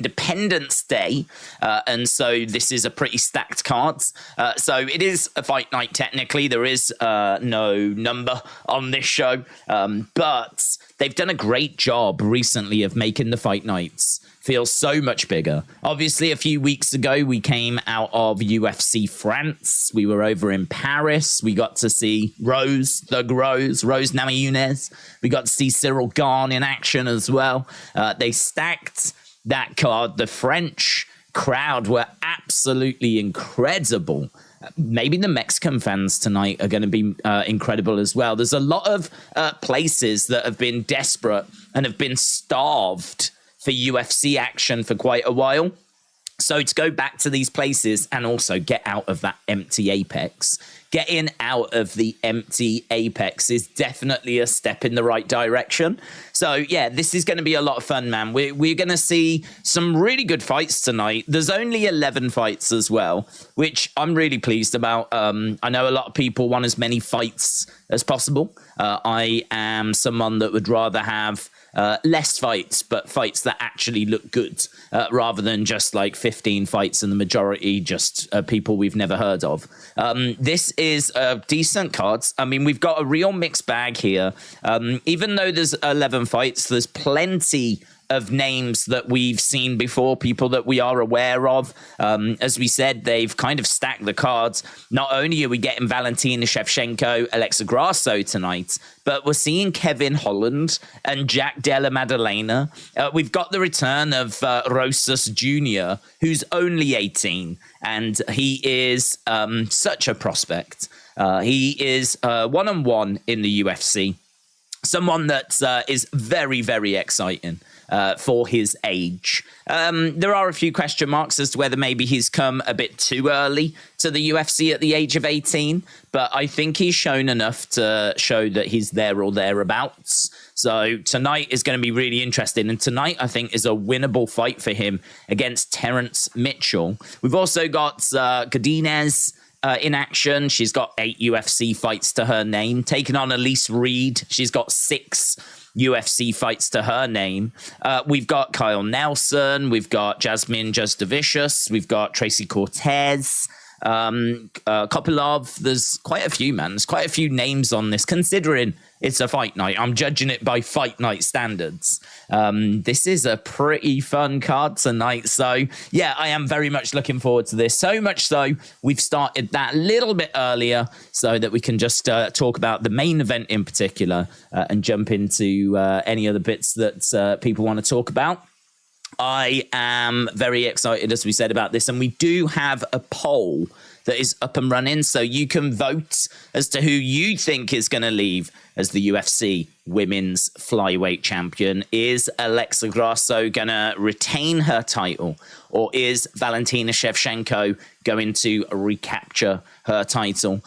Independence Day, and so this is a pretty stacked card. So it is a fight night technically. There is no number on this show, but they've done a great job recently of making the fight nights feel so much bigger. Obviously, a few weeks ago, we came out of UFC France. We were over in Paris. We got to see Rose Namajunas. We got to see Cyril Gane in action as well. They stacked that card. The French crowd were absolutely incredible. Maybe the Mexican fans tonight are going to be incredible as well. There's a lot of places that have been desperate and have been starved for UFC action for quite a while. So to go back to these places and also get out of that empty Apex, getting out of the empty Apex is definitely a step in the right direction. So yeah, this is going to be a lot of fun, man. We're going to see some really good fights tonight. There's only 11 fights as well, which I'm really pleased about. I know a lot of people want as many fights as possible. I am someone that would rather have less fights, but fights that actually look good, rather than just like 15 fights and the majority just people we've never heard of. This is a decent card. I mean, we've got a real mixed bag here. Even though there's 11 fights, there's plenty of names that we've seen before, people that we are aware of. As we said, they've kind of stacked the cards. Not only are we getting Valentina Shevchenko, Alexa Grasso tonight, but we're seeing Kevin Holland and Della Maddalena. We've got the return of Rosas Jr., who's only 18, and he is such a prospect. He is one-on-one in the UFC. Someone that is very, very exciting for his age. There are a few question marks as to whether maybe he's come a bit too early to the UFC at the age of 18, but I think he's shown enough to show that he's there or thereabouts. So tonight is going to be really interesting, and tonight I think is a winnable fight for him against Terrence Mitchell. We've also got Godinez in action. She's got 8 UFC fights to her name. Taking on Elise Reed, she's got 6 UFC fights to her name. We've got Kyle Nelson. We've got Jasmine Jasdovicius. We've got Tracy Cortez. Kopylov. There's quite a few, man. There's quite a few names on this, considering it's a fight night. I'm judging it by fight night standards. This is a pretty fun card tonight. So, yeah, I am very much looking forward to this. So much so, we've started that a little bit earlier so that we can just talk about the main event in particular and jump into any other bits that people want to talk about. I am very excited, as we said, about this. And we do have a poll that is up and running, so you can vote as to who you think is going to leave as the UFC Women's Flyweight Champion. Is Alexa Grasso going to retain her title, or is Valentina Shevchenko going to recapture her title?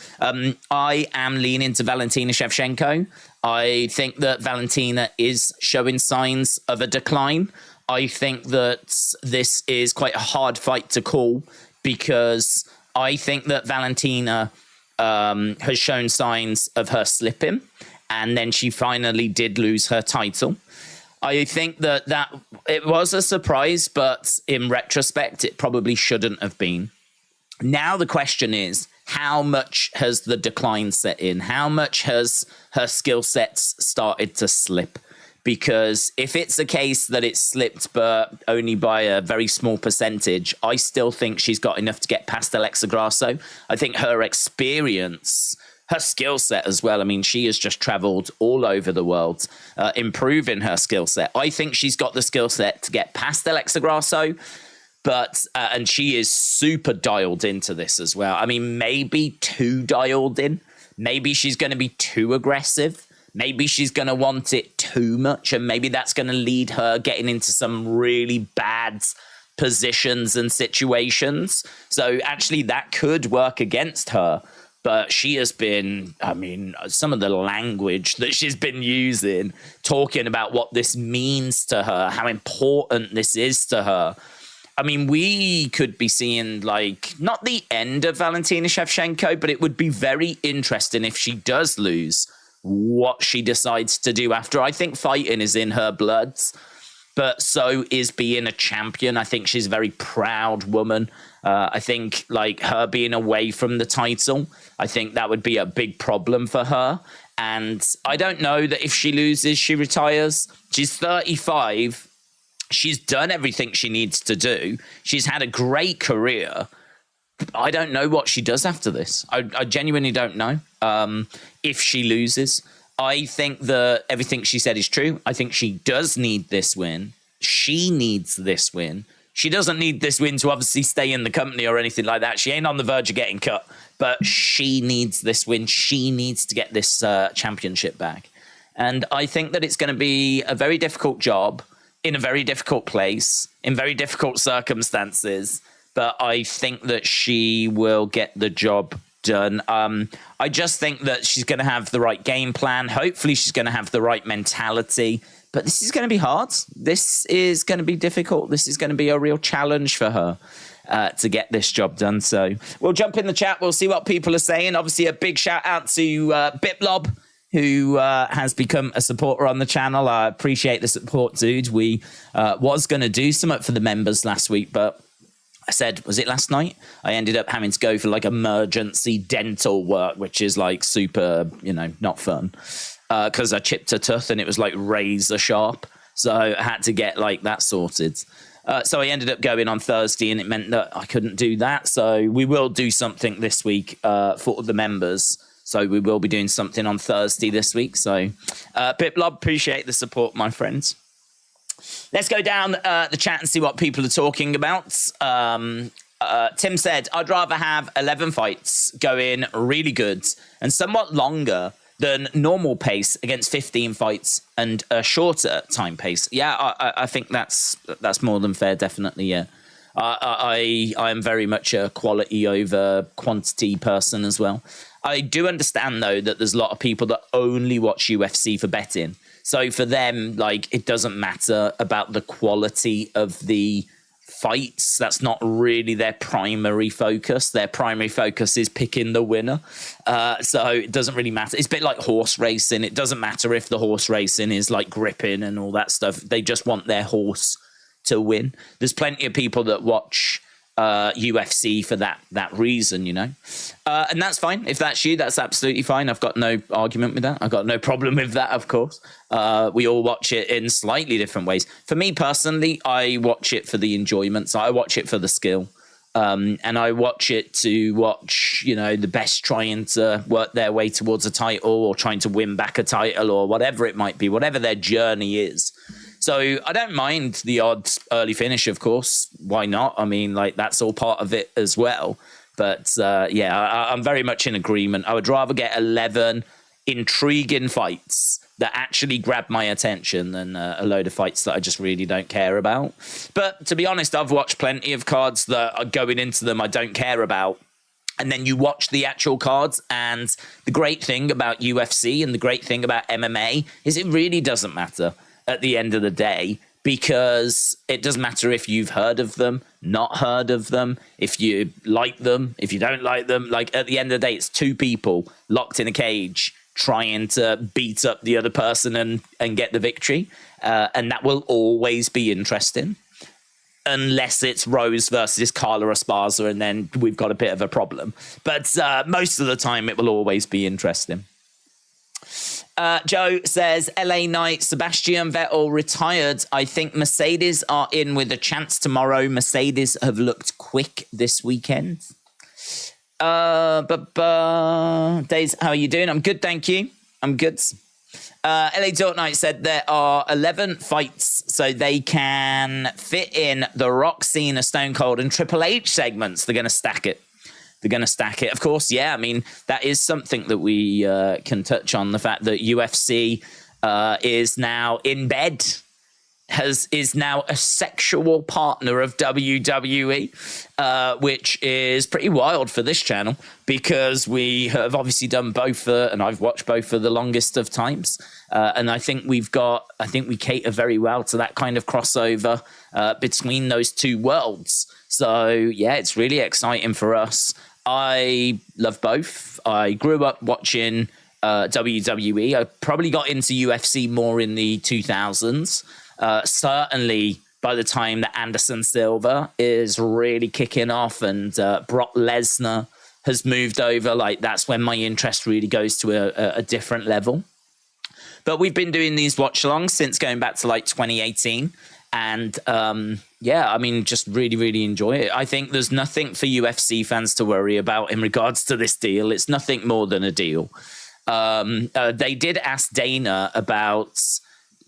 I am leaning to Valentina Shevchenko. I think that Valentina is showing signs of a decline. I think that this is quite a hard fight to call, because I think that Valentina has shown signs of her slipping, and then she finally did lose her title. I think that it was a surprise, but in retrospect, it probably shouldn't have been. Now the question is, how much has the decline set in? How much has her skill sets started to slip? Because if it's a case that it's slipped, but only by a very small percentage, I still think she's got enough to get past Alexa Grasso. I think her experience, her skill set as well. I mean, she has just traveled all over the world, improving her skill set. I think she's got the skill set to get past Alexa Grasso, but and she is super dialed into this as well. I mean, maybe too dialed in. Maybe she's going to be too aggressive. Maybe she's going to want it too much, and maybe that's going to lead her getting into some really bad positions and situations. So actually that could work against her. But she has been, I mean, some of the language that she's been using, talking about what this means to her, how important this is to her. I mean, we could be seeing, like, not the end of Valentina Shevchenko, but it would be very interesting if she does lose, what she decides to do after. I think fighting is in her blood. but so is being a champion. I think she's a very proud woman. I think like her being away from the title, I think that would be a big problem for her. And I don't know that if she loses, she retires. She's 35. She's done everything she needs to do. She's had a great career. I don't know what she does after this. I genuinely don't know if she loses. I think that everything she said is true. I think she does need this win. She needs this win. She doesn't need this win to obviously stay in the company or anything like that. She ain't on the verge of getting cut, but she needs this win. She needs to get this championship back. And I think that it's going to be a very difficult job in a very difficult place, in very difficult circumstances. But I think that she will get the job done. I just think that she's going to have the right game plan. Hopefully she's going to have the right mentality. But this is going to be hard. This is going to be difficult. This is going to be a real challenge for her to get this job done. So we'll jump in the chat. We'll see what people are saying. Obviously, a big shout out to Biplob, who has become a supporter on the channel. I appreciate the support, dude. We was going to do something for the members last week, but I said, was it last night? I ended up having to go for like emergency dental work, which is like super, not fun. Because I chipped a tooth and it was like razor sharp. So I had to get like that sorted. So I ended up going on Thursday and it meant that I couldn't do that. So we will do something this week for the members. So we will be doing something on Thursday this week. So Piplob, appreciate the support, my friends. Let's go down the chat and see what people are talking about. Tim said, I'd rather have 11 fights going really good and somewhat longer than normal pace against 15 fights and a shorter time pace. Yeah, I think that's more than fair, definitely, yeah. I am very much a quality over quantity person as well. I do understand, though, that there's a lot of people that only watch UFC for betting. So for them, like, it doesn't matter about the quality of the fights. That's not really their primary focus. Their primary focus is picking the winner. So it doesn't really matter. It's a bit like horse racing. It doesn't matter if the horse racing is like gripping and all that stuff. They just want their horse to win. There's plenty of people that watch UFC for that reason, and that's fine. If that's you, that's absolutely fine. I've got no argument with that. I've got no problem with that, of course. We all watch it in slightly different ways. For me personally, I watch it for the enjoyment. So I watch it for the skill. And I watch it to watch, the best trying to work their way towards a title or trying to win back a title or whatever it might be, whatever their journey is. So I don't mind the odd early finish, of course. Why not? I mean, like, that's all part of it as well. But I'm very much in agreement. I would rather get 11 intriguing fights that actually grab my attention than a load of fights that I just really don't care about. But to be honest, I've watched plenty of cards that are going into them I don't care about. And then you watch the actual cards, and the great thing about UFC and the great thing about MMA is it really doesn't matter at the end of the day, because it doesn't matter if you've heard of them, not heard of them, if you like them, if you don't like them. Like, at the end of the day, it's two people locked in a cage trying to beat up the other person and get the victory. And that will always be interesting, unless it's Rose versus Carla Esparza, and then we've got a bit of a problem. But most of the time, it will always be interesting. Joe says, LA Knight, Sebastian Vettel retired. I think Mercedes are in with a chance tomorrow. Mercedes have looked quick this weekend. Days, how are you doing? I'm good, thank you. I'm good. LA Dark Knight said there are 11 fights, so they can fit in the Rock, Cena, Stone Cold, and Triple H segments. They're going to stack it. Of course, yeah. I mean, that is something that we can touch on, the fact that UFC is now in bed, is now a sexual partner of WWE, which is pretty wild for this channel, because we have obviously done both, and I've watched both for the longest of times. And I think we cater very well to that kind of crossover between those two worlds. So, yeah, it's really exciting for us. I love both. I grew up watching WWE. I probably got into UFC more in the 2000s. Certainly by the time that Anderson Silva is really kicking off and Brock Lesnar has moved over, like that's when my interest really goes to a different level. But we've been doing these watch-alongs since going back to like 2018. And yeah, I mean, just really, really enjoy it. I think there's nothing for UFC fans to worry about in regards to this deal. It's nothing more than a deal. They did ask Dana about,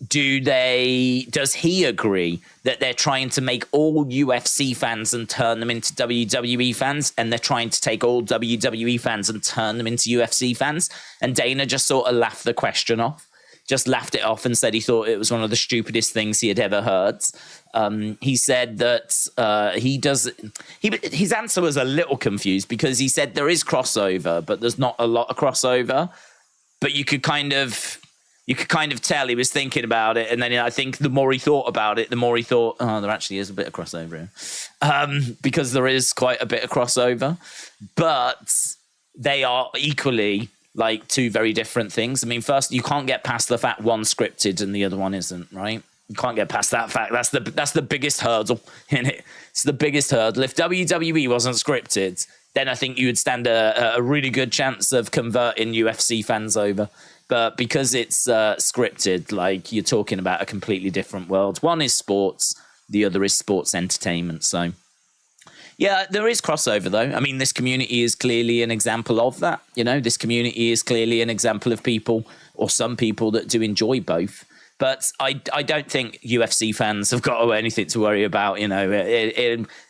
does he agree that they're trying to make all UFC fans and turn them into WWE fans, and they're trying to take all WWE fans and turn them into UFC fans? And Dana just sort of laughed the question off. Just laughed it off and said he thought it was one of the stupidest things he had ever heard. He said that his answer was a little confused because he said there is crossover, but there's not a lot of crossover. But you could kind of tell he was thinking about it. And then I think the more he thought about it, the more he thought, oh, there actually is a bit of crossover here. Because there is quite a bit of crossover. But they are equally like two very different things. I mean, first, you can't get past the fact one's scripted and the other one isn't, right? You can't get past that fact. That's the biggest hurdle in it. It's the biggest hurdle. If WWE wasn't scripted, then I think you would stand a really good chance of converting UFC fans over. But because it's scripted, like you're talking about a completely different world. One is sports, the other is sports entertainment. So yeah, there is crossover, though. I mean, this community is clearly an example of that. You know, this community is clearly an example of people, or some people, that do enjoy both. But I don't think UFC fans have got anything to worry about. You know,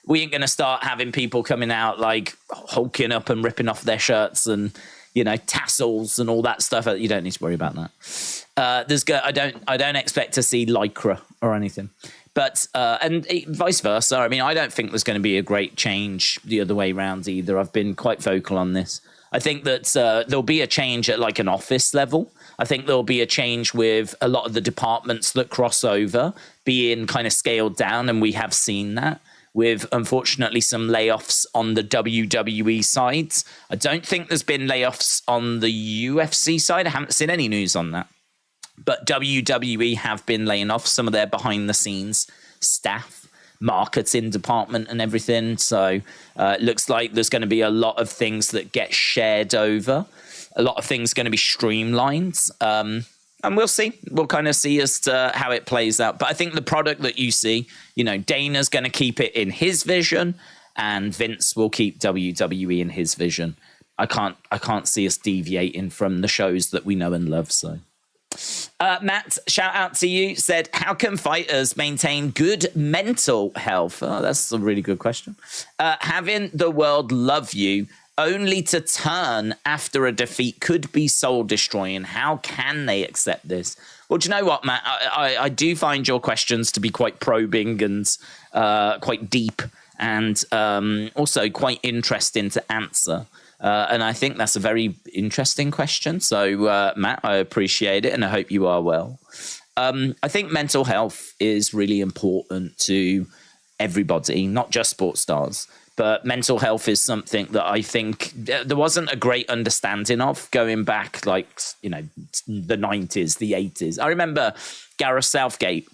we ain't going to start having people coming out like hulking up and ripping off their shirts and, you know, tassels and all that stuff. You don't need to worry about that. I don't expect to see Lycra or anything. But, and vice versa. I mean, I don't think there's going to be a great change the other way around either. I've been quite vocal on this. I think that there'll be a change at like an office level. I think there'll be a change with a lot of the departments that cross over being kind of scaled down. And we have seen that with, unfortunately, some layoffs on the WWE side. I don't think there's been layoffs on the UFC side. I haven't seen any news on that. But WWE have been laying off some of their behind-the-scenes staff, marketing department and everything. So it looks like there's going to be a lot of things that get shared over. A lot of things going to be streamlined. And we'll see. We'll kind of see as to how it plays out. But I think the product that you see, you know, Dana's going to keep it in his vision, and Vince will keep WWE in his vision. I can't see us deviating from the shows that we know and love. So. Matt, shout out to you, said, how can fighters maintain good mental health? Oh, that's a really good question. Having the world love you only to turn after a defeat could be soul destroying. How can they accept this? Well, do you know what, Matt? I do find your questions to be quite probing and quite deep, and also quite interesting to answer. And I think that's a very interesting question. So, Matt, I appreciate it, and I hope you are well. I think mental health is really important to everybody, not just sports stars. But mental health is something that I think there wasn't a great understanding of going back, like, you know, the 90s, the 80s. I remember Gareth Southgate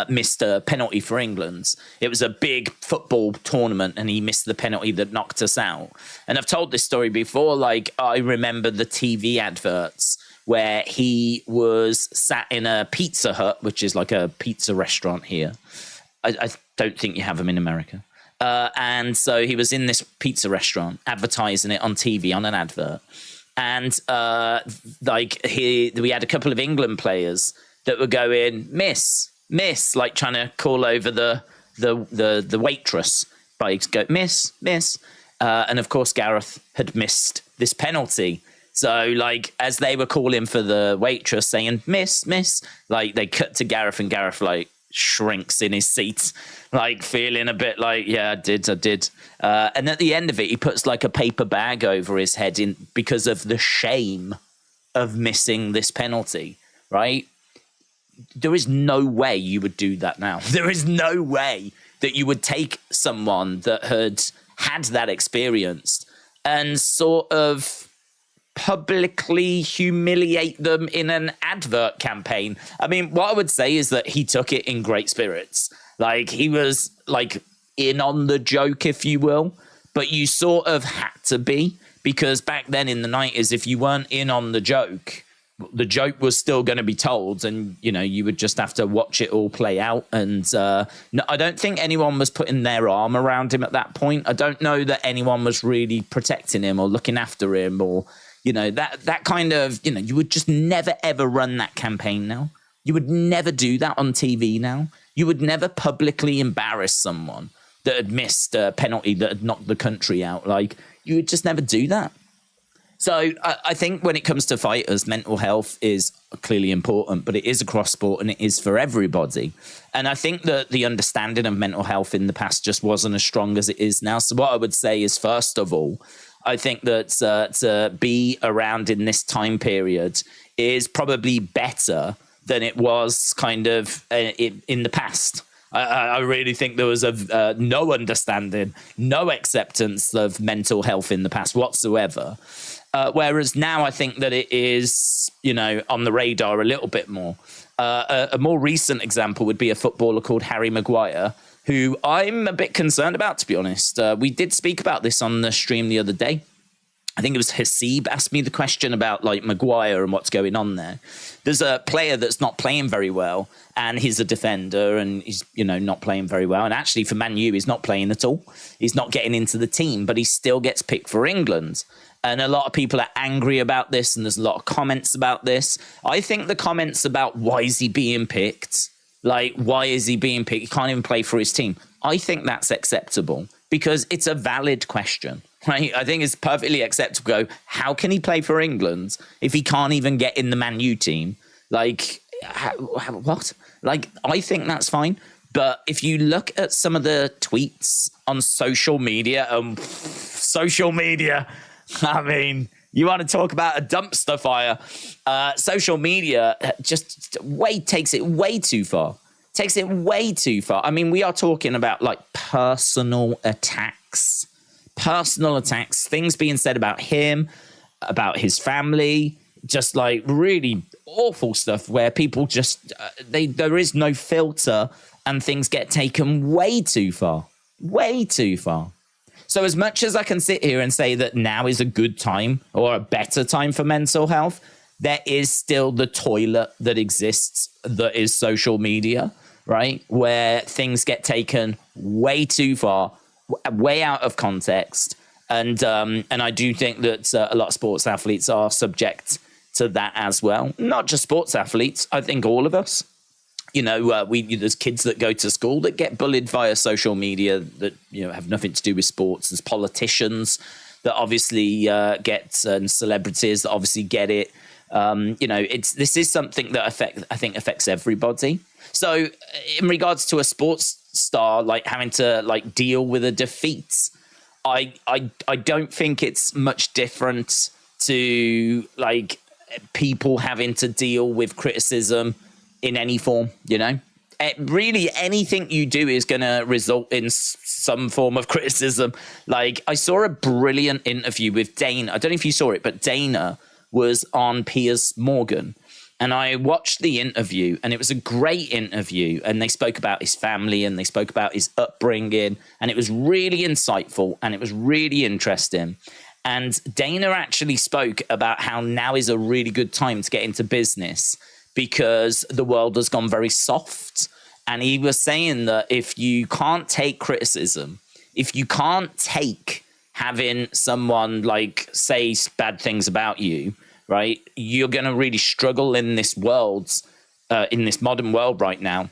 missed a penalty for England. It was a big football tournament and he missed the penalty that knocked us out. And I've told this story before. Like, I remember the TV adverts where he was sat in a Pizza Hut, which is like a pizza restaurant here. I don't think you have them in America. And so he was in this pizza restaurant advertising it on TV on an advert. And we had a couple of England players that were going, miss, like trying to call over the waitress by go, miss. And of course, Gareth had missed this penalty. So like, as they were calling for the waitress saying, miss, like they cut to Gareth, and Gareth like shrinks in his seat, like feeling a bit like, yeah, I did. And at the end of it, he puts like a paper bag over his head because of the shame of missing this penalty, right? There is no way you would do that now. There is no way that you would take someone that had that experience and sort of publicly humiliate them in an advert campaign. I mean, what I would say is that he took it in great spirits. Like, he was like in on the joke, if you will, but you sort of had to be, because back then in the 90s, if you weren't in on the joke was still going to be told, and you would just have to watch it all play out. And no, I don't think anyone was putting their arm around him at that point. I don't know that anyone was really protecting him or looking after him, or that kind of, you would just never ever run that campaign now. You would never do that on TV now. You would never publicly embarrass someone that had missed a penalty that had knocked the country out. Like, you would just never do that. So I think when it comes to fighters, mental health is clearly important, but it is across sport and it is for everybody. And I think that the understanding of mental health in the past just wasn't as strong as it is now. So what I would say is, first of all, I think that to be around in this time period is probably better than it was kind of in the past. I really think there was no understanding, no acceptance of mental health in the past whatsoever. Whereas now I think that it is, on the radar a little bit more. A more recent example would be a footballer called Harry Maguire, who I'm a bit concerned about, to be honest. We did speak about this on the stream the other day. I think it was Hasib asked me the question about like Maguire and what's going on there. There's a player that's not playing very well, and he's a defender, and he's not playing very well. And actually for Man U, he's not playing at all. He's not getting into the team, but he still gets picked for England. And a lot of people are angry about this, and there's a lot of comments about this. I think the comments about why is he being picked, like why is he being picked? He can't even play for his team. I think that's acceptable because it's a valid question. Right? I think it's perfectly acceptable to go, how can he play for England if he can't even get in the Man U team? Like, what? Like, I think that's fine. But if you look at some of the tweets on social media, I mean, you want to talk about a dumpster fire. Social media just takes it way too far. Takes it way too far. I mean, we are talking about like personal attacks, things being said about him, about his family, just like really awful stuff where people just, there is no filter and things get taken way too far. So as much as I can sit here and say that now is a good time or a better time for mental health, there is still the toilet that exists that is social media, right? Where things get taken way too far, way out of context. And I do think that a lot of sports athletes are subject to that as well. Not just sports athletes. I think all of us. There's kids that go to school that get bullied via social media that, have nothing to do with sports. There's politicians that obviously get, and celebrities that obviously get it. This is something that I think affects everybody. So in regards to a sports star, like having to like deal with a defeat, I don't think it's much different to like people having to deal with criticism in any form, really anything you do is going to result in some form of criticism. Like I saw a brilliant interview with Dana. I don't know if you saw it, but Dana was on Piers Morgan. And I watched the interview, and it was a great interview. And they spoke about his family, and they spoke about his upbringing. And it was really insightful, and it was really interesting. And Dana actually spoke about how now is a really good time to get into business because the world has gone very soft. And he was saying that if you can't take criticism, if you can't take having someone like say bad things about you, right, you're going to really struggle in this world, in this modern world right now,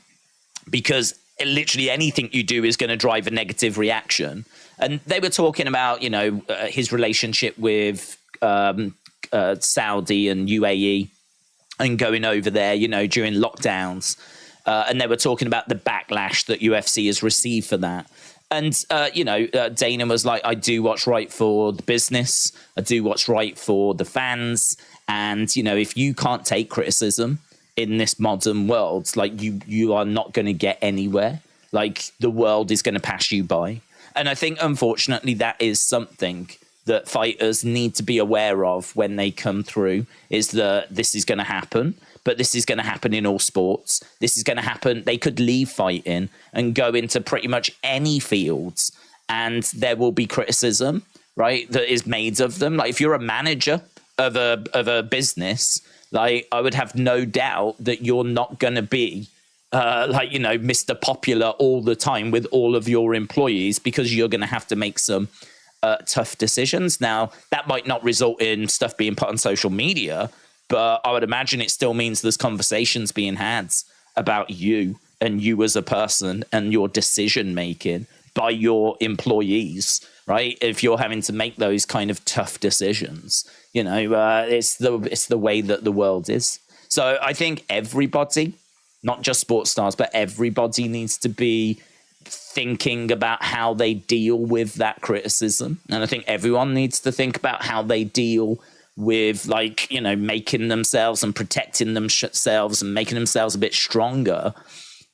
because literally anything you do is going to drive a negative reaction. And they were talking about, his relationship with Saudi and UAE and going over there, during lockdowns. And they were talking about the backlash that UFC has received for that. And, Dana was like, I do what's right for the business. I do what's right for the fans. And, if you can't take criticism in this modern world, like you are not going to get anywhere. Like the world is going to pass you by. And I think, unfortunately, that is something that fighters need to be aware of when they come through is that this is going to happen, but this is going to happen in all sports. This is going to happen. They could leave fighting and go into pretty much any fields, and there will be criticism, right, that is made of them. Like if you're a manager of a business, like I would have no doubt that you're not going to be Mr. Popular all the time with all of your employees, because you're going to have to make some tough decisions. Now, that might not result in stuff being put on social media, but I would imagine it still means there's conversations being had about you and you as a person and your decision making by your employees, right? If you're having to make those kind of tough decisions, it's the way that the world is. So I think everybody, not just sports stars, but everybody needs to be thinking about how they deal with that criticism. And I think everyone needs to think about how they deal with, making themselves and protecting themselves and making themselves a bit stronger,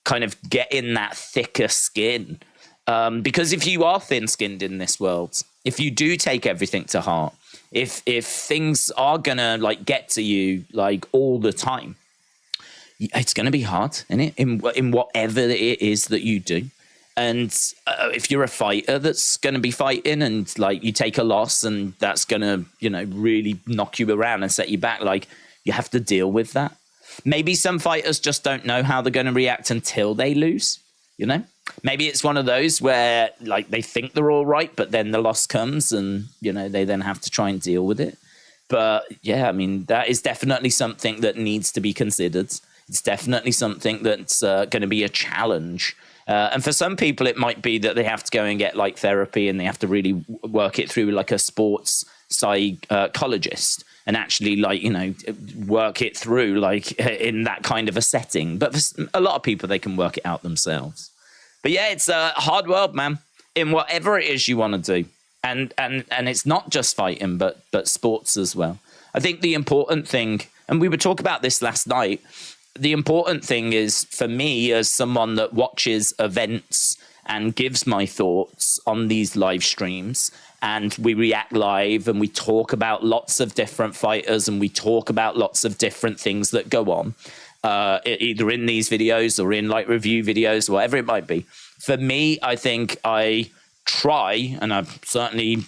kind of getting that thicker skin. Because if you are thin-skinned in this world, if you do take everything to heart, if things are gonna get to you all the time, it's going to be hard, isn't it? In whatever it is that you do. And if you're a fighter that's going to be fighting and you take a loss and that's going to, really knock you around and set you back, you have to deal with that. Maybe some fighters just don't know how they're going to react until they lose, Maybe it's one of those where they think they're all right, but then the loss comes and, they then have to try and deal with it. But yeah, I mean, that is definitely something that needs to be considered. It's definitely something that's going to be a challenge. And for some people, it might be that they have to go and get therapy and they have to really work it through a sports psychologist and actually work it through in that kind of a setting. But for a lot of people, they can work it out themselves. But yeah, it's a hard world, man, in whatever it is you want to do. And it's not just fighting, but sports as well. I think the important thing, and we were talking about this last night, the important thing is, for me, as someone that watches events and gives my thoughts on these live streams, and we react live and we talk about lots of different fighters and we talk about lots of different things that go on, either in these videos or in review videos, whatever it might be. For me, I think I try, and I'm certainly,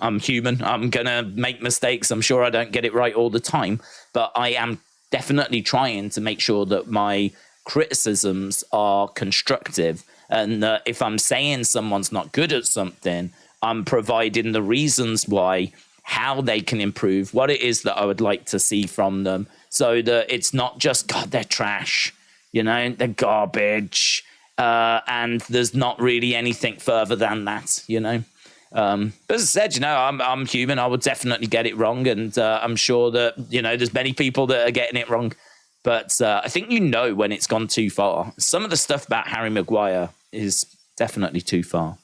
I'm human. I'm going to make mistakes. I'm sure I don't get it right all the time, but I am definitely trying to make sure that my criticisms are constructive, and that if I'm saying someone's not good at something, I'm providing the reasons why, how they can improve, what it is that I would like to see from them, so that it's not just, God, they're trash, they're garbage, and there's not really anything further than that, But as I said, I'm human. I would definitely get it wrong. And I'm sure that, there's many people that are getting it wrong. But I think when it's gone too far. Some of the stuff about Harry Maguire is definitely too far.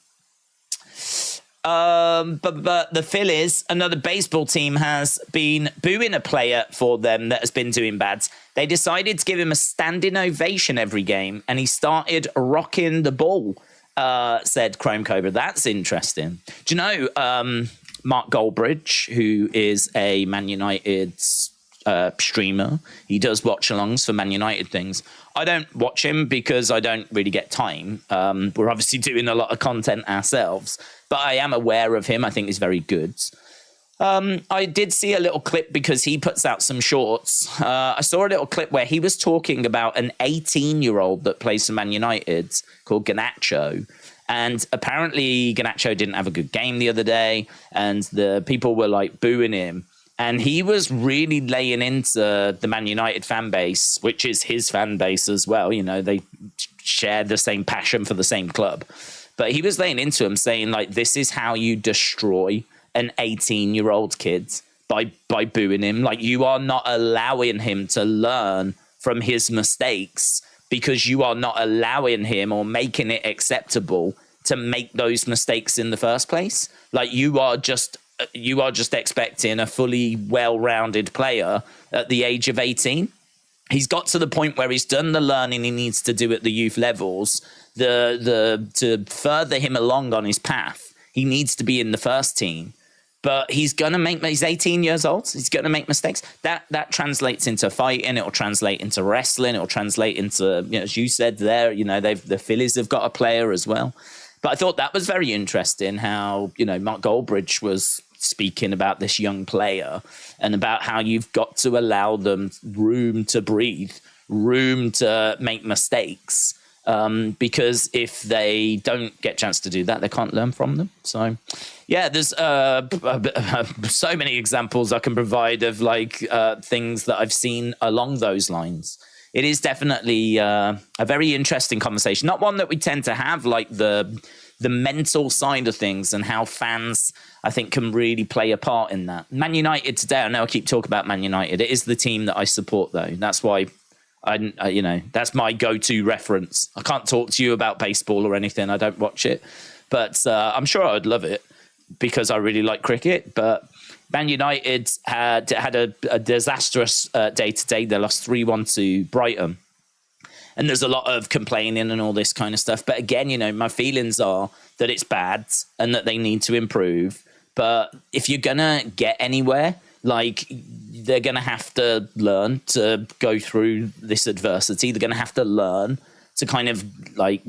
But the Phillies, another baseball team, has been booing a player for them that has been doing bad. They decided to give him a standing ovation every game, and he started rocking the ball. Said Chrome Cobra. That's interesting. Do you know Mark Goldbridge, who is a Man United streamer? He does watch-alongs for Man United things. I don't watch him because I don't really get time. We're obviously doing a lot of content ourselves, but I am aware of him. I think he's very good. I did see a little clip because he puts out some shorts. I saw a little clip where he was talking about an 18-year-old that plays for Man United called Garnacho. And apparently Garnacho didn't have a good game the other day, and the people were booing him. And he was really laying into the Man United fan base, which is his fan base as well. They share the same passion for the same club. But he was laying into him, saying, this is how you destroy an 18-year-old kid, by booing him. You are not allowing him to learn from his mistakes, because you are not allowing him or making it acceptable to make those mistakes in the first place. You are just expecting a fully well-rounded player at the age of 18. He's got to the point where he's done the learning he needs to do at the youth levels. To further him along on his path, he needs to be in the first team. But he's 18 years old. He's going to make mistakes. That translates into fighting. It'll translate into wrestling. It'll translate into, as you said there, the Phillies have got a player as well. But I thought that was very interesting how, Mark Goldbridge was speaking about this young player and about how you've got to allow them room to breathe, room to make mistakes. Because if they don't get a chance to do that, they can't learn from them. So, yeah, there's so many examples I can provide of things that I've seen along those lines. It is definitely a very interesting conversation, not one that we tend to have, like the mental side of things and how fans, I think, can really play a part in that. Man United today, I know I keep talking about Man United. It is the team that I support, though. That's why that's my go-to reference. I can't talk to you about baseball or anything. I don't watch it, but I'm sure I would love it because I really like cricket. But Man United had a disastrous day today. They lost 3-1 to Brighton. And there's a lot of complaining and all this kind of stuff. But again, my feelings are that it's bad and that they need to improve. But if you're going to get anywhere, they're going to have to learn to go through this adversity. They're going to have to learn to kind of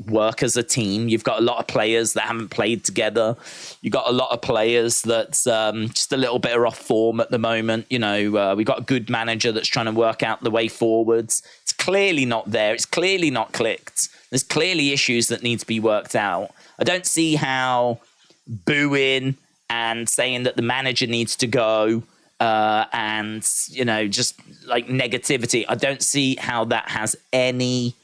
work as a team. You've got a lot of players that haven't played together. You've got a lot of players that's just a little bit off form at the moment. We've got a good manager that's trying to work out the way forwards. It's clearly not there. It's clearly not clicked. There's clearly issues that need to be worked out. I don't see how booing and saying that the manager needs to go and just negativity, I don't see how that has any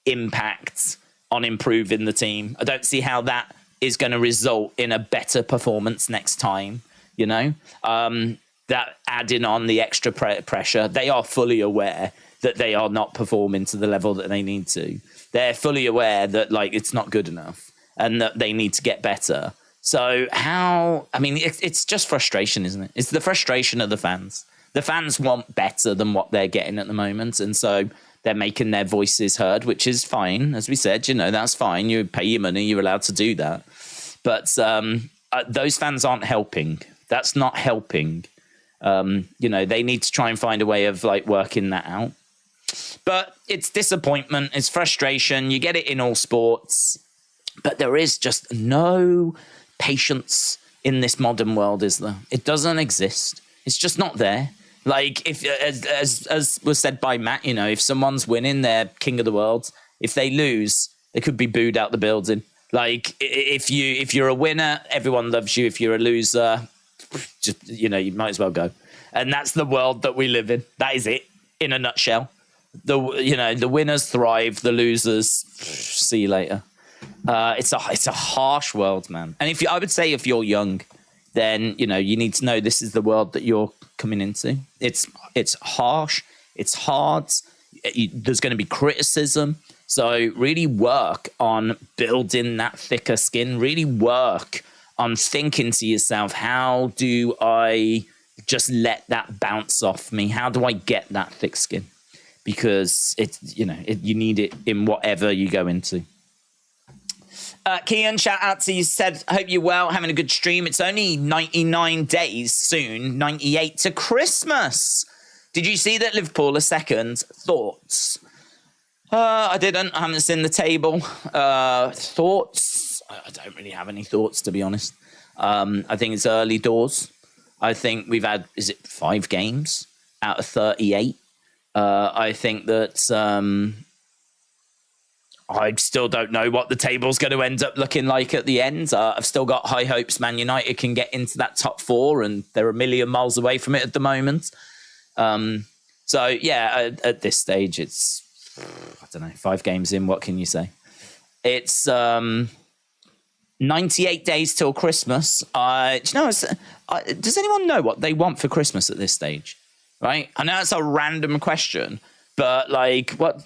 impact on improving the team. I don't see how that is going to result in a better performance next time. That adding on the extra pressure, they are fully aware that they are not performing to the level that they need to. They're fully aware that it's not good enough and that they need to get better. So it's just frustration, isn't it? It's the frustration of the fans. The fans want better than what they're getting at the moment. And so they're making their voices heard, which is fine. As we said, that's fine. You pay your money. You're allowed to do that. But those fans aren't helping. That's not helping. They need to try and find a way of working that out. But it's disappointment. It's frustration. You get it in all sports. But there is just no patience in this modern world, is there? It doesn't exist. It's just not there. If as was said by Matt, if someone's winning, they're king of the world. If they lose, they could be booed out the building. If you're a winner, everyone loves you. If you're a loser, just you might as well go. And that's the world that we live in. That is it in a nutshell. The winners thrive, the losers see you later. It's a harsh world, man. And I would say if you're young, then you need to know this is the world that you're coming into. It's harsh, it's hard. There's going to be criticism. So really work on building that thicker skin. Really work on thinking to yourself, how do I just let that bounce off me? How do I get that thick skin? Because you need it in whatever you go into. Kian, shout out to you, said, hope you're well, having a good stream. It's only 99 days soon, 98 to Christmas. Did you see that Liverpool are second? Thoughts? I didn't. I haven't seen the table. Thoughts? I don't really have any thoughts, to be honest. I think it's early doors. I think we've had, 5 games out of 38? I think that I still don't know what the table's going to end up looking like at the end. I've still got high hopes Man United can get into that top 4, and they're a million miles away from it at the moment. So, yeah, at this stage, it's, I don't know, 5 games in, what can you say? It's 98 days till Christmas. Does anyone know what they want for Christmas at this stage? Right? I know it's a random question, but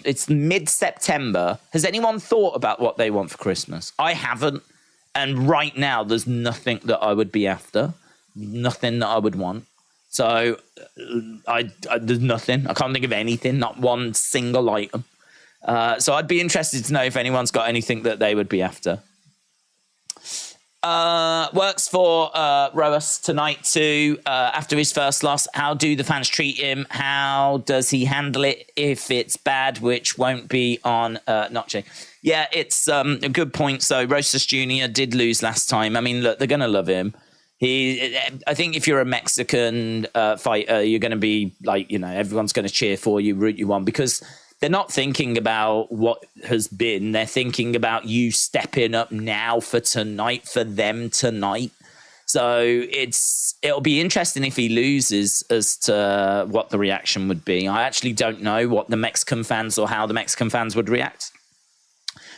it's mid-September. Has anyone thought about what they want for Christmas? I haven't. And right now, there's nothing that I would be after. Nothing that I would want. So there's nothing. I can't think of anything. Not one single item. So I'd be interested to know if anyone's got anything that they would be after. Works for Roas tonight too. After his first loss, how do the fans treat him? How does he handle it if it's bad, which won't be on Noche? Yeah, it's a good point. So Rosas Jr. did lose last time. I mean, look, they're going to love him. I think if you're a Mexican fighter, you're going to be like, everyone's going to cheer for you, root you on, because they're not thinking about what has been. They're thinking about you stepping up now for tonight, for them tonight. So it'll be interesting if he loses as to what the reaction would be. I actually don't know what the Mexican fans or how the Mexican fans would react.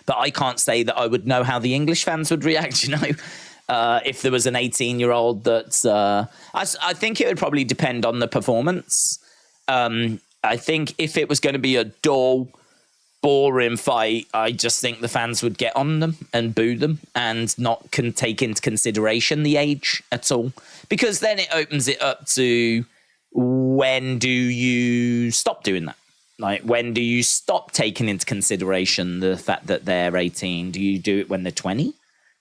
But I can't say that I would know how the English fans would react, if there was an 18-year-old that... I think it would probably depend on the performance. I think if it was going to be a dull, boring fight, I just think the fans would get on them and boo them and not take into consideration the age at all. Because then it opens it up to, when do you stop doing that? Like, when do you stop taking into consideration the fact that they're 18? Do you do it when they're 20?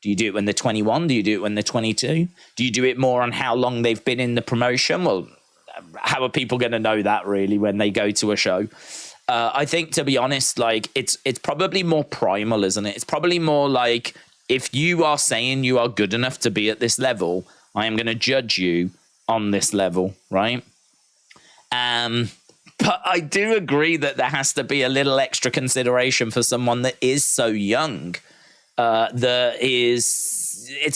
Do you do it when they're 21? Do you do it when they're 22? Do you do it more on how long they've been in the promotion? Well, how are people going to know that really when they go to a show? I think, to be honest, like it's probably more primal, isn't it? It's probably more like, if you are saying you are good enough to be at this level, I am going to judge you on this level, right? But I do agree that there has to be a little extra consideration for someone that is so young. It's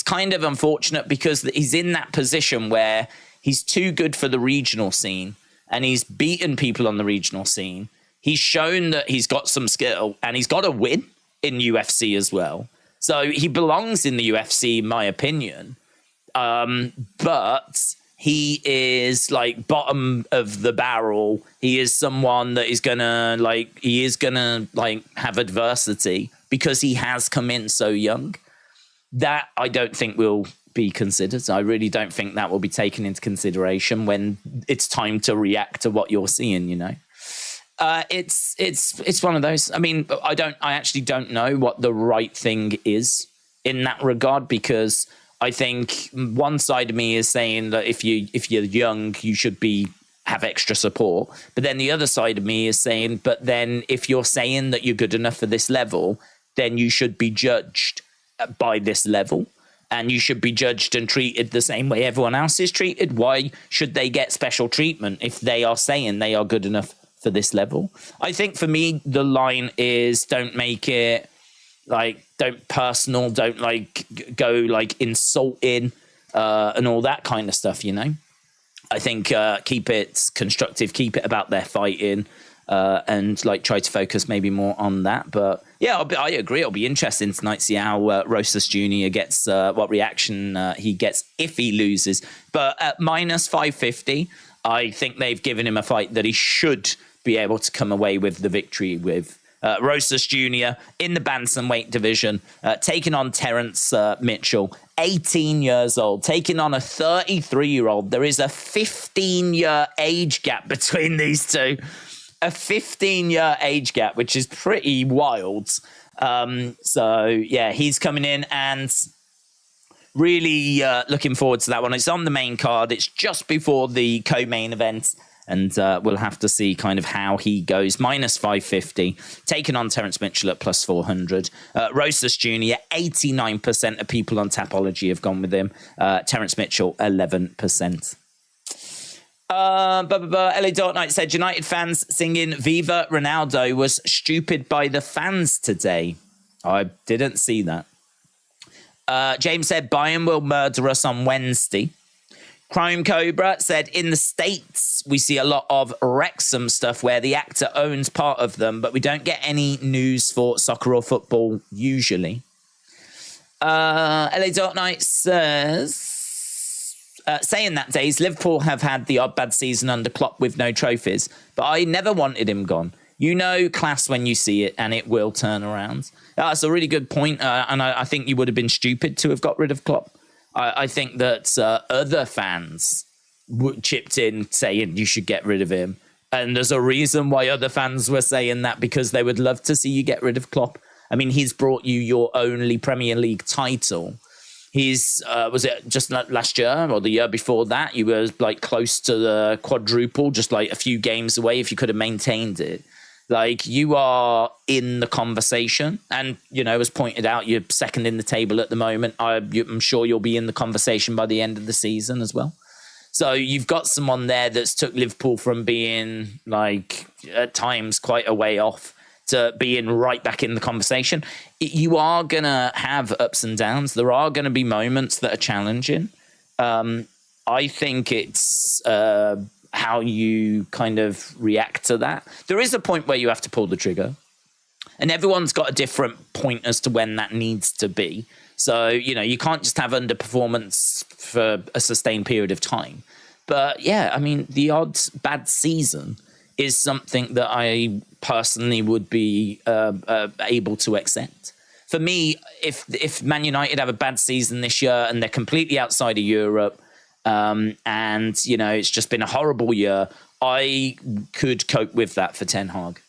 kind of unfortunate because he's in that position where he's too good for the regional scene and he's beaten people on the regional scene. He's shown that he's got some skill and he's got a win in UFC as well. So he belongs in the UFC, in my opinion. But he is like bottom of the barrel. He is someone that is gonna have adversity because he has come in so young. That I don't think will be considered. I really don't think that will be taken into consideration when it's time to react to what you're seeing, It's one of those. I mean, I actually don't know what the right thing is in that regard, because I think one side of me is saying that if you're young, you should have extra support. But then the other side of me is saying, but then if you're saying that you're good enough for this level, then you should be judged by this level. And you should be judged and treated the same way everyone else is treated. Why should they get special treatment if they are saying they are good enough for this level? I think for me, the line is, don't make it don't personal, don't go insulting and all that kind of stuff, I think keep it constructive, keep it about their fighting, and try to focus maybe more on that. But yeah, I agree. It'll be interesting tonight to see how Rosas Jr. gets, what reaction he gets if he loses. But at minus 550, I think they've given him a fight that he should be able to come away with the victory with. Rosas Jr. in the bantamweight division, taking on Terrence Mitchell, 18 years old, taking on a 33-year-old. There is a 15-year age gap between these two. A 15-year age gap, which is pretty wild. So, yeah, he's coming in and really looking forward to that one. It's on the main card. It's just before the co-main event. And we'll have to see kind of how he goes. Minus 550, taking on Terrence Mitchell at plus 400. Rosas Jr., 89% of people on Tapology have gone with him. Terrence Mitchell, 11%. LA Dark Knight said, United fans singing Viva Ronaldo was stupid by the fans today. I didn't see that. James said, Bayern will murder us on Wednesday. Chrome Cobra said, in the States, we see a lot of Wrexham stuff where the actor owns part of them, but we don't get any news for soccer or football usually. LA Dark Knight says, saying that days, Liverpool have had the odd bad season under Klopp with no trophies, but I never wanted him gone. Class when you see it, and it will turn around. That's a really good point, and I think you would have been stupid to have got rid of Klopp. I think that other fans chipped in saying you should get rid of him. And there's a reason why other fans were saying that, because they would love to see you get rid of Klopp. I mean, he's brought you your only Premier League title. He's was it just last year or the year before that? You were like close to the quadruple, just like a few games away if you could have maintained it. Like, you are in the conversation, and, you know, as pointed out, you're second in the table at the moment. I'm sure you'll be in the conversation by the end of the season as well. So you've got someone there that's took Liverpool from being, like, at times quite a way off to being right back in the conversation. You are going to have ups and downs. There are going to be moments that are challenging. I think it's how you kind of react to that. There is a point where you have to pull the trigger, and everyone's got a different point as to when that needs to be. So, you know, you can't just have underperformance for a sustained period of time. But yeah, I mean, the odd bad season is something that I personally would be able to accept. For me, if Man United have a bad season this year and they're completely outside of Europe, and, you know, it's just been a horrible year, I could cope with that for Ten Hag.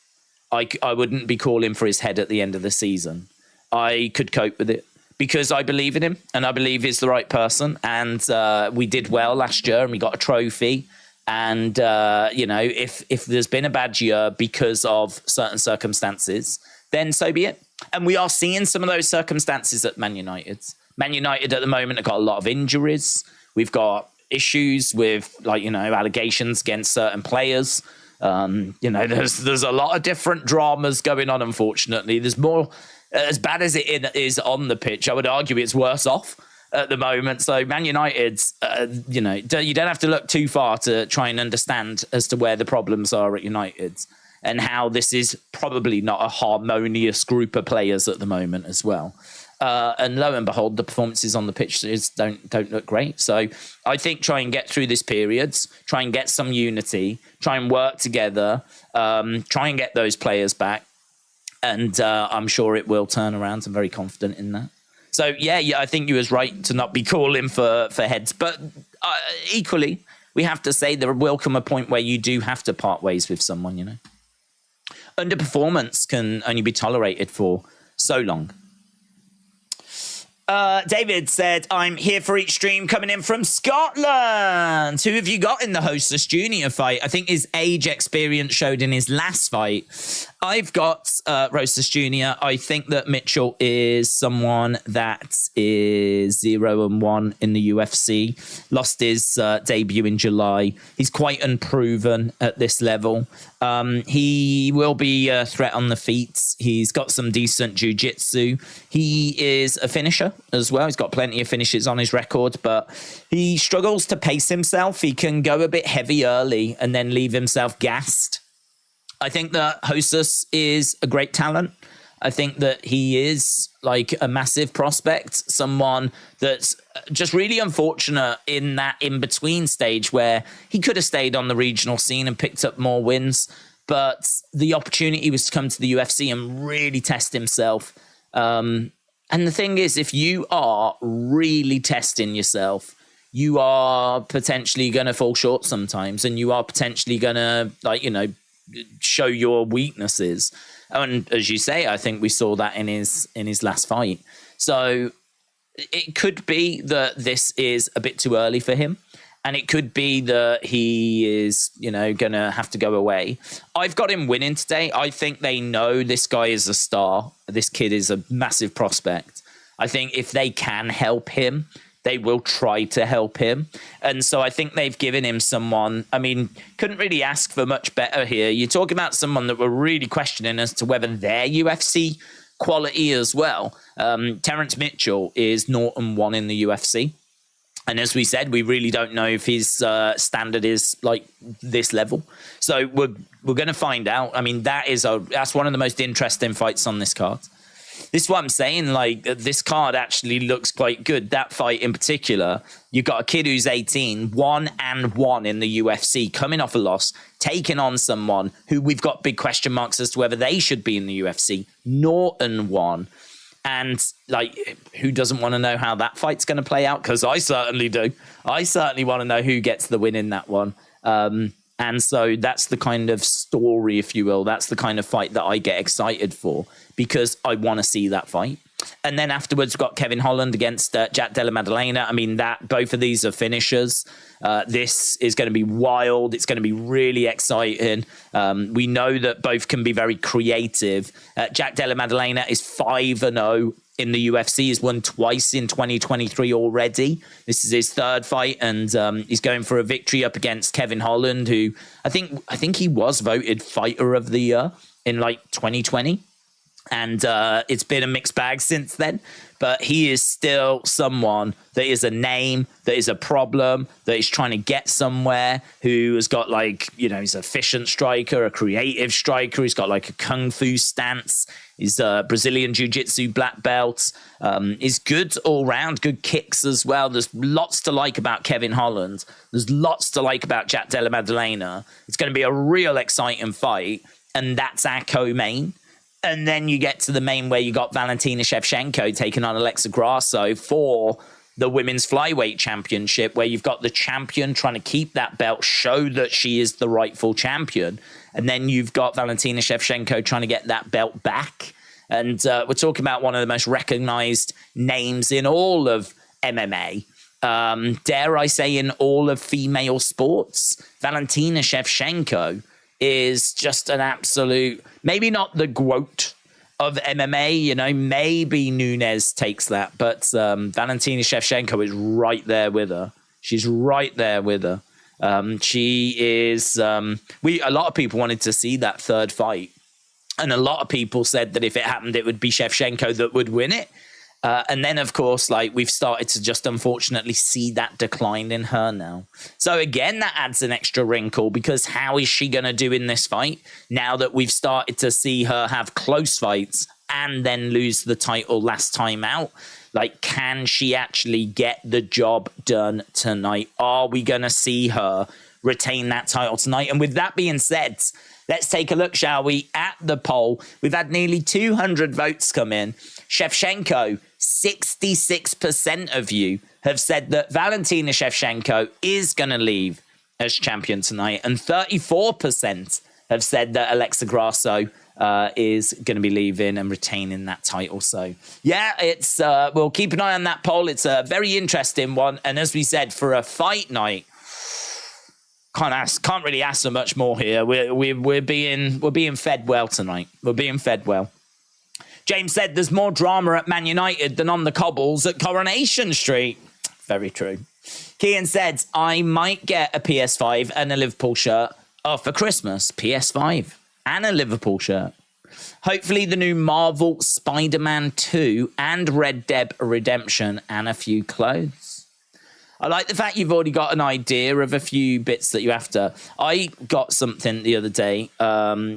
I wouldn't be calling for his head at the end of the season. I could cope with it because I believe in him and I believe he's the right person. And we did well last year and we got a trophy. And, you know, if there's been a bad year because of certain circumstances, then so be it. And we are seeing some of those circumstances at Man United. Man United at the moment have got a lot of injuries. We've got issues with, like, you know, allegations against certain players. You know, there's a lot of different dramas going on, unfortunately. There's more, as bad as it is on the pitch, I would argue it's worse off at the moment. So Man United's, you know, you don't have to look too far to try and understand as to where the problems are at United and how this is probably not a harmonious group of players at the moment as well. And lo and behold, the performances on the pitch don't look great. So I think try and get through this period, try and get some unity, try and work together, try and get those players back. And I'm sure it will turn around. I'm very confident in that. So, yeah, I think you was right to not be calling for heads. But equally, we have to say there will come a point where you do have to part ways with someone, you know. Underperformance can only be tolerated for so long. David said, I'm here for each stream, coming in from Scotland. Who have you got in the Hostess Junior fight? I think his age experience showed in his last fight. I've got Hostess Junior. I think that Mitchell is someone that is 0-1 in the UFC. Lost his debut in July. He's quite unproven at this level. He will be a threat on the feet. He's got some decent jiu-jitsu. He is a finisher as well. He's got plenty of finishes on his record, but he struggles to pace himself. He can go a bit heavy early and then leave himself gassed. I think that Hostess is a great talent. I think that he is like a massive prospect, someone that's just really unfortunate in that in-between stage where he could have stayed on the regional scene and picked up more wins, but the opportunity was to come to the UFC and really test himself. And the thing is, if you are really testing yourself, you are potentially going to fall short sometimes, and you are potentially going to, like, you know, show your weaknesses. And as you say, I think we saw that in his last fight. So it could be that this is a bit too early for him. And it could be that he is, you know, going to have to go away. I've got him winning today. I think they know this guy is a star. This kid is a massive prospect. I think if they can help him, they will try to help him. And so I think they've given him someone, I mean, couldn't really ask for much better here. You're talking about someone that we're really questioning as to whether they're UFC quality as well. Terrence Mitchell is 0-1 in the UFC. And as we said, we really don't know if his standard is like this level. So we're going to find out. I mean, that's one of the most interesting fights on this card. This is what I'm saying, like, this card actually looks quite good. That fight in particular, you've got a kid who's 18, 1-1 in the UFC, coming off a loss, taking on someone who we've got big question marks as to whether they should be in the UFC, 0-1. And, like, who doesn't want to know how that fight's going to play out? Because I certainly do. I certainly want to know who gets the win in that one. And so that's the kind of story, if you will. That's the kind of fight that I get excited for because I want to see that fight. And then afterwards, we've got Kevin Holland against Della Maddalena. I mean, both of these are finishers. This is going to be wild. It's going to be really exciting. We know that both can be very creative. Della Maddalena is 5-0 in the UFC. He's won twice in 2023 already. This is his third fight, and he's going for a victory up against Kevin Holland, who I think he was voted Fighter of the Year in like 2020. And it's been a mixed bag since then. But he is still someone that is a name, that is a problem, that is trying to get somewhere, who has got like, he's an efficient striker, a creative striker. He's got like a kung fu stance. He's a Brazilian jiu-jitsu black belt. He's good all round, good kicks as well. There's lots to like about Kevin Holland. There's lots to like about Jack Della Maddalena. It's going to be a real exciting fight. And that's our co-main. And then you get to the main where you got Valentina Shevchenko taking on Alexa Grasso for the Women's Flyweight Championship, where you've got the champion trying to keep that belt, show that she is the rightful champion. And then you've got Valentina Shevchenko trying to get that belt back. And we're talking about one of the most recognized names in all of MMA. Dare I say in all of female sports. Valentina Shevchenko is just an absolute, maybe not the GOAT of MMA, maybe Nunes takes that, but Valentina Shevchenko is right there with her. She's right there with her. She is, a lot of people wanted to see that third fight, and a lot of people said that if it happened, it would be Shevchenko that would win it. And then, of course, we've started to just unfortunately see that decline in her now. So again, that adds an extra wrinkle, because how is she going to do in this fight now that we've started to see her have close fights and then lose the title last time out? Can she actually get the job done tonight? Are we going to see her retain that title tonight? And with that being said, let's take a look, shall we, at the poll. We've had nearly 200 votes come in. Shevchenko, 66% of you have said that Valentina Shevchenko is going to leave as champion tonight, and 34% have said that Alexa Grasso is going to be leaving and retaining that title. So, yeah, it's we'll keep an eye on that poll. It's a very interesting one, and as we said, for a fight night, can't really ask so much more here. We're being fed well tonight. We're being fed well. James said there's more drama at Man United than on the cobbles at Coronation Street. Very true. Kian said, I might get a PS5 and a Liverpool shirt. Oh, for Christmas, PS5 and a Liverpool shirt. Hopefully the new Marvel Spider-Man 2 and Red Dead Redemption and a few clothes. I like the fact you've already got an idea of a few bits that you have to. I got something the other day,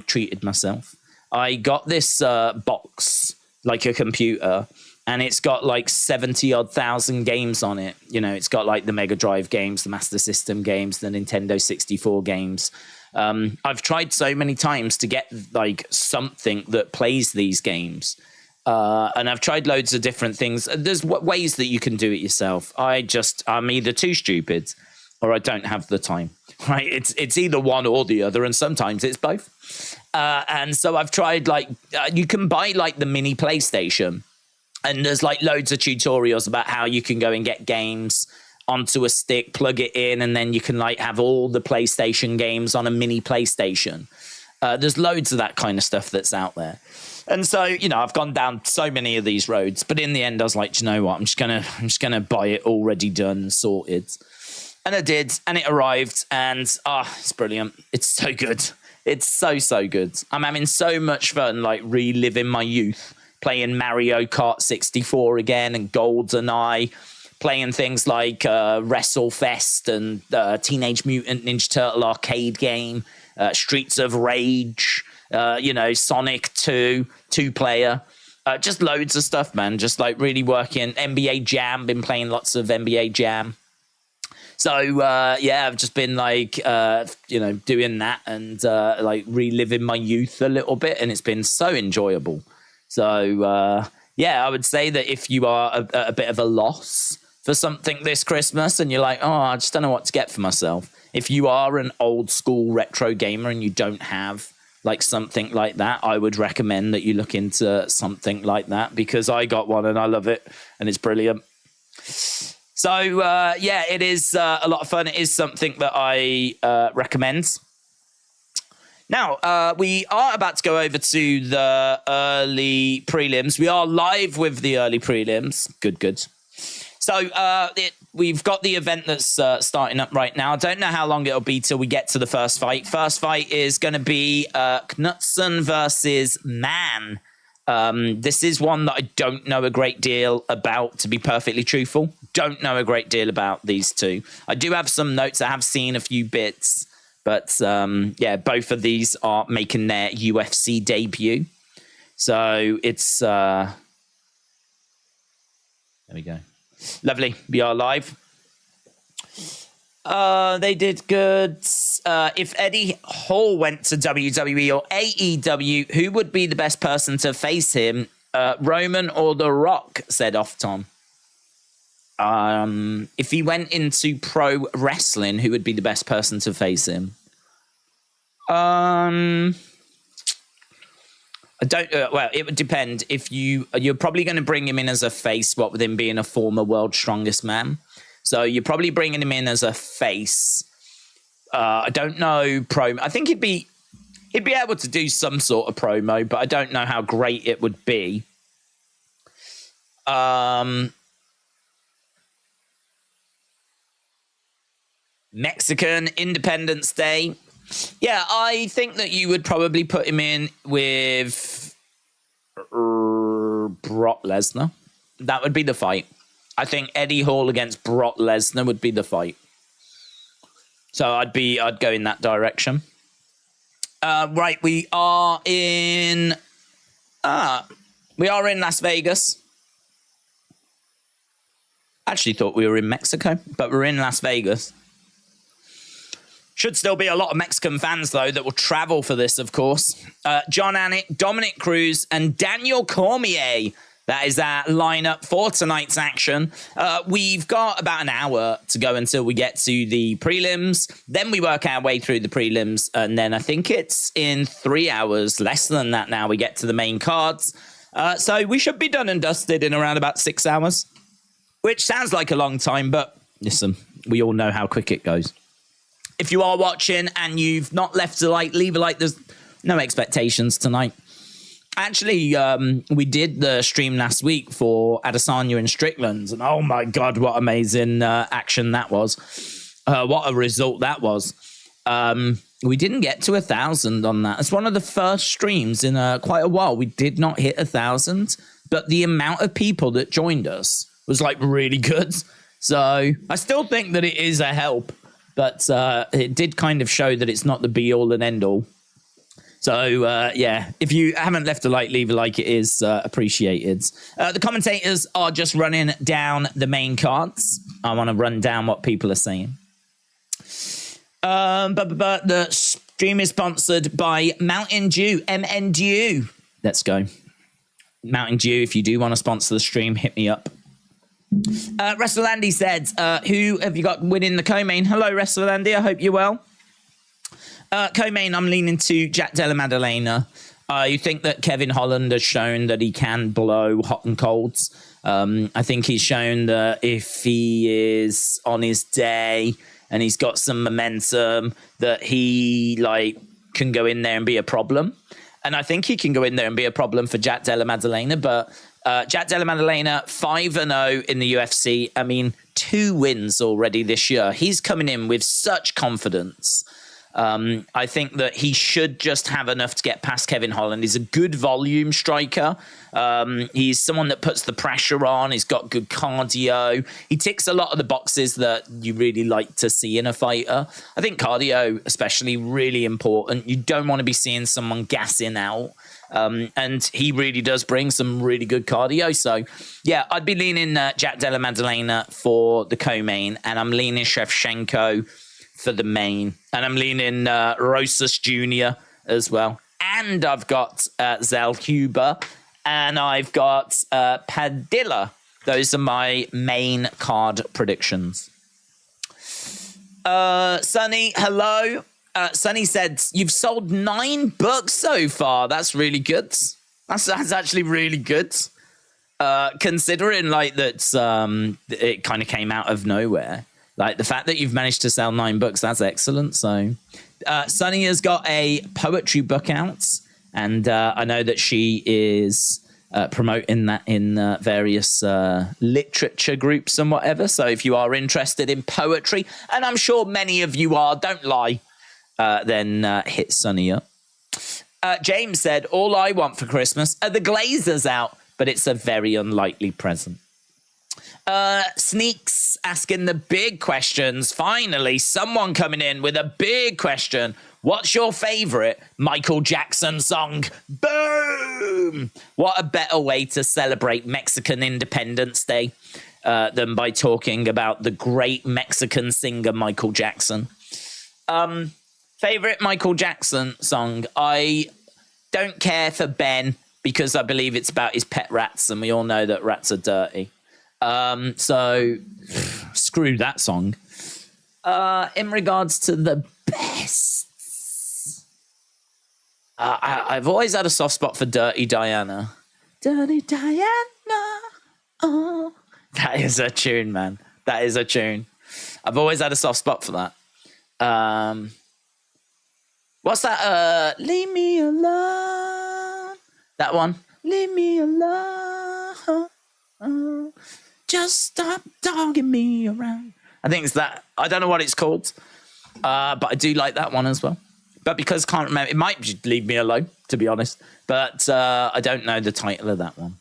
treated myself. I got this box, like a computer, and it's got 70-odd thousand games on it. It's got the Mega Drive games, the Master System games, the Nintendo 64 games. I've tried so many times to get something that plays these games. And I've tried loads of different things. There's ways that you can do it yourself. I'm either too stupid or I don't have the time. Right? It's either one or the other, and sometimes it's both. And so I've tried you can buy the mini PlayStation, and there's loads of tutorials about how you can go and get games onto a stick, plug it in, and then you can have all the PlayStation games on a mini PlayStation. There's loads of that kind of stuff that's out there. And so, I've gone down so many of these roads, but in the end I was like, do you know what? I'm just gonna buy it already done and sorted. And I did, and it arrived, and it's brilliant. It's so good. It's so good. I'm having so much fun, reliving my youth, playing Mario Kart 64 again and GoldenEye, playing things like WrestleFest and Teenage Mutant Ninja Turtle arcade game, Streets of Rage, Sonic 2, two-player. Just loads of stuff, man. Just really working. NBA Jam, been playing lots of NBA Jam. So, I've just been doing that and reliving my youth a little bit, and it's been so enjoyable. So, I would say that if you are a bit of a loss for something this Christmas and you're I just don't know what to get for myself. If you are an old school retro gamer and you don't have like something like that, I would recommend that you look into something like that, because I got one and I love it and it's brilliant. So, yeah, it is a lot of fun. It is something that I recommend. Now, we are about to go over to the early prelims. We are live with the early prelims. Good. So we've got the event that's starting up right now. I don't know how long it'll be till we get to the first fight. First fight is going to be Knutson versus Mann. This is one that I don't know a great deal about, to be perfectly truthful. Don't know a great deal about these two. I do have some notes. I have seen a few bits. But, yeah, both of these are making their UFC debut. So it's... there we go. Lovely. We are live. They did good. If Eddie Hall went to WWE or AEW, who would be the best person to face him? Roman or The Rock, said Off Tom. If he went into pro wrestling, who would be the best person to face him? I don't. Well, it would depend. If you're probably going to bring him in as a face, what with him being a former world's strongest man. So you're probably bringing him in as a face. I don't know I think he'd be able to do some sort of promo, but I don't know how great it would be. Mexican Independence Day. Yeah, I think that you would probably put him in with Brock Lesnar. That would be the fight. I think Eddie Hall against Brock Lesnar would be the fight. So I'd go in that direction. Right, we are in Las Vegas. Actually thought we were in Mexico, but we're in Las Vegas. Should still be a lot of Mexican fans, though, that will travel for this, of course. John Anik, Dominic Cruz, and Daniel Cormier. That is our lineup for tonight's action. We've got about an hour to go until we get to the prelims. Then we work our way through the prelims. And then I think it's in 3 hours, less than that now, we get to the main cards. So we should be done and dusted in around about 6 hours, which sounds like a long time, but listen, we all know how quick it goes. If you are watching and you've not left a like, leave a like. There's no expectations tonight. Actually, we did the stream last week for Adesanya and Strickland, and oh my God, what amazing action that was. What a result that was. We didn't get to 1,000 on that. It's one of the first streams in quite a while. We did not hit 1,000, but the amount of people that joined us was like really good. So I still think that it is a help. But it did kind of show that it's not the be-all and end-all. So, yeah, if you haven't left a like, leave a like. It is appreciated. The commentators are just running down the main cards. I want to run down what people are saying. But the stream is sponsored by Mountain Dew, MNDU. Let's go. Mountain Dew, if you do want to sponsor the stream, hit me up. WrestleLandy said, who have you got winning the co-main? Hello, WrestleLandy. I hope you're well. Co-main, I'm leaning to Jack Della Maddalena. You think that Kevin Holland has shown that he can blow hot and colds. I think he's shown that if he is on his day and he's got some momentum, that he can go in there and be a problem. And I think he can go in there and be a problem for Jack Della Maddalena, but Jack Della Maddalena, 5-0 in the UFC. I mean, 2 wins already this year. He's coming in with such confidence. I think that he should just have enough to get past Kevin Holland. He's a good volume striker. He's someone that puts the pressure on. He's got good cardio. He ticks a lot of the boxes that you really like to see in a fighter. I think cardio, especially, really important. You don't want to be seeing someone gassing out. And he really does bring some really good cardio. So, yeah, I'd be leaning Jack Della Maddalena for the co-main, and I'm leaning Shevchenko for the main, and I'm leaning Rosas Jr. as well. And I've got Zell Huber, and I've got Padilla. Those are my main card predictions. Sunny, hello. Sunny said, you've sold 9 books so far. That's really good. That's actually really good. Considering like that it kind of came out of nowhere. Like the fact that you've managed to sell 9 books, that's excellent. So Sunny has got a poetry book out, and I know that she is promoting that in various literature groups and whatever. So if you are interested in poetry, and I'm sure many of you are, don't lie, then hit Sunny up. James said, all I want for Christmas are the Glazers out, but it's a very unlikely present. Sneaks asking the big questions. Finally, someone coming in with a big question. What's your favorite Michael Jackson song? Boom! What a better way to celebrate Mexican Independence Day than by talking about the great Mexican singer Michael Jackson. Favorite Michael Jackson song? I don't care for Ben because I believe it's about his pet rats, and we all know that rats are dirty. So screw that song. In regards to the best, I've always had a soft spot for Dirty Diana. Dirty Diana. Oh, that is a tune, man. That is a tune. I've always had a soft spot for that. What's that? Leave me alone. That one. Leave me alone. Just stop dogging me around. I think it's that. I don't know what it's called, but I do like that one as well. But because I can't remember, it might just leave me alone, to be honest. But I don't know the title of that one.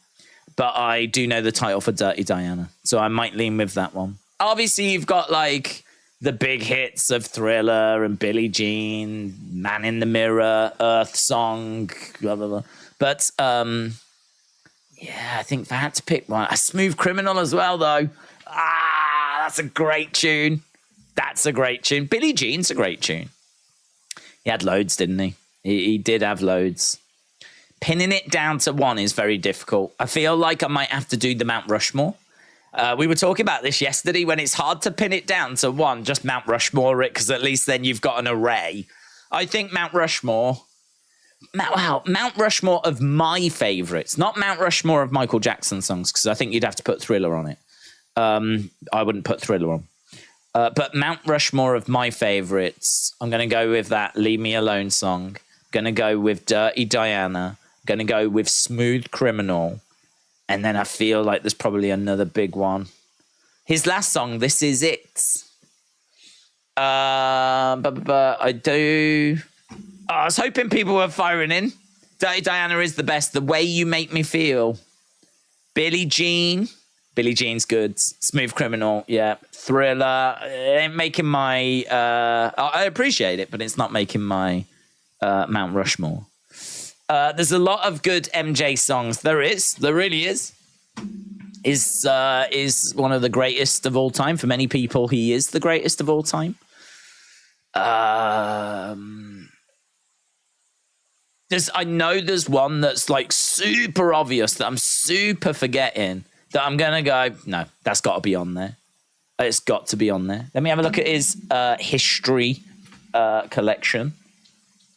But I do know the title for Dirty Diana, so I might lean with that one. Obviously, you've got like the big hits of Thriller and Billie Jean, Man in the Mirror, Earth Song, blah blah blah. But yeah, I think if I had to pick one, a Smooth Criminal as well, though. That's a great tune. That's a great tune. Billie Jean's a great tune. He had loads, didn't he? He did have loads. Pinning it down to one is very difficult. I feel like I might have to do the Mount Rushmore. We were talking about this yesterday. When it's hard to pin it down to one, just Mount Rushmore it, because at least then you've got an array. I think Mount Rushmore... Mount Rushmore of my favourites, not Mount Rushmore of Michael Jackson songs, because I think you'd have to put Thriller on it. I wouldn't put Thriller on. But Mount Rushmore of my favourites, I'm going to go with that Leave Me Alone song. Going to go with Dirty Diana. Going to go with Smooth Criminal. And then I feel like there's probably another big one. His last song, This Is It. But I do... I was hoping people were firing in. Dirty Diana is the best. The Way You Make Me Feel. Billie Jean. Billie Jean's good. Smooth Criminal, yeah. Thriller. It ain't making my... I appreciate it, but it's not making my Mount Rushmore. There's a lot of good MJ songs. There is. There really is. Is one of the greatest of all time. For many people, he is the greatest of all time. I know there's one that's like super obvious that I'm super forgetting that I'm going to go, no, that's got to be on there. It's got to be on there. Let me have a look at his history collection.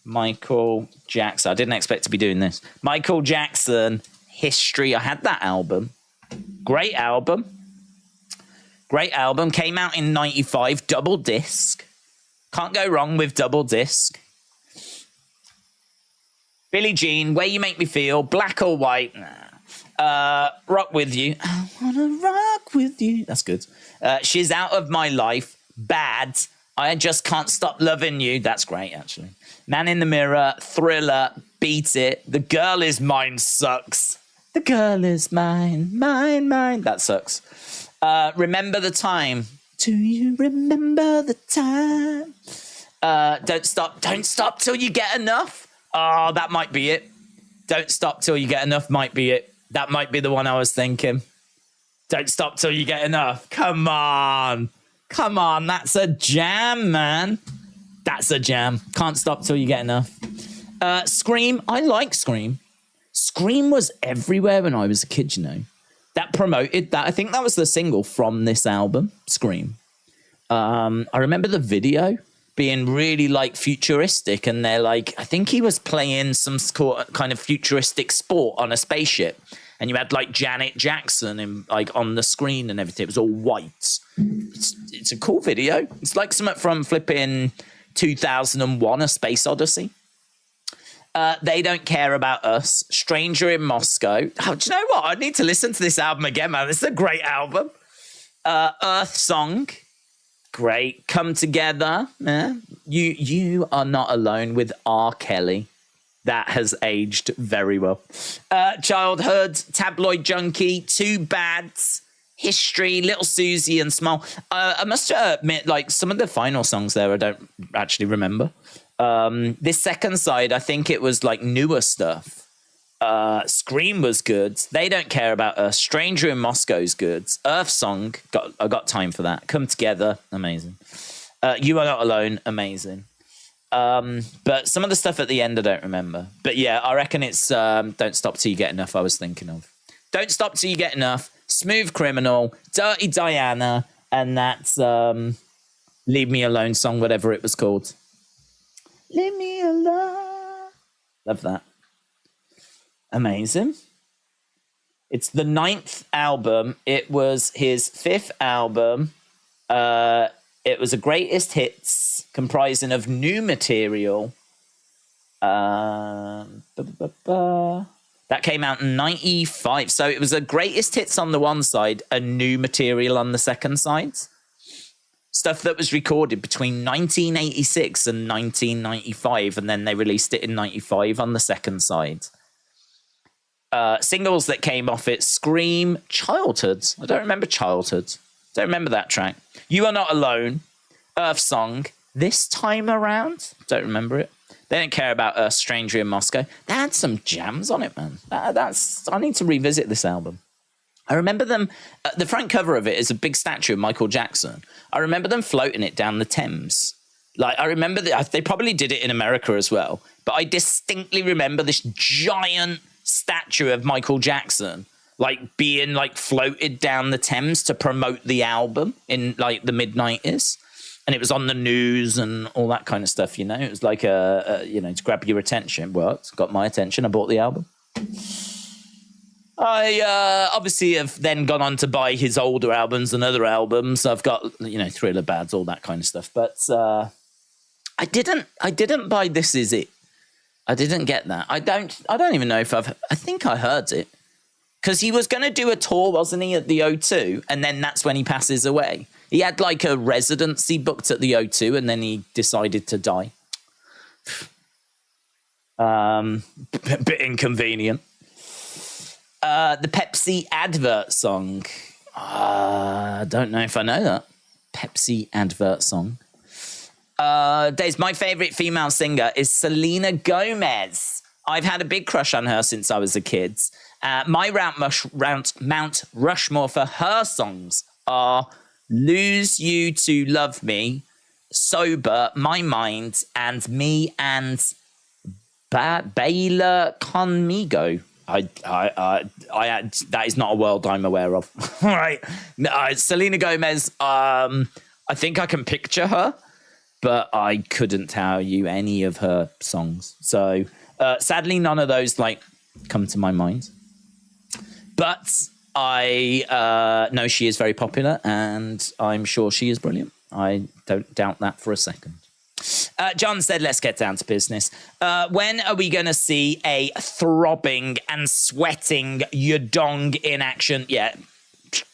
Michael Jackson. I didn't expect to be doing this. Michael Jackson history. I had that album. Great album. Great album. Came out in 95. Double disc. Can't go wrong with double disc. Billie Jean, Way You Make Me Feel, Black or White, Rock With You. I wanna rock with you. That's good. She's Out of My Life, Bad, I Just Can't Stop Loving You. That's great, actually. Man in the Mirror, Thriller, Beat It. The Girl Is Mine sucks. The girl is mine, mine, mine. That sucks. Remember the Time. Do you remember the time? Don't stop till you get enough. Oh, that might be it. Don't Stop Till You Get Enough might be it. That might be the one I was thinking. Don't Stop Till You Get Enough. Come on. Come on. That's a jam, man. That's a jam. Can't Stop Till You Get Enough. Scream. I like Scream. Scream was everywhere when I was a kid, you know. That promoted that. I think that was the single from this album, Scream. I remember the video. being really like futuristic, and they're like, I think he was playing some kind of futuristic sport on a spaceship, and you had like Janet Jackson in like on the screen and everything. It was all white. It's a cool video. It's like something from flipping 2001: A Space Odyssey. They Don't Care About Us, Stranger in Moscow. Oh, do you know what? I need to listen to this album again, man. This is a great album. Earth Song. Great. Come Together. Yeah. You Are Not Alone with R. Kelly. That has aged very well. Childhood, Tabloid Junkie, Too Bad, History, Little Susie, and Smile. I must admit, like, some of the final songs there I don't actually remember. This second side, I think it was like newer stuff. Scream was good. They Don't Care About Us. Stranger in Moscow's good. Earth Song, I got time for that. Come Together, amazing. You Are Not Alone, amazing. But some of the stuff at the end I don't remember. But yeah, I reckon it's Don't Stop Till You Get Enough I was thinking of. Don't Stop Till You Get Enough, Smooth Criminal, Dirty Diana, and that's Leave Me Alone song, whatever it was called. Leave Me Alone. Love that. Amazing. It's the 9th album. It was his 5th album. It was a greatest hits comprising of new material. That came out in 95. So it was a greatest hits on the one side, a new material on the second side. Stuff that was recorded between 1986 and 1995, and then they released it in 95 on the second side. Singles that came off it: Scream, Childhood. I don't remember Childhood. Don't remember that track. You Are Not Alone, Earth Song, This Time Around. Don't remember it. They Don't Care About Us, Stranger in Moscow. They had some jams on it, man. I need to revisit this album. I remember them. The front cover of it is a big statue of Michael Jackson. I remember them floating it down the Thames. Like, I remember that they probably did it in America as well, but I distinctly remember this giant statue of Michael Jackson like being like floated down the Thames to promote the album in like the mid-90s, and it was on the news and all that kind of stuff, you know. It was like to grab your attention. Worked, got my attention. I bought the album. I obviously have then gone on to buy his older albums and other albums. I've got, Thriller Bads, all that kind of stuff, but I didn't buy This Is It. I didn't get that. I don't even know if I think I heard it. Because he was going to do a tour, wasn't he, at the O2? And then that's when he passes away. He had like a residency booked at the O2 and then he decided to die. Bit inconvenient. The Pepsi advert song. I don't know if I know that. Pepsi advert song. Days, my favourite female singer is Selena Gomez. I've had a big crush on her since I was a kid. My Mount Rushmore for her songs are Lose You to Love Me, Sober, My Mind, and Me and Baila Conmigo. That is not a world I'm aware of. Right. Selena Gomez, I think I can picture her, but I couldn't tell you any of her songs. So sadly, none of those come to my mind. But I know she is very popular, and I'm sure she is brilliant. I don't doubt that for a second. John said, let's get down to business. When are we going to see a throbbing and sweating Yudong in action? Yeah,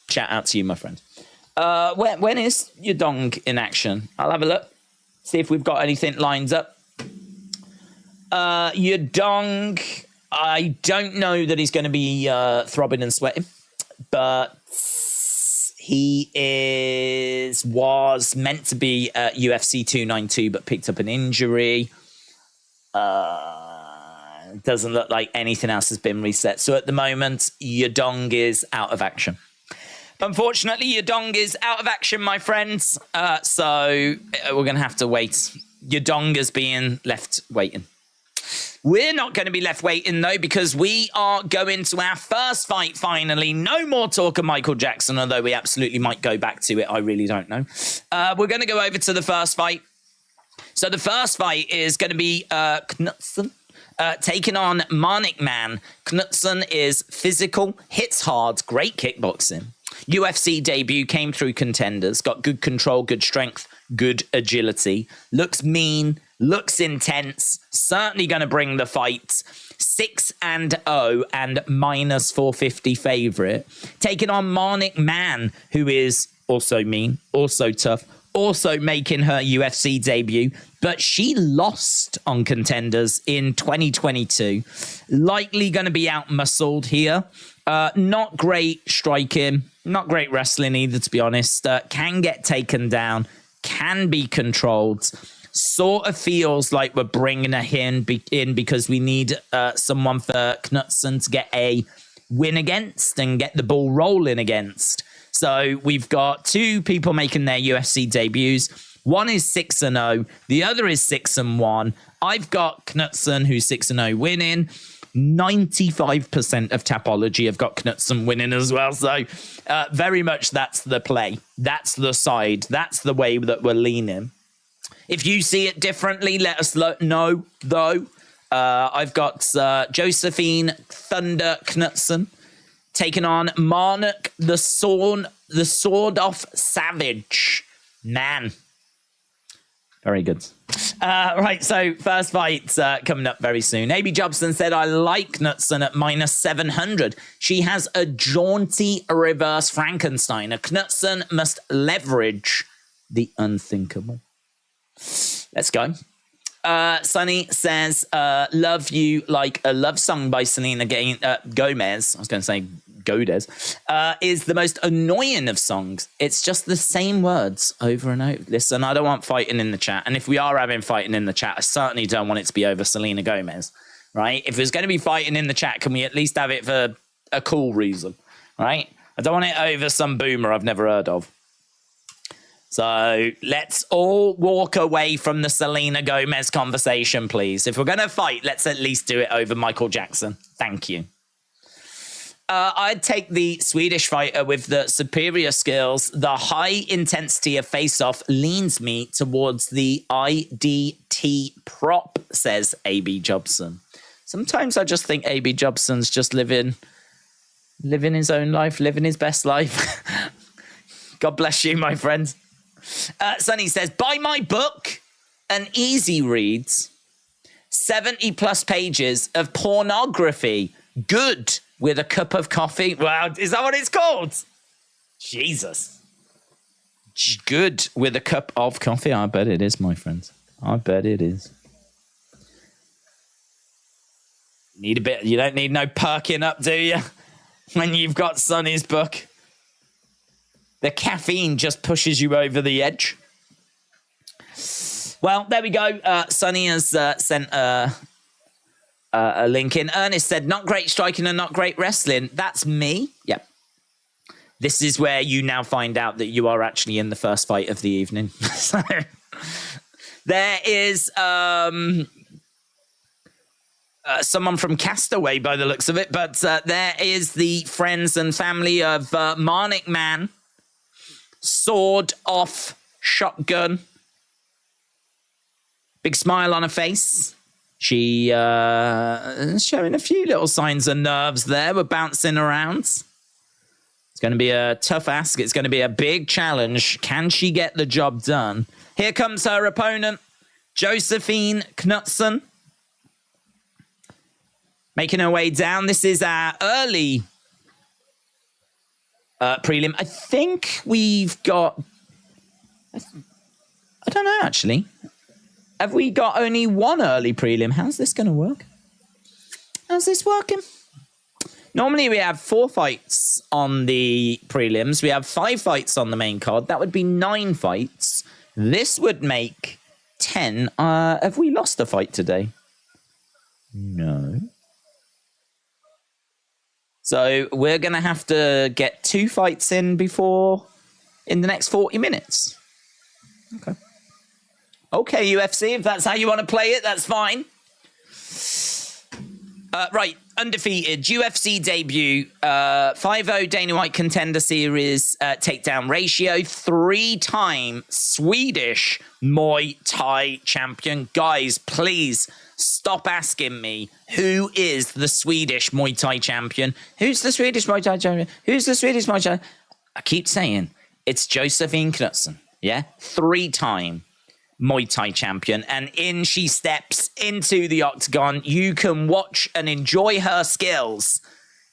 shout out to you, my friend. When is Yudong in action? I'll have a look, see if we've got anything lined up. Yudong, I don't know that he's going to be throbbing and sweating, but he was meant to be at UFC 292, but picked up an injury. Doesn't look like anything else has been reset. So at the moment, Yudong is out of action. Unfortunately, Yudong is out of action, my friends. So we're going to have to wait. Yudong is being left waiting. We're not going to be left waiting, though, because we are going to our first fight, finally. No more talk of Michael Jackson, although we absolutely might go back to it. I really don't know. We're going to go over to the first fight. So the first fight is going to be Knutson taking on Marnik Man. Knutson is physical, hits hard, great kickboxing. UFC debut, came through contenders, got good control, good strength, good agility. Looks mean, looks intense, certainly going to bring the fight. 6-0 and minus 450 favorite. Taking on Marnik Man, who is also mean, also tough, also making her UFC debut, but she lost on contenders in 2022. Likely going to be out-muscled here. Not great striking, not great wrestling either, to be honest. Can get taken down, can be controlled. Sort of feels like we're bringing her in because we need someone for Knutson to get a win against and get the ball rolling against. So we've got two people making their UFC debuts. One is 6-0. The other is 6-1. I've got Knutson, who's 6-0 winning. 95% of Tapology have got Knutson winning as well. So very much that's the play. That's the side. That's the way that we're leaning. If you see it differently, let us know, though. I've got Josephine Thunder Knutson taking on Marnik, the sword-off savage. Man. Very good. Right, so first fight coming up very soon. A.B. Jobson said, I like Knutson at minus 700. She has a jaunty reverse Frankenstein. A Knutson must leverage the unthinkable. Let's go. Sunny says, love you like a love song by Selena Gomez. I was going to say Godes. Is the most annoying of songs. It's just the same words over and over. Listen, I don't want fighting in the chat. And if we are having fighting in the chat, I certainly don't want it to be over Selena Gomez. Right? If there's going to be fighting in the chat, can we at least have it for a cool reason? Right? I don't want it over some boomer I've never heard of. So let's all walk away from the Selena Gomez conversation, please. If we're going to fight, let's at least do it over Michael Jackson. Thank you. I'd take the Swedish fighter with the superior skills. The high intensity of face-off leans me towards the IDT prop, says A.B. Jobson. Sometimes I just think A.B. Jobson's just living his own life, living his best life. God bless you, my friend. Sonny says, buy my book, an easy reads, 70 plus pages of pornography. Good with a cup of coffee. Wow, is that what it's called? Jesus. Good with a cup of coffee. I bet it is, my friends. I bet it is. Need a bit. You don't need no perking up, do you? When you've got Sonny's book. The caffeine just pushes you over the edge. Well, there we go. Sonny has sent a link in. Ernest said, not great striking and not great wrestling. That's me. Yep. This is where you now find out that you are actually in the first fight of the evening. So, there is someone from Castaway by the looks of it, but there is the friends and family of Marnik Man. Sword off, shotgun. Big smile on her face. She is showing a few little signs of nerves there. We're bouncing around. It's going to be a tough ask. It's going to be a big challenge. Can she get the job done? Here comes her opponent, Josephine Knutson. Making her way down. This is our early prelim. I think we've got... I don't know, actually. Have we got only one early prelim? How's this going to work? How's this working? Normally we have 4 fights on the prelims. We have 5 fights on the main card. That would be 9 fights. This would make 10. Have we lost a fight today? No. So we're going to have to get 2 fights in the next 40 minutes. Okay. Okay, UFC, if that's how you want to play it, that's fine. Right, undefeated UFC debut, 5-0 Dana White Contender Series takedown ratio, 3-time Swedish Muay Thai champion. Guys, please stop asking me who is the Swedish Muay Thai champion. Who's the Swedish Muay Thai champion? Who's the Swedish Muay Thai? I keep saying it's Josephine Knutsson. Yeah, 3-time Muay Thai champion, and in she steps into the octagon. You can watch and enjoy her skills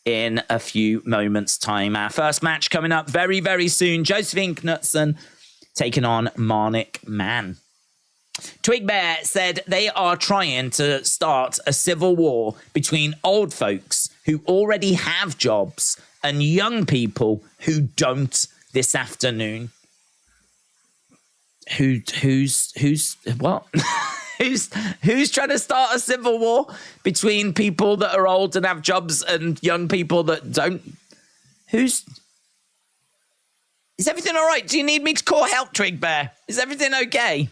in a few moments' time. Our first match coming up very, very soon. Josephine Knutsson taking on Marnik Mann. Twig Bear said they are trying to start a civil war between old folks who already have jobs and young people who don't this afternoon. Who's what? who's trying to start a civil war between people that are old and have jobs and young people that don't? Is everything all right? Do you need me to call help, Twig Bear? Is everything okay?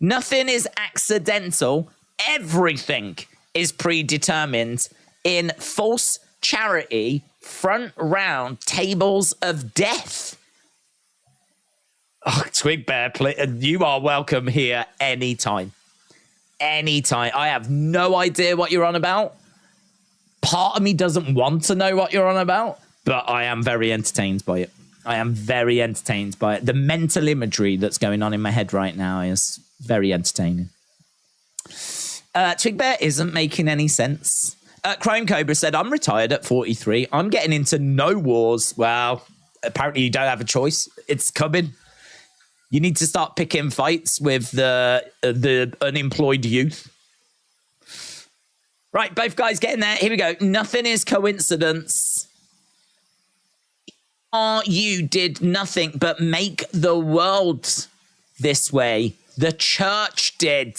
Nothing is accidental. Everything is predetermined in false charity front round tables of death. Oh, Twig Bear, you are welcome here anytime. Anytime. I have no idea what you're on about. Part of me doesn't want to know what you're on about, but I am very entertained by it. I am very entertained by it. The mental imagery that's going on in my head right now is very entertaining. Twig Bear isn't making any sense. Chrome Cobra said, I'm retired at 43. I'm getting into no wars. Well, apparently you don't have a choice. It's coming. You need to start picking fights with the unemployed youth. Right, both guys getting there. Here we go. Nothing is coincidence. You did nothing but make the world this way. The church did.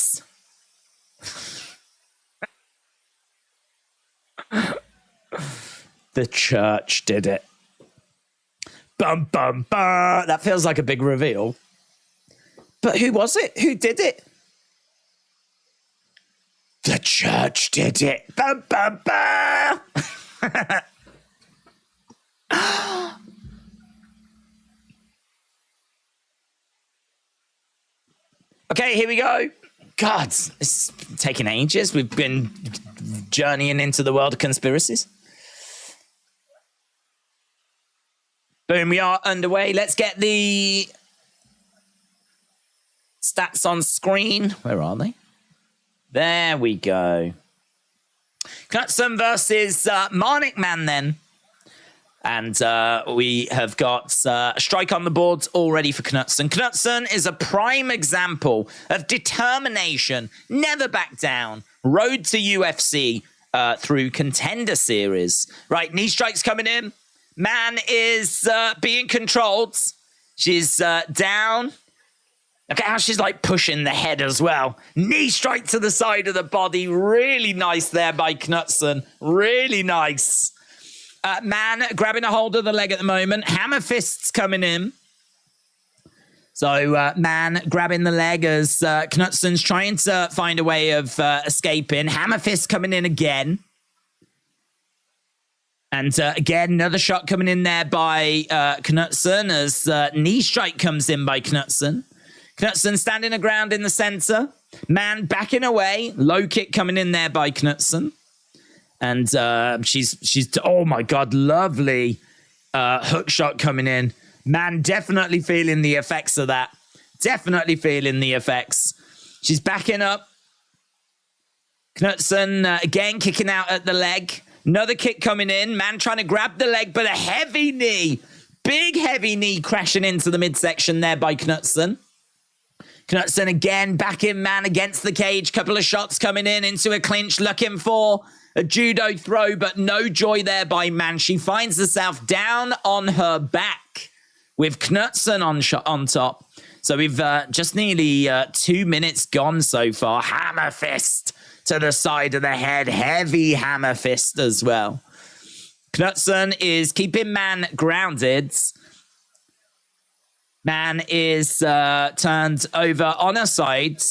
The church did it. Bum, bum, bum. That feels like a big reveal. But who was it? Who did it? The church did it. Bum, bum, bum. Okay, here we go. God, it's taking ages. We've been journeying into the world of conspiracies. Boom, we are underway. Let's get the stats on screen. Where are they? There we go. Knutsson versus Marnik Mann then. And we have got a strike on the boards already for Knutsson. Knutsson is a prime example of determination, never back down, road to UFC through Contender Series. Right, knee strikes coming in. Mann is being controlled. She's down. Look at how she's like pushing the head as well. Knee strike to the side of the body. Really nice there by Knutsson. Really nice. Mann grabbing a hold of the leg at the moment. Hammer fists coming in. So Mann grabbing the leg as Knutsson's trying to find a way of escaping. Hammer fist coming in again. And again, another shot coming in there by Knutsson as knee strike comes in by Knutsson. Knutsson standing the ground in the center. Mann backing away. Low kick coming in there by Knutsson. And she's oh my God, lovely hook shot coming in. Mann definitely feeling the effects of that. Definitely feeling the effects. She's backing up. Knutsson again kicking out at the leg. Another kick coming in. Mann trying to grab the leg, but a heavy knee. Big heavy knee crashing into the midsection there by Knutsson. Knutsson again backing Mann against the cage. Couple of shots coming in into a clinch, looking for a judo throw, but no joy there by Mann. She finds herself down on her back with Knutsson on top. So we've just nearly 2 minutes gone so far. Hammer fist to the side of the head. Heavy hammer fist as well. Knutsson is keeping Mann grounded. Mann is turned over on her side.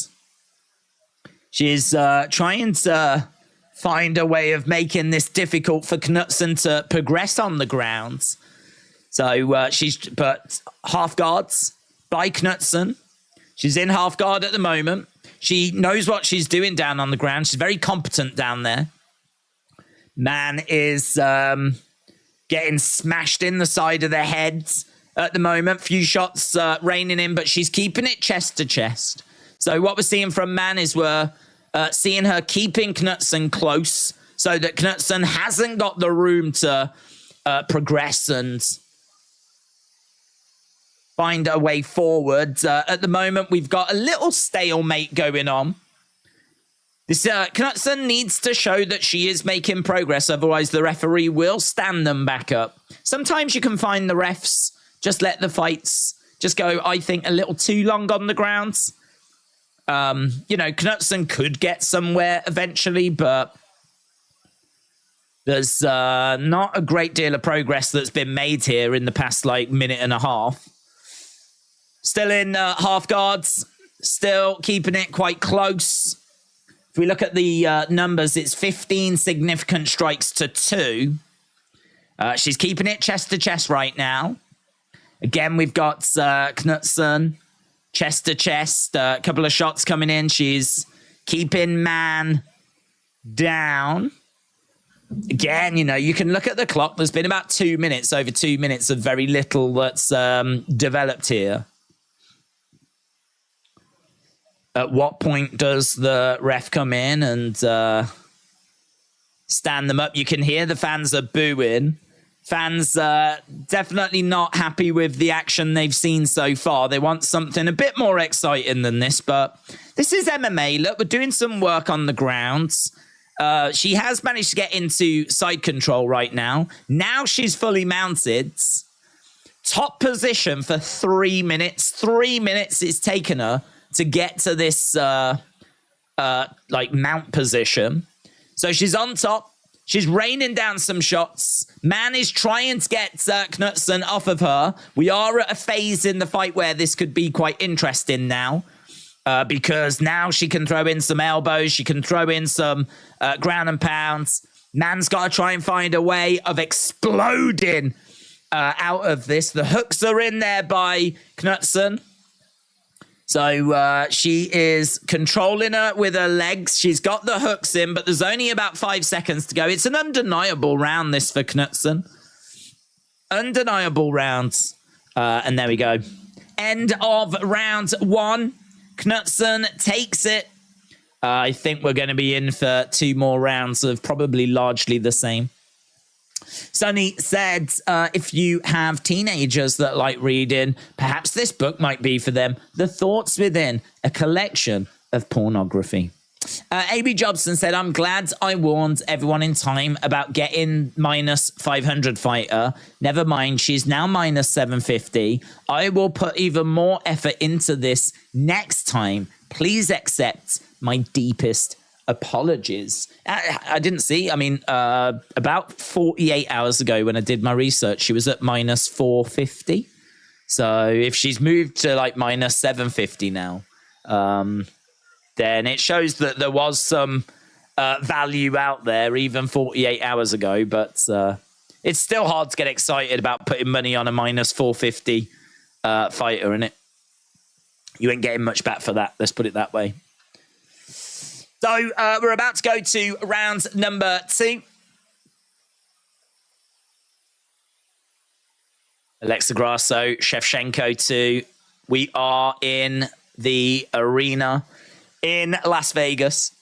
She's trying to find a way of making this difficult for Knutson to progress on the ground. So she's put half guards by Knutson. She's in half guard at the moment. She knows what she's doing down on the ground. She's very competent down there. Man is getting smashed in the side of the head at the moment. Few shots raining in, but she's keeping it chest to chest. So what we're seeing from Man is we're seeing her keeping Knutson close so that Knutson hasn't got the room to progress and find a way forward. At the moment, we've got a little stalemate going on. This Knutson needs to show that she is making progress, otherwise the referee will stand them back up. Sometimes you can find the refs just let the fights just go, I think, a little too long on the ground. You know, Knutson could get somewhere eventually, but there's not a great deal of progress that's been made here in the past, like, minute and a half. Still in half guards, still keeping it quite close. If we look at the numbers, it's 15 significant strikes to 2. She's keeping it chest to chest right now. Again, we've got Knutson, chest to chest, a couple of shots coming in. She's keeping Man down. Again, you know, you can look at the clock. There's been about 2 minutes, over 2 minutes of very little that's developed here. At what point does the ref come in and stand them up? You can hear the fans are booing. Fans definitely not happy with the action they've seen so far. They want something a bit more exciting than this, but this is MMA. Look, we're doing some work on the ground. She has managed to get into side control right now. Now she's fully mounted. Top position for 3 minutes. 3 minutes it's taken her to get to this like mount position. So she's on top. She's raining down some shots. Man is trying to get Knutson off of her. We are at a phase in the fight where this could be quite interesting now. Because now she can throw in some elbows. She can throw in some ground and pounds. Man's got to try and find a way of exploding out of this. The hooks are in there by Knutson. So she is controlling her with her legs. She's got the hooks in, but there's only about 5 seconds to go. It's an undeniable round, this, for Knutson. Undeniable round. And there we go. End of round 1. Knutson takes it. I think we're going to be in for 2 more rounds of probably largely the same. Sonny said, if you have teenagers that like reading, perhaps this book might be for them. The Thoughts Within, a collection of pornography. A.B. Jobson said, I'm glad I warned everyone in time about getting minus 500 fighter. Never mind, she's now minus 750. I will put even more effort into this next time. Please accept my deepest apologies. I didn't see. I mean, about 48 hours ago when I did my research, she was at minus 450. So if she's moved to like minus 750 now, then it shows that there was some value out there even 48 hours ago. But it's still hard to get excited about putting money on a minus 450 fighter, innit? You ain't getting much back for that. Let's put it that way. So we're about to go to round number 2. Alexa Grasso, Shevchenko 2. We are in the arena in Las Vegas.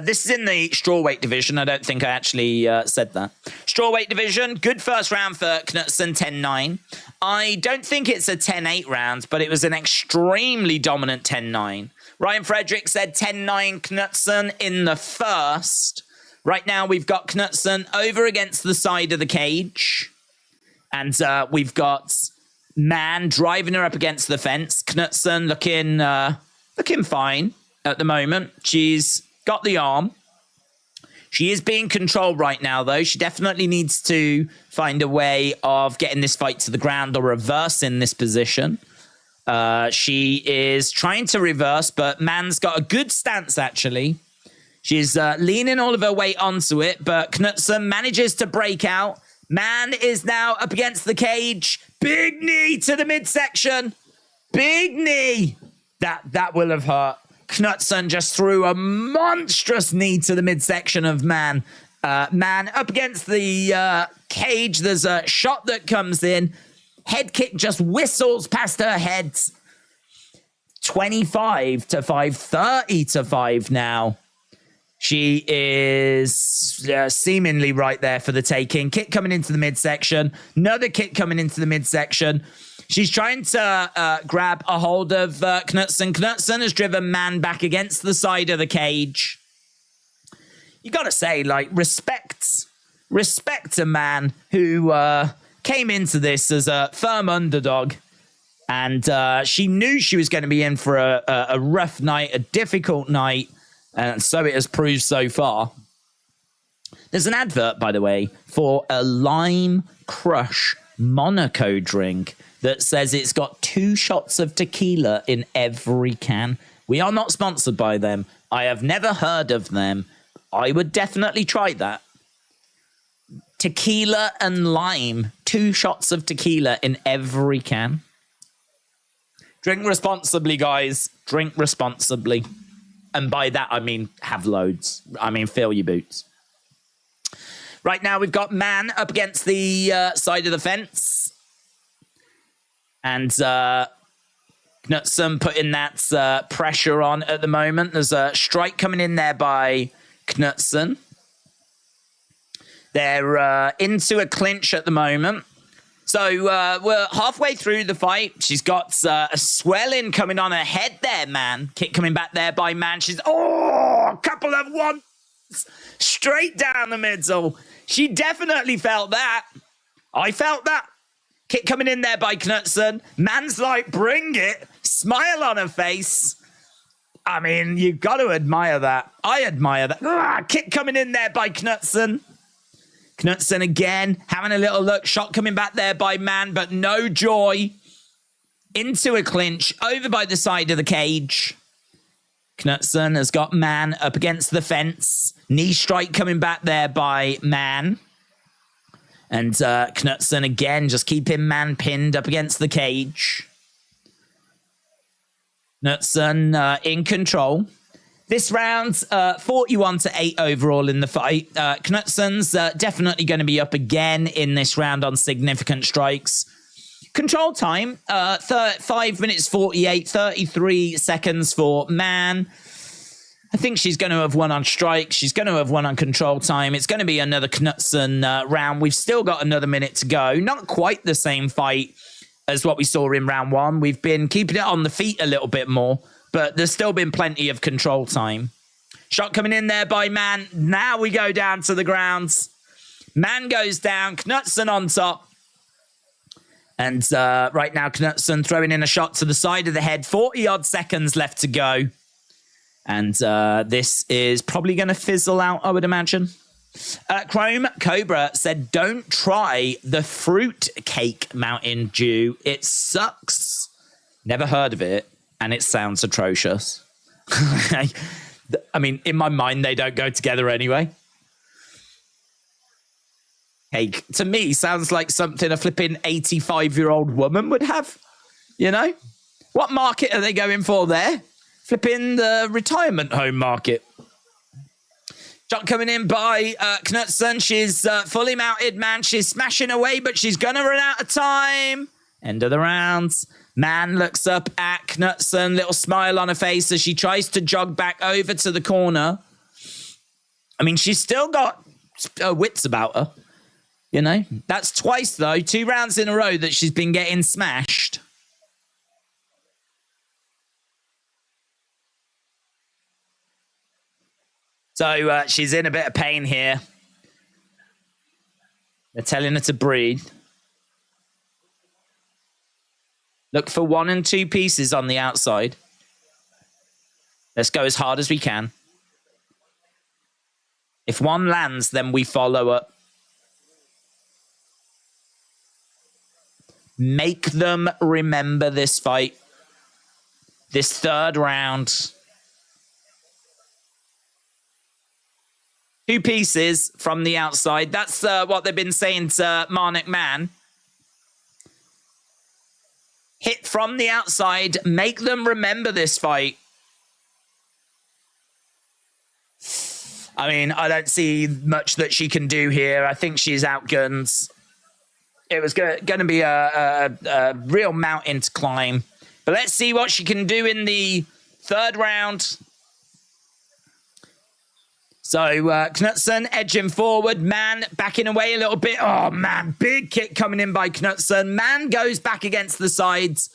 This is in the strawweight division. I don't think I actually said that. Strawweight division, good first round for Knutson, 10-9. I don't think it's a 10-8 round, but it was an extremely dominant 10-9. Ryan Frederick said 10-9 Knutson in the first. Right now, we've got Knutson over against the side of the cage. And we've got Man driving her up against the fence. Knutson looking fine at the moment. She's got the arm. She is being controlled right now, though. She definitely needs to find a way of getting this fight to the ground or reversing this position. She is trying to reverse, but Man's got a good stance, actually. She's leaning all of her weight onto it, but Knutson manages to break out. Man is now up against the cage. Big knee to the midsection. Big knee. That will have hurt. Knutson just threw a monstrous knee to the midsection of Man. Man up against the cage. There's a shot that comes in. Head kick just whistles past her head. 25 to 5, 30 to 5 now. She is seemingly right there for the taking. Kick coming into the midsection. Another kick coming into the midsection. She's trying to grab a hold of Knutson. Knutson has driven Man back against the side of the cage. You got to say, like, respect a Man who came into this as a firm underdog. And she knew she was going to be in for a rough night, a difficult night. And so it has proved so far. There's an advert, by the way, for a Lime Crush Monaco drink that says it's got 2 shots of tequila in every can. We are not sponsored by them. I have never heard of them. I would definitely try that. Tequila and lime. 2 shots of tequila in every can. Drink responsibly, guys. Drink responsibly. And by that, I mean have loads. I mean fill your boots. Right now, we've got Man up against the side of the fence. And Knutson putting that pressure on at the moment. There's a strike coming in there by Knutson. They're into a clinch at the moment. So we're halfway through the fight. She's got a swelling coming on her head there, Man. Kick coming back there by Man. She's, a couple of ones straight down the middle. She definitely felt that. I felt that. Kick coming in there by Knutson. Man's like, bring it. Smile on her face. I mean, you've got to admire that. I admire that. Kick coming in there by Knutson. Knutson again, having a little look. Shot coming back there by Man, but no joy. Into a clinch, over by the side of the cage. Knutson has got Man up against the fence. Knee strike coming back there by Man. And Knutson again, just keeping Man pinned up against the cage. Knutson in control. This round, 41-8 overall in the fight. Knutson's definitely going to be up again in this round on significant strikes. Control time, 5 minutes 48, 33 seconds for Man. I think she's going to have won on strikes. She's going to have won on control time. It's going to be another Knutson round. We've still got another minute to go. Not quite the same fight as what we saw in round 1. We've been keeping it on the feet a little bit more. But there's still been plenty of control time. Shot coming in there by Man. Now we go down to the ground. Man goes down. Knutson on top. And right now, Knutson throwing in a shot to the side of the head. 40-odd seconds left to go. And this is probably going to fizzle out, I would imagine. Chrome Cobra said, don't try the fruit cake Mountain Dew. It sucks. Never heard of it. And it sounds atrocious. I mean, in my mind, they don't go together anyway. Cake, to me, sounds like something a flipping 85-year-old woman would have. You know? What market are they going for there? Flipping the retirement home market. Shot coming in by Knutson. She's fully mounted, Man. She's smashing away, but she's going to run out of time. End of the round. Man looks up at Knutson, little smile on her face as she tries to jog back over to the corner. I mean, she's still got wits about her, you know. That's twice, though, 2 rounds in a row that she's been getting smashed. So she's in a bit of pain here. They're telling her to breathe. Look for 1 and 2 pieces on the outside. Let's go as hard as we can. If 1 lands, then we follow up. Make them remember this fight. This 3rd round. 2 pieces from the outside. That's what they've been saying to Marnik Man. Hit from the outside. Make them remember this fight. I mean, I don't see much that she can do here. I think she's outgunned. It was going to be a real mountain to climb. But let's see what she can do in the 3rd round. So Knutson edging forward. Man backing away a little bit. Oh, man. Big kick coming in by Knutson. Man goes back against the sides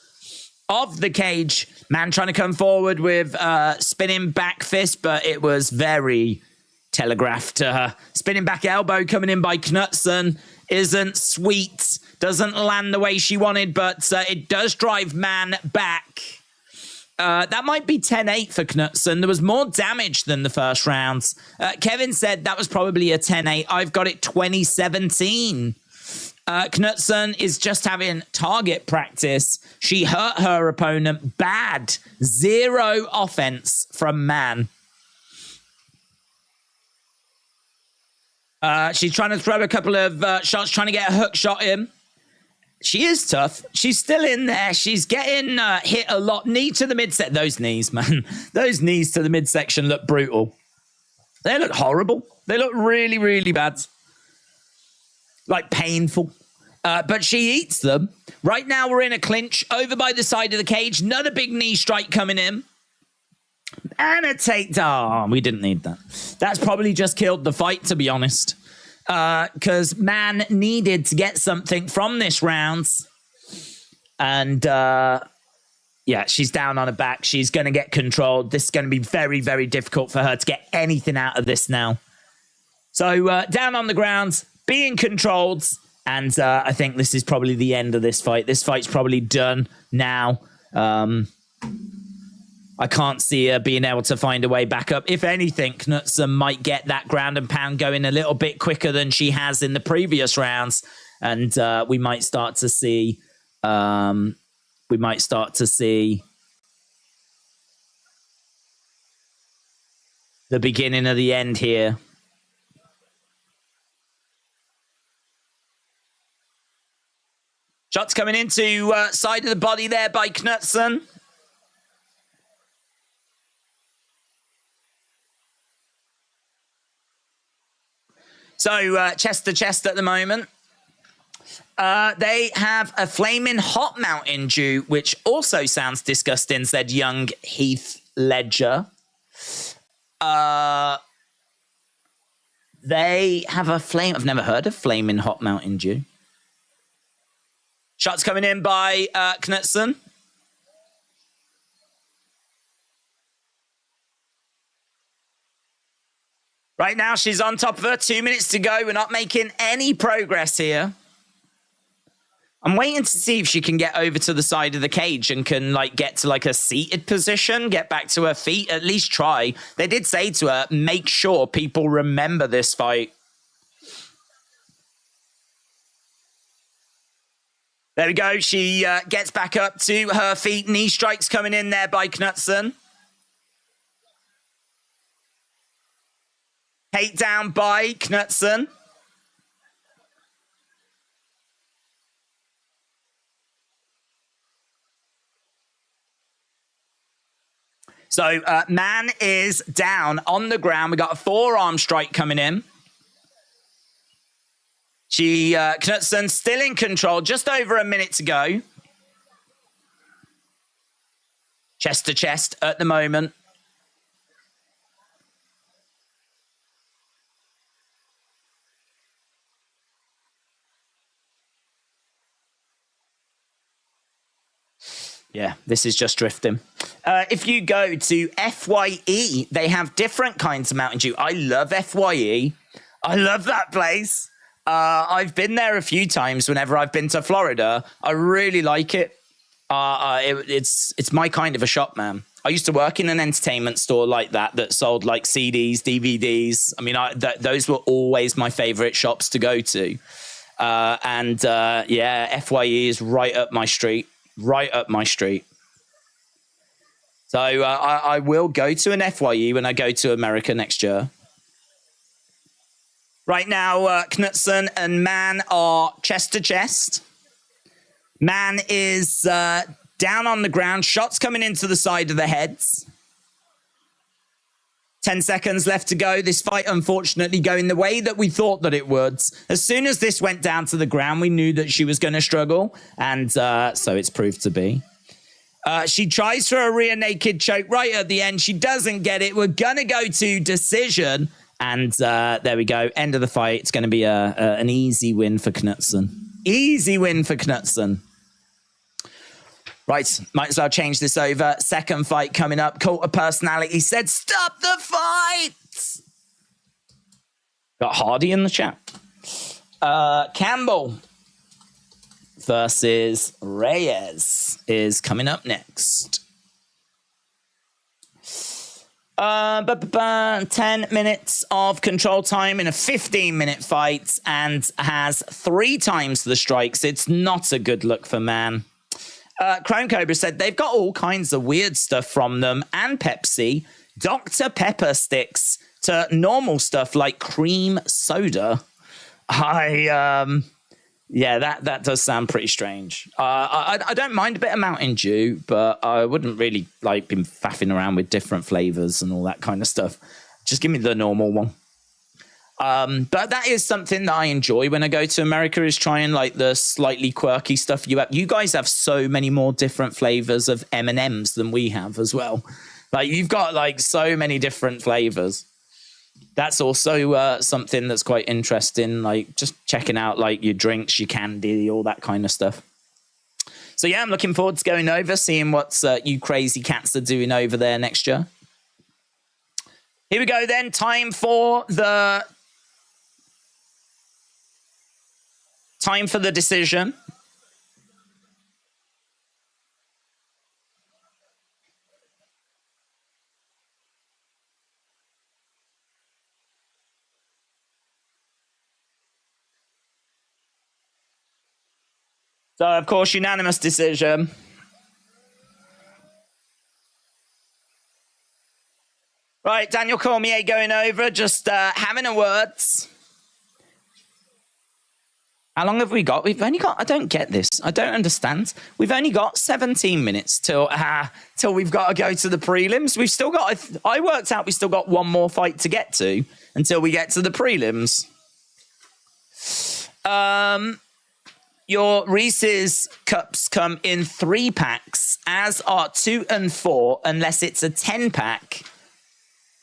of the cage. Man trying to come forward with spinning back fist, but it was very telegraphed to her. Spinning back elbow coming in by Knutson. Isn't sweet. Doesn't land the way she wanted, but it does drive Man back. That might be 10-8 for Knutson. There was more damage than the first round. Kevin said that was probably a 10-8. I've got it 2017. Knutson is just having target practice. She hurt her opponent bad. 0 offense from Man. She's trying to throw a couple of shots, trying to get a hook shot in. She is tough. She's still in there. She's getting hit a lot. Knee to the midsection. Those knees, man. Those knees to the midsection look brutal. They look horrible. They look really, really bad. Like painful. But she eats them. Right now we're in a clinch over by the side of the cage. Another big knee strike coming in. And a takedown. We didn't need that. That's probably just killed the fight, to be honest. Because Man needed to get something from this round. And, yeah, she's down on her back. She's going to get controlled. This is going to be very, very difficult for her to get anything out of this now. So, down on the ground, being controlled. And I think this is probably the end of this fight. This fight's probably done now. I can't see her being able to find a way back up. If anything, Knutson might get that ground and pound going a little bit quicker than she has in the previous rounds. And we might start to see... the beginning of the end here. Shots coming into side of the body there by Knutson. So, chest to chest at the moment. They have a flaming hot Mountain Dew, which also sounds disgusting, said young Heath Ledger. They have a flame... I've never heard of flaming hot Mountain Dew. Shots coming in by Knutson. Right now, she's on top of her. 2 minutes to go. We're not making any progress here. I'm waiting to see if she can get over to the side of the cage and can, like, get to, like, a seated position, get back to her feet, at least try. They did say to her, make sure people remember this fight. There we go. She gets back up to her feet. Knee strikes coming in there by Knutson. Takedown by Knutson. So, Man is down on the ground. We got a forearm strike coming in. Knutson still in control. Just over a minute to go. Chest to chest at the moment. Yeah, this is just drifting. If you go to FYE, they have different kinds of Mountain Dew. I love FYE. I love that place. I've been there a few times whenever I've been to Florida. I really like it. It's my kind of a shop, man. I used to work in an entertainment store like that sold like CDs, DVDs. I mean, those were always my favorite shops to go to. Yeah, FYE is right up my street. Right up my street. So I will go to an FYE when I go to America next year. Right now, Knutson and Mann are chest to chest. Mann is down on the ground. Shots coming into the side of the heads. 10 seconds left to go. This fight, unfortunately, going the way that we thought that it would. As soon as this went down to the ground, we knew that she was going to struggle. And so it's proved to be. She tries for a rear naked choke right at the end. She doesn't get it. We're going to go to decision. And there we go. End of the fight. It's going to be an easy win for Knutson. Easy win for Knutson. Right, might as well change this over. Second fight coming up. Cult of Personality said, stop the fight! Got Hardy in the chat. Campbell versus Reyes is coming up next. 10 minutes of control time in a 15-minute fight and has 3 times the strikes. It's not a good look for Mann. Chrome Cobra said they've got all kinds of weird stuff from them and Pepsi. Dr. Pepper sticks to normal stuff like cream soda. Yeah, that does sound pretty strange. I don't mind a bit of Mountain Dew, but I wouldn't really like been faffing around with different flavors and all that kind of stuff. Just give me the normal one. But that is something that I enjoy when I go to America, is trying like the slightly quirky stuff. You guys have so many more different flavors of M&Ms than we have as well. Like you've got like so many different flavors. That's also something that's quite interesting. Like just checking out like your drinks, your candy, all that kind of stuff. So yeah, I'm looking forward to going over, seeing what you crazy cats are doing over there next year. Here we go then. Time for the decision. So, of course, unanimous decision. Right, Daniel Cormier going over, just having a word. How long have we got? We've only got, I don't get this. I don't understand. We've only got 17 minutes till we've got to go to the prelims. We've still got, I worked out we still got one more fight to get to until we get to the prelims. Your Reese's cups come in 3 packs, as are 2 and 4, unless it's a 10-pack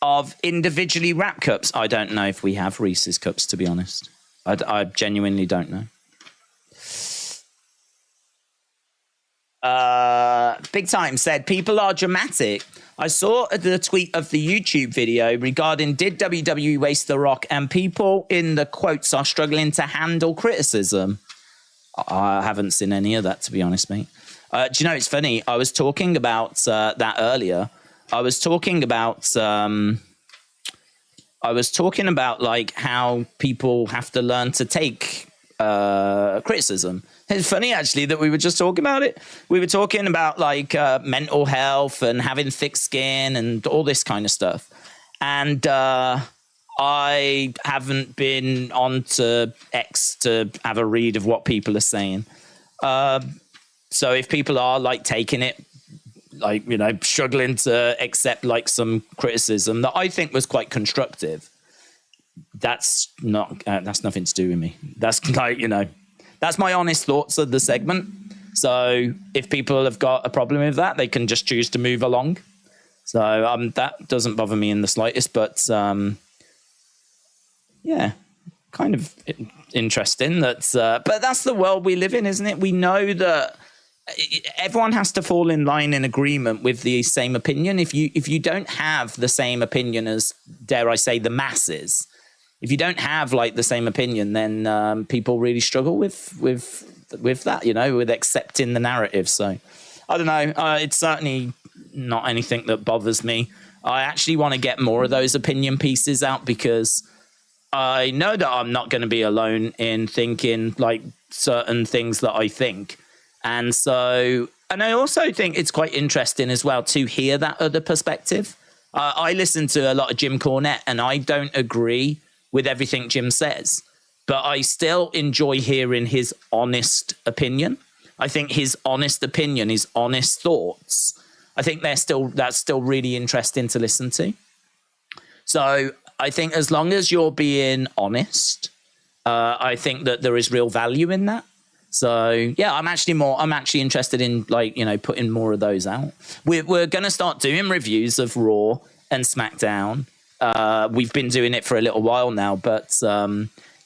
of individually wrapped cups. I don't know if we have Reese's cups, to be honest. I genuinely don't know. Big Time said, people are dramatic. I saw the tweet of the YouTube video regarding did WWE waste The Rock, and people in the quotes are struggling to handle criticism. I haven't seen any of that, to be honest, mate. Do you know, it's funny. I was talking about that earlier. I was talking about like how people have to learn to take criticism. It's funny, actually, that we were just talking about it. We were talking about like mental health and having thick skin and all this kind of stuff. And I haven't been on to X to have a read of what people are saying. So if people are like taking it, like, you know, struggling to accept like some criticism that I think was quite constructive, that's nothing to do with me. That's like, you know, that's my honest thoughts of the segment. So if people have got a problem with that, they can just choose to move along. So that doesn't bother me in the slightest, but yeah, kind of interesting. But that's the world we live in, isn't it? We know that everyone has to fall in line in agreement with the same opinion. If you don't have the same opinion as, dare I say, the masses, if you don't have like the same opinion, then people really struggle with that, you know, with accepting the narrative. So I don't know. It's certainly not anything that bothers me. I actually want to get more of those opinion pieces out, because I know that I'm not going to be alone in thinking like certain things that I think. And so, and I also think it's quite interesting as well to hear that other perspective. I listen to a lot of Jim Cornette, and I don't agree with everything Jim says, but I still enjoy hearing his honest opinion. I think his honest opinion, his honest thoughts, I think that's still really interesting to listen to. So I think as long as you're being honest, I think that there is real value in that. So yeah, I'm actually interested in, like, you know, putting more of those out. We're going to start doing reviews of Raw and SmackDown. We've been doing it for a little while now, but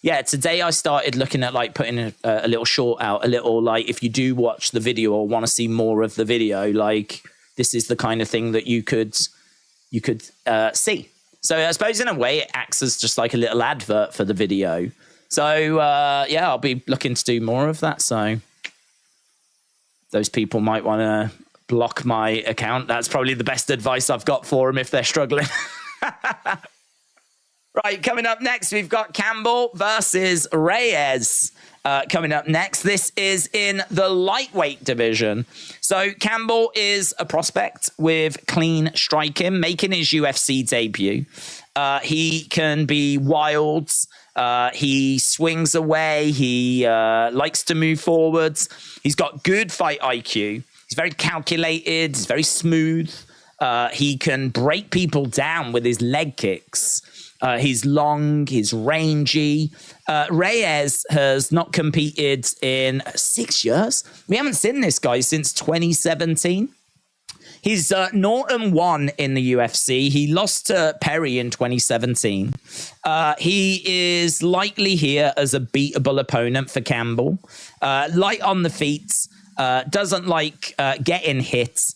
yeah, today I started looking at, like, putting a little short out, a little, like, if you do watch the video or want to see more of the video, like, this is the kind of thing that you could see. So I suppose in a way it acts as just like a little advert for the video. So yeah, I'll be looking to do more of that. So those people might want to block my account. That's probably the best advice I've got for them if they're struggling. Right, coming up next, we've got Campbell versus Reyes. Coming up next, this is in the lightweight division. So Campbell is a prospect with clean striking, making his UFC debut. He can be wild. He swings away. He likes to move forwards. He's got good fight IQ. He's very calculated. He's very smooth. He can break people down with his leg kicks. He's long, he's rangy. Reyes has not competed in 6 years. We haven't seen this guy since 2017. He's 0-1 in the UFC. He lost to Perry in 2017. He is likely here as a beatable opponent for Campbell. Light on the feet, doesn't like getting hit.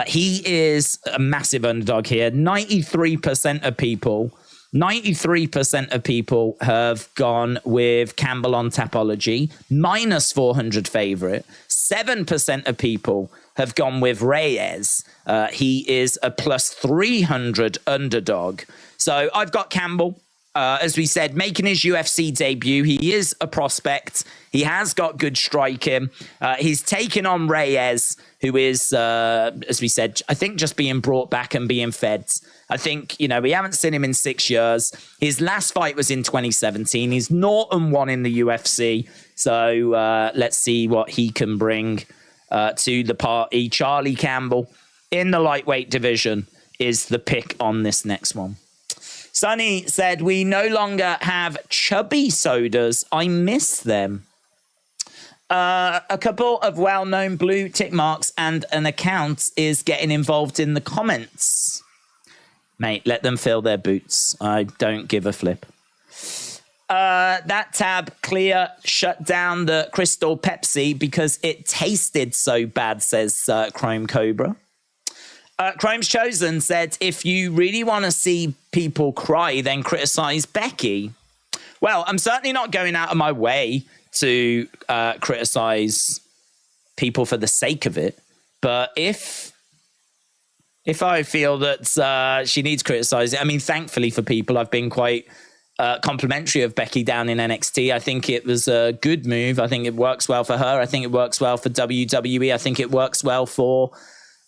He is a massive underdog here. 93% of people have gone with Campbell on Tapology, minus 400 favorite. 7% of people have gone with Reyes. He is a plus 300 underdog. So I've got Campbell, as we said, making his UFC debut. He is a prospect. He has got good striking. He's taken on Reyes, who is, as we said, I think just being brought back and being fed. I think, you know, we haven't seen him in 6 years. His last fight was in 2017. He's 0-1 in the UFC. So let's see what he can bring to the party. Charlie Campbell in the lightweight division is the pick on this next one. Sonny said, we no longer have chubby sodas. I miss them. A couple of well-known blue tick marks and an account is getting involved in the comments. Mate, let them fill their boots. I don't give a flip. That tab clear shut down the Crystal Pepsi because it tasted so bad, says Chrome Cobra. Chrome's Chosen said, if you really want to see people cry, then criticize Becky. Well, I'm certainly not going out of my way to criticize people for the sake of it. But if I feel that she needs criticizing, I mean, thankfully for people, I've been quite complimentary of Becky down in NXT. I think it was a good move. I think it works well for her. I think it works well for WWE. I think it works well for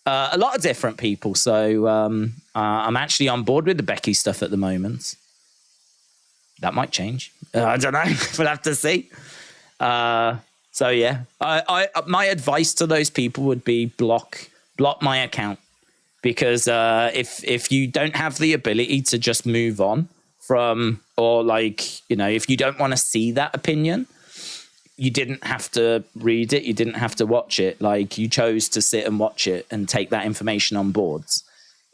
a lot of different people. So I'm actually on board with the Becky stuff at the moment. That might change. I don't know. We'll have to see. So yeah, my advice to those people would be block my account, because if you don't have the ability to just move on from, or like, you know, if you don't want to see that opinion, you didn't have to read it, you didn't have to watch it. Like, you chose to sit and watch it and take that information on board.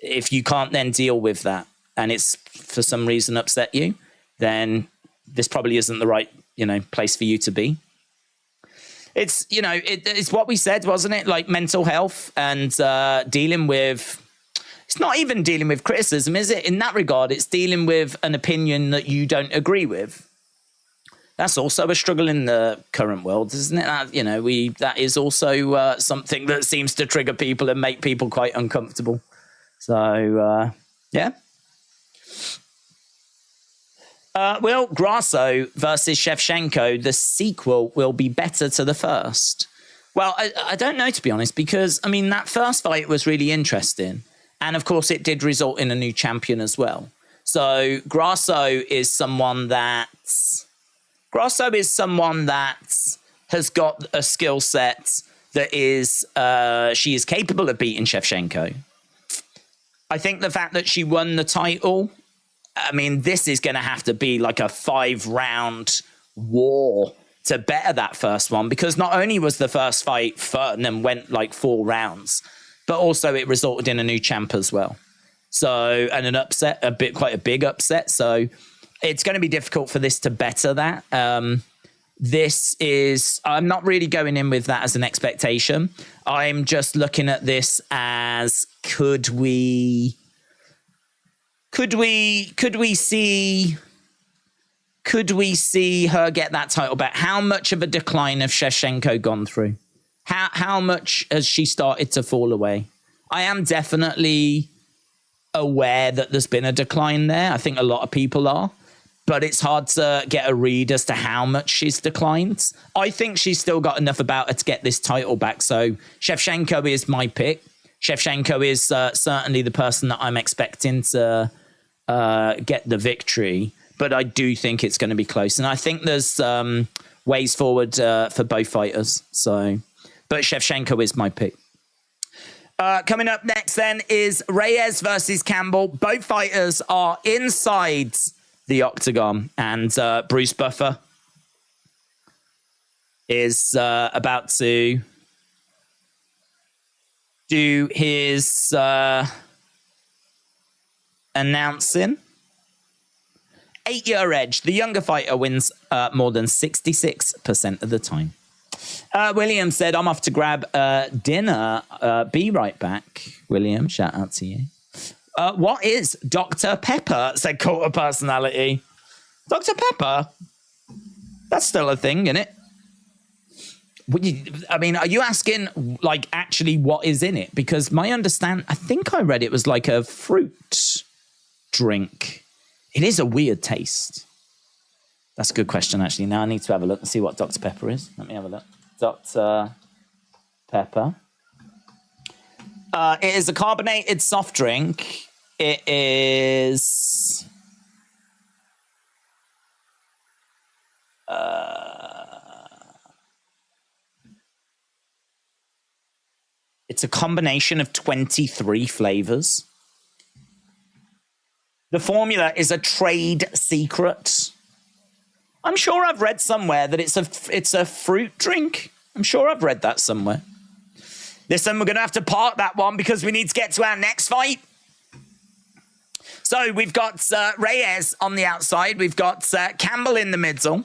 If you can't then deal with that and it's for some reason upset you, then this probably isn't the right, you know, place for you to be. It's, you know, it's what we said, wasn't it? Like mental health and dealing with, it's not even dealing with criticism, is it? In that regard, it's dealing with an opinion that you don't agree with. That's also a struggle in the current world, isn't it? That, you know, that is also something that seems to trigger people and make people quite uncomfortable. So, yeah. Will Grasso versus Shevchenko, the sequel will be better to the first? Well, I don't know, to be honest, because, I mean, that first fight was really interesting. And, of course, it did result in a new champion as well. So Grasso is someone that has got a skill set that is she is capable of beating Shevchenko. I think the fact that she won the title, I mean, this is going to have to be like a 5-round war to better that first one, because not only was the first fight fun and went like 4 rounds, but also it resulted in a new champ as well. So, and an upset, quite a big upset. So it's going to be difficult for this to better that. I'm not really going in with that as an expectation. I'm just looking at this as could we see her get that title back? How much of a decline has Shevchenko gone through? How much has she started to fall away? I am definitely aware that there's been a decline there. I think a lot of people are, but it's hard to get a read as to how much she's declined. I think she's still got enough about her to get this title back. So Shevchenko is my pick. Shevchenko is certainly the person that I'm expecting to get the victory, but I do think it's going to be close. And I think there's ways forward for both fighters. So, but Shevchenko is my pick. Coming up next then is Reyes versus Campbell. Both fighters are inside the octagon, and Bruce Buffer is about to do his announcing. 8-year edge. The younger fighter wins more than 66% of the time. William said, I'm off to grab dinner. Be right back. William, shout out to you. What is Dr. Pepper? Said Cult of Personality. Dr. Pepper? That's still a thing, isn't it? I mean, are you asking, like, actually what is in it? Because my I think I read it was like a fruit drink. It is a weird taste. That's a good question, actually. Now I need to have a look and see what Dr. Pepper is. Let me have a look. Dr. Pepper. It is a carbonated soft drink. It is... it's a combination of 23 flavors. The formula is a trade secret. I'm sure I've read somewhere that it's a fruit drink. I'm sure I've read that somewhere. Listen, we're going to have to park that one because we need to get to our next fight. So we've got Reyes on the outside. We've got Campbell in the middle.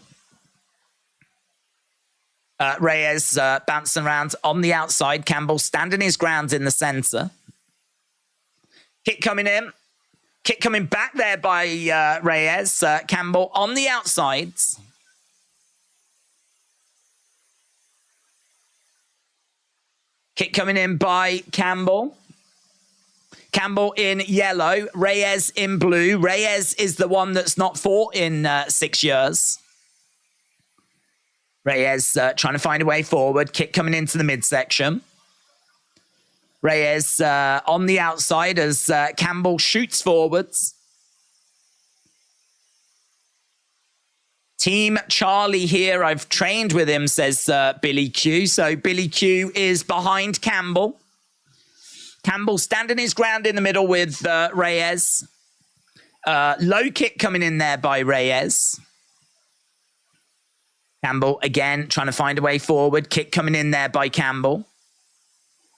Reyes bouncing around on the outside. Campbell standing his ground in the center. Kick coming in. Kick coming back there by Reyes. Campbell on the outside. Kick coming in by Campbell. Campbell in yellow. Reyes in blue. Reyes is the one that's not fought in 6 years. Reyes trying to find a way forward. Kick coming into the midsection. Reyes on the outside as Campbell shoots forwards. Team Charlie here. I've trained with him, says Billy Q. So Billy Q is behind Campbell. Campbell standing his ground in the middle with Reyes. Low kick coming in there by Reyes. Campbell again trying to find a way forward. Kick coming in there by Campbell.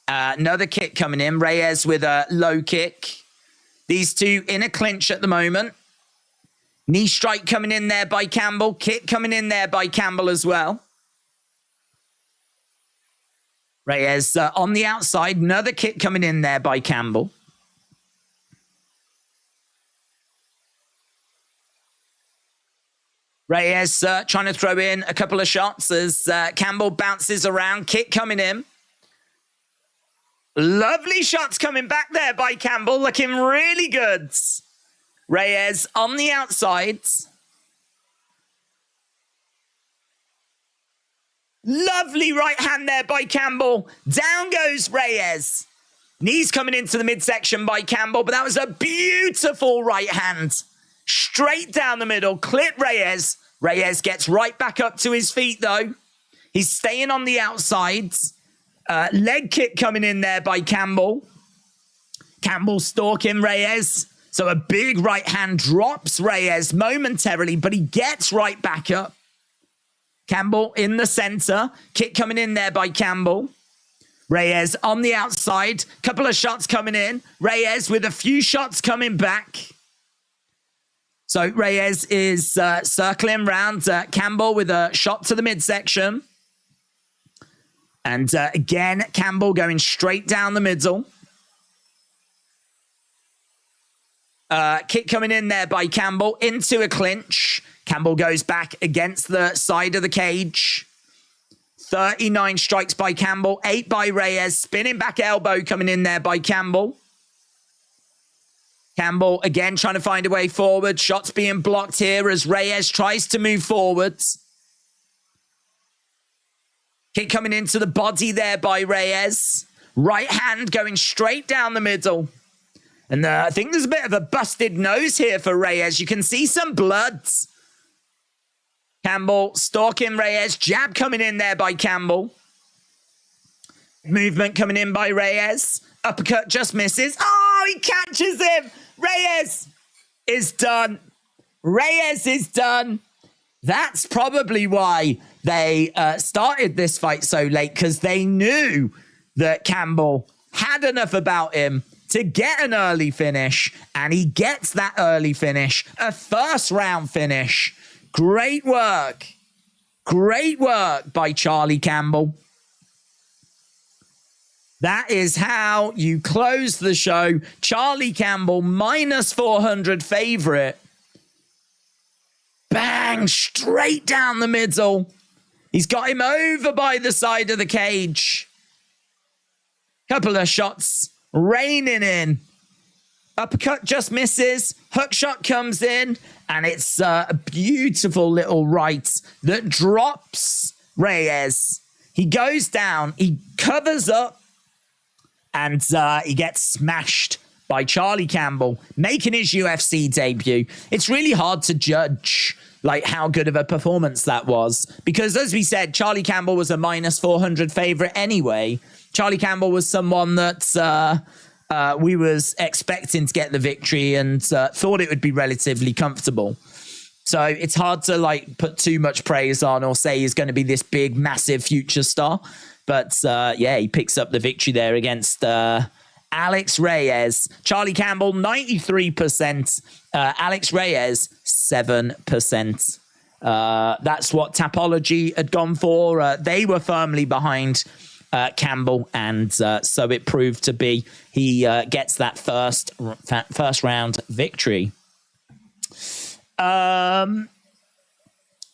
Another kick coming in. Reyes with a low kick. These two in a clinch at the moment. Knee strike coming in there by Campbell. Kick coming in there by Campbell as well. Reyes on the outside. Another kick coming in there by Campbell. Reyes trying to throw in a couple of shots as Campbell bounces around. Kick coming in. Lovely shots coming back there by Campbell. Looking really good. Reyes on the outside. Lovely right hand there by Campbell. Down goes Reyes. Knees coming into the midsection by Campbell, but that was a beautiful right hand straight down the middle, clip Reyes. Reyes gets right back up to his feet, though. He's staying on the outsides. Leg kick coming in there by Campbell. Campbell stalking Reyes. So a big right hand drops Reyes momentarily, but he gets right back up. Campbell in the center. Kick coming in there by Campbell. Reyes on the outside. Couple of shots coming in. Reyes with a few shots coming back. So Reyes is circling round Campbell with a shot to the midsection. And again, Campbell going straight down the middle. Kick coming in there by Campbell into a clinch. Campbell goes back against the side of the cage. 39 strikes by Campbell, 8 by Reyes. Spinning back elbow coming in there by Campbell. Campbell again trying to find a way forward. Shots being blocked here as Reyes tries to move forwards. Kick coming into the body there by Reyes. Right hand going straight down the middle. And I think there's a bit of a busted nose here for Reyes. You can see some blood. Campbell stalking Reyes. Jab coming in there by Campbell. Movement coming in by Reyes. Uppercut just misses. Oh, he catches him. Reyes is done. Reyes is done. That's probably why they started this fight so late, because they knew that Campbell had enough about him to get an early finish, and he gets that early finish, a first round finish. Great work. Great work by Charlie Campbell. That is how you close the show. Charlie Campbell, minus 400 favorite. Bang, straight down the middle. He's got him over by the side of the cage. Couple of shots raining in. Uppercut just misses. Hook shot comes in. And it's a beautiful little right that drops Reyes. He goes down. He covers up. And he gets smashed by Charlie Campbell, making his UFC debut. It's really hard to judge like how good of a performance that was, because as we said, Charlie Campbell was a minus 400 favorite anyway. Charlie Campbell was someone that we was expecting to get the victory and thought it would be relatively comfortable. So it's hard to like put too much praise on or say he's going to be this big, massive future star. But yeah, he picks up the victory there against Alex Reyes. Charlie Campbell, 93%. Alex Reyes, 7%. That's what Tapology had gone for. They were firmly behind Campbell, and so it proved to be. He gets that first round victory. Ellie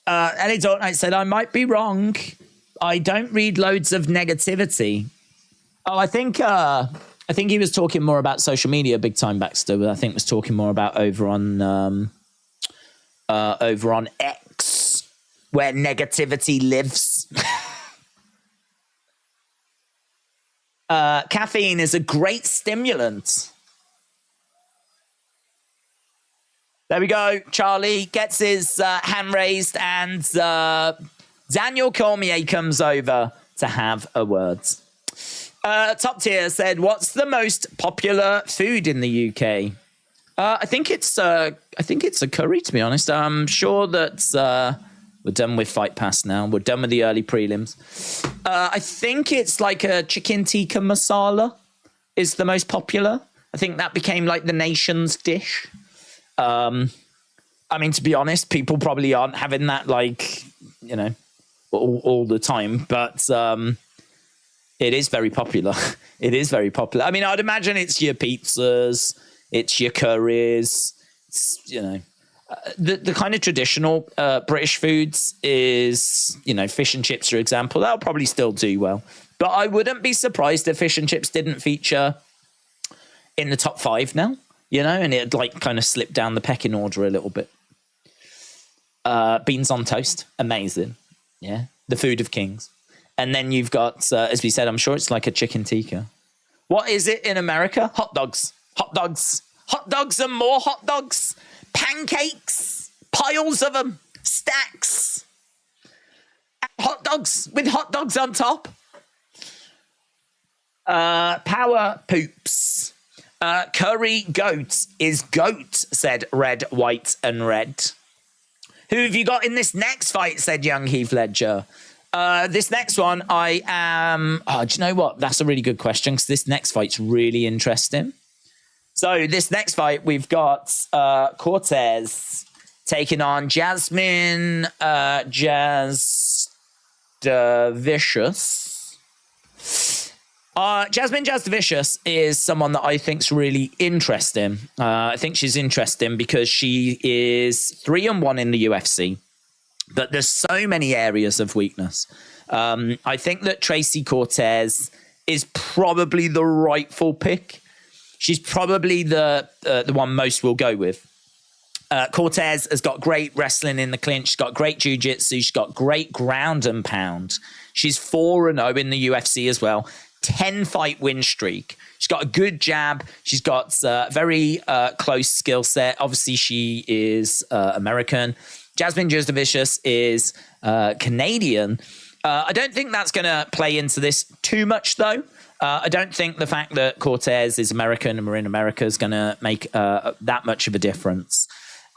Dortnight said, I might be wrong. I don't read loads of negativity. Oh, I think he was talking more about social media big time, Baxter. I think was talking more about over on X, where negativity lives. Caffeine is a great stimulant. There we go. Charlie gets his hand raised, and Daniel Cormier comes over to have a word. Top Tier said, "What's the most popular food in the UK?" I think it's a curry. To be honest, I'm sure that we're done with Fight Pass now. We're done with the early prelims. I think it's like a chicken tikka masala is the most popular. I think that became like the nation's dish. I mean, to be honest, people probably aren't having that like, you know, all the time, but it is very popular. It is very popular. I mean, I'd imagine it's your pizzas, it's your curries, it's, you know, the kind of traditional British foods is, you know, fish and chips, for example. That'll probably still do well. But I wouldn't be surprised if fish and chips didn't feature in the top 5 now, you know, and it'd like kind of slip down the pecking order a little bit. Beans on toast, amazing. Yeah, the food of kings. And then you've got, as we said, I'm sure it's like a chicken tikka. What is it in America? Hot dogs. Hot dogs. Hot dogs and more hot dogs. pancakes, piles of them, stacks, hot dogs with hot dogs on top. Power poops. Curry goat is goat, said Red, White, and Red. Who have you got in this next fight, said young Heath Ledger. This next one, I am... Oh, do you know what? That's a really good question, because this next fight's really interesting. So this next fight, we've got Cortez taking on Jasmine Jasdavicius. Jasmine Jasdavicius is someone that I think's really interesting. I think she's interesting because she is 3-1 in the UFC, but there's so many areas of weakness. I think that Tracy Cortez is probably the rightful pick. She's probably the one most will go with. Cortez has got great wrestling in the clinch. She's got great jiu-jitsu. She's got great ground and pound. She's 4-0 in the UFC as well. 10-fight win streak. She's got a good jab. She's got a very close skill set. Obviously, she is American. Jasmine Jasdavicius is Canadian. I don't think that's going to play into this too much, though. I don't think the fact that Cortez is American and we're in America is going to make that much of a difference.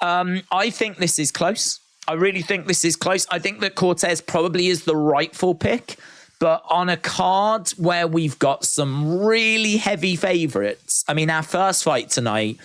I think this is close. I really think this is close. I think that Cortez probably is the rightful pick. But on a card where we've got some really heavy favourites, I mean, our first fight tonight,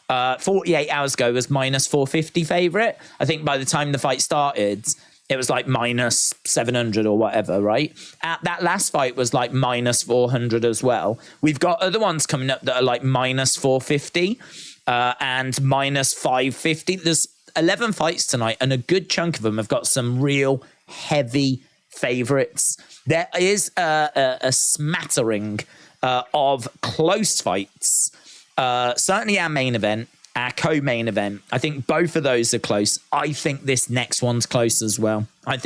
48 hours ago, was minus 450 favourite. I think by the time the fight started, it was like minus 700 or whatever, right? That last fight was like minus 400 as well. We've got other ones coming up that are like minus 450 and minus 550. There's 11 fights tonight, and a good chunk of them have got some real heavy favourites. There is a smattering of close fights. Certainly our main event, our co-main event. I think both of those are close. I think this next one's close as well. I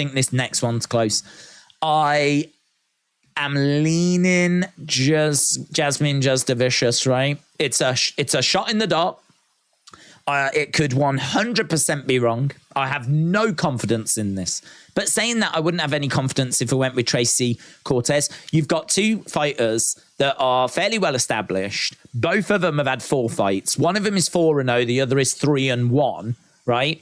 am leaning Jasmine Jasdavicius, right? It's a shot in the dark. It could 100% be wrong. I have no confidence in this. But saying that, I wouldn't have any confidence if I went with Tracy Cortez. You've got two fighters that are fairly well established. Both of them have had 4 fights. One of them is 4-0. The other is 3-1, right?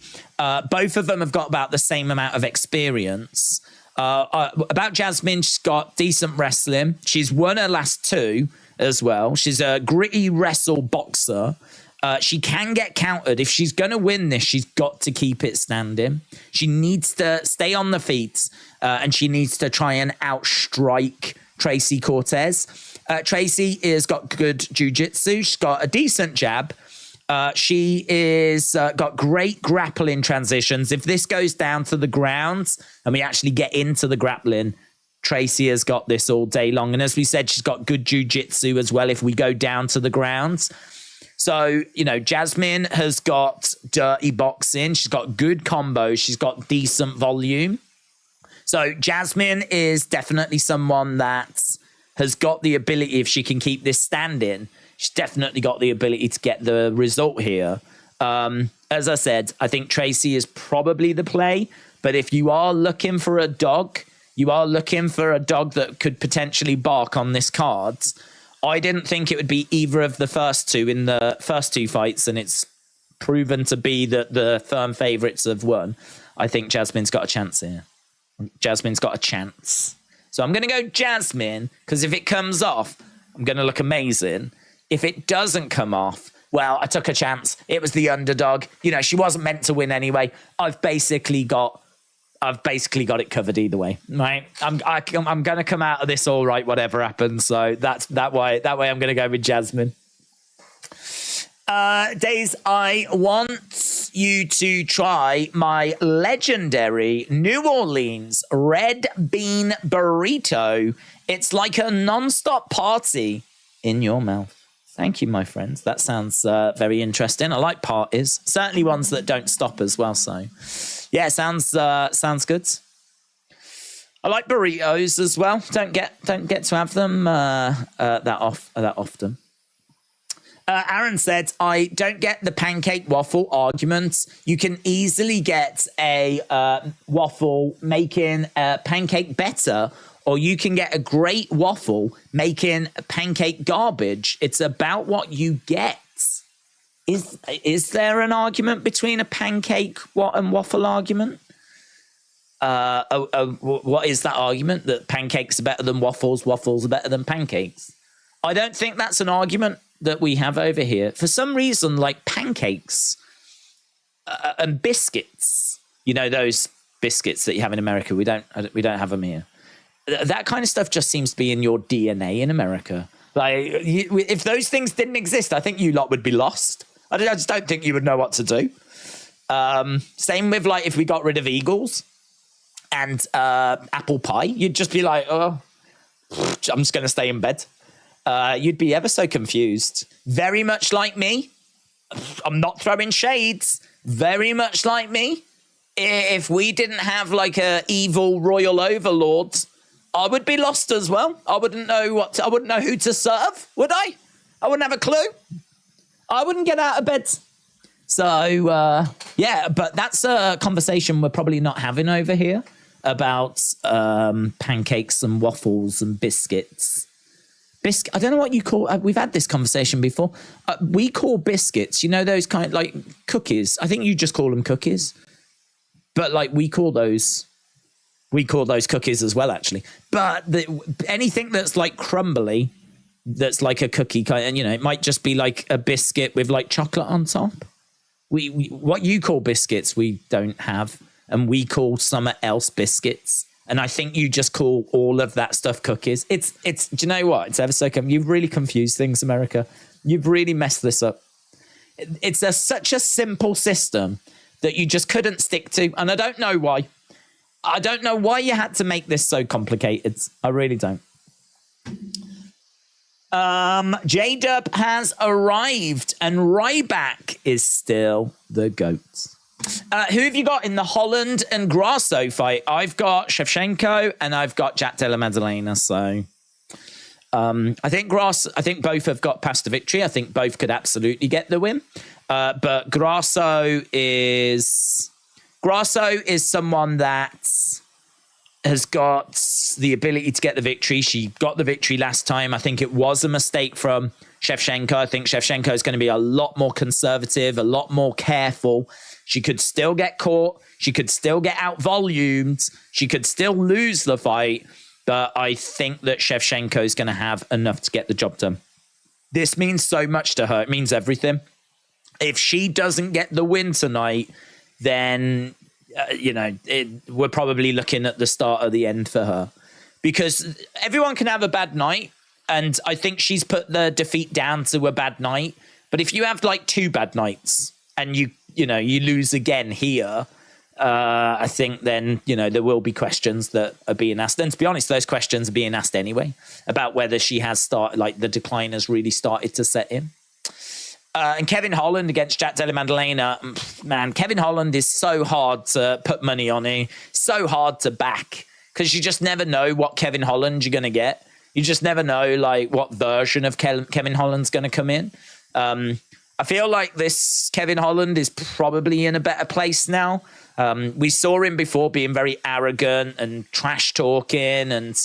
Both of them have got about the same amount of experience. About Jasmine, she's got decent wrestling. She's won her last 2 as well. She's a gritty wrestle boxer. She can get countered. If she's going to win this, she's got to keep it standing. She needs to stay on the feet, and she needs to try and outstrike Tracy Cortez. Tracy has got good jiu-jitsu. She's got a decent jab. She is got great grappling transitions. If this goes down to the ground and we actually get into the grappling, Tracy has got this all day long. And as we said, she's got good jiu-jitsu as well if we go down to the ground. So, you know, Jasmine has got dirty boxing. She's got good combos. She's got decent volume. So Jasmine is definitely someone that has got the ability, if she can keep this standing, she's definitely got the ability to get the result here. As I said, I think Tracy is probably the play. But if you are looking for a dog, that could potentially bark on this card. I didn't think it would be either of the first two in the first 2 fights, and it's proven to be that the firm favourites have won. I think Jasmine's got a chance here. Jasmine's got a chance. So I'm going to go Jasmine, because if it comes off, I'm going to look amazing. If it doesn't come off, well, I took a chance. It was the underdog. You know, she wasn't meant to win anyway. I've basically got it covered either way, right? I'm going to come out of this all right, whatever happens. So that's that way I'm going to go with Jasmine. Days, I want you to try my legendary New Orleans red bean burrito. It's like a non-stop party in your mouth. Thank you, my friends. That sounds very interesting. I like parties, certainly ones that don't stop as well. So, yeah, sounds good. I like burritos as well. Don't get to have them that often. Aaron said, I don't get the pancake waffle argument. You can easily get a waffle making a pancake better, or you can get a great waffle making a pancake garbage. It's about what you get. Is there an argument between a pancake and waffle argument? What is that argument? That pancakes are better than waffles, waffles are better than pancakes? I don't think that's an argument that we have over here. For some reason, like pancakes and biscuits, you know, those biscuits that you have in America, we don't have them here. That kind of stuff just seems to be in your DNA in America. Like, if those things didn't exist, I think you lot would be lost. I just don't think you would know what to do. Same with, like, if we got rid of Eagles and apple pie, you'd just be like, oh, I'm just going to stay in bed. You'd be ever so confused. Very much like me. I'm not throwing shades. Very much like me. If we didn't have like a evil royal overlord, I would be lost as well. I wouldn't know I wouldn't know who to serve, would I? I wouldn't have a clue. I wouldn't get out of bed. So, yeah, but that's a conversation we're probably not having over here about pancakes and waffles and biscuits. I don't know what you call. We've had this conversation before. We call biscuits, you know, those kind of like cookies. I think you just call them cookies, but like we call those cookies as well, actually. But anything that's like crumbly, that's like a cookie kind, and you know, it might just be like a biscuit with like chocolate on top. We what you call biscuits, we don't have, and we call something else biscuits. And I think you just call all of that stuff cookies. It's. Do you know what? It's ever so. You've really confused things, America. You've really messed this up. It's such a simple system that you just couldn't stick to, and I don't know why. I don't know why you had to make this so complicated. I really don't. J-Dub has arrived, and Ryback is still the GOAT. Who have you got in the Holland and Grasso fight? I've got Shevchenko and I've got Della Maddalena. So I think both have got past the victory. I think both could absolutely get the win. But Grasso is someone that has got the ability to get the victory. She got the victory last time. I think it was a mistake from Shevchenko. I think Shevchenko is going to be a lot more conservative, a lot more careful. She could still get caught. She could still get out-volumed. She could still lose the fight. But I think that Shevchenko is going to have enough to get the job done. This means so much to her. It means everything. If she doesn't get the win tonight, then, we're probably looking at the start of the end for her. Because everyone can have a bad night. And I think she's put the defeat down to a bad night. But if you have like two bad nights and you lose again here, I think then, there will be questions that are being asked. And to be honest, those questions are being asked anyway about whether she has started, like the decline has really started to set in. And Kevin Holland against Della Maddalena, man, Kevin Holland is so hard to put money on him, so hard to back, because you just never know what Kevin Holland you're going to get. You just never know, like, what version of Kevin Holland's going to come in. I feel like this Kevin Holland is probably in a better place now. We saw him before being very arrogant and trash talking and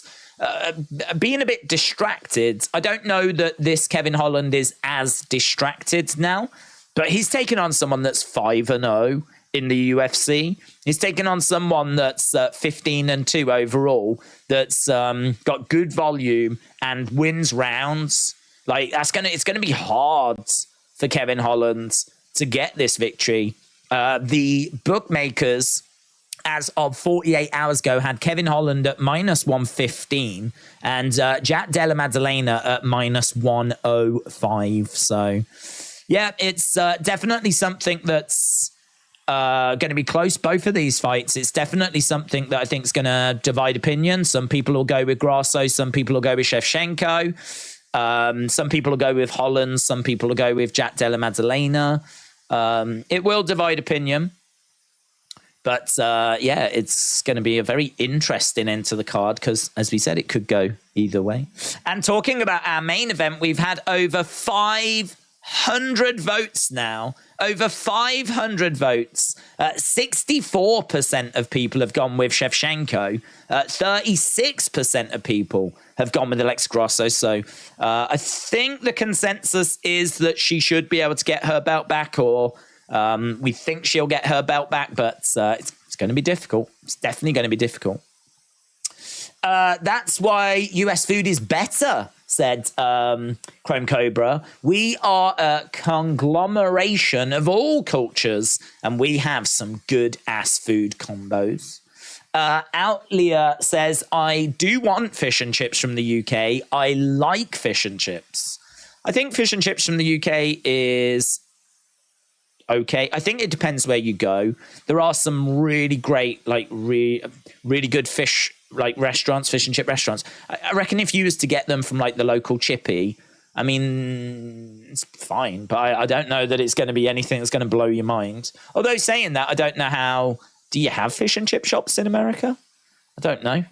being a bit distracted. I don't know that this Kevin Holland is as distracted now, but he's taken on someone that's 5-0 in the UFC. He's taken on someone that's 15-2 overall, that's got good volume and wins rounds. Like it's gonna be hard for Kevin Holland to get this victory. The bookmakers, as of 48 hours ago, had Kevin Holland at -115 and Della Maddalena at -105. So, yeah, it's definitely something that's going to be close, both of these fights. It's definitely something that I think is going to divide opinion. Some people will go with Grasso, some people will go with Shevchenko. Some people will go with Holland, some people will go with Della Maddalena. It will divide opinion. But, it's going to be a very interesting end to the card because, as we said, it could go either way. And talking about our main event, we've had over 500 500 votes now. Over 500 votes. 64% of people have gone with Shevchenko. 36% of people have gone with Alexa Grasso. So I think the consensus is that she should be able to get her belt back, or we think she'll get her belt back, but it's going to be difficult. It's definitely going to be difficult. That's why US food is better, said Chrome Cobra. We are a conglomeration of all cultures, and we have some good-ass food combos. Outlier says, I do want fish and chips from the UK. I like fish and chips. I think fish and chips from the UK is okay. I think it depends where you go. There are some really great, like really good fish restaurants, fish and chip restaurants. I reckon if you was to get them from like the local chippy, I mean, it's fine, but I don't know that it's going to be anything that's going to blow your mind. Although saying that, I don't know how. Do you have fish and chip shops in America? I don't know.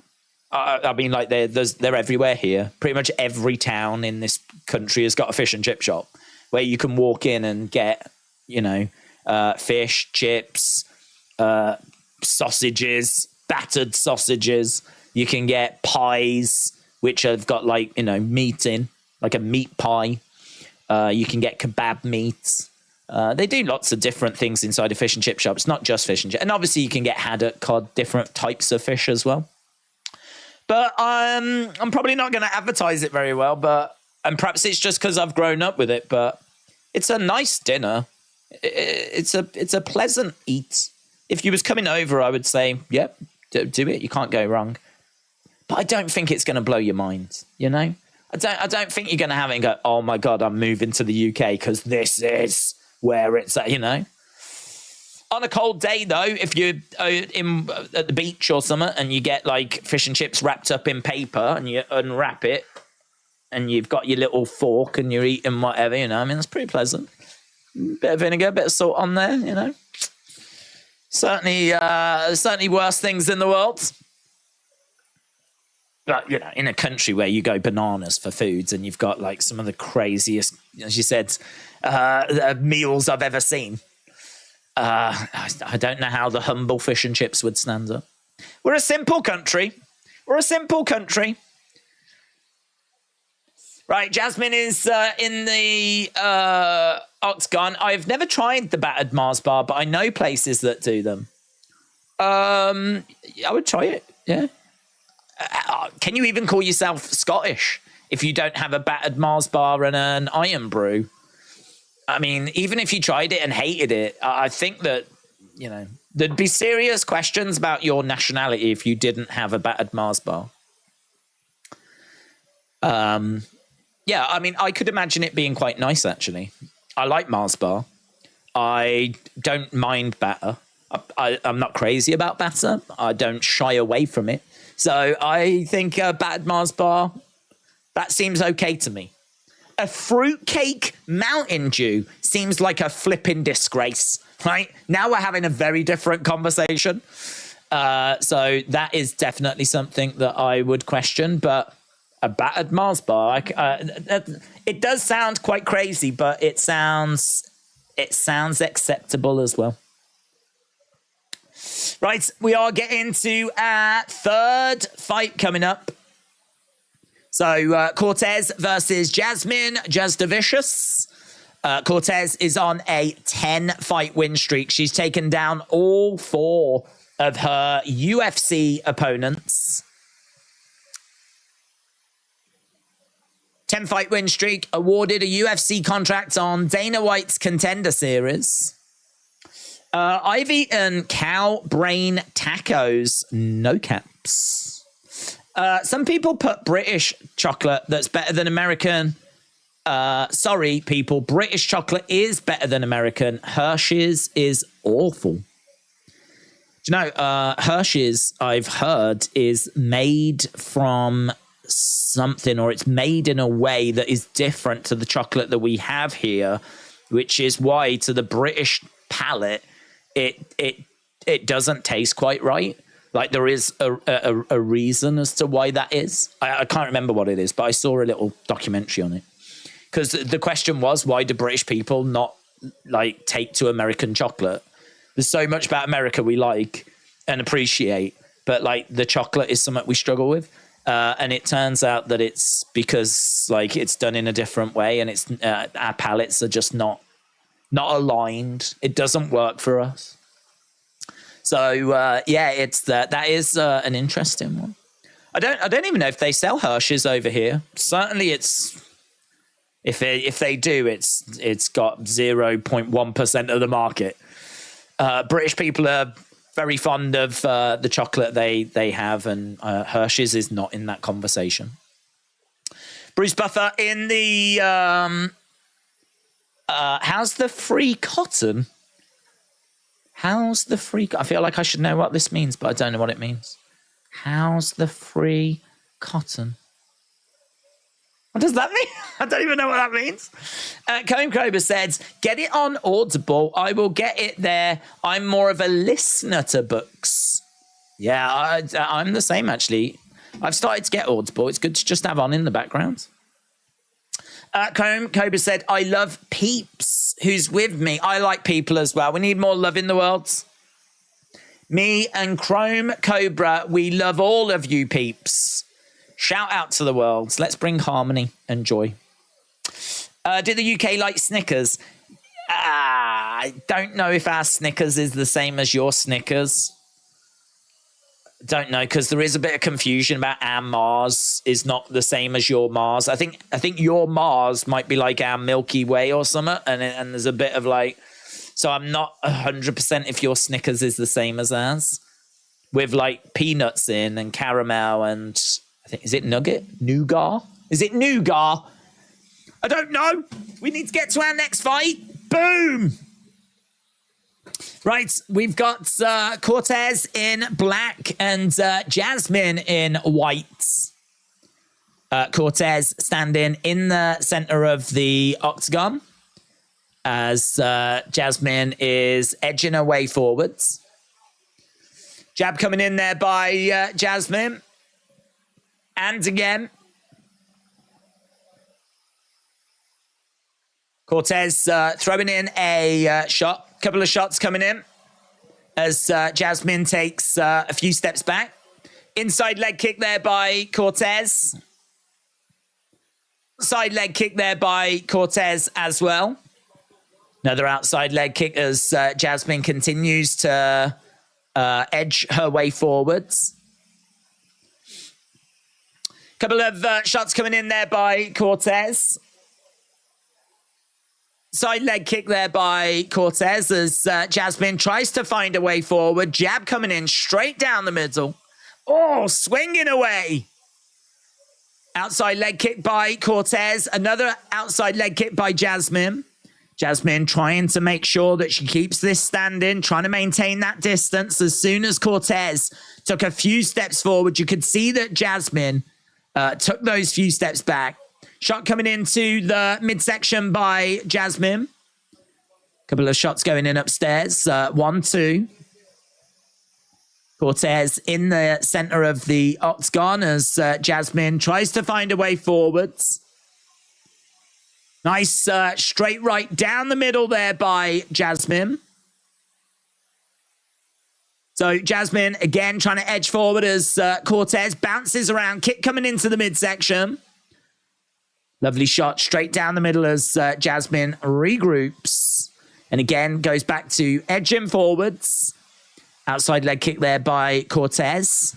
I mean, like they're everywhere here. Pretty much every town in this country has got a fish and chip shop where you can walk in and get, fish, chips, sausages, battered sausages. You can get pies, which have got meat in, like a meat pie. You can get kebab meats. They do lots of different things inside a fish and chip shop. It's not just fish and chip. And obviously you can get haddock, cod, different types of fish as well. But I'm probably not going to advertise it very well, and perhaps it's just because I've grown up with it, but it's a nice dinner. It's a pleasant eat. If you was coming over, I would say, yep, do it. You can't go wrong. But I don't think it's going to blow your mind, I don't think you're going to have it and go, oh my God, I'm moving to the UK because this is where it's at, On a cold day, though, if you're at the beach or something and you get like fish and chips wrapped up in paper and you unwrap it and you've got your little fork and you're eating whatever, I mean, it's pretty pleasant. Bit of vinegar, bit of salt on there, Certainly worse things in the world. But, in a country where you go bananas for foods and you've got like some of the craziest, as you said, meals I've ever seen. I don't know how the humble fish and chips would stand up. We're a simple country. Right, Jasmine is in the Octagon. I've never tried the battered Mars bar, but I know places that do them. I would try it, yeah. Can you even call yourself Scottish if you don't have a battered Mars bar and an iron brew? I mean, even if you tried it and hated it, I think that, there'd be serious questions about your nationality if you didn't have a battered Mars bar. Yeah, I mean, I could imagine it being quite nice, actually. I like Mars bar. I don't mind batter. I'm not crazy about batter. I don't shy away from it. So I think a battered Mars bar, that seems okay to me. A fruitcake Mountain Dew seems like a flipping disgrace, right? Now we're having a very different conversation. So that is definitely something that I would question, but a battered Mars bar, it does sound quite crazy, but it sounds acceptable as well. Right, we are getting to our third fight coming up. So Cortez versus Jasmine Jasdavicius. Cortez is on a 10-fight win streak. She's taken down all 4 of her UFC opponents. 10-fight win streak, awarded a UFC contract on Dana White's Contender Series. I've eaten cow brain tacos, no caps. Some people put British chocolate that's better than American. Sorry, people, British chocolate is better than American. Hershey's is awful. Do you know, Hershey's, I've heard, is made from something, or it's made in a way that is different to the chocolate that we have here, which is why to the British palate, it doesn't taste quite right. Like there is a reason as to why that is. I can't remember what it is, but I saw a little documentary on it. because the question was, why do British people not like take to American chocolate? There's so much about America we like and appreciate, but like the chocolate is something we struggle with. And it turns out that it's because like it's done in a different way, and it's our palates are just not aligned. It doesn't work for us. So yeah, it's that is an interesting one. I don't even know if they sell Hershey's over here. Certainly, it's if they do, it's got 0.1% of the market. British people are very fond of the chocolate they have, and Hershey's is not in that conversation. Bruce Buffer in the how's the free cotton? How's the free? I feel like I should know what this means, but I don't know what it means. How's the free cotton? What does that mean? I don't even know what that means. Coming Cobra says, get it on Audible. I will get it there. I'm more of a listener to books. Yeah, I'm the same, actually. I've started to get Audible. It's good to just have on in the background. Cobra said, I love Peeps. Who's with me? I like people as well. We need more love in the world. Me and Chrome Cobra, we love all of you peeps. Shout out to the world. Let's bring harmony and joy. Do the UK like Snickers? I don't know if our Snickers is the same as your Snickers. Don't know, because there is a bit of confusion about our Mars is not the same as your Mars. I think your Mars might be like our Milky Way or something, and there's a bit of like... So I'm not 100% if your Snickers is the same as ours. With like peanuts in and caramel and... I think, is it Nougat? Is it Nougat? I don't know. We need to get to our next fight. Boom! Right, we've got Cortez in black and Jasmine in white. Cortez standing in the center of the octagon as Jasmine is edging her way forwards. Jab coming in there by Jasmine. And again. Cortez throwing in a shot. Couple of shots coming in as Jasmine takes a few steps back. Inside leg kick there by Cortez. Side leg kick there by Cortez as well. Another outside leg kick as Jasmine continues to edge her way forwards. Couple of shots coming in there by Cortez. Side leg kick there by Cortez as Jasmine tries to find a way forward. Jab coming in straight down the middle. Oh, swinging away. Outside leg kick by Cortez. Another outside leg kick by Jasmine. Jasmine trying to make sure that she keeps this standing, trying to maintain that distance. As soon as Cortez took a few steps forward, you could see that Jasmine took those few steps back. Shot coming into the midsection by Jasmine. Couple of shots going in upstairs. 1, 2. Cortez in the center of the octagon as Jasmine tries to find a way forwards. Nice straight right down the middle there by Jasmine. So Jasmine again trying to edge forward as Cortez bounces around. Kick coming into the midsection. Lovely shot straight down the middle as Jasmine regroups. And again, goes back to edging forwards. Outside leg kick there by Cortez.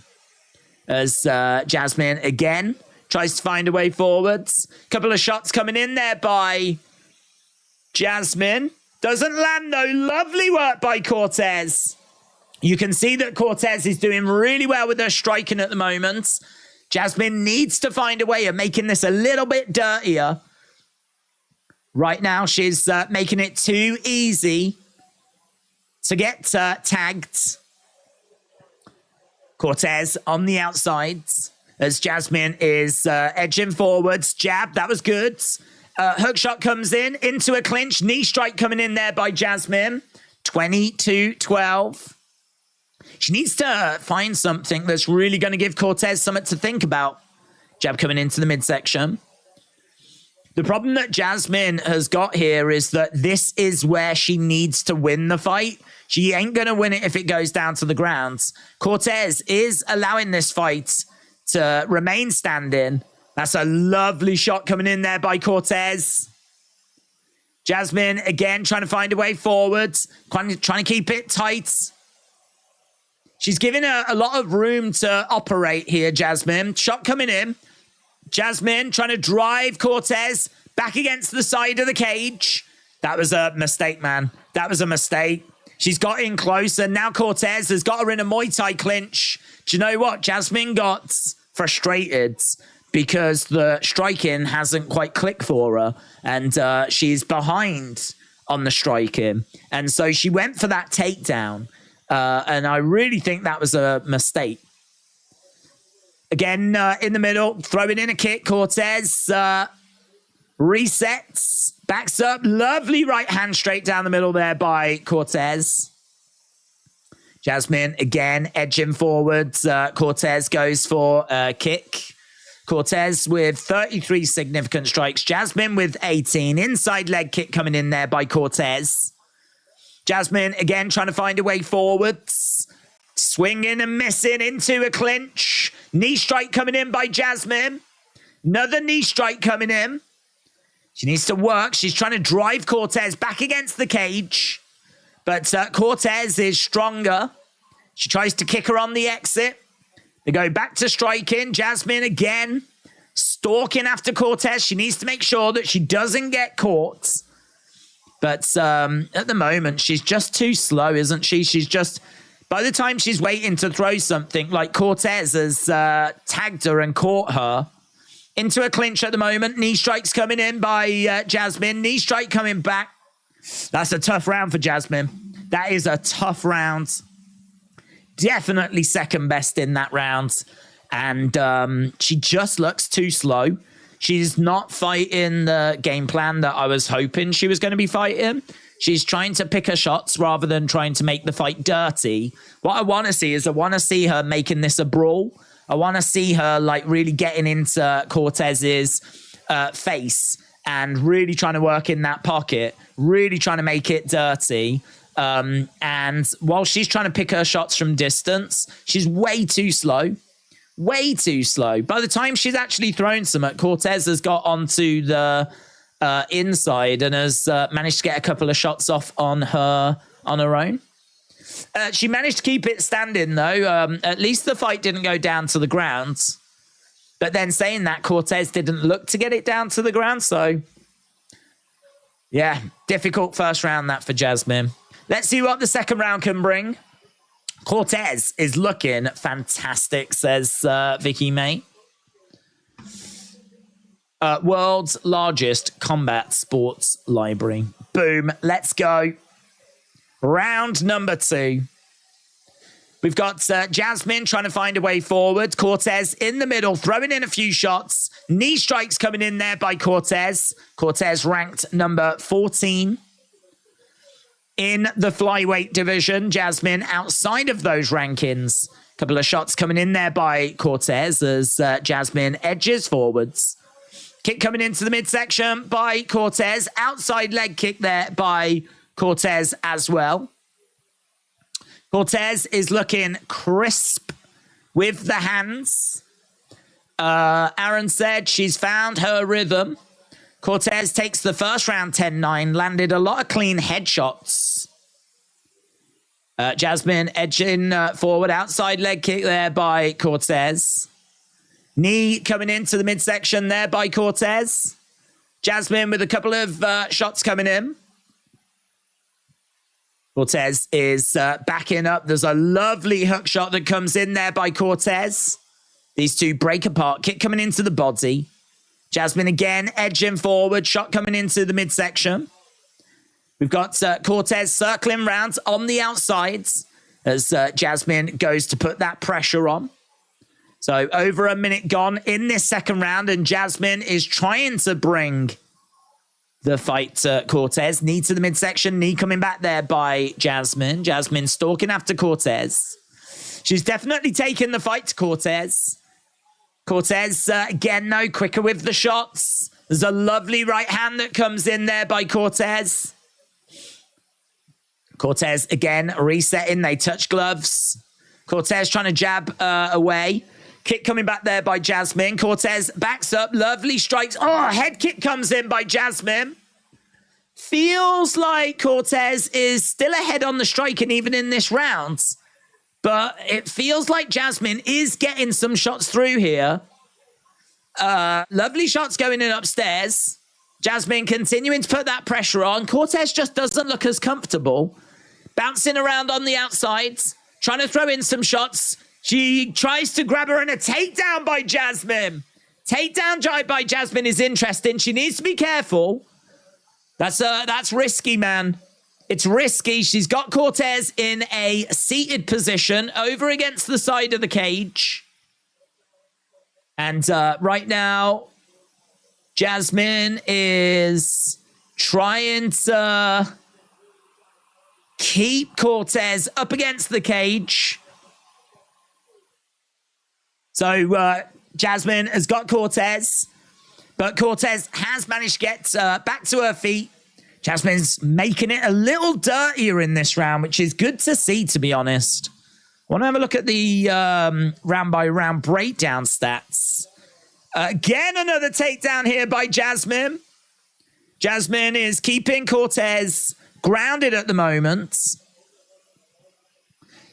As Jasmine again tries to find a way forwards. Couple of shots coming in there by Jasmine. Doesn't land though. Lovely work by Cortez. You can see that Cortez is doing really well with her striking at the moment. Jasmine needs to find a way of making this a little bit dirtier. Right now, she's making it too easy to get tagged. Cortez on the outside as Jasmine is edging forwards. Jab, that was good. Hook shot comes in into a clinch. Knee strike coming in there by Jasmine. 22-12. She needs to find something that's really going to give Cortez something to think about. Jab coming into the midsection. The problem that Jasmine has got here is that this is where she needs to win the fight. She ain't going to win it if it goes down to the ground. Cortez is allowing this fight to remain standing. That's a lovely shot coming in there by Cortez. Jasmine, again, trying to find a way forward. Trying to keep it tight. She's giving her a lot of room to operate here, Jasmine. Shot coming in. Jasmine trying to drive Cortez back against the side of the cage. That was a mistake, man. That was a mistake. She's got in closer. Now Cortez has got her in a Muay Thai clinch. Do you know what? Jasmine got frustrated because the striking hasn't quite clicked for her. And she's behind on the striking. And so she went for that takedown. And I really think that was a mistake. Again, in the middle, throwing in a kick. Cortez resets, backs up. Lovely right hand straight down the middle there by Cortez. Jasmine, again, edging forwards. Cortez goes for a kick. Cortez with 33 significant strikes. Jasmine with 18. Inside leg kick coming in there by Cortez. Jasmine, again, trying to find a way forwards. Swinging and missing into a clinch. Knee strike coming in by Jasmine. Another knee strike coming in. She needs to work. She's trying to drive Cortez back against the cage. But Cortez is stronger. She tries to kick her on the exit. They go back to striking. Jasmine again stalking after Cortez. She needs to make sure that she doesn't get caught. But at the moment, she's just too slow, isn't she? She's just... By the time she's waiting to throw something, like Cortez has tagged her and caught her into a clinch at the moment. Knee strikes coming in by Jasmine. Knee strike coming back. That's a tough round for Jasmine. That is a tough round. Definitely second best in that round. And she just looks too slow. She's not fighting the game plan that I was hoping she was going to be fighting. She's trying to pick her shots rather than trying to make the fight dirty. What I want to see is I want to see her making this a brawl. I want to see her like really getting into Cortez's face and really trying to work in that pocket, really trying to make it dirty. And while she's trying to pick her shots from distance, she's way too slow. Way too slow. By the time she's actually thrown some, Cortez has got onto the inside and has managed to get a couple of shots off on her own. She managed to keep it standing, though. At least the fight didn't go down to the ground. But then saying that, Cortez didn't look to get it down to the ground. So, yeah, difficult first round that for Jasmine. Let's see what the second round can bring. Cortez is looking fantastic, says Vicky May. World's largest combat sports library. Boom. Let's go. Round number 2. We've got Jasmine trying to find a way forward. Cortez in the middle, throwing in a few shots. Knee strikes coming in there by Cortez. Cortez ranked number 14 in the flyweight division. Jasmine outside of those rankings. A couple of shots coming in there by Cortez as Jasmine edges forwards. Kick coming into the midsection by Cortez. Outside leg kick there by Cortez as well. Cortez is looking crisp with the hands. Aaron said she's found her rhythm. Cortez takes the first round 10-9, landed a lot of clean headshots. Jasmine edging forward, outside leg kick there by Cortez. Knee coming into the midsection there by Cortez. Jasmine with a couple of shots coming in. Cortez is backing up. There's a lovely hook shot that comes in there by Cortez. These two break apart. Kick coming into the body. Jasmine again edging forward. Shot coming into the midsection. We've got Cortez circling round on the outsides as Jasmine goes to put that pressure on. So over a minute gone in this second round, and Jasmine is trying to bring the fight to Cortez. Knee to the midsection, knee coming back there by Jasmine. Jasmine stalking after Cortez. She's definitely taking the fight to Cortez. Cortez, again, no quicker with the shots. There's a lovely right hand that comes in there by Cortez. Cortez, again, resetting. They touch gloves. Cortez trying to jab away. Kick coming back there by Jasmine. Cortez backs up. Lovely strikes. Oh, head kick comes in by Jasmine. Feels like Cortez is still ahead on the striking even in this round. But it feels like Jasmine is getting some shots through here. Lovely shots going in upstairs. Jasmine continuing to put that pressure on. Cortez just doesn't look as comfortable. Bouncing around on the outsides. Trying to throw in some shots. She tries to grab her and a takedown by Jasmine. Takedown by Jasmine is interesting. She needs to be careful. That's risky, man. It's risky. She's got Cortez in a seated position over against the side of the cage. And right now, Jasmine is trying to keep Cortez up against the cage. So Jasmine has got Cortez, but Cortez has managed to get back to her feet. Jasmine's making it a little dirtier in this round, which is good to see, to be honest. I want to have a look at the round-by-round breakdown stats. Again, another takedown here by Jasmine. Jasmine is keeping Cortez grounded at the moment.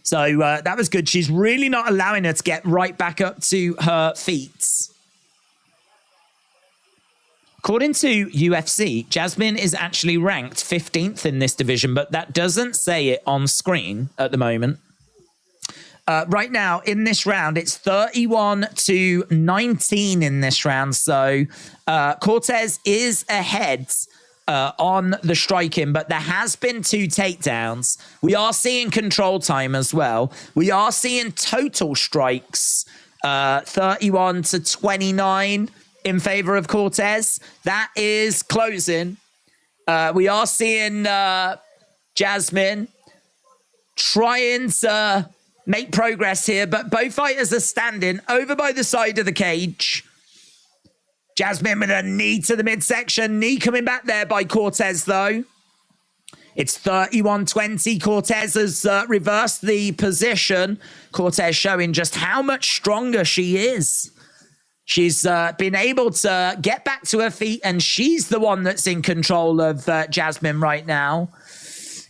So that was good. She's really not allowing her to get right back up to her feet. According to UFC, Jasmine is actually ranked 15th in this division, but that doesn't say it on screen at the moment. Right now, in this round, it's 31-19 in this round. So Cortez is ahead on the striking, but there has been 2 takedowns. We are seeing control time as well. We are seeing total strikes, 31-29 in favor of Cortez. That is closing. We are seeing Jasmine trying to make progress here, but both fighters are standing over by the side of the cage. Jasmine with a knee to the midsection. Knee coming back there by Cortez, though. It's 31-20. Cortez has reversed the position. Cortez showing just how much stronger she is. She's been able to get back to her feet, and she's the one that's in control of Jasmine right now.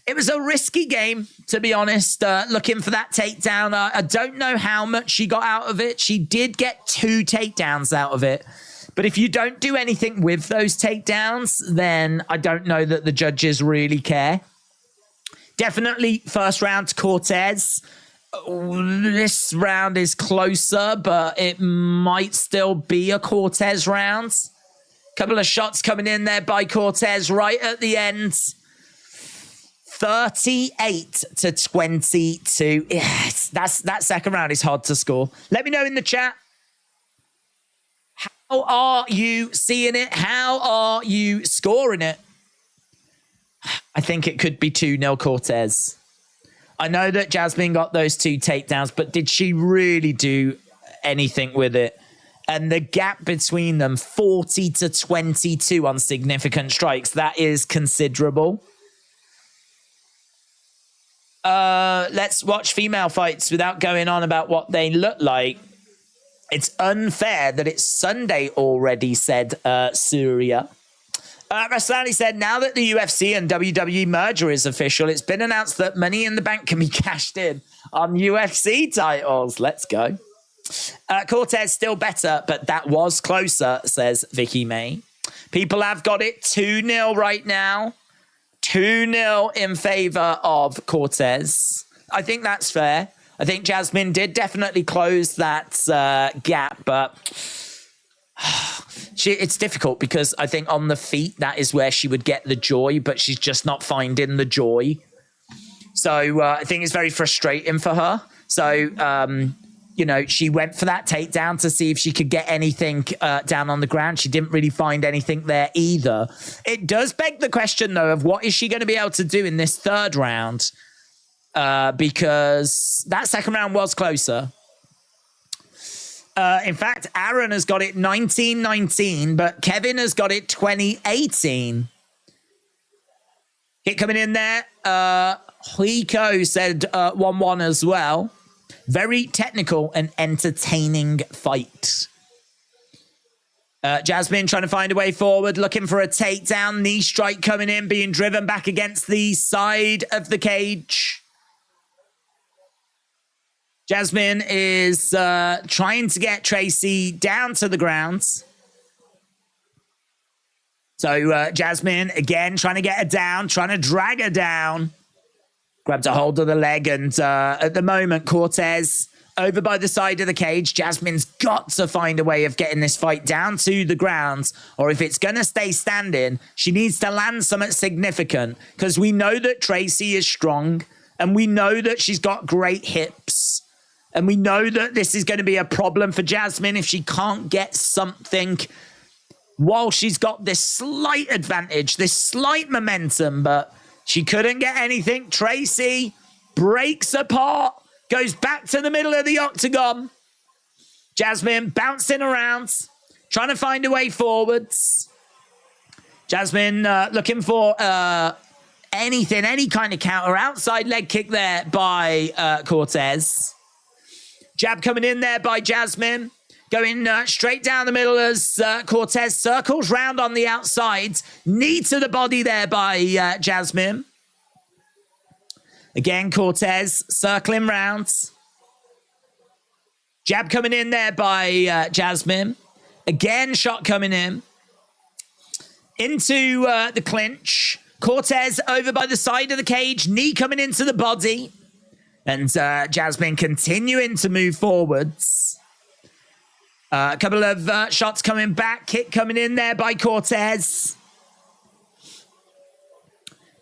It was a risky game, to be honest, looking for that takedown. I don't know how much she got out of it. She did get 2 takedowns out of it. But if you don't do anything with those takedowns, then I don't know that the judges really care. Definitely first round to Cortez. This round is closer, but it might still be a Cortez round. Couple of shots coming in there by Cortez right at the end. 38-22. Yes, that second round is hard to score. Let me know in the chat. How are you seeing it? How are you scoring it? I think it could be 2-0 Cortez. I know that Jasmine got those 2 takedowns, but did she really do anything with it? And the gap between them, 40-22 on significant strikes, that is considerable. Let's watch female fights without going on about what they look like. It's unfair that it's Sunday already, said Surya. Raslani said, now that the UFC and WWE merger is official, it's been announced that Money in the Bank can be cashed in on UFC titles. Let's go. Cortez still better, but that was closer, says Vicky May. People have got it 2-0 right now. 2-0 in favor of Cortez. I think that's fair. I think Jasmine did definitely close that gap, but it's difficult because I think on the feet, that is where she would get the joy, but she's just not finding the joy. So I think it's very frustrating for her. So, you know, she went for that takedown to see if she could get anything down on the ground. She didn't really find anything there either. It does beg the question, though, of what is she going to be able to do in this third round? Because that second round was closer. In fact, Aaron has got it 19-19, but Kevin has got it 20-18. Hit coming in there. Hiko said 1-1 as well. Very technical and entertaining fight. Jasmine trying to find a way forward, looking for a takedown. Knee strike coming in, being driven back against the side of the cage. Jasmine is trying to get Tracy down to the ground. So Jasmine, again, trying to get her down, trying to drag her down. Grabs a hold of the leg, and at the moment, Cortez over by the side of the cage. Jasmine's got to find a way of getting this fight down to the ground, or if it's going to stay standing, she needs to land something significant, because we know that Tracy is strong, and we know that she's got great hips, and we know that this is going to be a problem for Jasmine if she can't get something while she's got this slight advantage, this slight momentum, but she couldn't get anything. Tracy breaks apart, goes back to the middle of the octagon. Jasmine bouncing around, trying to find a way forwards. Jasmine looking for anything, any kind of counter. Outside leg kick there by Cortez. Jab coming in there by Jasmine. Going straight down the middle as Cortez circles round on the outside. Knee to the body there by Jasmine. Again, Cortez circling round. Jab coming in there by Jasmine. Again, shot coming in. Into the clinch. Cortez over by the side of the cage. Knee coming into the body. And Jasmine continuing to move forwards. A couple of shots coming back. Kick coming in there by Cortez.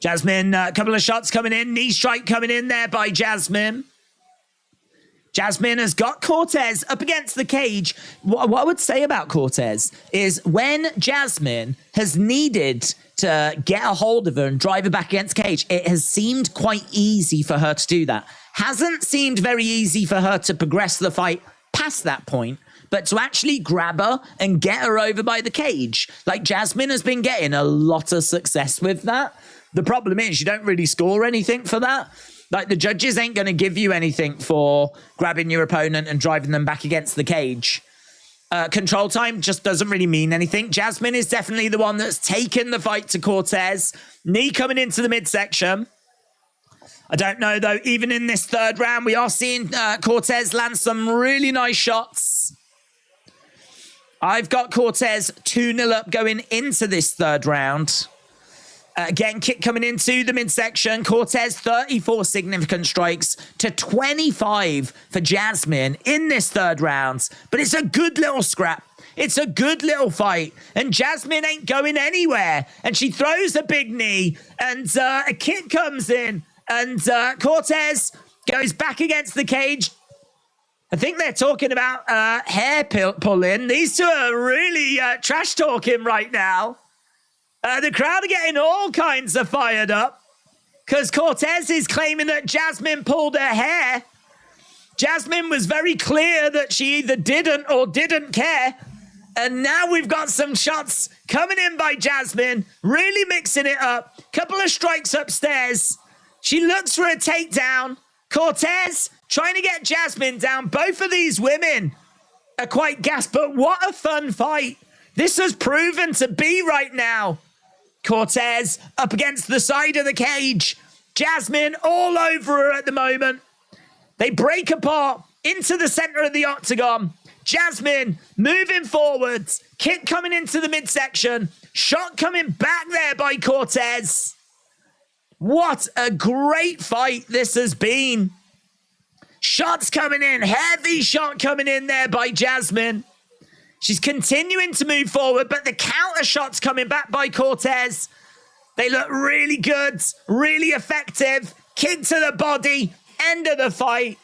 Jasmine, a couple of shots coming in. Knee strike coming in there by Jasmine. Jasmine has got Cortez up against the cage. What I would say about Cortez is when Jasmine has needed to get a hold of her and drive her back against cage, it has seemed quite easy for her to do that. Hasn't seemed very easy for her to progress the fight past that point. But to actually grab her and get her over by the cage, like Jasmine has been getting a lot of success with that. The problem is you don't really score anything for that. Like the judges ain't going to give you anything for grabbing your opponent and driving them back against the cage. Control time just doesn't really mean anything. Jasmine is definitely the one that's taken the fight to Cortez. Knee coming into the midsection. I don't know, though. Even in this third round, we are seeing Cortez land some really nice shots. I've got Cortez 2-0 up going into this third round. Again, kick coming into the midsection. Cortez 34 significant strikes to 25 for Jasmine in this third round. But it's a good little scrap. It's a good little fight. And Jasmine ain't going anywhere. And she throws a big knee. And a kick comes in. And Cortez goes back against the cage. I think they're talking about hair pulling. These two are really trash talking right now. The crowd are getting all kinds of fired up because Cortez is claiming that Jasmine pulled her hair. Jasmine was very clear that she either didn't or didn't care. And now we've got some shots coming in by Jasmine, really mixing it up. Couple of strikes upstairs. She looks for a takedown. Cortez trying to get Jasmine down. Both of these women are quite gassed, but what a fun fight. This has proven to be right now. Cortez up against the side of the cage. Jasmine all over her at the moment. They break apart into the center of the octagon. Jasmine moving forwards. Kick coming into the midsection. Shot coming back there by Cortez. What a great fight this has been. Shots coming in. Heavy shot coming in there by Jasmine. She's continuing to move forward, but the counter shots coming back by Cortez. They look really good, really effective. Kick to the body. End of the fight.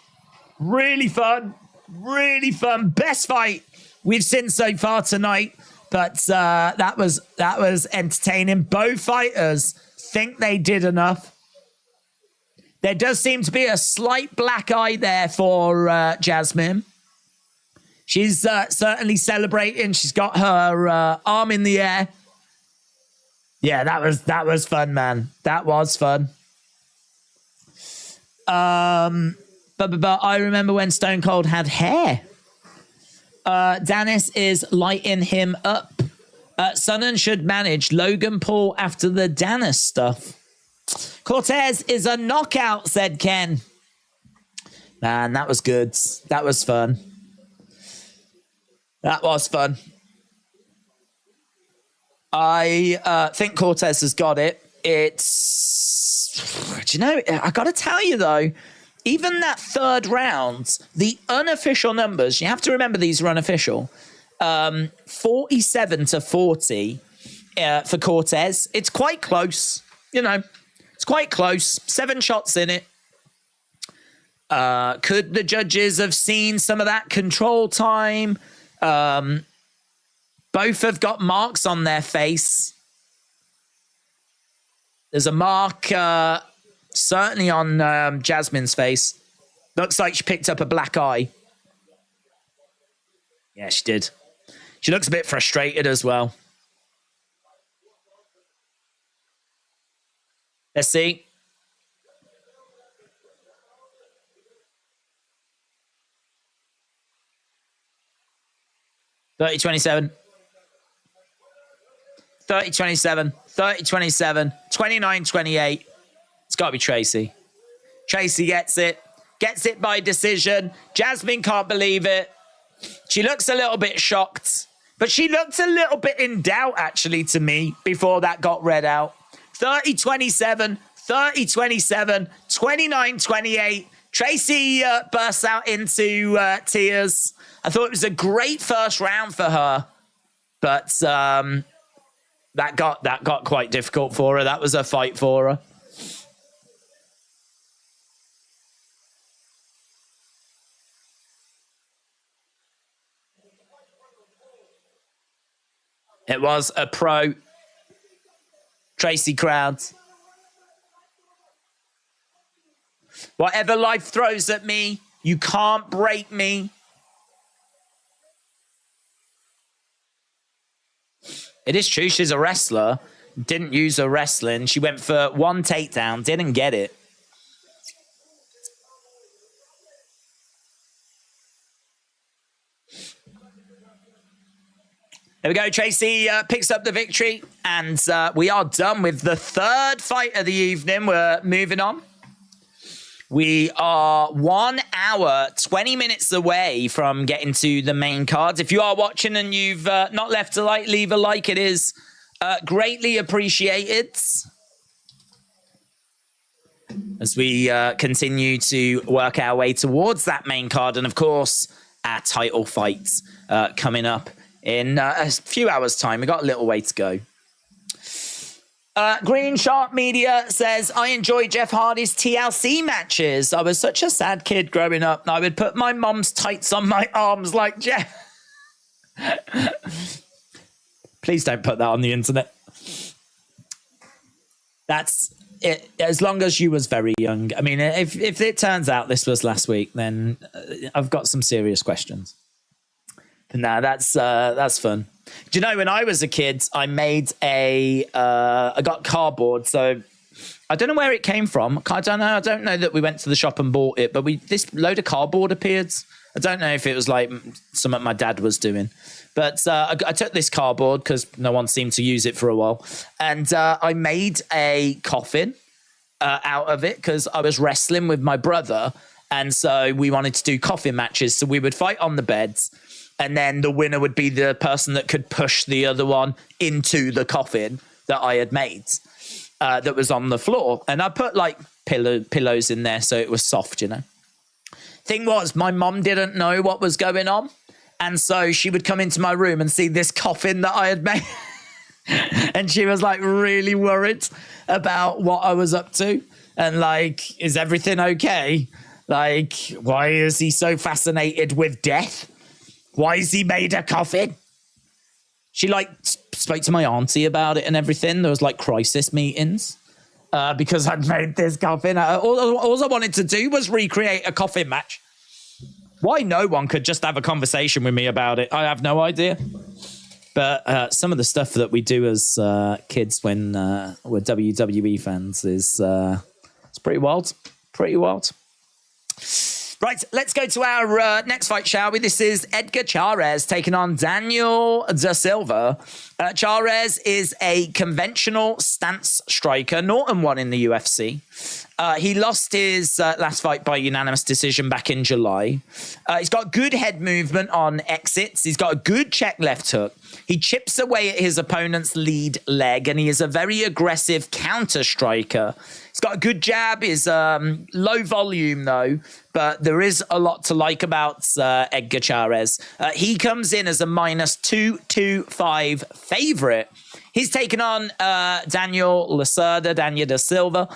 Really fun. Really fun. Best fight we've seen so far tonight. But that was entertaining. Both fighters think they did enough. There does seem to be a slight black eye there for Jasmine. She's certainly celebrating. She's got her arm in the air. Yeah, that was fun, man. That was fun. But I remember when Stone Cold had hair. Dennis is lighting him up. Sonnen should manage Logan Paul after the Dennis stuff. Cortez is a knockout, said Ken. Man, that was good. That was fun. That was fun. I think Cortez has got it. It's... Do you know, I got to tell you, though, even that third round, the unofficial numbers, you have to remember these are unofficial, 47-40 for Cortez. It's quite close. You know, it's quite close. 7 shots in it. Could the judges have seen some of that control time? Both have got marks on their face. There's a mark certainly on Jasmine's face. Looks like she picked up a black eye. Yeah, she did. She looks a bit frustrated as well. Let's see. $30-27. 30-27. 30-27. 29-28. It's got to be Tracy. Tracy gets it. Gets it by decision. Jasmine can't believe it. She looks a little bit shocked. But she looked a little bit in doubt, actually, to me, before that got read out. 30-27. 30-27. 29-28. Tracy bursts out into tears. I thought it was a great first round for her. But that got quite difficult for her. That was a fight for her. It was a pro. Tracy crowd. Whatever life throws at me, you can't break me. It is true, she's a wrestler. Didn't use her wrestling. She went for one takedown, didn't get it. There we go. Tracy picks up the victory, and we are done with the third fight of the evening. We're moving on. We are 1 hour, 20 minutes away from getting to the main cards. If you are watching and you've not left a like, leave a like. It is greatly appreciated. As we continue to work our way towards that main card. And, of course, our title fights coming up in a few hours' time. We've got a little way to go. Green Shark Media says, I enjoy Jeff Hardy's TLC matches. I was such a sad kid growing up. I would put my mom's tights on my arms like Jeff. Please don't put that on the internet. That's it. As long as you was very young. I mean, if it turns out this was last week, then I've got some serious questions. No, that's fun. Do you know, when I was a kid, I made I got cardboard. So I don't know where it came from. I don't know that we went to the shop and bought it, but this load of cardboard appeared. I don't know if it was like something my dad was doing, but I took this cardboard because no one seemed to use it for a while. And I made a coffin out of it because I was wrestling with my brother. And so we wanted to do coffin matches. So we would fight on the beds. And then the winner would be the person that could push the other one into the coffin that I had made that was on the floor. And I put like pillows in there so it was soft, you know. Thing was, my mom didn't know what was going on. And so she would come into my room and see this coffin that I had made. And she was like really worried about what I was up to. And like, is everything okay? Like, why is he so fascinated with death? Why has he made a coffin? She like spoke to my auntie about it and everything. There was like crisis meetings because I'd made this coffin. All I wanted to do was recreate a coffin match. Why no one could just have a conversation with me about it, I have no idea. But some of the stuff that we do as kids when we're WWE fans is it's pretty wild. Pretty wild. Right, let's go to our next fight, shall we? This is Edgar Chairez taking on Daniel Da Silva. Chairez is a conventional stance striker, 0-1 in the UFC. He lost his last fight by unanimous decision back in July. He's got good head movement on exits. He's got a good check left hook. He chips away at his opponent's lead leg, and he is a very aggressive counter striker. He's got a good jab. He's low volume, though, but there is a lot to like about Edgar Chairez. He comes in as a -225 favorite. He's taken on Daniel Da Silva.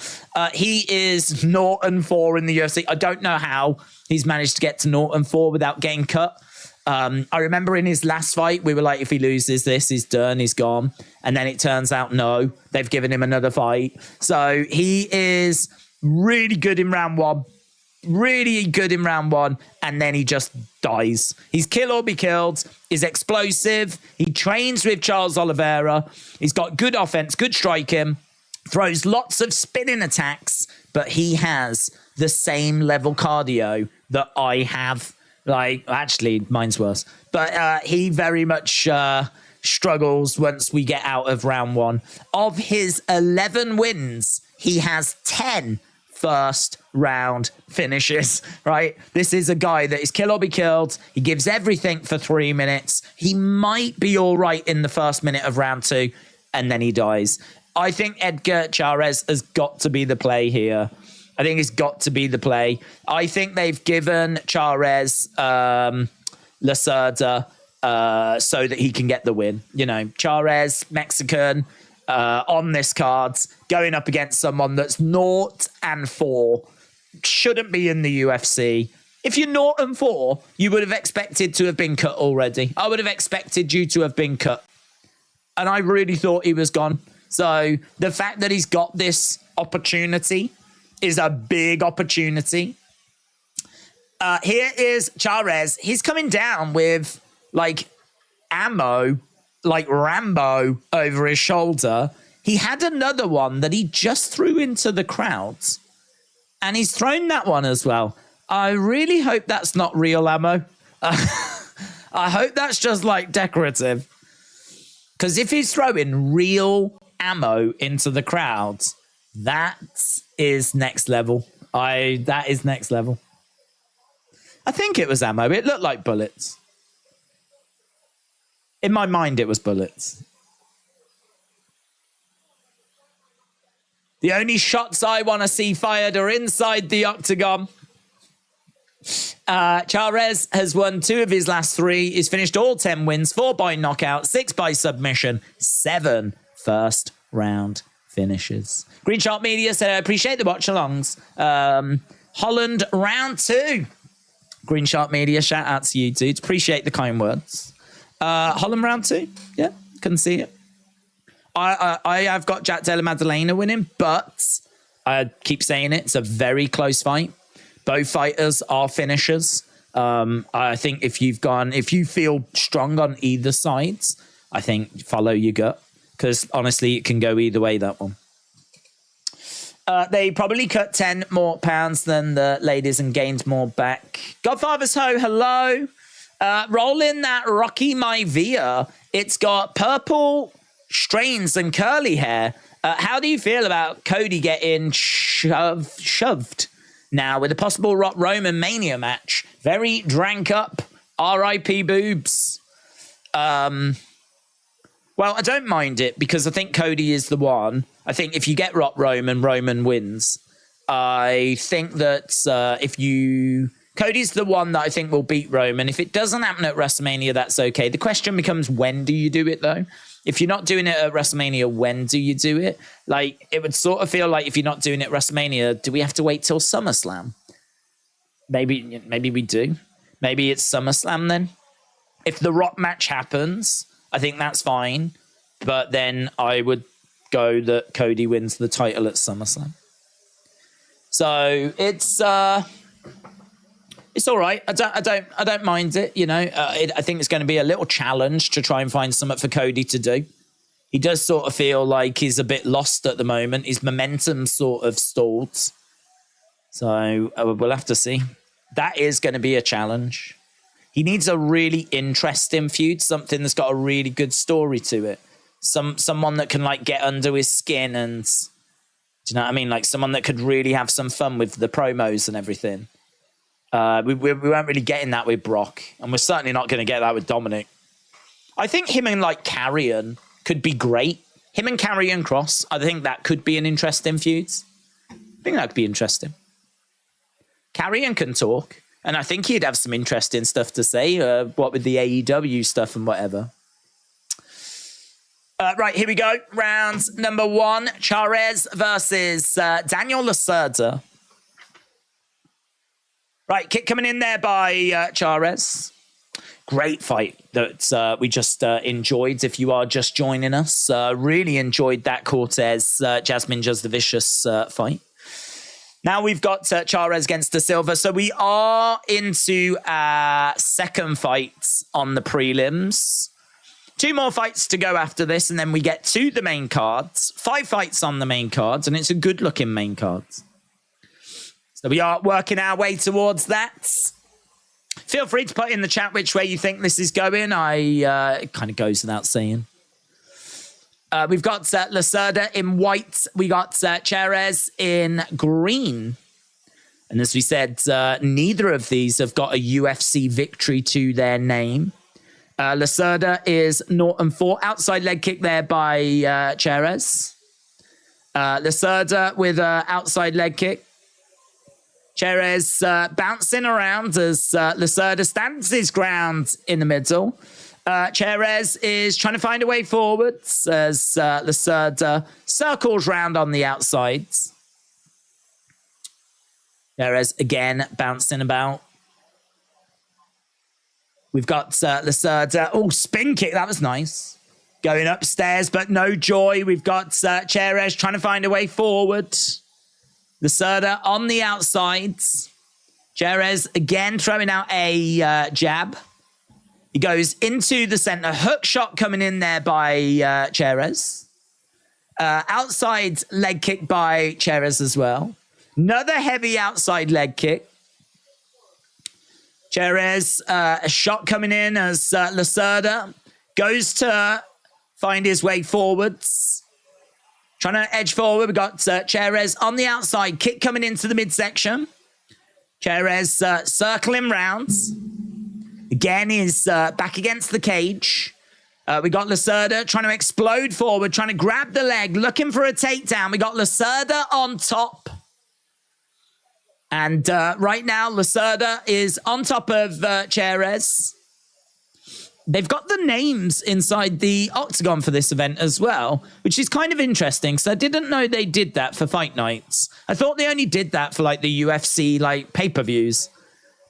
He is 0-4 in the UFC. I don't know how he's managed to get to 0-4 without getting cut. I remember in his last fight, we were like, if he loses this, he's done, he's gone. And then it turns out, no, they've given him another fight. So he is really good in round one. Really good in round one, and then he just dies. He's kill or be killed. He's explosive. He trains with Charles Oliveira. He's got good offense, good striking, throws lots of spinning attacks, but he has the same level cardio that I have. Like, actually, mine's worse. But he very much struggles once we get out of round one. Of his 11 wins, he has 10 first round finishes, right? This is a guy that is kill or be killed. He gives everything for 3 minutes. He might be all right in the first minute of round two, and then he dies. I think Edgar Chairez has got to be the play here. I think it's got to be the play. I think they've given Chairez Lacerda so that he can get the win. You know, Chairez, Mexican, on this card, going up against someone that's 0-4, shouldn't be in the UFC. If you're 0-4, you would have expected to have been cut already. I would have expected you to have been cut. And I really thought he was gone. So the fact that he's got this opportunity is a big opportunity. Here is Chairez. He's coming down with, like, ammo, like Rambo, over his shoulder. He had another one that he just threw into the crowds, and he's thrown that one as well. I really hope that's not real ammo. I hope that's just like decorative, because if he's throwing real ammo into the crowds, that is next level. That is next level. I think it was ammo. It looked like bullets. In my mind, it was bullets. The only shots I want to see fired are inside the octagon. Chairez has won 2 of his last 3. He's finished all 10 wins, 4 by knockout, 6 by submission, 7 first round finishes. Green Shark Media said, I appreciate the watch-alongs. Holland, round 2. Green Shark Media, shout out to you dudes. Appreciate the kind words. Holland, round 2. Yeah, couldn't see it. I have got Jack Della Maddalena winning, but I keep saying it, it's a very close fight. Both fighters are finishers. I think if you feel strong on either side, I think follow your gut, because honestly, it can go either way, that one. They probably cut 10 more pounds than the ladies and gained more back. Godfather's Ho, hello. Roll in that Rocky Maivia. It's got purple strains and curly hair. How do you feel about Cody getting shoved now with a possible Roman Mania match? Very drank up. R.I.P. boobs. Well, I don't mind it, because I think Cody is the one. I think if you get Roman wins. I think that Cody's the one that I think will beat Roman. If it doesn't happen at WrestleMania, that's okay. The question becomes, when do you do it, though? If you're not doing it at WrestleMania, when do you do it? Like, it would sort of feel like if you're not doing it at WrestleMania, do we have to wait till SummerSlam? Maybe we do. Maybe it's SummerSlam then. If the Rock match happens, I think that's fine. But then I would go that Cody wins the title at SummerSlam. So it's It's all right. I don't mind it. You know, I think it's going to be a little challenge to try and find something for Cody to do. He does sort of feel like he's a bit lost at the moment. His momentum sort of stalled. So we'll have to see. That is going to be a challenge. He needs a really interesting feud, something that's got a really good story to it. Someone that can like get under his skin and, do you know what I mean? Like someone that could really have some fun with the promos and everything. We weren't really getting that with Brock, and we're certainly not going to get that with Dominic. I think him and like Carrion could be great. Him and Carrion Cross, I think that could be an interesting feud. I think that could be interesting. Carrion can talk, and I think he'd have some interesting stuff to say, what with the AEW stuff and whatever. Right, here we go. Round number 1, Charez versus Daniel Lacerda. Right, kick coming in there by Charez. Great fight that we just enjoyed. If you are just joining us, really enjoyed that Cortez, Jasmine Just the Vicious fight. Now we've got Charez against Da Silva. So we are into second fights on the prelims. 2 more fights to go after this, and then we get to the main cards. 5 fights on the main cards, and it's a good-looking main card. So we are working our way towards that. Feel free to put in the chat which way you think this is going. It kind of goes without saying. We've got Lacerda in white. We got Charez in green. And as we said, neither of these have got a UFC victory to their name. Lacerda is 0-4. Outside leg kick there by Charez. Lacerda with an outside leg kick. Charez bouncing around as Lacerda stands his ground in the middle. Charez is trying to find a way forwards as Lacerda circles round on the outsides. Charez again bouncing about. We've got Lacerda. Oh, spin kick. That was nice. Going upstairs, but no joy. We've got Charez trying to find a way forward. Lacerda on the outsides. Charez again throwing out a jab. He goes into the center. Hook shot coming in there by Charez. Outside leg kick by Charez as well. Another heavy outside leg kick. Charez, a shot coming in as Lacerda goes to find his way forwards. Trying to edge forward. We've got Charez on the outside. Kick coming into the midsection. Charez circling round. Again, he's back against the cage. We got Lacerda trying to explode forward, trying to grab the leg, looking for a takedown. We got Lacerda on top. And right now, Lacerda is on top of Charez. They've got the names inside the octagon for this event as well, which is kind of interesting because I didn't know they did that for fight nights. I thought they only did that for like the UFC like pay-per-views,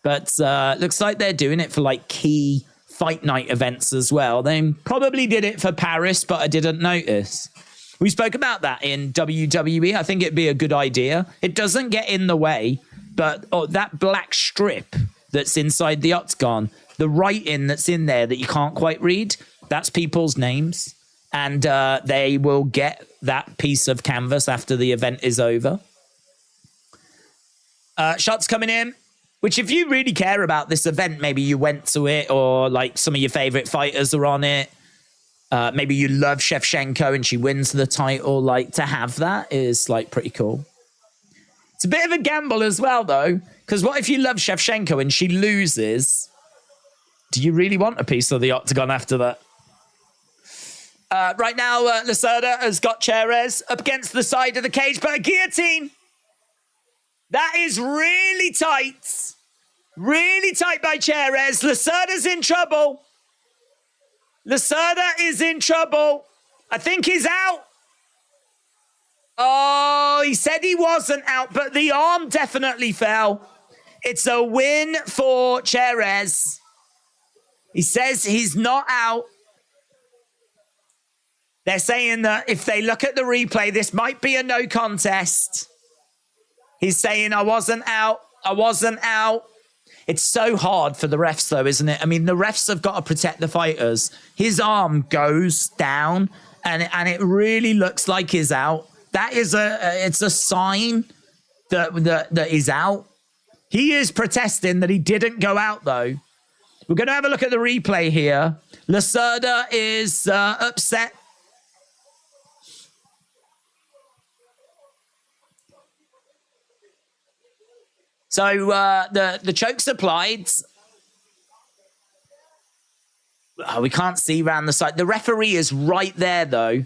but looks like they're doing it for like key fight night events as well. They probably did it for Paris, but I didn't notice. We spoke about that in WWE. I think it'd be a good idea. It doesn't get in the way, but that black strip that's inside the octagon, the writing that's in there that you can't quite read, that's people's names. And they will get that piece of canvas after the event is over. Shots coming in, which if you really care about this event, maybe you went to it or like some of your favorite fighters are on it. Maybe you love Shevchenko and she wins the title. Like to have that is like pretty cool. It's a bit of a gamble as well, though, because what if you love Shevchenko and she loses? Do you really want a piece of the octagon after that? Right now, Lacerda has got Charez up against the side of the cage, but a guillotine. That is really tight. Really tight by Charez. Lacerda's in trouble. Lacerda is in trouble. I think he's out. Oh, he said he wasn't out, but the arm definitely fell. It's a win for Charez. He says he's not out. They're saying that if they look at the replay, this might be a no contest. He's saying, I wasn't out. I wasn't out. It's so hard for the refs, though, isn't it? I mean, the refs have got to protect the fighters. His arm goes down, and it really looks like he's out. That is it's a sign that he's out. He is protesting that he didn't go out, though. We're going to have a look at the replay here. Lacerda is upset. So the choke's applied. Oh, we can't see around the side. The referee is right there, though.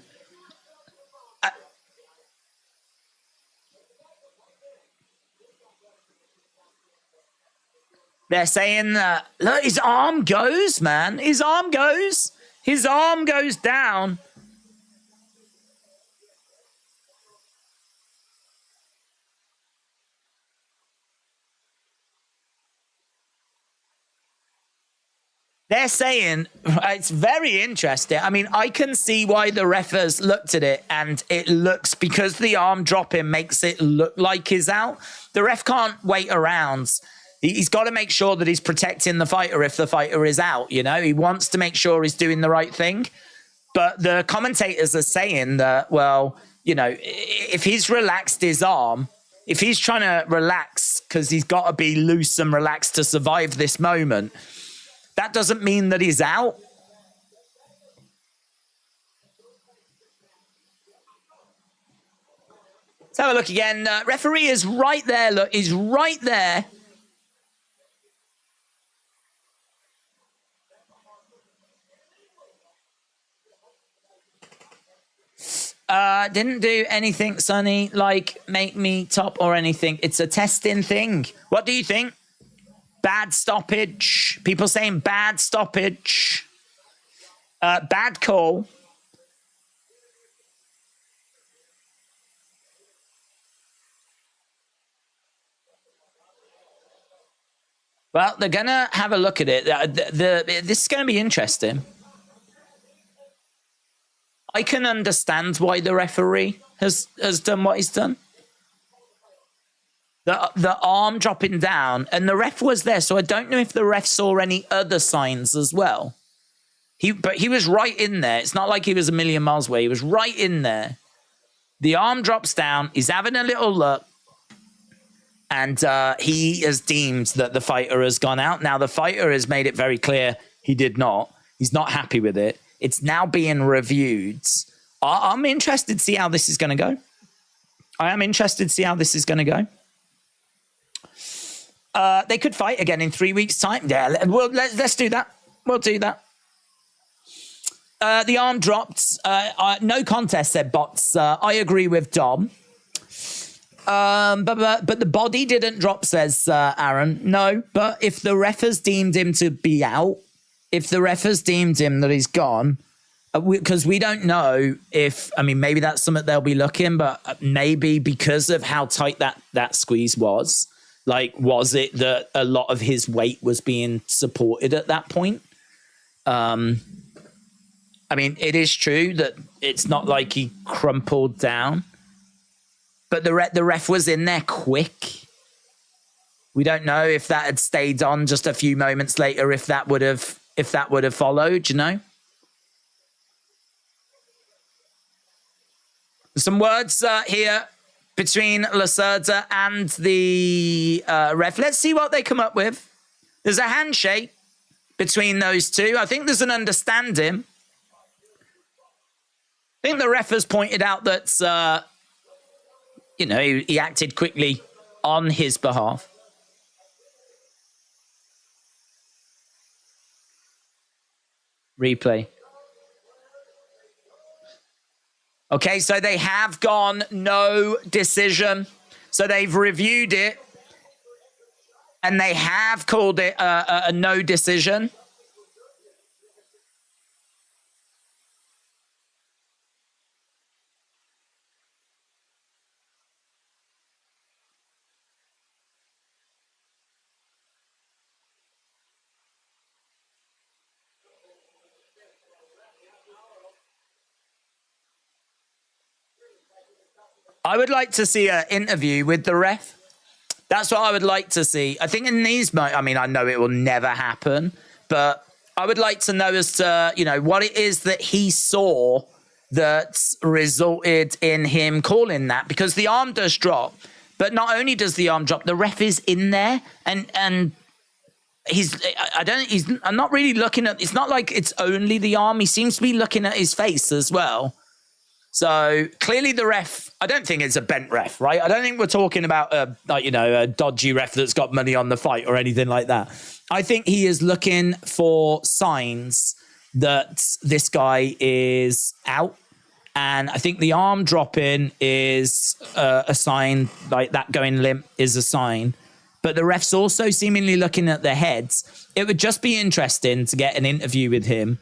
They're saying, look, his arm goes, man. His arm goes. His arm goes down. They're saying, it's very interesting. I mean, I can see why the refers looked at it, and it looks, because the arm dropping makes it look like he's out. The ref can't wait around. He's got to make sure that he's protecting the fighter if the fighter is out, you know? He wants to make sure he's doing the right thing. But the commentators are saying that, well, you know, if he's relaxed his arm, if he's trying to relax because he's got to be loose and relaxed to survive this moment, that doesn't mean that he's out. Let's have a look again. Referee is right there. Look, he's right there. Didn't do anything, Sonny, like make me top or anything. It's a testing thing. What do you think? Bad stoppage. People saying bad stoppage. Bad call. Well, they're going to have a look at it. This is going to be interesting. I can understand why the referee has done what he's done. The arm dropping down, and the ref was there, so I don't know if the ref saw any other signs as well. But he was right in there. It's not like he was a million miles away. He was right in there. The arm drops down. He's having a little look. And he has deemed that the fighter has gone out. Now, the fighter has made it very clear he did not. He's not happy with it. It's now being reviewed. I'm interested to see how this is going to go. I am interested to see how this is going to go. They could fight again in 3 weeks' time. Yeah, well, let's do that. We'll do that. The arm dropped. No contest, said Bots. I agree with Dom. But the body didn't drop, says Aaron. No, but if the ref has deemed him to be out, if the ref has deemed him that he's gone, because we don't know if, I mean, maybe that's something they'll be looking, but maybe because of how tight that squeeze was, like, was it that a lot of his weight was being supported at that point? I mean, it is true that it's not like he crumpled down, but the ref was in there quick. We don't know if that had stayed on just a few moments later, if that would have followed, you know? Some words here between Lacerda and the ref. Let's see what they come up with. There's a handshake between those two. I think there's an understanding. I think the ref has pointed out that, you know, he acted quickly on his behalf. Replay. Okay, so they have gone no decision. So they've reviewed it and they have called it a no decision. I would like to see an interview with the ref That's what I would like to see. I think in these moments, I mean, I know it will never happen, but I would like to know as to, what it is that he saw that resulted in him calling that, because the arm does drop, but not only does the arm drop, the ref is in there and I'm not really looking at, it's not like it's only the arm. He seems to be looking at his face as well. So clearly the ref, I don't think it's a bent ref, right? I don't think we're talking about a dodgy ref that's got money on the fight or anything like that. I think he is looking for signs that this guy is out. And I think the arm dropping is a sign, like that going limp is a sign. But the ref's also seemingly looking at their heads. It would just be interesting to get an interview with him,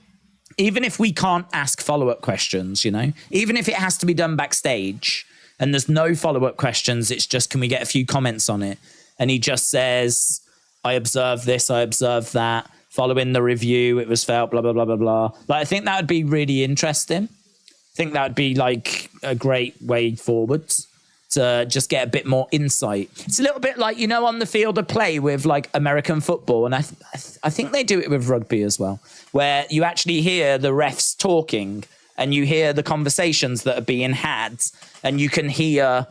even if we can't ask follow-up questions, even if it has to be done backstage and there's no follow-up questions, it's just, can we get a few comments on it? And he just says, I observed this, I observed that. Following the review, it was felt, blah, blah, blah, blah, blah. Like, I think that would be really interesting. I think that would be like a great way forward to just get a bit more insight. It's a little bit like, on the field of play with like American football. And I think they do it with rugby as well, where you actually hear the refs talking and you hear the conversations that are being had and you can hear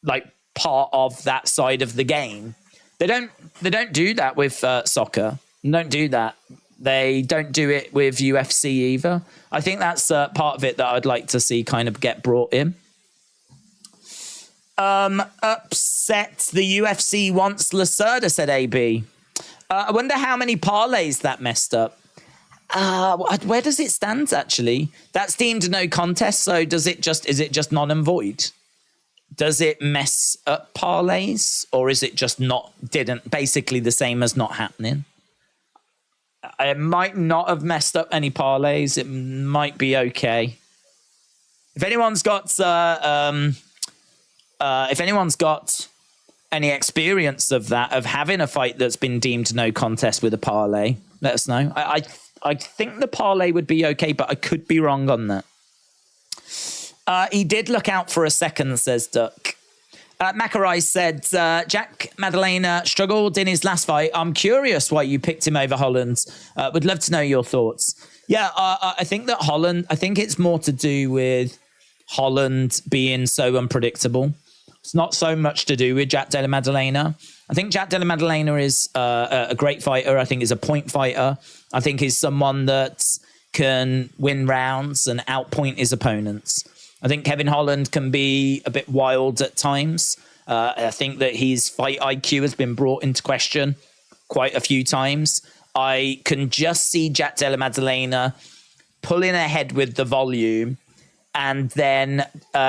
like part of that side of the game. They don't do that with soccer. They don't do that. They don't do it with UFC either. I think that's part of it that I'd like to see kind of get brought in. Upset the UFC wants Lacerda, said AB. I wonder how many parlays that messed up. Where does it stand, actually? That's deemed no contest, so is it just non and void? Does it mess up parlays, or is it just basically the same as not happening? It might not have messed up any parlays. It might be okay. If anyone's got any experience of that, of having a fight that's been deemed no contest with a parlay, let us know. I think the parlay would be okay, but I could be wrong on that. He did look out for a second, says Duck. Macarai said, Jack Maddalena struggled in his last fight. I'm curious why you picked him over Holland. Would love to know your thoughts. Yeah, I think that Holland, I think it's more to do with Holland being so unpredictable. It's not so much to do with Jack Della Maddalena. I think Jack Della Maddalena is a great fighter. I think he's a point fighter. I think he's someone that can win rounds and outpoint his opponents. I think Kevin Holland can be a bit wild at times. I think that his fight IQ has been brought into question quite a few times. I can just see Jack Della Maddalena pulling ahead with the volume, and then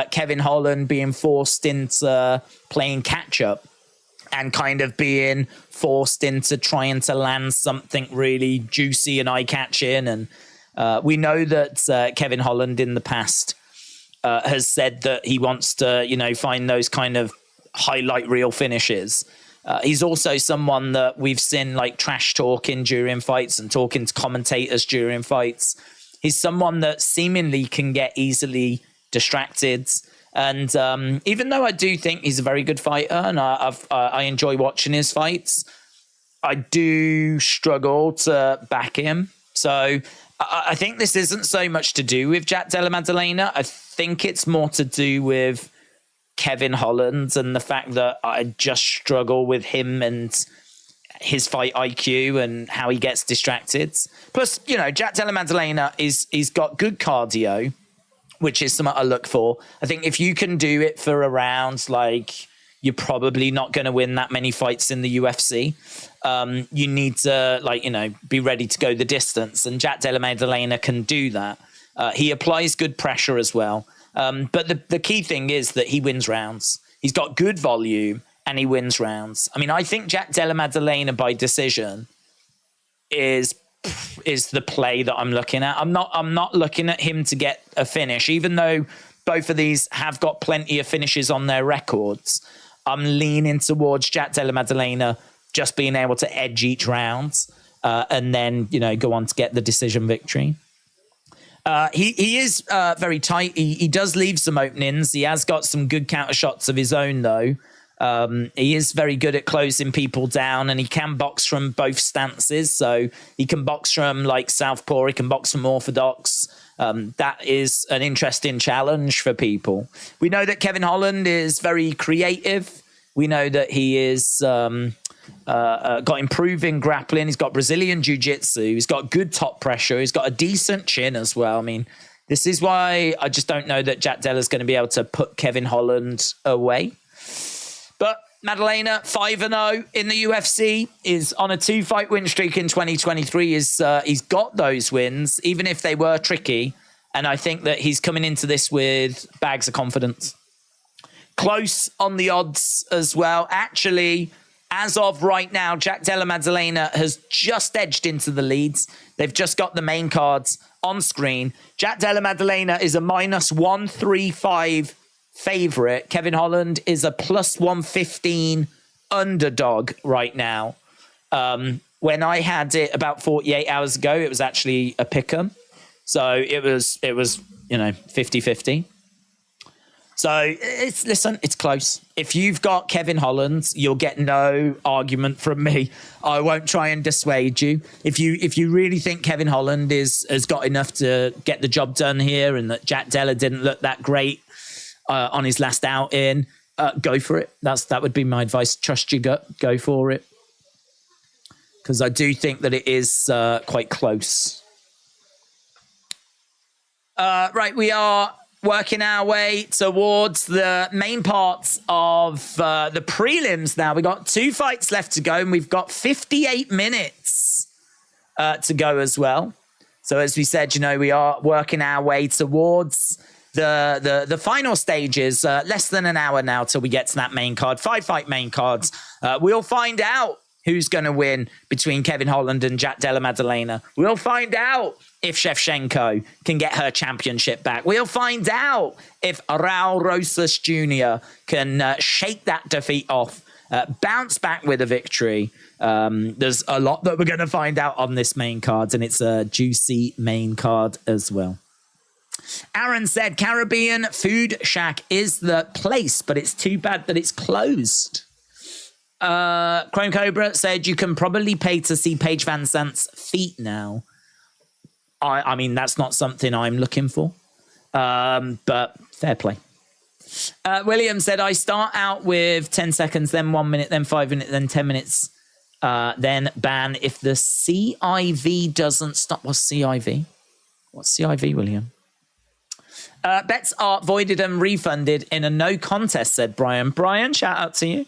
Kevin Holland being forced into playing catch-up and kind of being forced into trying to land something really juicy and eye-catching. And we know that Kevin Holland in the past has said that he wants to, find those kind of highlight reel finishes. He's also someone that we've seen like trash talking during fights and talking to commentators during fights. He's someone that seemingly can get easily distracted. And even though I do think he's a very good fighter and I enjoy watching his fights, I do struggle to back him. So I think this isn't so much to do with Jack Della Maddalena. I think it's more to do with Kevin Holland and the fact that I just struggle with him and his fight IQ and how he gets distracted. Plus, Jack Della Maddalena he's got good cardio, which is something I look for. I think if you can do it for a round, like, you're probably not going to win that many fights in the UFC. You need to, be ready to go the distance. And Jack Della Maddalena can do that. He applies good pressure as well. But the key thing is that he wins rounds. He's got good volume and he wins rounds. I mean, I think Jack Della Maddalena by decision is the play that I'm looking at. I'm not looking at him to get a finish, even though both of these have got plenty of finishes on their records. I'm leaning towards Jack Della Maddalena just being able to edge each round and then, go on to get the decision victory. He is very tight. He does leave some openings. He has got some good counter shots of his own, though. He is very good at closing people down, and he can box from both stances. So he can box from like southpaw, he can box from orthodox. That is an interesting challenge for people. We know that Kevin Holland is very creative. We know that he is got improving grappling. He's got Brazilian jiu-jitsu. He's got good top pressure. He's got a decent chin as well. I mean, this is why I just don't know that Jack Della's going to be able to put Kevin Holland away. But Maddalena, 5-0 in the UFC, is on a 2-fight win streak in 2023. He's got those wins, even if they were tricky. And I think that he's coming into this with bags of confidence. Close on the odds as well. Actually, as of right now, Jack Della Maddalena has just edged into the leads. They've just got the main cards on screen. Jack Della Maddalena is a -135 favorite. Kevin Holland is a +115 underdog right now. When I had it about 48 hours ago, it was actually a pick'em. So it was 50-50. So it's close. If you've got Kevin Holland, you'll get no argument from me. I won't try and dissuade you. If you really think Kevin Holland has got enough to get the job done here, and that Jack Della didn't look that great on his last outing, go for it. That would be my advice. Trust your gut. Go for it. Because I do think that it is quite close. Right, we are working our way towards the main parts of the prelims now. We've got 2 fights left to go, and we've got 58 minutes to go as well. So as we said, we are working our way towards the final stages. Less than an hour now till we get to that main card. 5-fight main cards. We'll find out who's going to win between Kevin Holland and Jack Della Maddalena. We'll find out if Shevchenko can get her championship back. We'll find out if Raul Rosas Jr. can shake that defeat off, bounce back with a victory. There's a lot that we're going to find out on this main card, and it's a juicy main card as well. Aaron said Caribbean Food Shack is the place, but it's too bad that it's closed. Chrome Cobra said you can probably pay to see Paige Van Zandt's feet now. I mean, that's not something I'm looking for, but fair play. William said, I start out with 10 seconds, then 1 minute, then 5 minutes, then 10 minutes, then ban if the CIV doesn't stop. What's CIV? What's CIV, William? Bets are voided and refunded in a no contest, said Brian. Brian, shout out to you.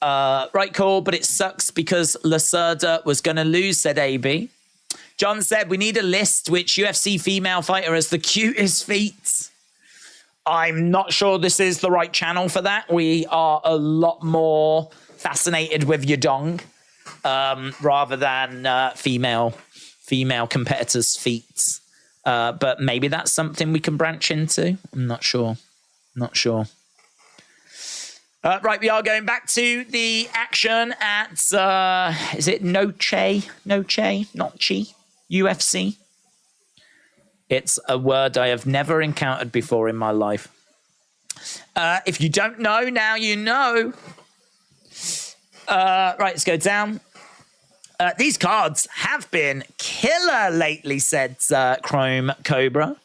Right, cool, but it sucks because Lacerda was going to lose, said AB. John said, we need a list which UFC female fighter has the cutest feet. I'm not sure this is the right channel for that. We are a lot more fascinated with your dong rather than female competitors' feet. But maybe that's something we can branch into. I'm not sure. Right, we are going back to the action at, is it Noche UFC? It's a word I have never encountered before in my life. If you don't know, now you know. Right, let's go down. These cards have been killer lately, said Chrome Cobra.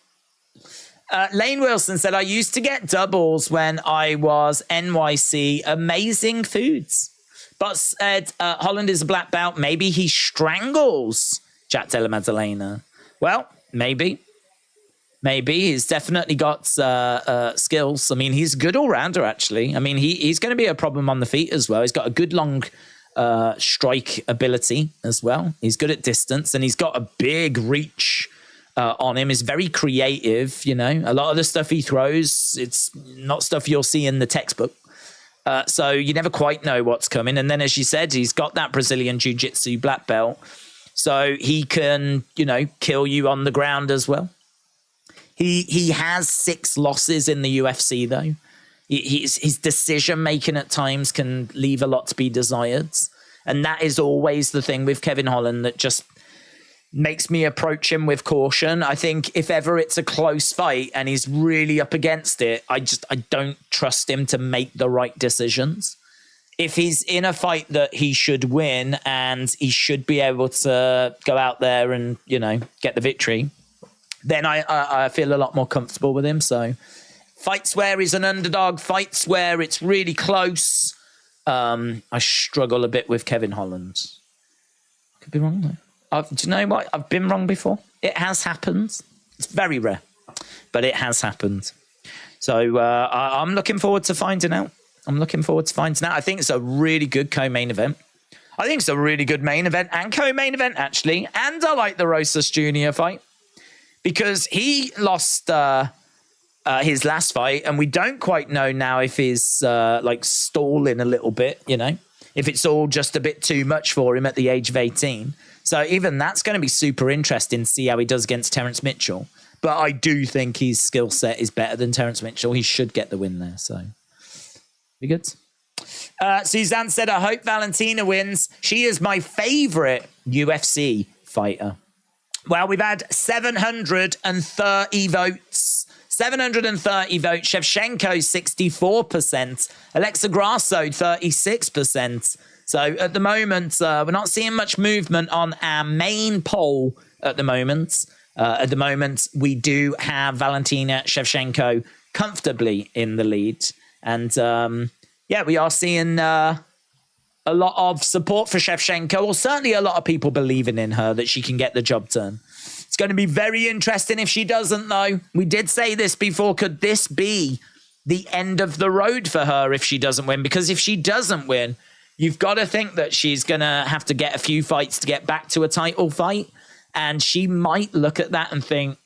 Lane Wilson said, I used to get doubles when I was NYC. Amazing foods. But said, Holland is a black belt. Maybe he strangles Jack Della Maddalena. Well, maybe. He's definitely got skills. I mean, he's a good all-rounder, actually. I mean, he's going to be a problem on the feet as well. He's got a good long strike ability as well. He's good at distance, and he's got a big reach on him. Is very creative, A lot of the stuff he throws, it's not stuff you'll see in the textbook. So you never quite know what's coming. And then, as you said, he's got that Brazilian jiu-jitsu black belt. So he can, kill you on the ground as well. He has 6 losses in the UFC, though. His decision-making at times can leave a lot to be desired. And that is always the thing with Kevin Holland, that just makes me approach him with caution. I think if ever it's a close fight and he's really up against it, I don't trust him to make the right decisions. If he's in a fight that he should win and he should be able to go out there and, get the victory, then I feel a lot more comfortable with him. So fights where he's an underdog, fights where it's really close, I struggle a bit with Kevin Holland. Could be wrong though. Do you know what? I've been wrong before. It has happened. It's very rare, but it has happened. So I'm looking forward to finding out. I think it's a really good co-main event. I think it's a really good main event and co-main event, actually. And I like the Rosas Jr. fight because he lost his last fight, and we don't quite know now if he's stalling a little bit, if it's all just a bit too much for him at the age of 18. So even that's going to be super interesting to see how he does against Terrence Mitchell. But I do think his skill set is better than Terrence Mitchell. He should get the win there. So be good. Suzanne said, I hope Valentina wins. She is my favorite UFC fighter. Well, we've had 730 votes. 730 votes. Shevchenko, 64%. Alexa Grasso, 36%. So at the moment, we're not seeing much movement on our main poll at the moment. We do have Valentina Shevchenko comfortably in the lead. And we are seeing a lot of support for Shevchenko, or certainly a lot of people believing in her that she can get the job done. It's going to be very interesting if she doesn't, though. We did say this before. Could this be the end of the road for her if she doesn't win? Because if she doesn't win, you've got to think that she's going to have to get a few fights to get back to a title fight. And she might look at that and think,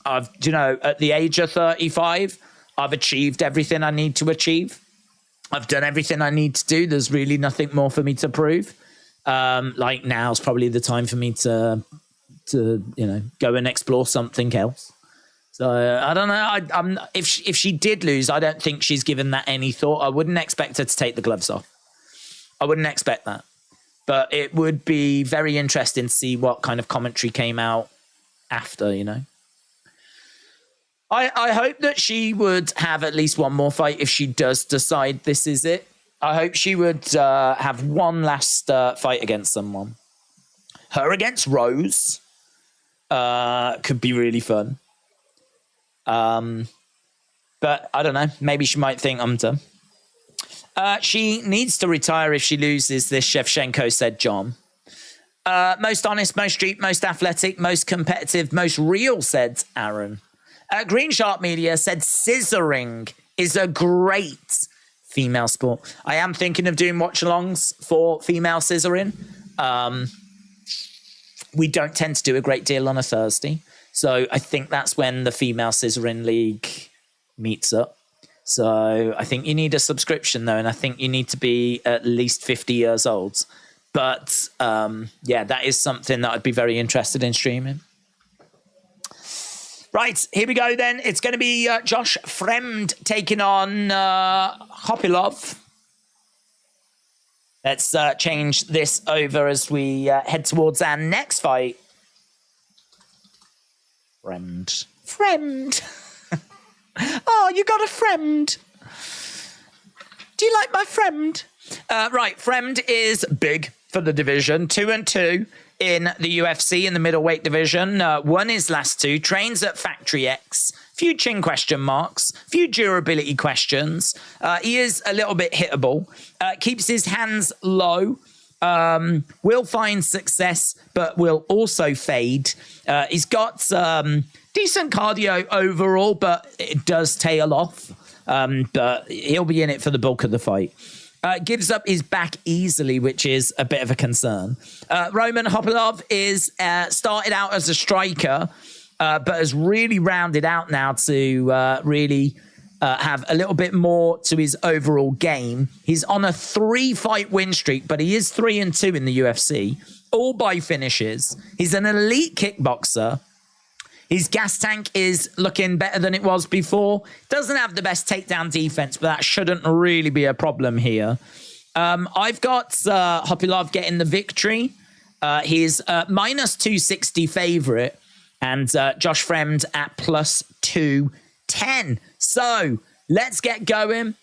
at the age of 35, I've achieved everything I need to achieve. I've done everything I need to do. There's really nothing more for me to prove. Now's probably the time for me to go and explore something else. So I don't know. If she did lose, I don't think she's given that any thought. I wouldn't expect her to take the gloves off. I wouldn't expect that. But it would be very interesting to see what kind of commentary came out after, I hope that she would have at least one more fight if she does decide this is it. I hope she would have one last fight against someone. Her against Rose could be really fun. But I don't know. Maybe she might think I'm done. She needs to retire if she loses this, Shevchenko, said John. Most honest, most street, most athletic, most competitive, most real, said Aaron. Green Shark Media said scissoring is a great female sport. I am thinking of doing watch-alongs for female scissoring. We don't tend to do a great deal on a Thursday. So I think that's when the female scissoring league meets up. So I think you need a subscription, though, and I think you need to be at least 50 years old. But, that is something that I'd be very interested in streaming. Right, here we go, then. It's going to be Josh Fremd taking on Hopilov. Let's change this over as we head towards our next fight. Fremd. Oh, you got a friend. Do you like my friend? Right, Fremd is big for the division. 2-2 in the UFC in the middleweight division. Won his last two. Trains at Factory X. Few chin question marks. Few durability questions. He is a little bit hittable. Keeps his hands low. Will find success, but will also fade. He's got decent cardio overall, but it does tail off. But he'll be in it for the bulk of the fight. Gives up his back easily, which is a bit of a concern. Roman Hopilov is started out as a striker, but has really rounded out now to really have a little bit more to his overall game. He's on a 3-fight win streak, but he is 3-2 in the UFC, all by finishes. He's an elite kickboxer. His gas tank is looking better than it was before. Doesn't have the best takedown defense, but that shouldn't really be a problem here. I've got Hopilov getting the victory. He's minus 260 favorite, and Josh Fremd at plus 210. So let's get going.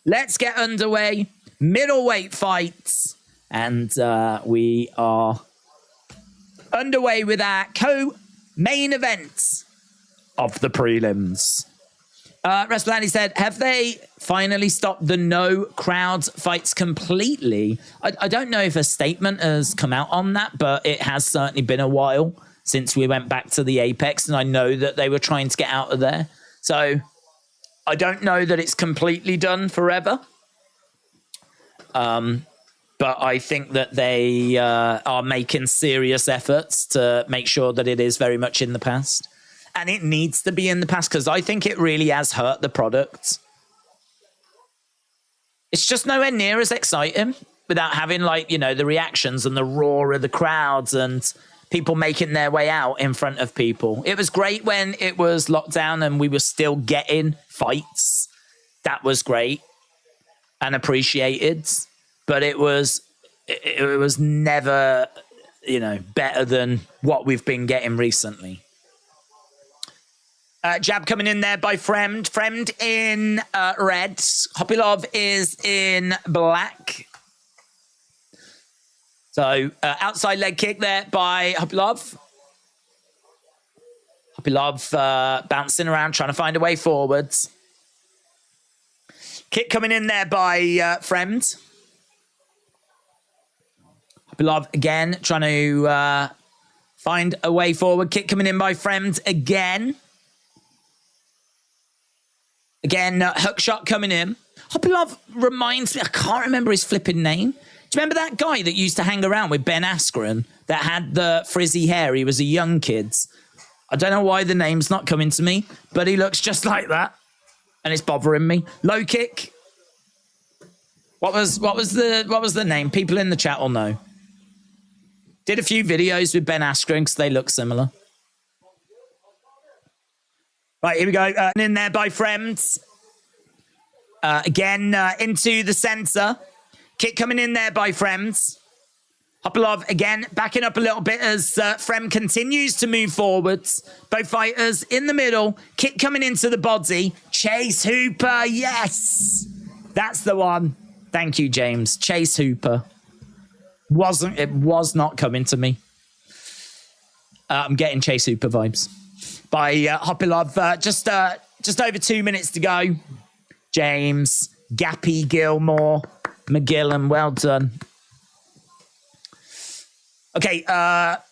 Let's get underway. Middleweight fights. And we are underway with our co-main events of the prelims. Rasplani said, have they finally stopped the no crowds fights completely? I don't know if a statement has come out on that, but it has certainly been a while since we went back to the Apex, and I know that they were trying to get out of there. So I don't know that it's completely done forever. But I think that they are making serious efforts to make sure that it is very much in the past. And it needs to be in the past because I think it really has hurt the product. It's just nowhere near as exciting without having, like, you know, the reactions and the roar of the crowds and people making their way out in front of people. It was great when it was locked down and we were still getting fights. That was great and appreciated. But it was never, you know, better than what we've been getting recently. Jab coming in there by Fremd. Fremd in red. Hopilov is in black. So outside leg kick there by Hopilov. Hopilov bouncing around, trying to find a way forwards. Kick coming in there by Fremd. Hopilov again trying to find a way forward. Kick coming in by Fremd again. Again, hook shot coming in. Hopilov reminds me, I can't remember his flipping name. Do you remember that guy that used to hang around with Ben Askren that had the frizzy hair? He was a young kid. I don't know why the name's not coming to me, but he looks just like that. And it's bothering me. Low kick. What was the name? People in the chat will know. Did a few videos with Ben Askren because they look similar. Right, here we go. In there by Fremd. Again, into the center. Kick coming in there by Fremd. Hopilov again backing up a little bit as Fremd continues to move forwards. Both fighters in the middle. Kick coming into the body. Chase Hooper, yes! That's the one. Thank you, James. Chase Hooper. It was not coming to me. I'm getting Chase Hooper vibes. By Hopilov, just over 2 minutes to go. James, Gappy, Gilmore, McGillen, well done. Okay,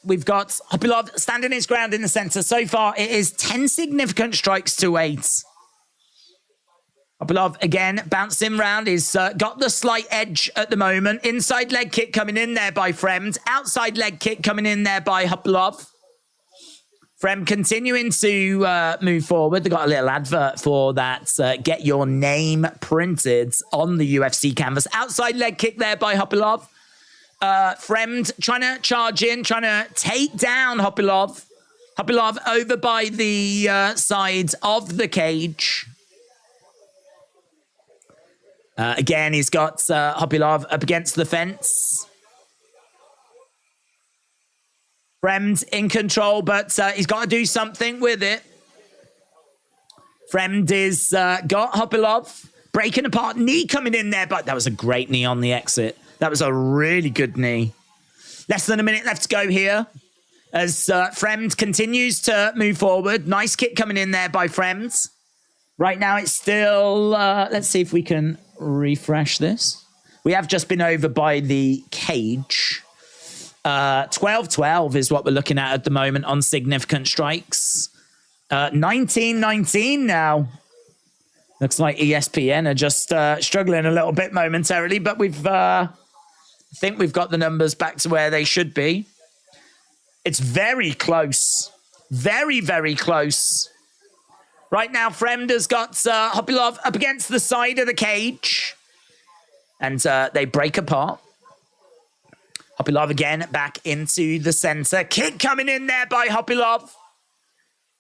we've got Hopilov standing his ground in the center. So far, it is 10 significant strikes to 8. Hopilov again bouncing round. He's got the slight edge at the moment. Inside leg kick coming in there by Fremd. Outside leg kick coming in there by Hopilov. Fremd continuing to move forward. They've got a little advert for that. Get your name printed on the UFC canvas. Outside leg kick there by Hopilov. Fremd trying to charge in, trying to take down Hopilov. Hopilov over by the side of the cage. Again, he's got Hopilov up against the fence. Fremd in control, but he's got to do something with it. Fremd is got Hopilov breaking apart. Knee coming in there, but that was a great knee on the exit. That was a really good knee. Less than a minute left to go here as Fremd continues to move forward. Nice kick coming in there by Fremd. Right now it's still, let's see if we can refresh this. We have just been over by the cage. 12-12 is what we're looking at the moment on significant strikes. 19-19 now. Looks like ESPN are just struggling a little bit momentarily, but I think we've got the numbers back to where they should be. It's very close. Very, very close. Right now, Fremd has got Hopilov up against the side of the cage. And they break apart. Hopilov again back into the center. Kick coming in there by Hopilov.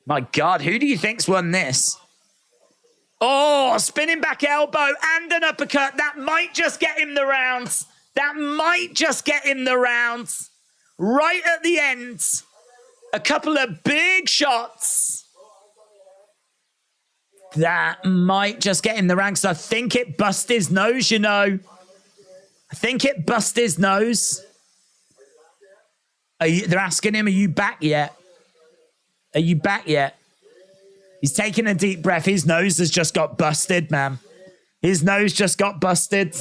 My God, who do you think's won this? Oh, spinning back elbow and an uppercut. That might just get him the round. That might just get him the round. right at the end. A couple of big shots. That might just get him the ranks. I think it bust his nose, you know. I think it bust his nose. They're asking him, are you back yet? Are you back yet? He's taking a deep breath. His nose has just got busted, man. His nose just got busted.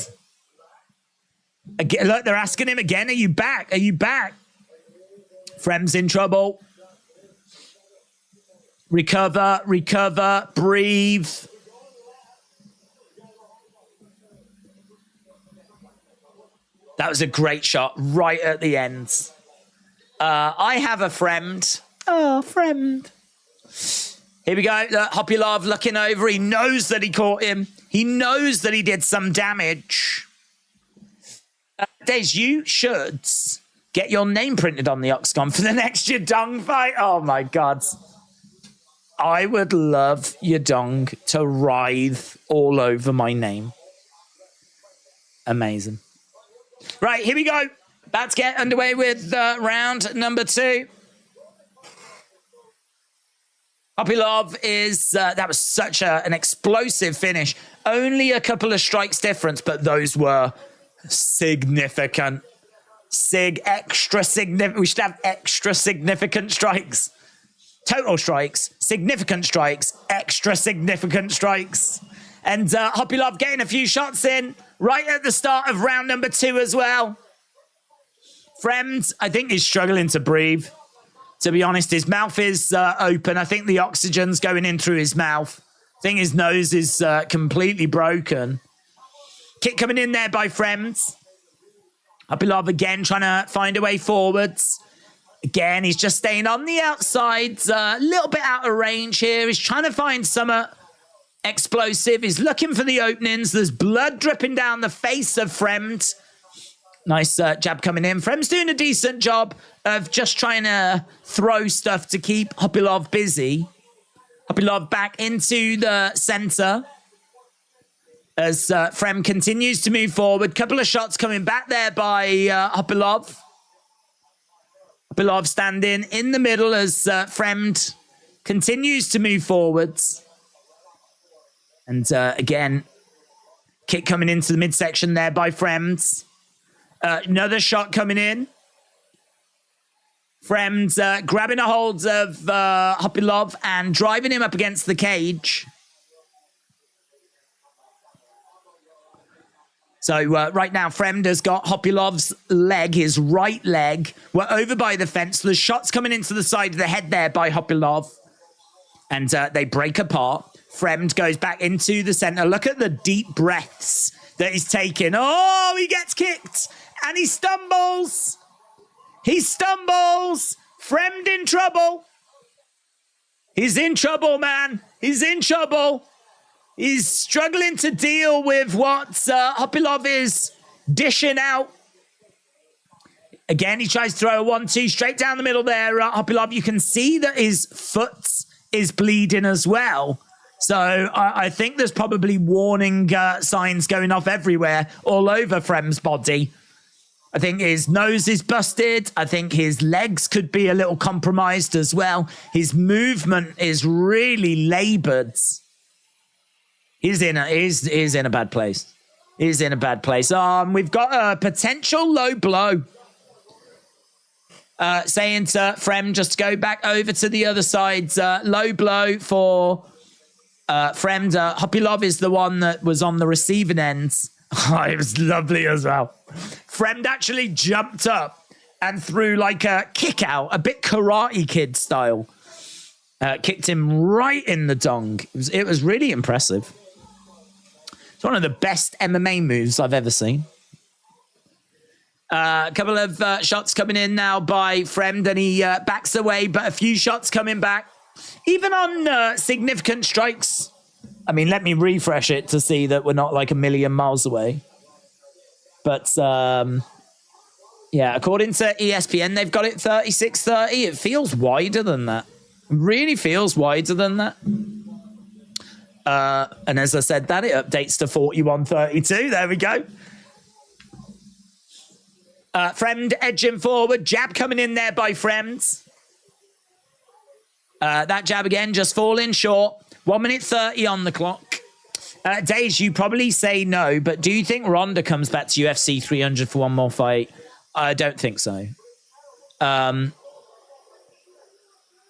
Again, look, they're asking him again, are you back? Are you back? Frem's in trouble. Recover, recover, breathe. That was a great shot right at the end. I have a friend. Oh, friend. Here we go. Hopilov looking over. He knows that he caught him. He knows that he did some damage. Des, you should get your name printed on the Oxcom for the next Yadong fight. Oh, my God. I would love Yadong to writhe all over my name. Amazing. Right, here we go. About to get underway with round number 2. Hopilov is, that was such an explosive finish. Only a couple of strikes difference, but those were significant. Extra significant. We should have extra significant strikes. Total strikes, significant strikes, extra significant strikes. And Hopilov getting a few shots in right at the start of round number 2 as well. Fremd, I think, is struggling to breathe. To be honest, his mouth is open. I think the oxygen's going in through his mouth. I think his nose is completely broken. Kick coming in there by Fremd. Hopilov again trying to find a way forwards. Again, he's just staying on the outside, a little bit out of range here. He's trying to find some explosive. He's looking for the openings. There's blood dripping down the face of Fremd. Nice jab coming in. Fremd's doing a decent job of just trying to throw stuff to keep Hopilov busy. Hopilov back into the center as Fremd continues to move forward. Couple of shots coming back there by Hopilov. Hopilov standing in the middle as Fremd continues to move forwards. And again, kick coming into the midsection there by Fremd. Another shot coming in. Fremd grabbing a hold of Hopilov and driving him up against the cage. So right now, Fremd has got Hopilov's leg, his right leg. We're over by the fence. The shot's coming into the side of the head there by Hopilov. And they break apart. Fremd goes back into the center. Look at the deep breaths that he's taking. Oh, he gets kicked. And he stumbles. He stumbles. Fremd in trouble. He's in trouble, man. He's in trouble. He's struggling to deal with what Hopilov is dishing out. Again, he tries to throw a 1-2 straight down the middle there. Hopilov, you can see that his foot is bleeding as well. So I think there's probably warning signs going off everywhere, all over Fremd's body. I think his nose is busted. I think his legs could be a little compromised as well. His movement is really labored. He's in a bad place. He's in a bad place. We've got a potential low blow. Saying to Fremd just to go back over to the other side. Low blow for Fremd. Hopilov is the one that was on the receiving end. It was lovely as well. Fremd actually jumped up and threw like a kick out, a bit Karate Kid style. Kicked him right in the dong. It was really impressive. It's one of the best MMA moves I've ever seen. A couple of shots coming in now by Fremd, and he backs away, but a few shots coming back. Even on significant strikes. I mean, let me refresh it to see that we're not like a million miles away. But, yeah, according to ESPN, they've got it 36-30. It feels wider than that. It really feels wider than that. And as I said that, it updates to 41-32. There we go. Fremd edging forward. Jab coming in there by Fremd. That jab again, just falling short. 1 minute 30 on the clock. Days, you probably say no, but do you think Ronda comes back to UFC 300 for one more fight? I don't think so.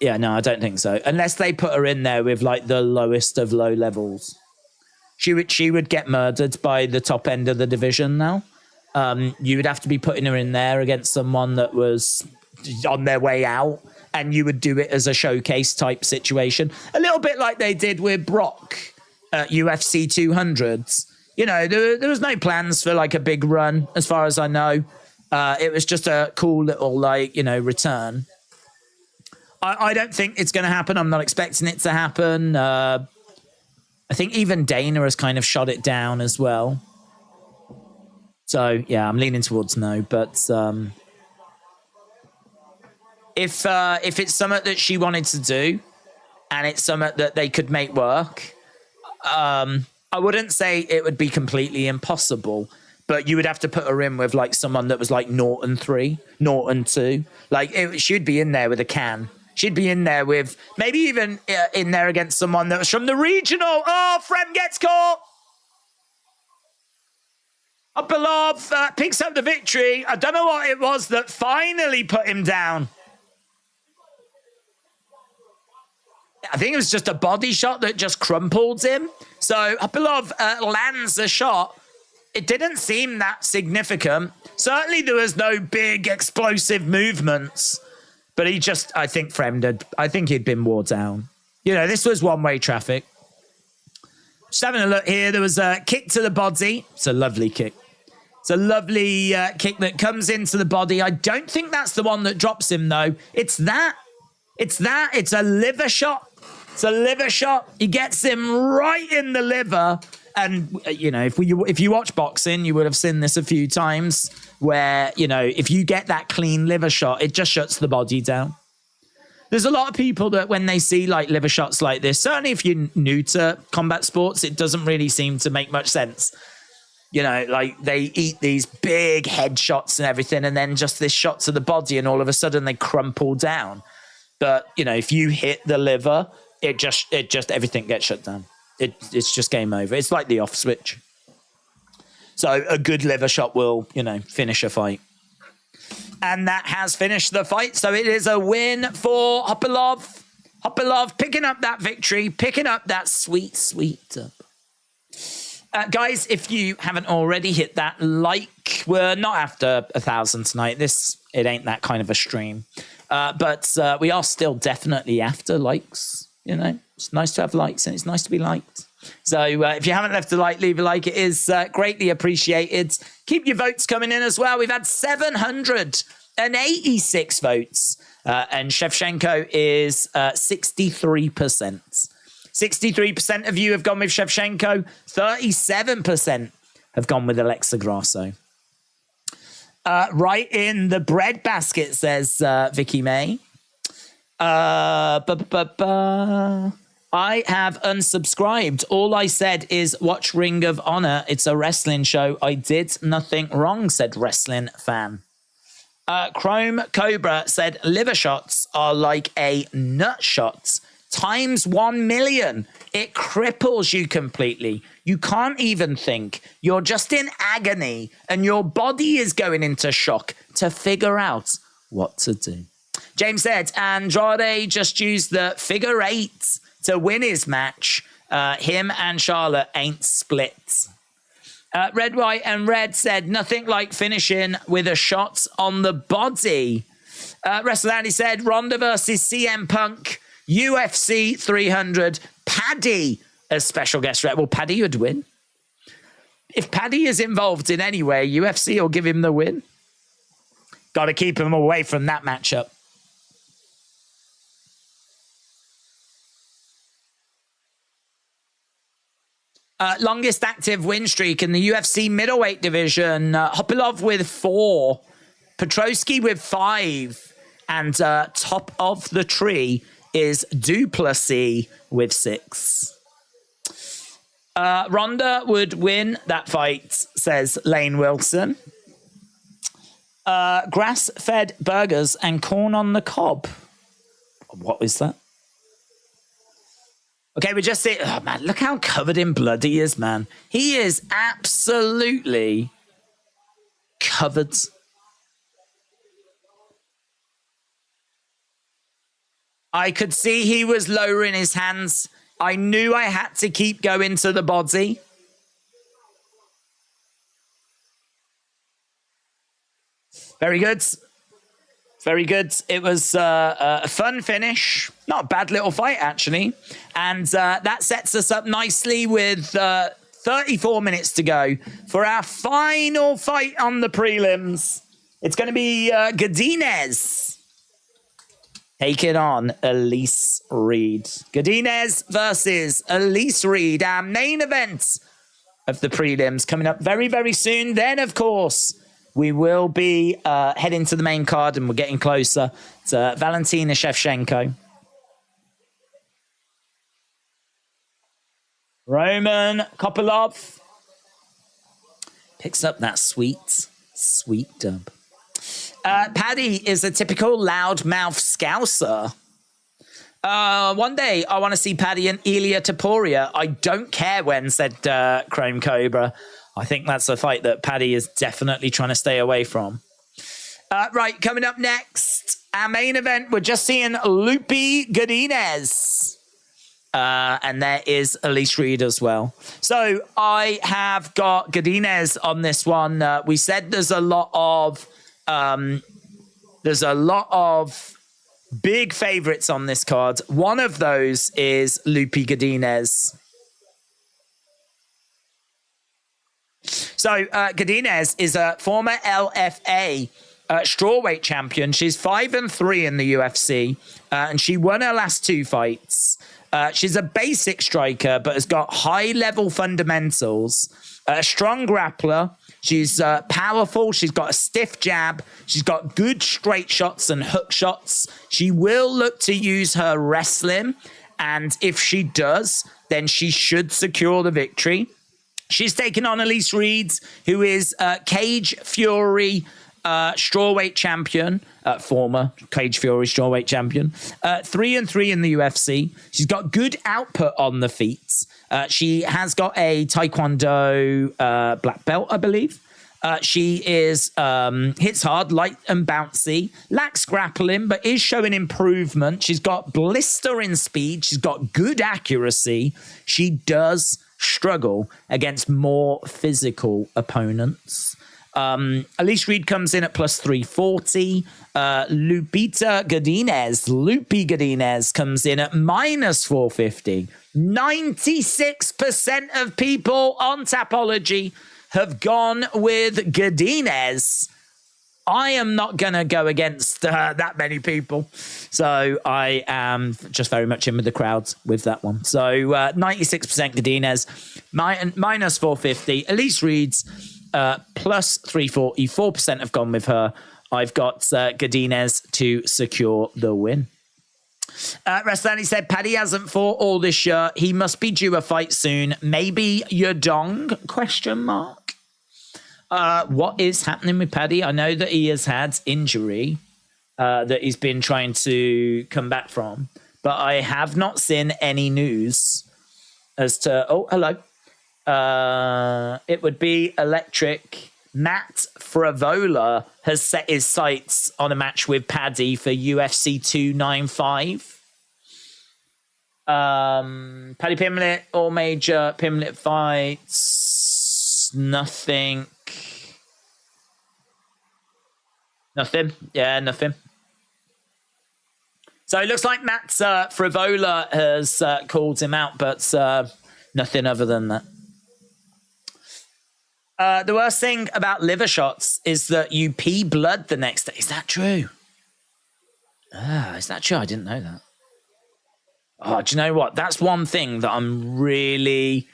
Yeah, no, I don't think so. Unless they put her in there with like the lowest of low levels. She would get murdered by the top end of the division now. You would have to be putting her in there against someone that was on their way out, and you would do it as a showcase type situation. A little bit like they did with Brock at UFC 200s. You know, there was no plans for like a big run as far as I know. It was just a cool little like, you know, return. I don't think it's going to happen. I'm not expecting it to happen. I think even Dana has kind of shot it down as well. So, yeah, I'm leaning towards no. But if it's something that she wanted to do and it's something that they could make work, I wouldn't say it would be completely impossible. But you would have to put her in with like someone that was like 0-3, 0-2. Like she'd be in there with a can. She'd be in there with maybe even in there against someone that was from the regional. Oh, Frem gets caught. Abelov picks up the victory. I don't know what it was that finally put him down. I think it was just a body shot that just crumpled him. So Abelov lands a shot. It didn't seem that significant. Certainly there was no big explosive movements. But he just, I think he'd been wore down. You know, this was one-way traffic. Just having a look here. There was a kick to the body. It's a lovely kick. It's a lovely kick that comes into the body. I don't think that's the one that drops him, though. It's that. It's a liver shot. It's a liver shot. He gets him right in the liver. And, you know, if you watch boxing, you would have seen this a few times where, you know, if you get that clean liver shot, it just shuts the body down. There's a lot of people that when they see like liver shots like this, certainly if you're new to combat sports, it doesn't really seem to make much sense. You know, like they eat these big headshots and everything, and then just this shot to the body, and all of a sudden they crumple down. But, you know, if you hit the liver, it just everything gets shut down. It's just game over. It's like the off switch. So a good liver shot will, you know, finish a fight. And that has finished the fight. So it is a win for Hopilov. Hopilov picking up that victory, picking up that sweet dub. Guys, if you haven't already hit that like, we're not after 1,000 tonight. It ain't that kind of a stream. But we are still definitely after likes. You know, it's nice to have likes and it's nice to be liked. So if you haven't left a like, leave a like. It is greatly appreciated. Keep your votes coming in as well. We've had 786 votes. And Shevchenko is 63%. 63% of you have gone with Shevchenko. 37% have gone with Alexa Grasso. Right in the bread basket, says Vicky May. I have unsubscribed. All I said is watch Ring of Honor. It's a wrestling show. I did nothing wrong, said wrestling fan. Chrome Cobra said liver shots are like a nut shot times 1 million. It cripples you completely. You can't even think. You're just in agony and your body is going into shock to figure out what to do. James said Andrade just used the figure 8 to win his match. Him and Charlotte ain't split. Red, White, and Red said nothing like finishing with a shot on the body. WrestleLandy said Ronda versus CM Punk, UFC 300, Paddy as special guest rep. Well, Paddy would win. If Paddy is involved in any way, UFC will give him the win. Got to keep him away from that matchup. Longest active win streak in the UFC middleweight division. Hopilov with 4. Petrosky with 5. And top of the tree is Duplessis with 6. Ronda would win that fight, says Lane Wilson. Grass-fed burgers and corn on the cob. What is that? Okay, we just see. Oh man, look how covered in blood he is, man. He is absolutely covered. I could see he was lowering his hands. I knew I had to keep going to the body. Very good. Very good. It was a fun finish. Not a bad little fight, actually. And that sets us up nicely with 34 minutes to go for our final fight on the prelims. It's going to be Godinez taking on Elise Reed. Godinez versus Elise Reed, our main event of the prelims, coming up very, very soon. Then, of course, we will be heading to the main card, and we're getting closer to Valentina Shevchenko. Roman Kopylov picks up that sweet, sweet dub. Paddy is a typical loudmouth scouser. One day, I want to see Paddy and Ilia Topuria. I don't care when, said Chrome Cobra. I think that's a fight that Paddy is definitely trying to stay away from. Right, coming up next, our main event, we're just seeing Loopy Godinez. And there is Elise Reed as well. So I have got Godinez on this one. We said there's a lot of big favorites on this card. One of those is Loopy Godinez. So Godinez is a former LFA strawweight champion. She's 5-3 in the UFC, and she won her last 2 fights. She's a basic striker, but has got high-level fundamentals. A strong grappler. She's powerful. She's got a stiff jab. She's got good straight shots and hook shots. She will look to use her wrestling, and if she does, then she should secure the victory. She's taken on Elise Reed, who is Cage Fury strawweight champion, former Cage Fury strawweight champion, 3-3 in the UFC. She's got good output on the feet. She has got a Taekwondo black belt, I believe. She is hits hard, light and bouncy, lacks grappling, but is showing improvement. She's got blistering speed. She's got good accuracy. She does struggle against more physical opponents. Elise Reed comes in at plus 340. Loopy Godinez comes in at minus 450. 96% of people on Tapology have gone with Godinez. I am not going to go against that many people. So I am just very much in with the crowd with that one. So 96% Godinez, minus 450. Elise Reed's plus 340. 4% have gone with her. I've got Godinez to secure the win. Restani said, Paddy hasn't fought all this year. He must be due a fight soon. Maybe Yadong? Question mark. What is happening with Paddy? I know that he has had injury that he's been trying to come back from, but I have not seen any news as to... Oh, hello. It would be electric. Matt Fravola has set his sights on a match with Paddy for UFC 295. Paddy Pimlet, all major Pimlet fights. Nothing. Yeah, nothing. So it looks like Matt Fravola has called him out, but nothing other than that. The worst thing about liver shots is that you pee blood the next day. Is that true? Is that true? I didn't know that. Oh, do you know what? That's one thing that I'm really...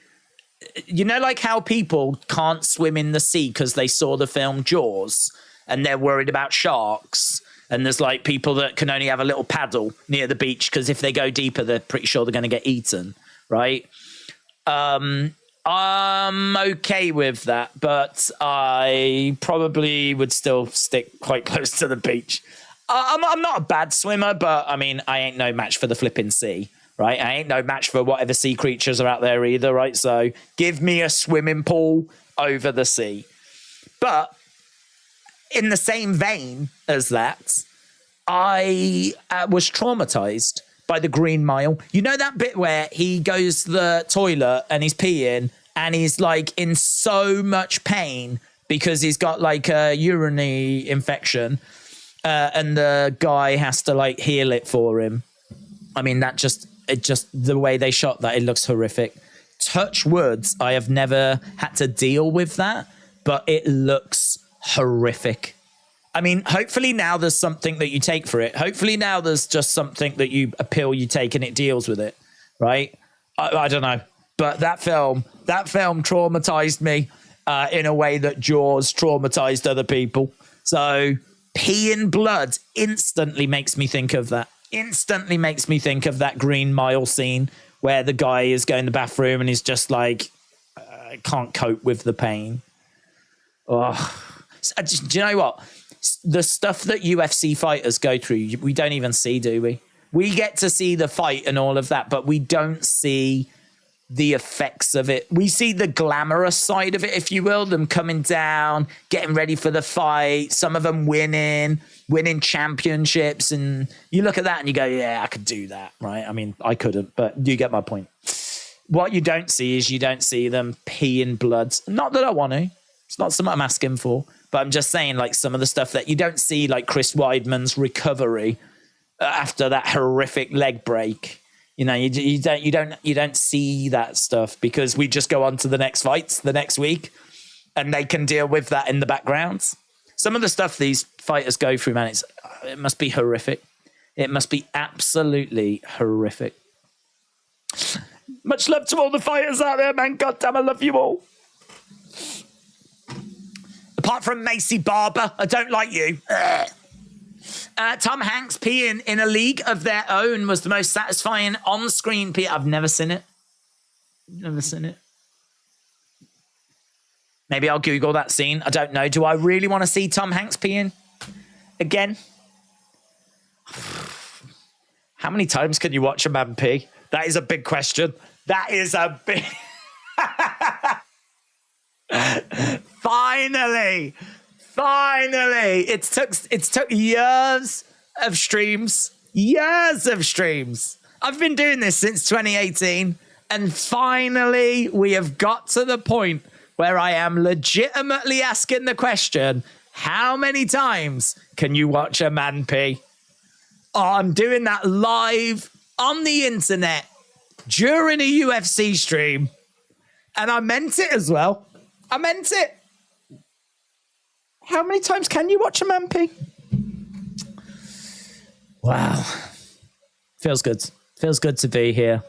You know, like how people can't swim in the sea because they saw the film Jaws and they're worried about sharks. And there's like people that can only have a little paddle near the beach because if they go deeper, they're pretty sure they're going to get eaten, right? I'm okay with that, but I probably would still stick quite close to the beach. I'm not a bad swimmer, but I mean, I ain't no match for the flipping sea, right? I ain't no match for whatever sea creatures are out there either, right? So give me a swimming pool over the sea. But in the same vein as that, I was traumatized by the Green Mile. You know that bit where he goes to the toilet and he's peeing and he's like in so much pain because he's got like a urinary infection and the guy has to like heal it for him. I mean, the way they shot that, it looks horrific. Touch woods, I have never had to deal with that, but it looks horrific. I mean, hopefully now there's something that you take for it. Hopefully now there's just something a pill you take and it deals with it, right? I don't know. But that film traumatized me in a way that Jaws traumatized other people. So pee and blood instantly makes me think of that. Instantly makes me think of that Green Mile scene where the guy is going to the bathroom and he's just like, I can't cope with the pain. Oh, do you know what? The stuff that UFC fighters go through, we don't even see, do we? We get to see the fight and all of that, but we don't see the effects of it. We see the glamorous side of it, if you will, them coming down, getting ready for the fight, some of them winning championships, and you look at that and you go, yeah, I could do that, right? I mean, I couldn't, but you get my point. What you don't see is you don't see them peeing blood. Not that I want to. It's not something I'm asking for. But I'm just saying, like, some of the stuff that you don't see, like Chris Weidman's recovery after that horrific leg break. You know, you don't see that stuff because we just go on to the next fights the next week, and they can deal with that in the background. Some of the stuff these fighters go through, man, it must be horrific. It must be absolutely horrific. Much love to all the fighters out there, man. God damn, I love you all. Apart from Macy Barber, I don't like you. Tom Hanks peeing in a league of their own was the most satisfying on-screen pee. I've never seen it. Never seen it. Maybe I'll Google that scene. I don't know. Do I really want to see Tom Hanks peeing again? How many times can you watch a man pee? That is a big question. That is a big... Finally, it took years of streams. I've been doing this since 2018, and finally we have got to the point where I am legitimately asking the question, how many times can you watch a man pee? Oh, I'm doing that live on the internet during a UFC stream, and I meant it as well. I meant it. How many times can you watch a man pee? Wow. Feels good. Feels good to be here.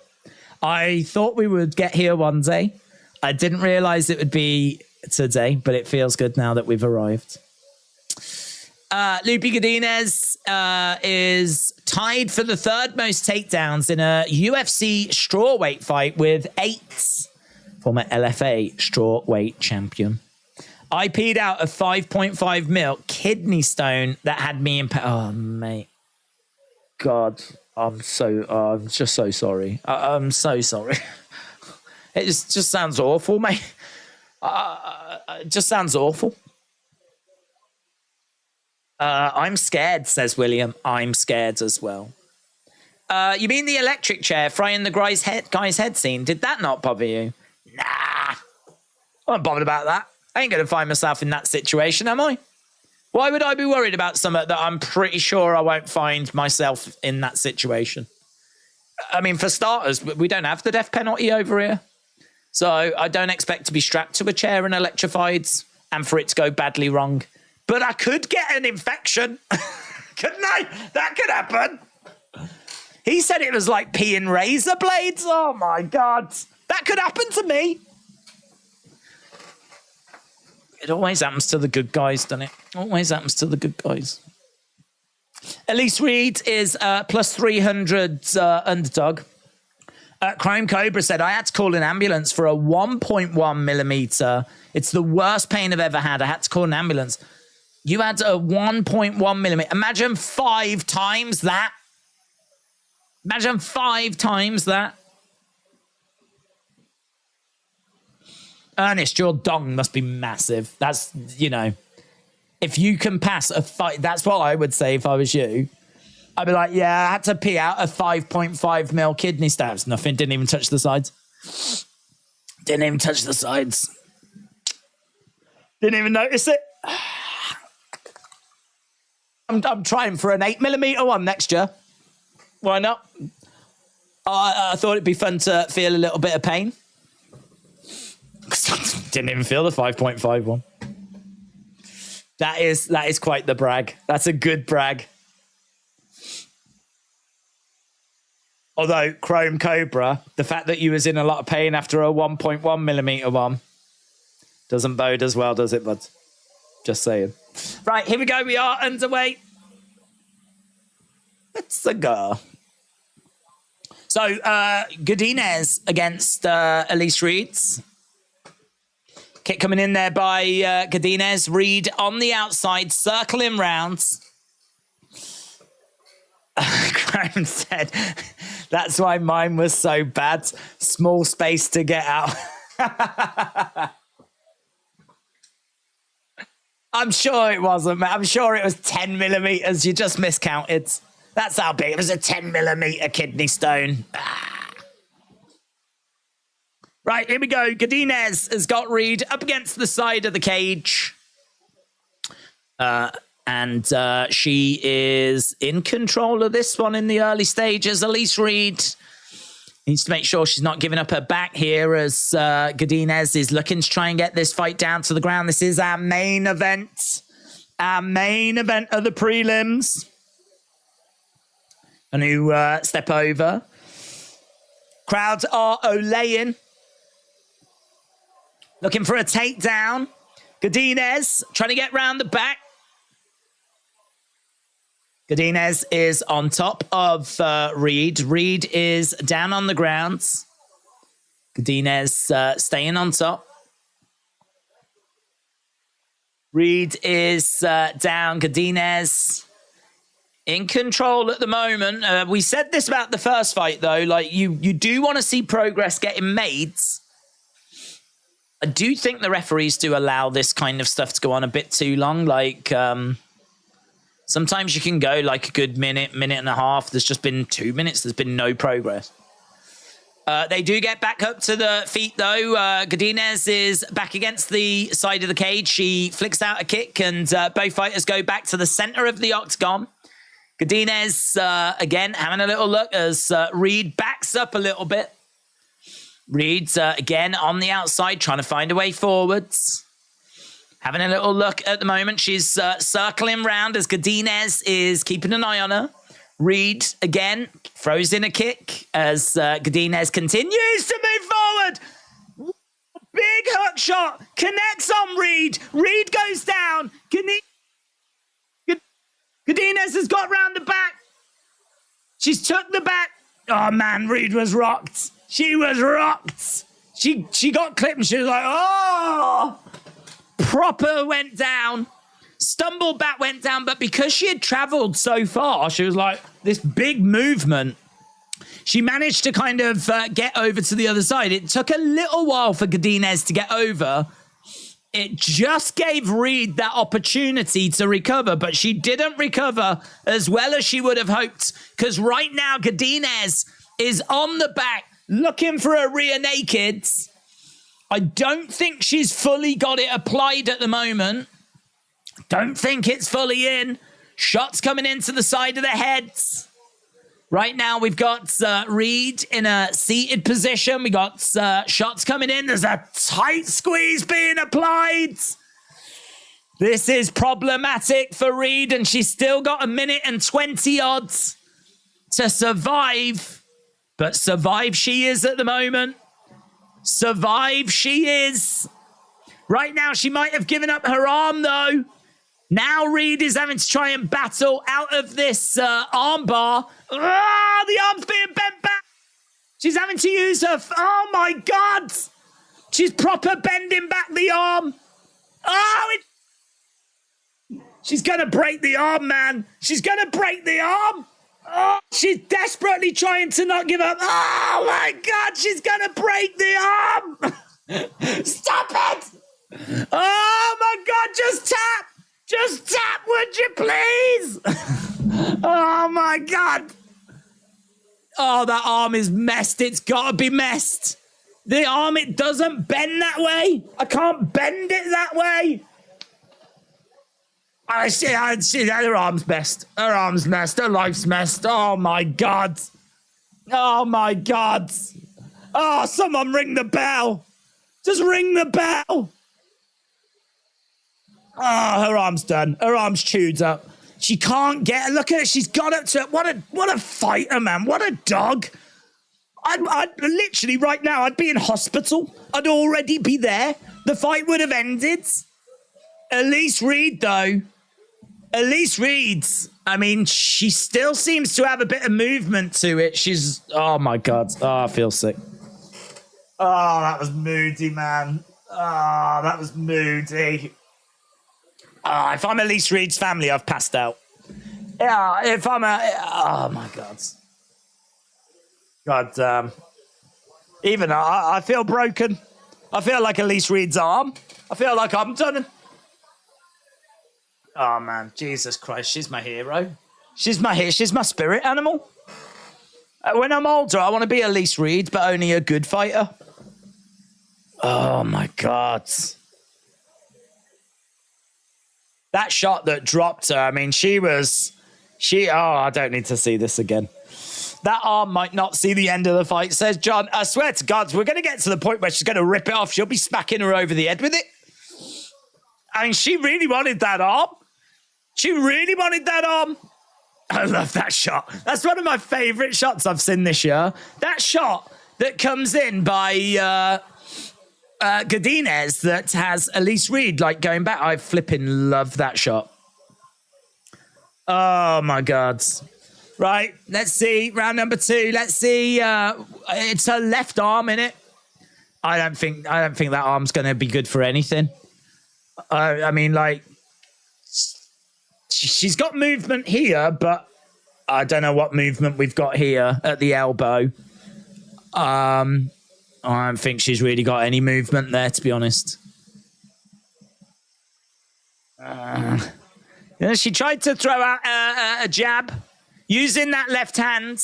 I thought we would get here one day. I didn't realize it would be today, but it feels good now that we've arrived. Lupi Godinez is tied for the third most takedowns in a UFC strawweight fight with 8. Former LFA strawweight champion. I peed out a 5.5 mil kidney stone that had me in... Oh, mate. God, I'm just so sorry. I'm so sorry. It just sounds awful, mate. It just sounds awful. I'm scared, says William. I'm scared as well. You mean the electric chair frying the guy's head scene? Did that not bother you? Nah. I'm not bothered about that. I ain't going to find myself in that situation, am I? Why would I be worried about something that I'm pretty sure I won't find myself in that situation? I mean, for starters, we don't have the death penalty over here. So I don't expect to be strapped to a chair and electrified and for it to go badly wrong. But I could get an infection. Couldn't I? That could happen. He said it was like peeing razor blades. Oh, my God. That could happen to me. It always happens to the good guys, doesn't it? Always happens to the good guys. Elise Reed is plus 300 underdog. Chrome Cobra said, I had to call an ambulance for a 1.1 millimeter. It's the worst pain I've ever had. I had to call an ambulance. You had a 1.1 millimeter. Imagine 5 times that. Imagine 5 times that. Ernest, your dong must be massive. That's, you know, if you can pass a 5, that's what I would say if I was you. I'd be like, yeah, I had to pee out a 5.5 mil kidney stabs. Nothing, didn't even touch the sides. Didn't even touch the sides. Didn't even notice it. I'm trying for an 8 millimeter one next year. Why not? I thought it'd be fun to feel a little bit of pain. Didn't even feel the 5.5 one. That is quite the brag. That's a good brag. Although, Chrome Cobra, the fact that you was in a lot of pain after a 1.1 millimeter one doesn't bode as well, does it, bud? Just saying. Right, here we go. We are underway. Let's go. So, Godinez against Elise Reeds. Kick coming in there by Godinez. Reed on the outside, circling rounds. Graham said, that's why mine was so bad. Small space to get out. I'm sure it wasn't, man. I'm sure it was 10 millimeters. You just miscounted. That's how big. It was a 10 millimeter kidney stone. Right, here we go. Godinez has got Reed up against the side of the cage. And she is in control of this one in the early stages. Elise Reed needs to make sure she's not giving up her back here as Godinez is looking to try and get this fight down to the ground. This is our main event. Our main event of the prelims. And who step over. Crowds are olaying. Looking for a takedown. Godinez trying to get round the back. Godinez is on top of Reed. Reed is down on the ground. Godinez staying on top. Reed is down. Godinez in control at the moment. We said this about the first fight, though. Like, you do want to see progress getting made. I do think the referees do allow this kind of stuff to go on a bit too long. Like, sometimes you can go like a good minute and a half. There's just been 2 minutes. There's been no progress. They do get back up to the feet, though. Godinez is back against the side of the cage. She flicks out a kick, and both fighters go back to the center of the octagon. Godinez, again, having a little look as Reed backs up a little bit. Reed's, again, on the outside, trying to find a way forwards. Having a little look at the moment. She's circling round as Godinez is keeping an eye on her. Reed, again, throws in a kick as Godinez continues to move forward. Big hook shot. Connects on Reed. Reed goes down. Godinez has got round the back. She's took the back. Oh, man, Reed was rocked. She was rocked. She got clipped and she was like, oh. Proper went down. Stumbled back, went down. But because she had traveled so far, she was like, this big movement. She managed to kind of get over to the other side. It took a little while for Godinez to get over. It just gave Reed that opportunity to recover, but she didn't recover as well as she would have hoped. Because right now, Godinez is on the back, looking for a rear naked. I don't think she's fully got it applied at the moment. Don't think it's fully in. Shots coming into the side of the head. Right now, we've got Reed in a seated position. We got shots coming in. There's a tight squeeze being applied. This is problematic for Reed, and she's still got 1 minute and 20 odds to survive. But survive she is at the moment. Survive she is. Right now, she might have given up her arm, though. Now Reed is having to try and battle out of this arm bar. Ah, the arm's being bent back. She's having to use her... Oh, my God. She's proper bending back the arm. Oh, she's going to break the arm, man. She's going to break the arm. Oh, she's desperately trying to not give up. Oh, my God. She's going to break the arm. Stop it. Oh, my God. Just tap. Just tap, would you please? Oh, my God. Oh, that arm is messed. It's got to be messed. The arm, it doesn't bend that way. I can't bend it that way. I see her arm's messed. Her arm's messed. Her life's messed. Oh, my God. Oh, my God. Oh, someone ring the bell. Just ring the bell. Oh, her arm's done. Her arm's chewed up. She can't get... Look at it. She's got up to it. What a fighter, man. What a dog. I'd literally right now, I'd be in hospital. I'd already be there. The fight would have ended. Elise Reed, though. Elise Reed, I mean, she still seems to have a bit of movement to it. She's... Oh, my God. Oh, I feel sick. Oh, that was moody, man. Oh, that was moody. Oh, if I'm Elise Reed's family, I've passed out. Yeah, if I'm a... Oh, my God. God damn. Even I feel broken. I feel like Elise Reed's arm. I feel like I'm done. Oh, man. Jesus Christ. She's my hero. She's my spirit animal. When I'm older, I want to be Elise Reed, but only a good fighter. Oh, my God. That shot that dropped her, I mean, oh, I don't need to see this again. That arm might not see the end of the fight, says John. I swear to God, we're going to get to the point where she's going to rip it off. She'll be smacking her over the head with it. I mean, she really wanted that arm. She really wanted that arm. I love that shot. That's one of my favourite shots I've seen this year. That shot that comes in by Godinez that has Elise Reed like going back. I flipping love that shot. Oh, my God. Right, let's see. Round number 2. Let's see. It's her left arm, innit? I don't think that arm's going to be good for anything. I mean, like, she's got movement here, but I don't know what movement we've got here at the elbow. I don't think she's really got any movement there, to be honest. She tried to throw out a jab. Using that left hand,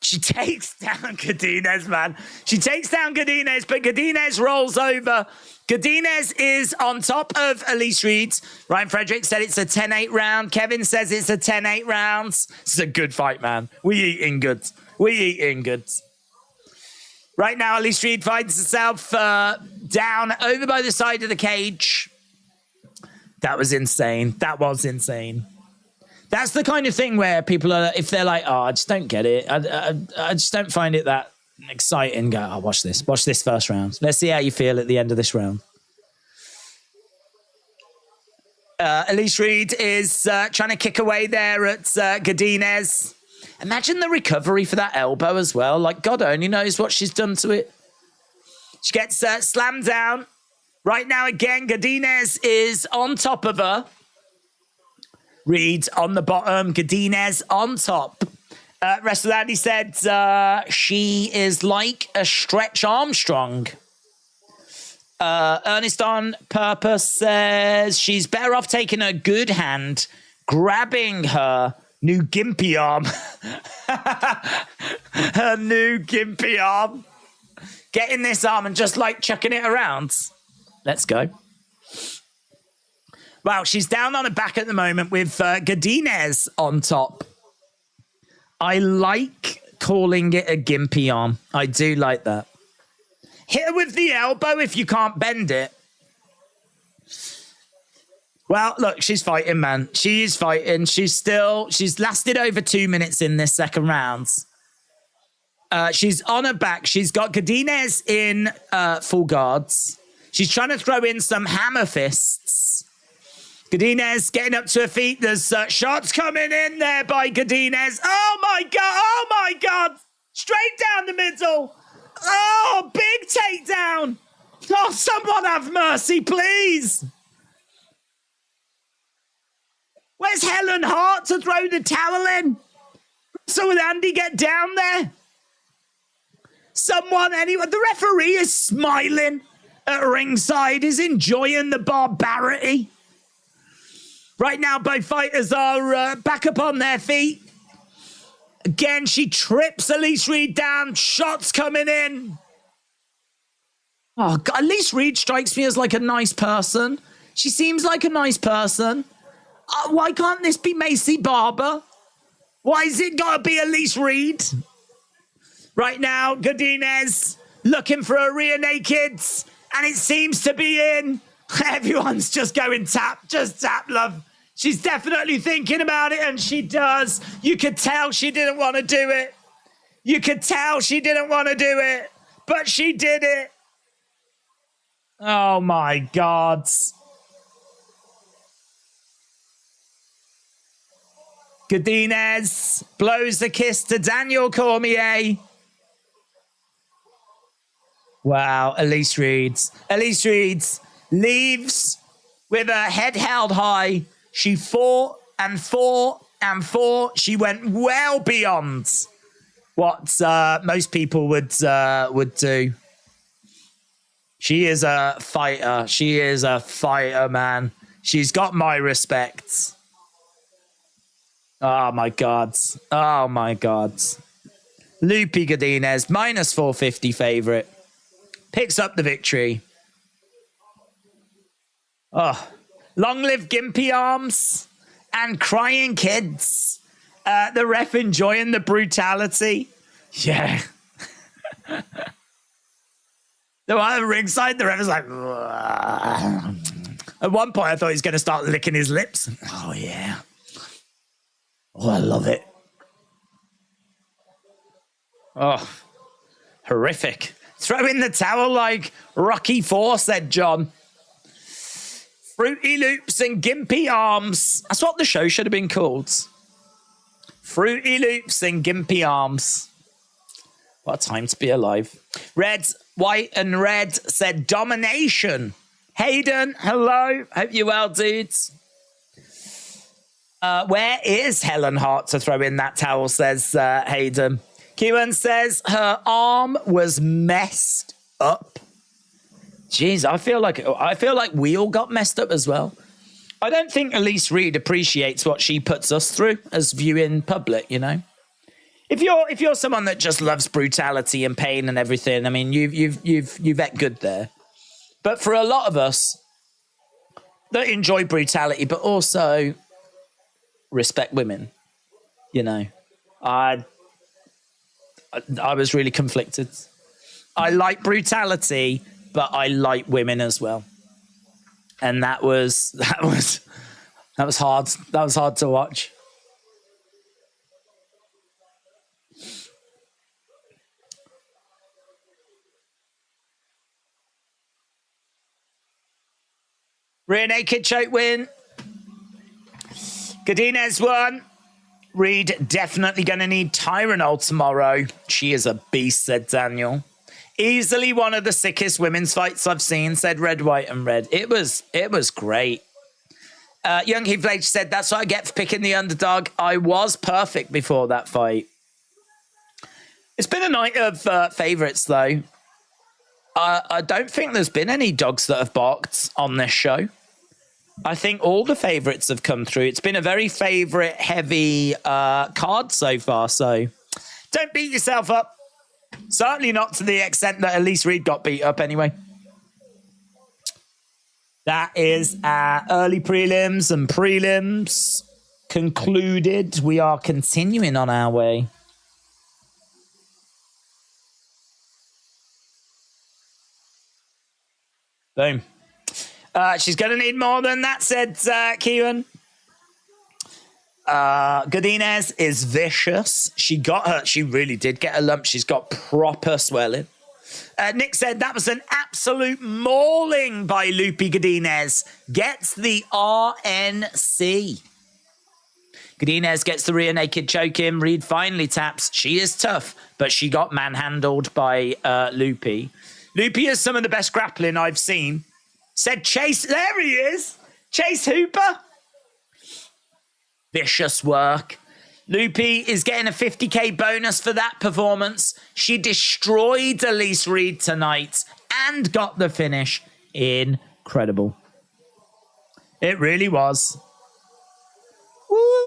she takes down Godinez, man. She takes down Godinez, but Godinez rolls over. Godinez is on top of Elise Reed. Ryan Frederick said it's a 10-8 round. Kevin says it's a 10-8 rounds. This is a good fight, man. We eating good. We eating good. Right now, Elise Reed finds herself down over by the side of the cage. That was insane. That was insane. That's the kind of thing where people are, if they're like, oh, I just don't get it. I just don't find it that exciting. Go, oh, watch this. Watch this first round. Let's see how you feel at the end of this round. Elise Reed is trying to kick away there at Godinez. Imagine the recovery for that elbow as well. Like, God only knows what she's done to it. She gets slammed down. Right now, again, Godinez is on top of her. Reed on the bottom, Godinez on top. Rest of that, he said, she is like a Stretch Armstrong. Ernest on Purpose says she's better off taking a good hand, grabbing her new gimpy arm. Her new gimpy arm. Getting this arm and just like chucking it around. Let's go. Wow, she's down on her back at the moment with Godinez on top. I like calling it a gimpy arm. I do like that. Hit her with the elbow if you can't bend it. Well, look, she's fighting, man. She is fighting. She's lasted over 2 minutes in this second round. She's on her back. She's got Godinez in full guards. She's trying to throw in some hammer fists. Godinez getting up to her feet. There's shots coming in there by Godinez. Oh, my God. Oh, my God. Straight down the middle. Oh, big takedown. Oh, someone have mercy, please. Where's Helen Hart to throw the towel in? So will Andy get down there? Someone, anyone. The referee is smiling at ringside, is enjoying the barbarity. Right now, both fighters are back up on their feet. Again, she trips Elise Reed down. Shots coming in. Oh, God, Elise Reed strikes me as like a nice person. She seems like a nice person. Why can't this be Macy Barber? Why is it got to be Elise Reed? Right now, Godinez looking for a rear naked, and it seems to be in. Everyone's just going tap, just tap, love. She's definitely thinking about it, and she does. You could tell she didn't want to do it. You could tell she didn't want to do it, but she did it. Oh, my God. Godinez blows the kiss to Daniel Cormier. Wow, Elise Reed. Elise Reed leaves with her head held high. She fought and fought and fought. She went well beyond what most people would do. She is a fighter. She is a fighter, man. She's got my respect. Oh, my God. Oh, my God. Lupi Godinez, minus 450 favorite. Picks up the victory. Oh, long live Gimpy Arms and crying kids. The ref enjoying the brutality. Yeah. The one at the ringside, the ref is like... Ugh. At one point, I thought he was going to start licking his lips. Oh, yeah. Oh, I love it. Oh, horrific. Throw in the towel like Rocky IV, said John. Fruity Loops and Gimpy Arms. That's what the show should have been called. Fruity Loops and Gimpy Arms. What a time to be alive. Red, White and Red said domination. Hayden, hello. Hope you're well, dudes. Where is Helen Hart to throw in that towel, says Hayden. Kewan says her arm was messed up. Jeez, I feel like we all got messed up as well. I don't think Elise Reed appreciates what she puts us through as viewing public, you know. If you're someone that just loves brutality and pain and everything, I mean, you've got good there. But for a lot of us that enjoy brutality, but also respect women, you know, I was really conflicted. I like brutality, but I like women as well, and that was hard. That was hard to watch. Rear naked choke win. Godinez won. Reed definitely going to need Tylenol tomorrow. She is a beast, said Daniel. Easily one of the sickest women's fights I've seen, said Red, White and Red. It was great. Young Heath Ledge said, that's what I get for picking the underdog. I was perfect before that fight. It's been a night of favourites, though. I don't think there's been any dogs that have barked on this show. I think all the favourites have come through. It's been a very favourite heavy card so far, so don't beat yourself up. Certainly not to the extent that Elise Reed got beat up anyway. That is our early prelims and prelims concluded. We are continuing on our way. Boom. She's going to need more than that, said Kieran. Godinez is vicious. She really did get a lump. She's got proper swelling. Nick said that was an absolute mauling by Lupi Godinez. Gets the RNC. Godinez gets the rear naked choke in. Reed finally taps. She is tough, but she got manhandled by Loopy. Loopy is some of the best grappling I've seen. Said Chase. There he is. Chase Hooper. Vicious work. Loopy is getting a 50k bonus for that performance. She destroyed Elise Reed tonight and got the finish. Incredible. It really was. Woo.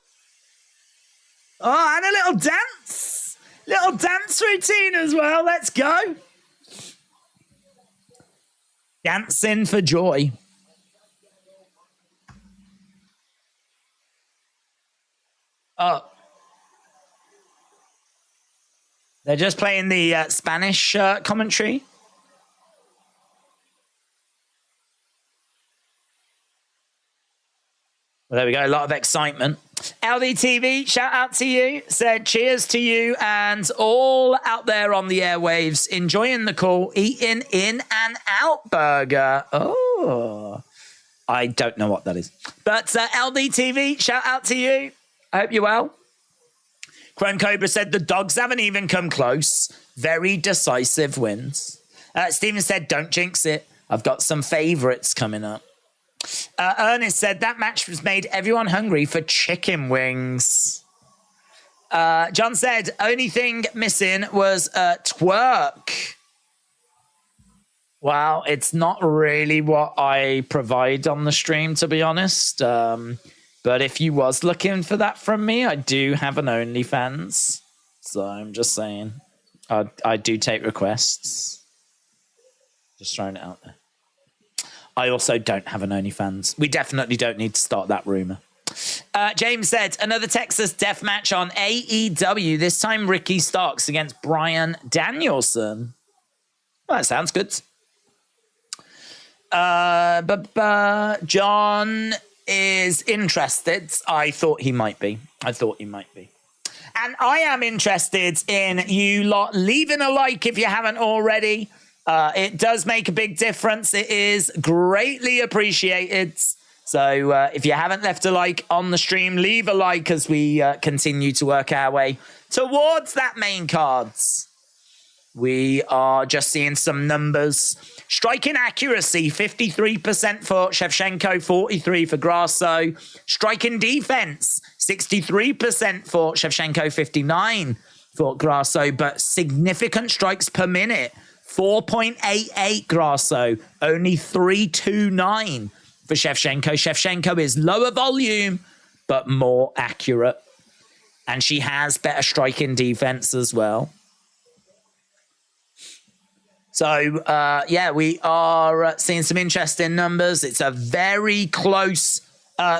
Oh, and a little dance. Little dance routine as well. Let's go. Dancing for joy. Oh. They're just playing the Spanish commentary. Well, there we go. A lot of excitement. LDTV, shout out to you. Said cheers to you and all out there on the airwaves enjoying the call, eating in and out burger. Oh, I don't know what that is. But LDTV, shout out to you. I hope you're well. Chrome Cobra said the dogs haven't even come close. Very decisive wins. Steven said, don't jinx it. I've got some favourites coming up. Ernest said that match was made everyone hungry for chicken wings. John said only thing missing was twerk. Well, it's not really what I provide on the stream, to be honest. But if you was looking for that from me, I do have an OnlyFans. So I'm just saying. I do take requests. Just throwing it out there. I also don't have an OnlyFans. We definitely don't need to start that rumor. James said, another Texas death match on AEW. This time Ricky Starks against Bryan Danielson. Well, that sounds good. John is interested. I thought he might be. And I am interested in you lot leaving a like if you haven't already. It does make a big difference. It is greatly appreciated. So if you haven't left a like on the stream, leave a like as we continue to work our way towards that main cards. We are just seeing some numbers. Striking accuracy, 53% for Shevchenko, 43% for Grasso. Striking defense, 63% for Shevchenko, 59% for Grasso. But significant strikes per minute, 4.88 Grasso, only 3.29 for Shevchenko. Shevchenko is lower volume, but more accurate. And she has better striking defense as well. So, yeah, we are seeing some interesting numbers. It's a very close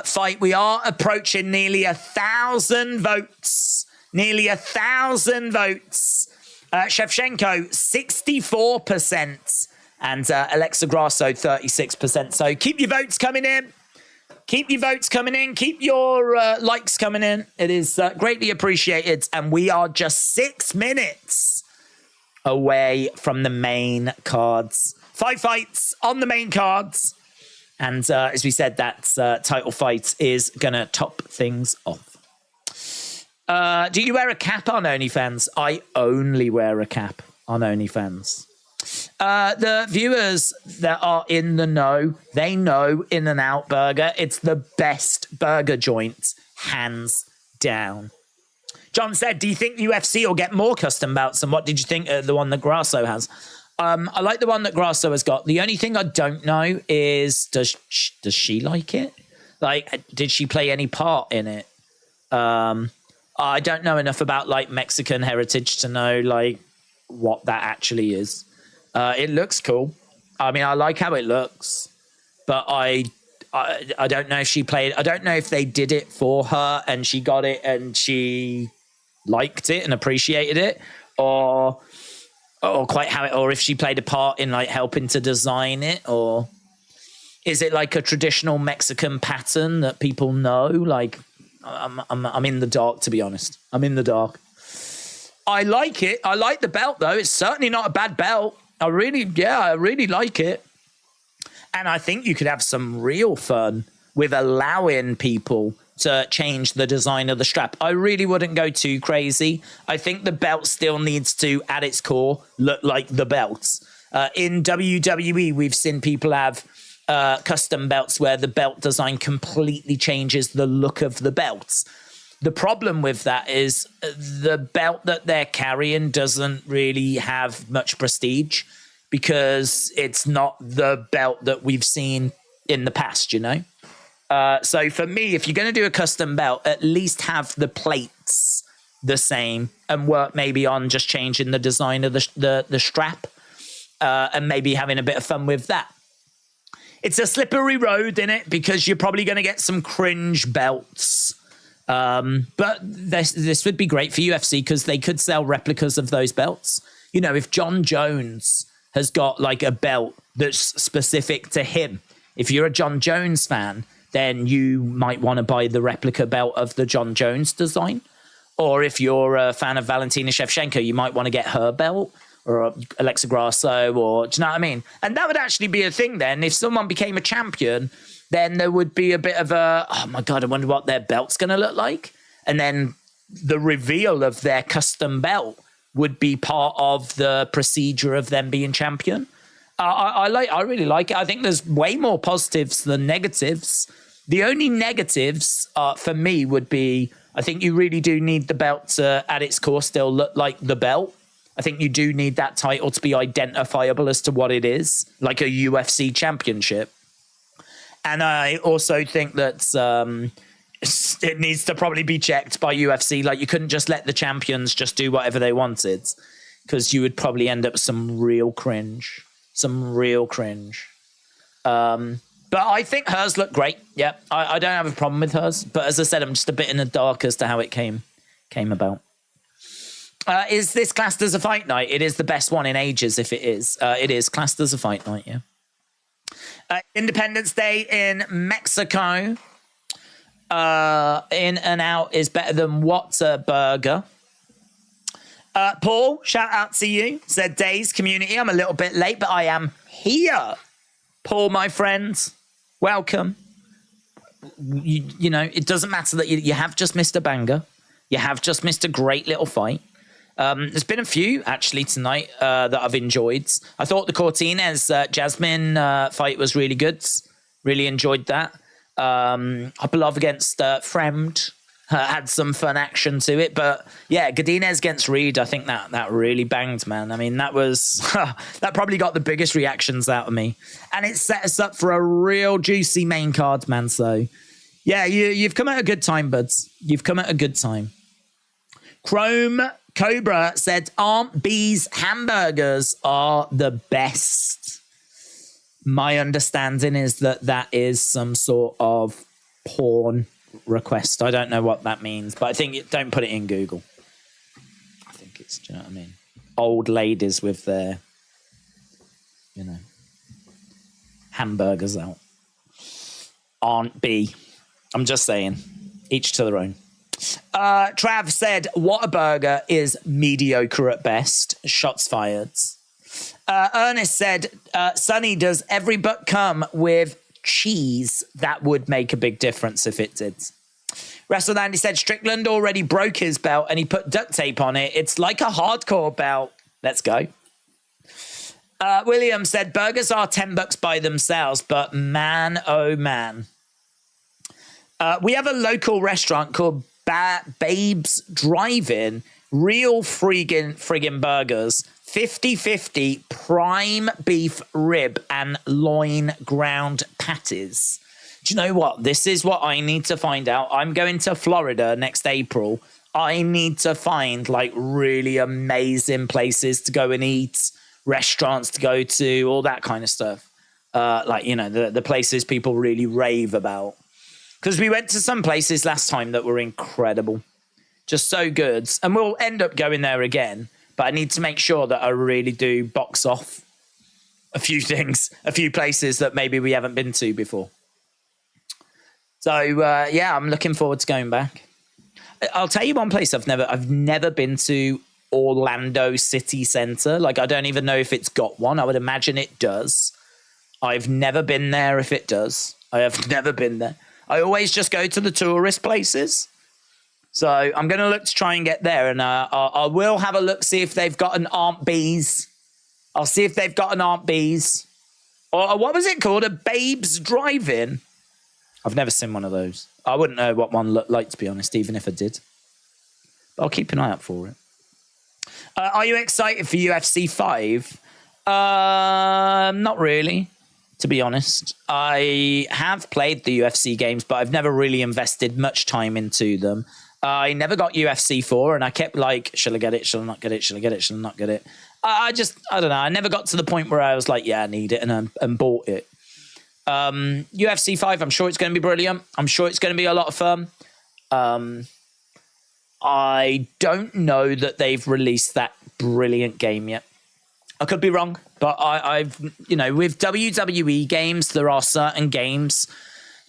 fight. We are approaching nearly 1,000 votes. Nearly 1,000 votes. Shevchenko, 64%. And Alexa Grasso, 36%. So keep your votes coming in. Keep your votes coming in. Keep your likes coming in. It is greatly appreciated. And we are just 6 minutes away from the main cards. 5 fights on the main cards. And as we said, that title fight is going to top things off. Do you wear a cap on OnlyFans? I only wear a cap on OnlyFans. The viewers that are in the know, they know In-N-Out Burger. It's the best burger joint, hands down. John said, do you think UFC will get more custom bouts? And what did you think of the one that Grasso has? I like the one that Grasso has got. The only thing I don't know is, does she like it? Like, did she play any part in it? I don't know enough about, like, Mexican heritage to know, like, what that actually is. It looks cool. I mean, I like how it looks. But I don't know if she played... I don't know if they did it for her and she got it and she liked it and appreciated it. Or quite how it... Or if she played a part in, like, helping to design it. Or is it, like, a traditional Mexican pattern that people know? Like... I'm in the dark, to be honest. I'm in the dark. I like it. I like the belt, though. It's certainly not a bad belt. I really like it. And I think you could have some real fun with allowing people to change the design of the strap. I really wouldn't go too crazy. I think the belt still needs to, at its core, look like the belts. In WWE, we've seen people have custom belts where the belt design completely changes the look of the belts. The problem with that is the belt that they're carrying doesn't really have much prestige because it's not the belt that we've seen in the past, you know? So for me, if you're going to do a custom belt, at least have the plates the same and work maybe on just changing the design of the strap and maybe having a bit of fun with that. It's a slippery road in it because you're probably going to get some cringe belts. But this would be great for UFC because they could sell replicas of those belts. You know, if John Jones has got like a belt that's specific to him, if you're a John Jones fan, then you might want to buy the replica belt of the John Jones design. Or if you're a fan of Valentina Shevchenko, you might want to get her belt, or Alexa Grasso, or do you know what I mean? And that would actually be a thing then. If someone became a champion, then there would be a bit of a, oh my God, I wonder what their belt's going to look like. And then the reveal of their custom belt would be part of the procedure of them being champion. I really like it. I think there's way more positives than negatives. The only negatives for me would be, I think you really do need the belt to, at its core, still look like the belt. I think you do need that title to be identifiable as to what it is, like a UFC championship. And I also think that it needs to probably be checked by UFC. Like, you couldn't just let the champions just do whatever they wanted, because you would probably end up with some real cringe. But I think hers look great. Yeah, I don't have a problem with hers. But as I said, I'm just a bit in the dark as to how it came about. Is this classed as a fight night? It is the best one in ages, if it is. It is classed as a fight night, yeah. Independence Day in Mexico. In and out is better than Whataburger. Paul, shout out to you. Said Days community. I'm a little bit late, but I am here. Paul, my friend, welcome. You know, it doesn't matter that you have just missed a banger. You have just missed a great little fight. There's been a few, actually, tonight that I've enjoyed. I thought the Cortines Jasmine fight was really good. Really enjoyed that. Hopalov against Fremd had some fun action to it. But, yeah, Godinez against Reed, I think that really banged, man. I mean, that was... that probably got the biggest reactions out of me. And it set us up for a real juicy main card, man. So, yeah, you've come at a good time, buds. You've come at a good time. Chrome Cobra said, Aunt B's hamburgers are the best. My understanding is that is some sort of porn request. I don't know what that means, but I think don't put it in Google. I think it's, do you know what I mean? Old ladies with their, you know, hamburgers out. Aunt B. I'm just saying, each to their own. Trav said, Whataburger is mediocre at best. Shots fired. Ernest said, Sonny, does every butt come with cheese? That would make a big difference if it did. Wrestle Andy said, Strickland already broke his belt and he put duct tape on it. It's like a hardcore belt. Let's go. William said, burgers are $10 by themselves, but man, oh man. We have a local restaurant called Babe's Drive-In. Real friggin' burgers. 50-50 prime beef rib and loin ground patties. Do you know what? This is what I need to find out. I'm going to Florida next April. I need to find like really amazing places to go and eat, restaurants to go to, all that kind of stuff. Like, you know, the places people really rave about. Because we went to some places last time that were incredible. Just so good. And we'll end up going there again. But I need to make sure that I really do box off a few things, a few places that maybe we haven't been to before. So, yeah, I'm looking forward to going back. I'll tell you one place I've never been to, Orlando City Centre. Like, I don't even know if it's got one. I would imagine it does. I've never been there if it does. I have never been there. I always just go to the tourist places. So I'm going to look to try and get there. And I will have a look, see if they've got an Aunt B's. I'll see if they've got an Aunt B's. Or what was it called? A Babe's Drive-In? I've never seen one of those. I wouldn't know what one looked like, to be honest, even if I did. But I'll keep an eye out for it. Are you excited for UFC 5? Not really, to be honest. I have played the UFC games, but I've never really invested much time into them. I never got UFC 4, and I kept like, shall I get it? Shall I not get it? Shall I get it? Shall I not get it? I don't know. I never got to the point where I was like, yeah, I need it, and bought it. UFC 5, I'm sure it's going to be brilliant. I'm sure it's going to be a lot of fun. I don't know that they've released that brilliant game yet. I could be wrong, but I've, with WWE games, there are certain games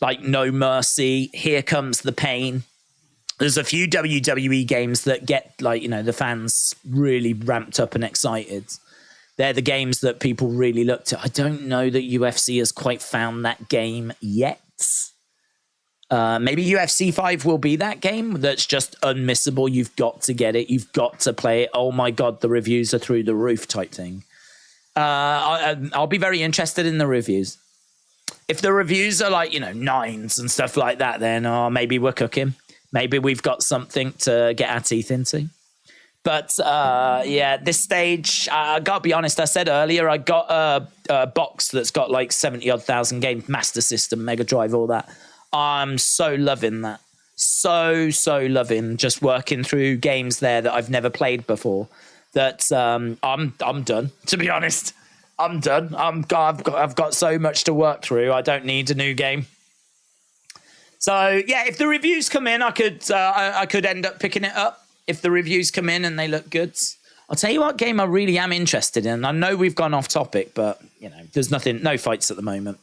like No Mercy, Here Comes the Pain. There's a few WWE games that get the fans really ramped up and excited. They're the games that people really look to. I don't know that UFC has quite found that game yet. Maybe UFC 5 will be that game that's just unmissable. You've got to get it. You've got to play it. Oh my God, the reviews are through the roof type thing. I'll be very interested in the reviews. If the reviews are 9s and stuff like that, then maybe we're cooking. Maybe we've got something to get our teeth into. But this stage, I got to be honest, I said earlier, I got a box that's got 70,000 games, Master System, Mega Drive, all that. I'm so loving that. So loving just working through games there that I've never played before. That I'm done, to be honest. I'm done. I've got so much to work through. I don't need a new game. So yeah, if the reviews come in, I could end up picking it up. If the reviews come in and they look good, I'll tell you what game I really am interested in. I know we've gone off topic, but there's no fights at the moment.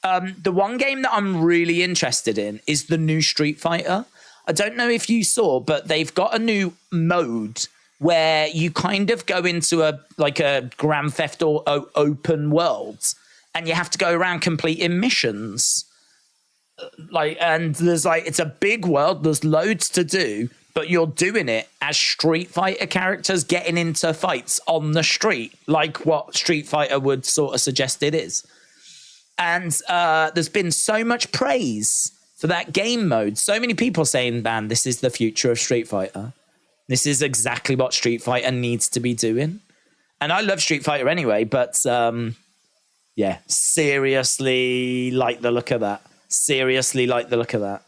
The one game that I'm really interested in is the new Street Fighter. I don't know if you saw, but they've got a new mode where you kind of go into a Grand Theft Auto open world, and you have to go around completing missions. And there's it's a big world. There's loads to do, but you're doing it as Street Fighter characters getting into fights on the street, like what Street Fighter would sort of suggest it is. And there's been so much praise for that game mode. So many people saying, man, this is the future of Street Fighter. This is exactly what Street Fighter needs to be doing. And I love Street Fighter anyway, but seriously like the look of that. Seriously like the look of that.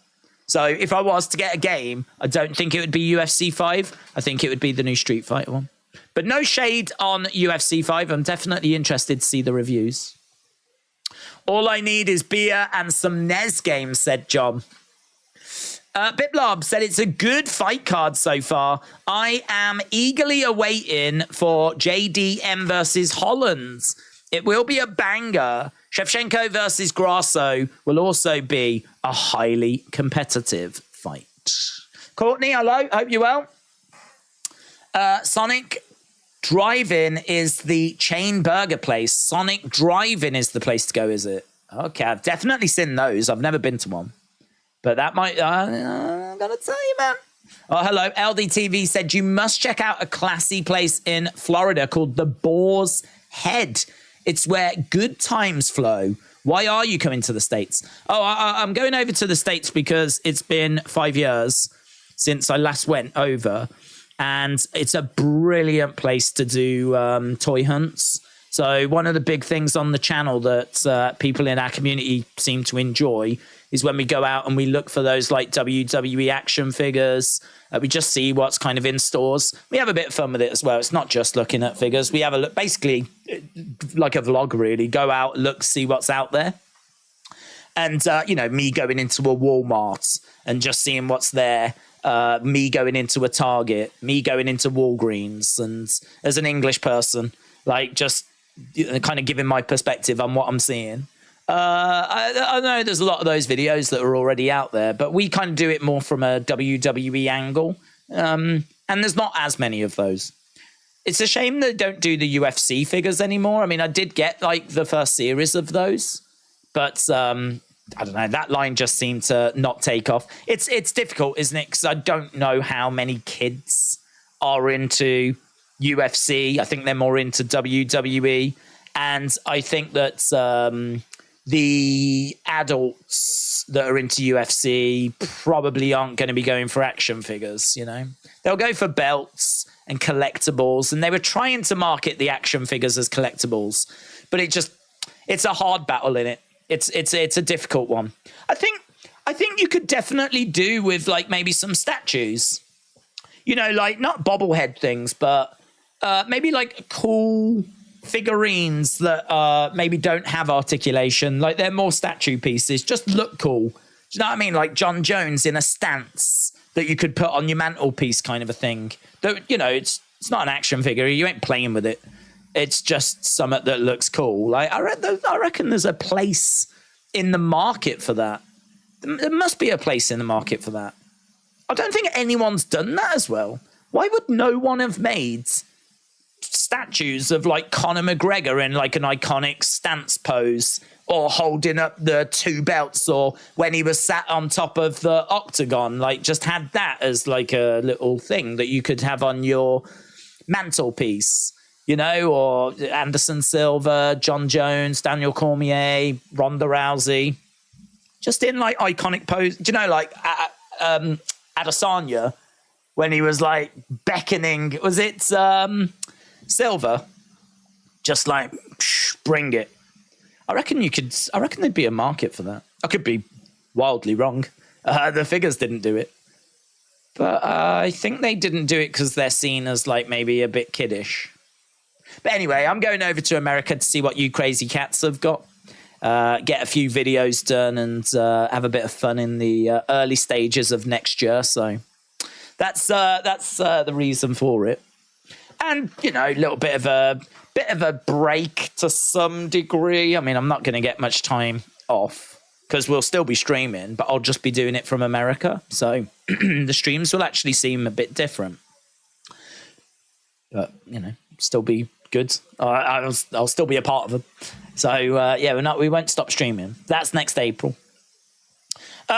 So if I was to get a game, I don't think it would be UFC 5. I think it would be the new Street Fighter one. But no shade on UFC 5. I'm definitely interested to see the reviews. All I need is beer and some NES games, said John. Biplob said it's a good fight card so far. I am eagerly awaiting for JDM versus Holland. It will be a banger. Shevchenko versus Grasso will also be a highly competitive fight. Courtney, hello. Hope you're well. Sonic Drive-In is the chain burger place. Sonic Drive-In is the place to go, is it? Okay, I've definitely seen those. I've never been to one. But that might... I'm going to tell you, man. Oh, hello. LDTV said you must check out a classy place in Florida called the Boar's Head. It's where good times flow. Why are you coming to the States? Oh, I'm going over to the States because it's been 5 years since I last went over. And it's a brilliant place to do toy hunts. So one of the big things on the channel that people in our community seem to enjoy is when we go out and we look for those WWE action figures. We just see what's kind of in stores. We have a bit of fun with it as well. It's not just looking at figures. We have a look, basically like a vlog really. Go out, look, see what's out there. And, me going into a Walmart and just seeing what's there. Me going into a Target, me going into Walgreens, and as an English person, just kind of giving my perspective on what I'm seeing. I know there's a lot of those videos that are already out there, but we kind of do it more from a WWE angle, and there's not as many of those. It's a shame they don't do the UFC figures anymore. I mean, I did get the first series of those, but I don't know, that line just seemed to not take off. It's difficult, isn't it? Because I don't know how many kids are into UFC. I think they're more into WWE. And I think that the adults that are into UFC probably aren't going to be going for action figures, you know? They'll go for belts and collectibles. And they were trying to market the action figures as collectibles. But it's a hard battle in it. It's a difficult one. I think you could definitely do with like maybe some statues, you know, like not bobblehead things, but maybe like cool figurines that maybe don't have articulation. Like they're more statue pieces, just look cool. Do you know what I mean? Like John Jones in a stance that you could put on your mantelpiece, kind of a thing. Though, you know, it's not an action figure. You ain't playing with it. It's just something that looks cool. Like I reckon there's a place in the market for that. There must be a place in the market for that. I don't think anyone's done that as well. Why would no one have made statues of like Conor McGregor in like an iconic stance pose, or holding up the two belts, or when he was sat on top of the octagon, like just had that as like a little thing that you could have on your mantelpiece? You know, or Anderson Silva, John Jones, Daniel Cormier, Ronda Rousey, just in like iconic pose. Do you know, like Adesanya, when he was like beckoning, was it Silva? Just like, bring it. I reckon there'd be a market for that. I could be wildly wrong. The figures didn't do it. But I think they didn't do it because they're seen as like maybe a bit kiddish. But anyway, I'm going over to America to see what you crazy cats have got. Get a few videos done and have a bit of fun in the early stages of next year. So that's the reason for it. And, you know, a little bit of a break to some degree. I mean, I'm not going to get much time off because we'll still be streaming, but I'll just be doing it from America. So the streams will actually seem a bit different. But, you know, still be good. I'll still be a part of them. So yeah, we won't stop streaming. That's next April.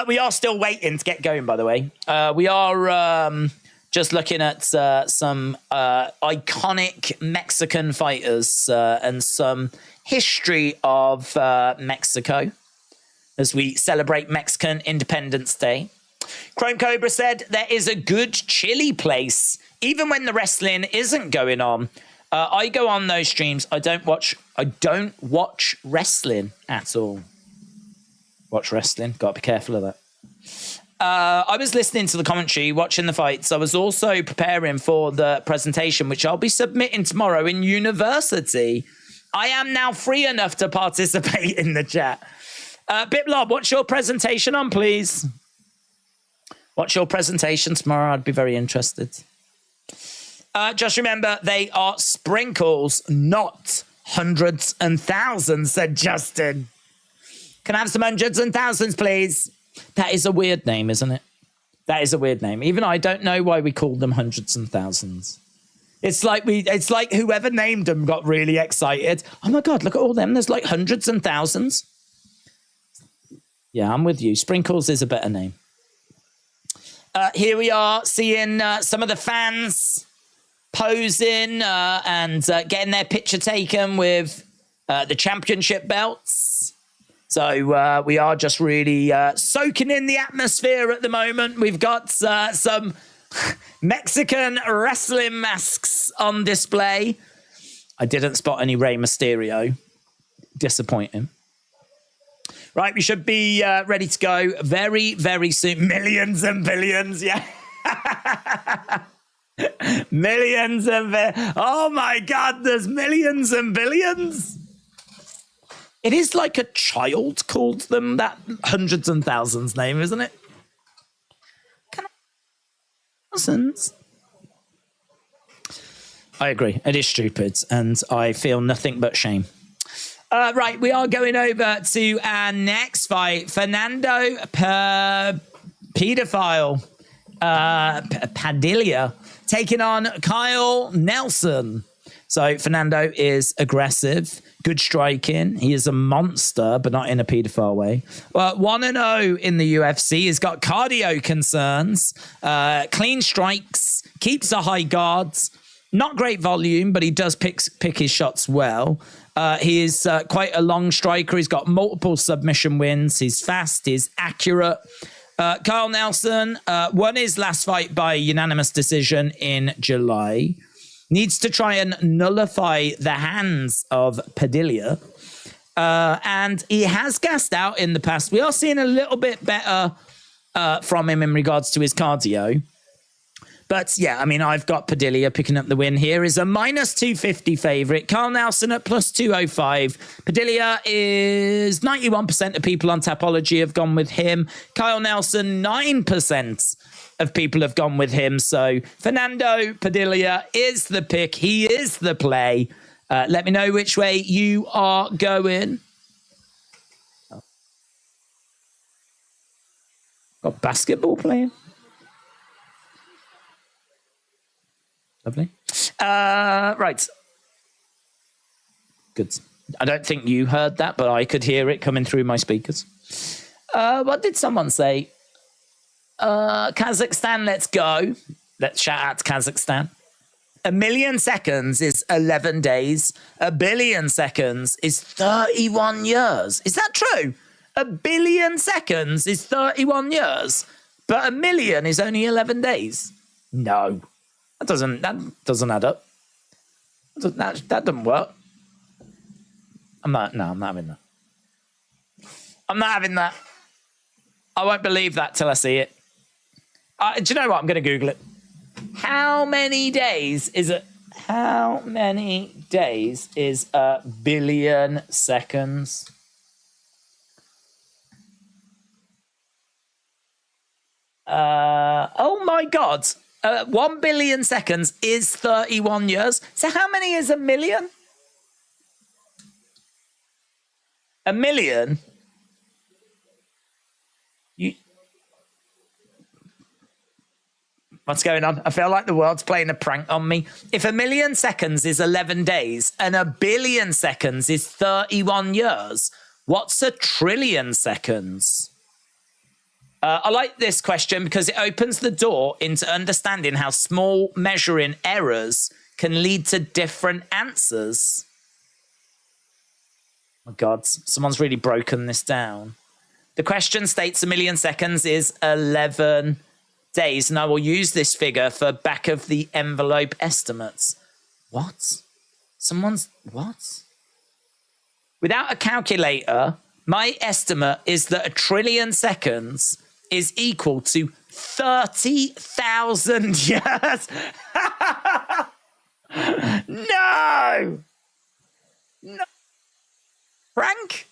We are still waiting to get going, by the way. We are just looking at some iconic Mexican fighters and some history of Mexico as we celebrate Mexican Independence Day. Chrome Cobra said there is a good chili place even when the wrestling isn't going on. I go on those streams. I don't watch wrestling at all. Watch wrestling. Got to be careful of that. I was listening to the commentary, watching the fights. I was also preparing for the presentation, which I'll be submitting tomorrow in university. I am now free enough to participate in the chat. Biplob, what's your presentation on, please? What's your presentation tomorrow? I'd be very interested. Just remember, they are sprinkles, not hundreds and thousands, said Justin. Can I have some hundreds and thousands, please? That is a weird name, isn't it? That is a weird name. Even I don't know why we called them hundreds and thousands. It's like whoever named them got really excited. Oh my God, look at all them. There's like hundreds and thousands. Yeah, I'm with you. Sprinkles is a better name. Here we are seeing some of the fans posing and getting their picture taken with the championship belts. So we are just really soaking in the atmosphere at the moment. We've got some Mexican wrestling masks on display. I didn't spot any Rey Mysterio. Disappointing. Right, we should be ready to go very, very soon. Millions and billions, yeah. Millions and oh my God, there's millions and billions. It is like a child called them that hundreds and thousands name, isn't it? Thousands. I agree. It is stupid, and I feel nothing but shame. Right, we are going over to our next fight. Fernando Pedophile Padilla taking on Kyle Nelson. So Fernando is aggressive, good striking. He is a monster, but not in a paedophile way. 1-0 in the UFC. He's got cardio concerns, clean strikes, keeps a high guards. Not great volume, but he does pick his shots well. He is quite a long striker. He's got multiple submission wins. He's fast. He's accurate. Kyle Nelson won his last fight by unanimous decision in July. Needs to try and nullify the hands of Padilla. And he has gassed out in the past. We are seeing a little bit better from him in regards to his cardio. But yeah, I mean, I've got Padilla picking up the win here. Is a minus 250 favorite. Carl Nelson at plus 205. Padilla is 91% of people on Tapology have gone with him. Kyle Nelson, 9% of people have gone with him. So Fernando Padilla is the pick. He is the play. Let me know which way you are going. Got basketball playing. Lovely. Right. Good. I don't think you heard that, but I could hear it coming through my speakers. What did someone say? Kazakhstan, let's go. Let's shout out to Kazakhstan. 1 million seconds is 11 days. 1 billion seconds is 31 years. Is that true? 1 billion seconds is 31 years, but 1 million is only 11 days. No. That doesn't add up. That doesn't work. I'm not having that. I'm not having that. I won't believe that till I see it. Do you know what? I'm going to Google it. How many days is it? How many days is 1 billion seconds? Oh my God. 1 billion seconds is 31 years. So how many is 1 million? 1 million? What's going on? I feel like the world's playing a prank on me. If 1 million seconds is 11 days and 1 billion seconds is 31 years, what's 1 trillion seconds? I like this question because it opens the door into understanding how small measuring errors can lead to different answers. Oh my God, someone's really broken this down. The question states 1 million seconds is 11 days, and I will use this figure for back of the envelope estimates. What? What? Without a calculator, my estimate is that 1 trillion seconds is equal to 30,000 years. No! Frank?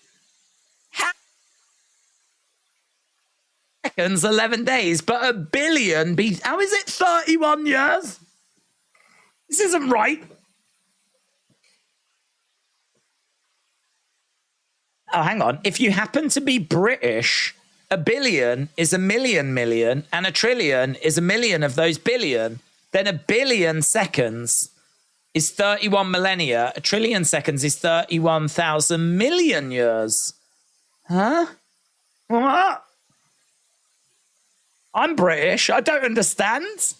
Seconds, 11 days, but 1 billion how is it 31 years? This isn't right. Oh, hang on. If you happen to be British, 1 billion is 1 million, and 1 trillion is 1 million of those billion, then 1 billion seconds is 31 millennia. 1 trillion seconds is 31,000 million years. Huh? What? I'm British. I don't understand.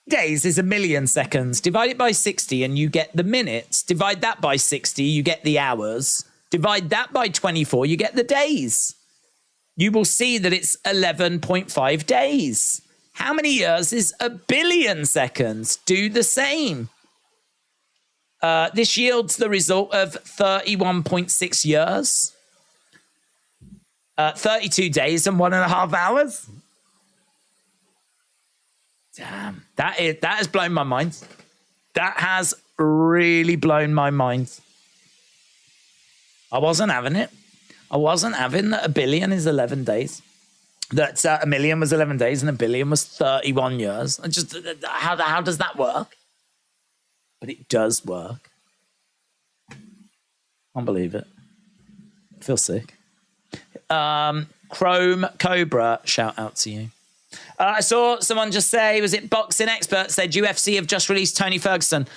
Days is 1 million seconds. Divide it by 60 and you get the minutes. Divide that by 60, you get the hours. Divide that by 24, you get the days. You will see that it's 11.5 days. How many years is 1 billion seconds? Do the same. This yields the result of 31.6 years. 32 days and 1.5 hours. Damn, that has blown my mind. That has really blown my mind. I wasn't having it. I wasn't having that 1 billion is 11 days. That 1 million was 11 days and 1 billion was 31 years. I just how does that work? But it does work. Can't believe it. I feel sick. Chrome Cobra, shout out to you. I saw someone just say, was it Boxing Expert said UFC have just released Tony Ferguson.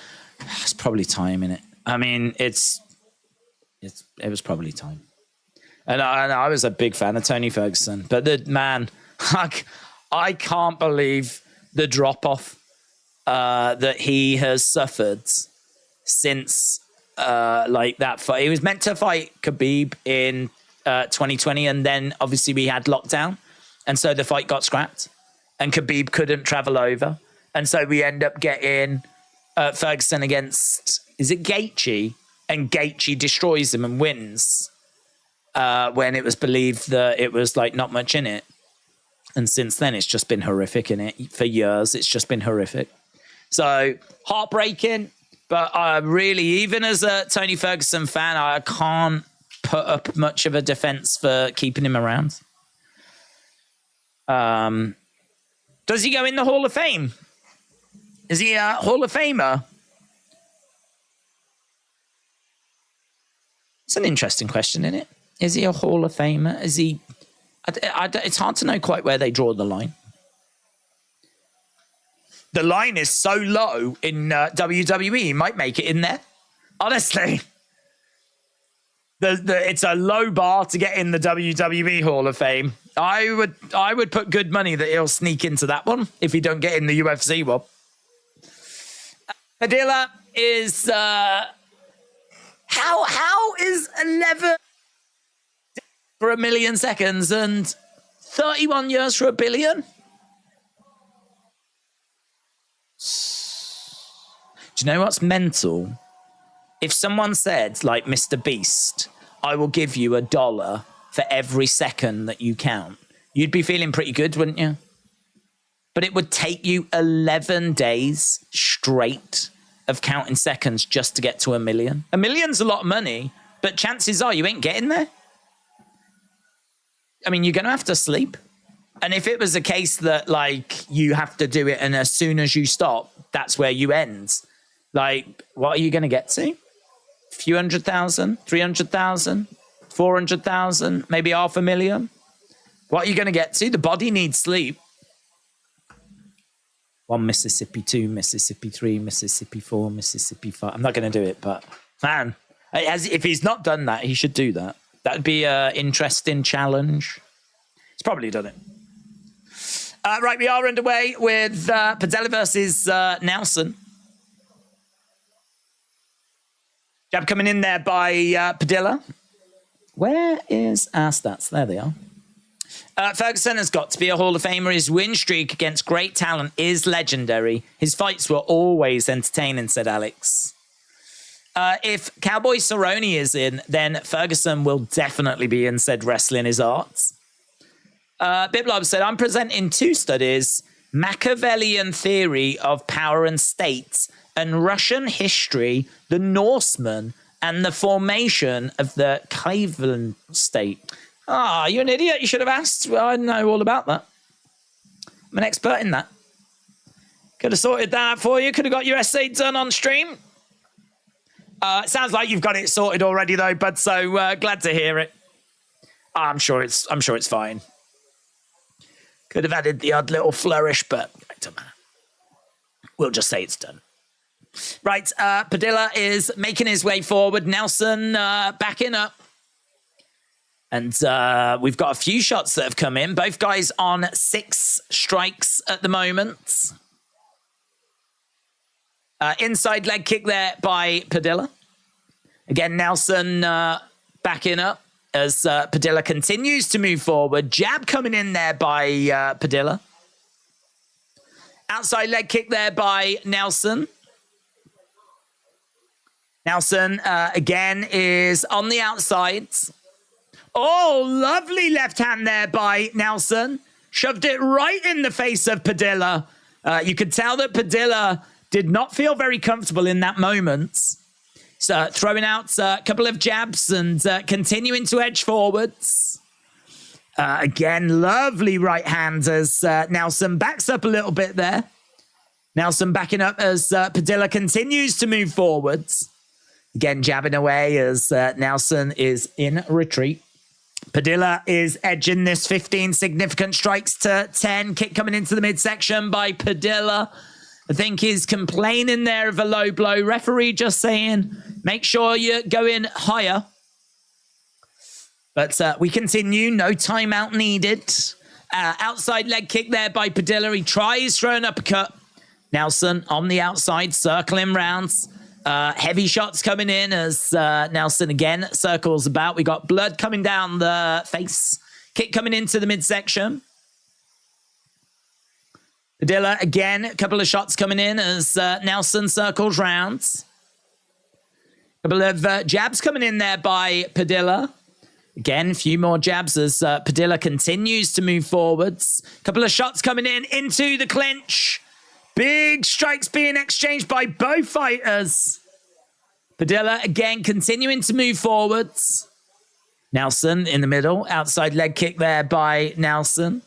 It's probably time, innit? I mean, it was probably time. And I was a big fan of Tony Ferguson, but the man, I can't believe the drop off that he has suffered since like that fight. He was meant to fight Khabib in 2020, and then obviously we had lockdown, and so the fight got scrapped, and Khabib couldn't travel over, and so we end up getting Ferguson against, is it Gaethje? And Gaethje destroys him and wins when it was believed that it was like not much in it. And since then, it's just been horrific in it. For years, it's just been horrific. So heartbreaking, but really, even as a Tony Ferguson fan, I can't put up much of a defense for keeping him around. Does he go in the Hall of Fame? Is he a Hall of Famer? It's an interesting question, isn't it? Is he a Hall of Famer? Is he... it's hard to know quite where they draw the line. The line is so low in WWE, he might make it in there. Honestly. It's a low bar to get in the WWE Hall of Fame. I would put good money that he'll sneak into that one if he don't get in the UFC one. Della is... How is 11 for 1 million seconds and 31 years for 1 billion? Do you know what's mental? If someone said, like Mr. Beast, I will give you $1 for every second that you count, you'd be feeling pretty good, wouldn't you? But it would take you 11 days straight of counting seconds just to get to 1 million. 1 million's a lot of money, but chances are you ain't getting there. I mean, you're going to have to sleep. And if it was a case that, like, you have to do it and as soon as you stop, that's where you end, like, what are you going to get to? A few 100,000, 300,000, 400,000, maybe 500,000? What are you going to get to? The body needs sleep. 1 Mississippi, 2 Mississippi, 3 Mississippi, 4 Mississippi, 5. I'm not going to do it, but man, if he's not done that, he should do that. That would be an interesting challenge. He's probably done it. Right, we are underway with Padella versus Nelson. Jab coming in there by Padilla. Where is our stats? There they are. Ferguson has got to be a Hall of Famer. His win streak against great talent is legendary. His fights were always entertaining, said Alex. If Cowboy Cerrone is in, then Ferguson will definitely be in, said Wrestling is Art. Biblob said, I'm presenting 2 studies, Machiavellian theory of power and state, and Russian history, the Norsemen, and the formation of the Cleveland state. Ah, you're an idiot. You should have asked. Well, I know all about that. I'm an expert in that. Could have sorted that out for you. Could have got your essay done on stream. Sounds like you've got it sorted already, though, bud. So glad to hear it. I'm sure it's fine. Could have added the odd little flourish, but it doesn't matter. We'll just say it's done. Right, Padilla is making his way forward. Nelson backing up. And we've got a few shots that have come in. Both guys on 6 strikes at the moment. Inside leg kick there by Padilla. Again, Nelson backing up as Padilla continues to move forward. Jab coming in there by Padilla. Outside leg kick there by Nelson. Nelson, again, is on the outside. Oh, lovely left hand there by Nelson. Shoved it right in the face of Padilla. You could tell that Padilla did not feel very comfortable in that moment. So throwing out a couple of jabs and continuing to edge forwards. Again, lovely right hand as Nelson backs up a little bit there. Nelson backing up as Padilla continues to move forwards. Again, jabbing away as Nelson is in retreat. Padilla is edging this 15 significant strikes to 10. Kick coming into the midsection by Padilla. I think is complaining there of a low blow. Referee just saying, make sure you're going higher. But we continue. No timeout needed. Outside leg kick there by Padilla. He tries for an uppercut. Nelson on the outside, circling rounds. Heavy shots coming in as Nelson again circles about. We got blood coming down the face. Kick coming into the midsection. Padilla again, a couple of shots coming in as Nelson circles rounds. A couple of jabs coming in there by Padilla. Again, a few more jabs as Padilla continues to move forwards. A couple of shots coming in into the clinch. Big strikes being exchanged by both fighters. Padilla again continuing to move forwards. Nelson in the middle. Outside leg kick there by Nelson.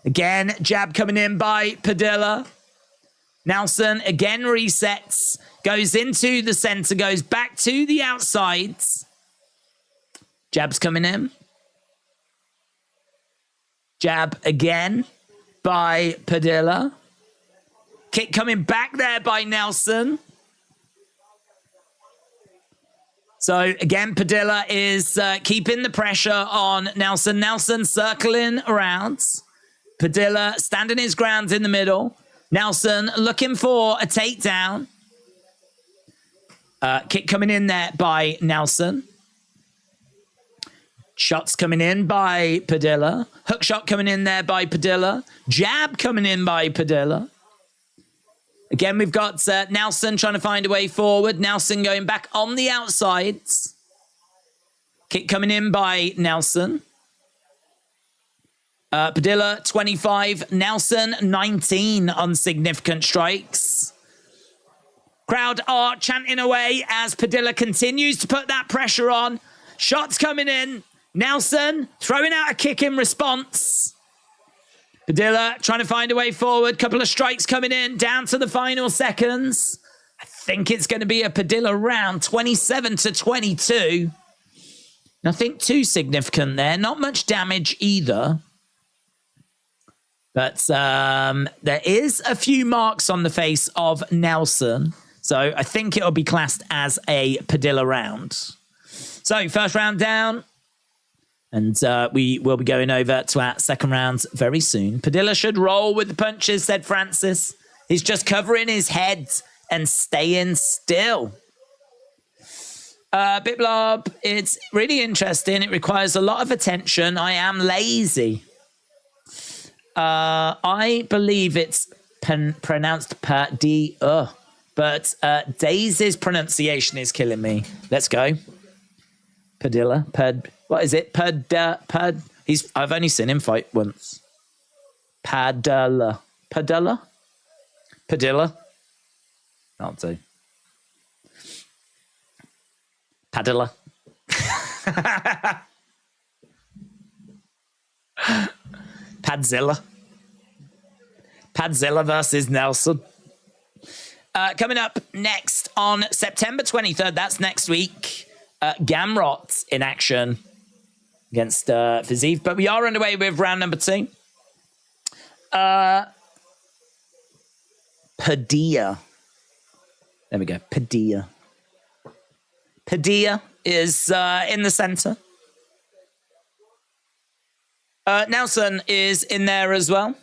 Again, jab coming in by Padilla. Nelson again resets. Goes into the center. Goes back to the outsides. Jabs coming in. Jab again by Padilla. Kick coming back there by Nelson. So again, Padilla is keeping the pressure on Nelson. Nelson circling around. Padilla standing his ground in the middle. Nelson looking for a takedown. Kick coming in there by Nelson. Shots coming in by Padilla. Hook shot coming in there by Padilla. Jab coming in by Padilla. Again, we've got Nelson trying to find a way forward. Nelson going back on the outsides. Kick coming in by Nelson. Padilla, 25. Nelson, 19 on significant strikes. Crowd are chanting away as Padilla continues to put that pressure on. Shots coming in. Nelson throwing out a kick in response. Padilla trying to find a way forward. Couple of strikes coming in down to the final seconds. I think it's going to be a Padilla round, 27-22. Nothing too significant there. Not much damage either. But there is a few marks on the face of Nelson. So I think it'll be classed as a Padilla round. So first round down. And we will be going over to our second rounds very soon. Padilla should roll with the punches, said Francis. He's just covering his head and staying still. Bitblob, it's really interesting. It requires a lot of attention. I am lazy. I believe it's pronounced Padilla, but Daisy's pronunciation is killing me. Let's go. Padilla, what is it? I've only seen him fight once. Padilla. I'll do. Padilla. Padzilla versus Nelson. Coming up next on September 23rd, that's next week. Gamrot in action against Fiziev. But we are underway with round number 2. Padilla. There we go. Padilla. Padilla is in the center. Nelson is in there as well.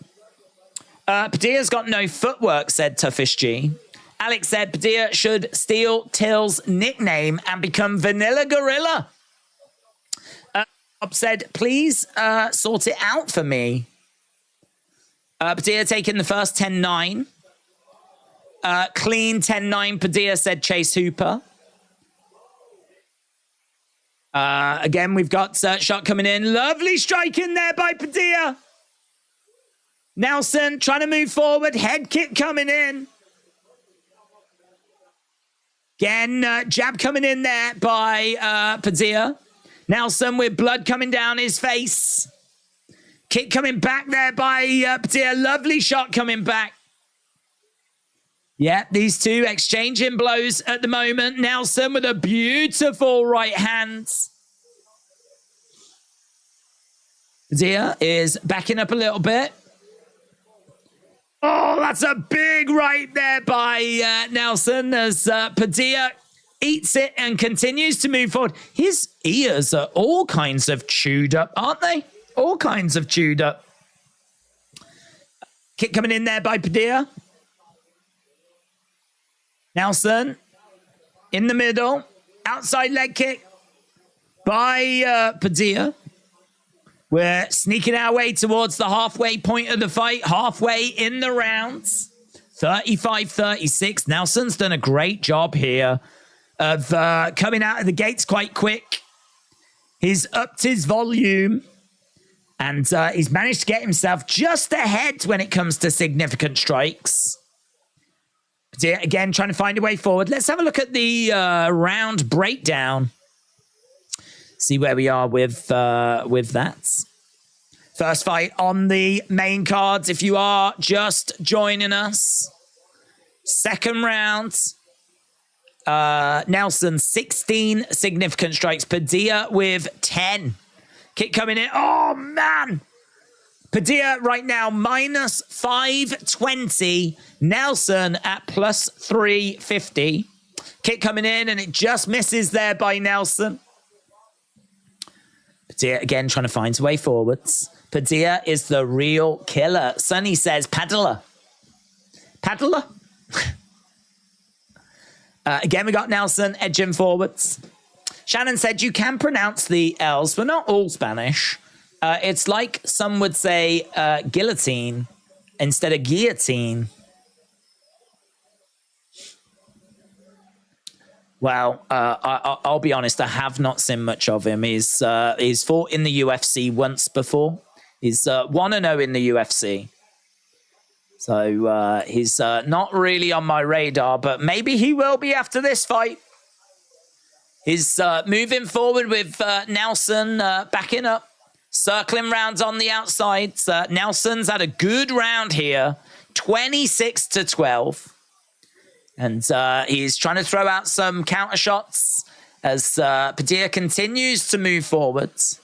Padilla's got no footwork, said Toughish G. Alex said Padilla should steal Till's nickname and become Vanilla Gorilla. Bob said, please sort it out for me. Padilla taking the first 10-9. Clean 10-9, Padilla, said Chase Hooper. Again, we've got shot coming in. Lovely strike in there by Padilla. Nelson trying to move forward. Head kick coming in. Again, jab coming in there by Padilla. Nelson with blood coming down his face. Kick coming back there by Padilla. Lovely shot coming back. Yeah, these two exchanging blows at the moment. Nelson with a beautiful right hand. Padilla is backing up a little bit. Oh, that's a big right there by Nelson as Padilla eats it and continues to move forward. His ears are all kinds of chewed up, aren't they? All kinds of chewed up. Kick coming in there by Padilla. Nelson in the middle. Outside leg kick by Padilla. We're sneaking our way towards the halfway point of the fight, halfway in the rounds. 35-36. Nelson's done a great job here of coming out of the gates quite quick. He's upped his volume, and he's managed to get himself just ahead when it comes to significant strikes. Padilla, again, trying to find a way forward. Let's have a look at the round breakdown. See where we are with that. First fight on the main cards, if you are just joining us. Second round. Nelson, 16 significant strikes. Padilla with 10. Kick coming in. Oh, man. Padilla right now, minus 520. Nelson at plus 350. Kick coming in, and it just misses there by Nelson. Padilla again trying to find his way forwards. Padilla is the real killer. Sonny says, Padilla. Padilla? Again, we got Nelson edging forwards. Shannon said, you can pronounce the L's. We're not all Spanish. It's like some would say guillotine instead of guillotine. Well, I'll be honest, I have not seen much of him. He's fought in the UFC once before. He's 1-0 in the UFC. So he's not really on my radar, but maybe he will be after this fight. He's moving forward with Nelson backing up, circling rounds on the outsides. Nelson's had a good round here, 26-12. And he's trying to throw out some counter shots as Padilla continues to move forwards.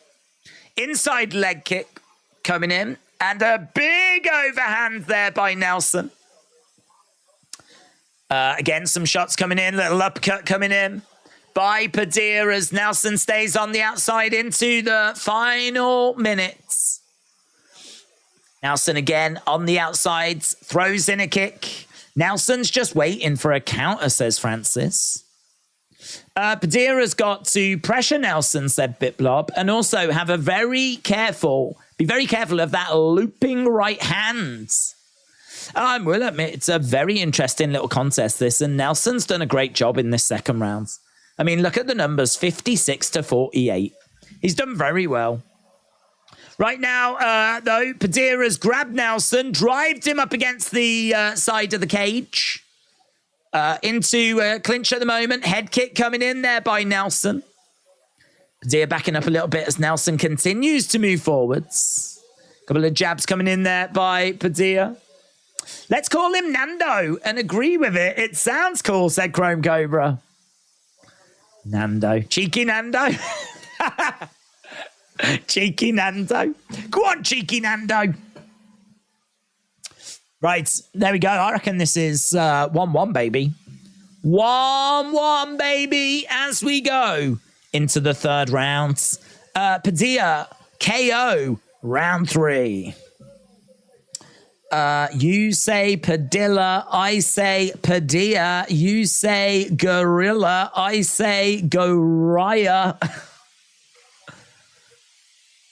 Inside leg kick coming in. And a big overhand there by Nelson. Again, some shots coming in. Little uppercut coming in by Padilla as Nelson stays on the outside into the final minutes. Nelson again on the outsides. Throws in a kick. Nelson's just waiting for a counter, says Francis. Padilla's got to pressure Nelson, said Bitblob, and also have a be very careful of that looping right hand. I will admit, it's a very interesting little contest, this, and Nelson's done a great job in this second round. I mean, look at the numbers, 56-48. He's done very well. Right now, though, Padilla's grabbed Nelson, drived him up against the side of the cage. Into clinch at the moment. Head kick coming in there by Nelson. Padilla backing up a little bit as Nelson continues to move forwards. Couple of jabs coming in there by Padilla. Let's call him Nando and agree with it. It sounds cool, said Chrome Cobra. Nando. Cheeky Nando. Cheeky Nando. Go on, cheeky Nando. Right, there we go. I reckon this is 1-1, baby. 1-1, baby, as we go into the third round. Padilla, KO, round 3. You say Padilla, I say Padilla. You say gorilla, I say gorilla.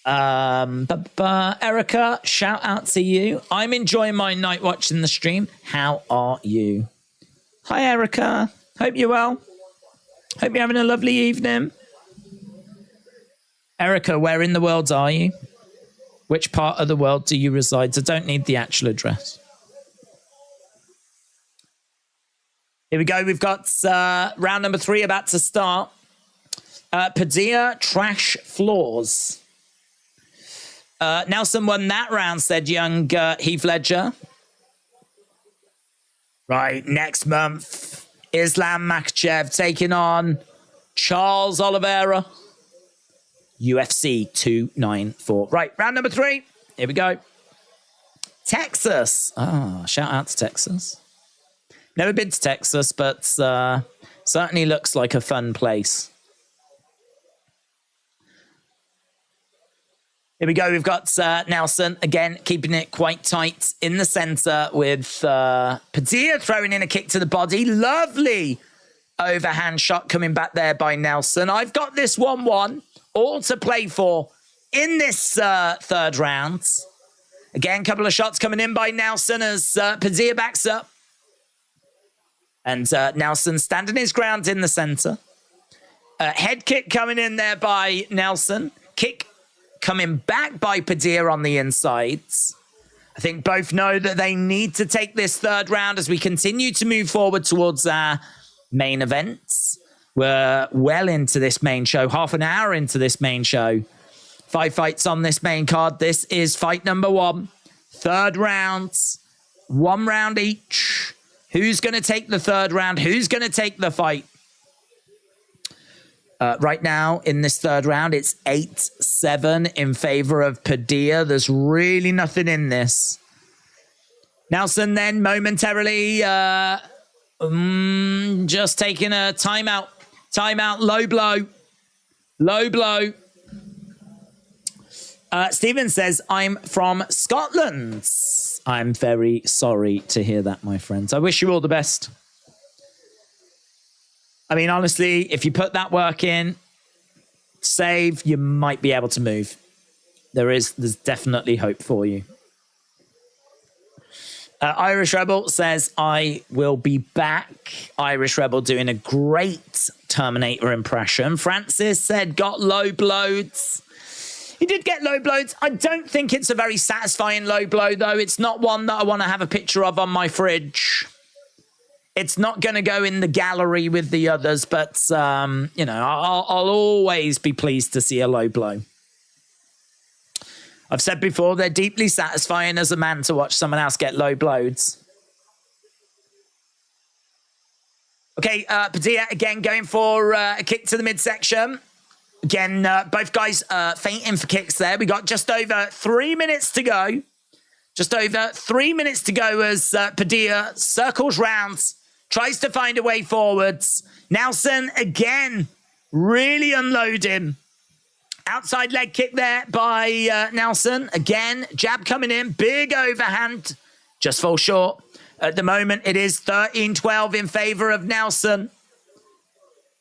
Erica, shout out to you. I'm enjoying my night watching the stream. How are you? Hi, Erica. Hope you're well. Hope you're having a lovely evening. Erica, where in the world are you? Which part of the world do you reside? I don't need the actual address. Here we go. We've got round number 3 about to start. Padilla trash floors. Nelson won that round, said young Heath Ledger. Right, next month, Islam Makhachev taking on Charles Oliveira. UFC 294. Right, round number 3. Here we go. Texas. Oh, shout out to Texas. Never been to Texas, but certainly looks like a fun place. Here we go. We've got Nelson, again, keeping it quite tight in the center with Padilla throwing in a kick to the body. Lovely overhand shot coming back there by Nelson. I've got this 1-1, all to play for in this third round. Again, couple of shots coming in by Nelson as Padilla backs up. And Nelson standing his ground in the center. Head kick coming in there by Nelson. Kick coming back by Padilla on the insides. I think both know that they need to take this third round as we continue to move forward towards our main events. We're well into this main show, half an hour into this main show. 5 fights on this main card. This is fight number 1. Third round, 1 round each. Who's going to take the third round? Who's going to take the fight? Right now, in this third round, it's 8-7 in favor of Padilla. There's really nothing in this. Nelson then momentarily just taking a timeout. Timeout, low blow. Low blow. Stephen says, I'm from Scotland. I'm very sorry to hear that, my friends. I wish you all the best. I mean, honestly, if you put that work in, save, you might be able to move. There's definitely hope for you. Irish Rebel says, I will be back. Irish Rebel doing a great Terminator impression. Francis said, got low blows. He did get low blows. I don't think it's a very satisfying low blow, though. It's not one that I want to have a picture of on my fridge. It's not going to go in the gallery with the others, but, you know, I'll always be pleased to see a low blow. I've said before, they're deeply satisfying as a man to watch someone else get low blows. Okay, Padilla again going for a kick to the midsection. Again, both guys fainting for kicks there. We got just over 3 minutes to go. Just over 3 minutes to go as Padilla circles round, tries to find a way forwards. Nelson again, really unloading. Outside leg kick there by Nelson. Again, jab coming in, big overhand. Just falls short. At the moment, it is 13-12 in favor of Nelson.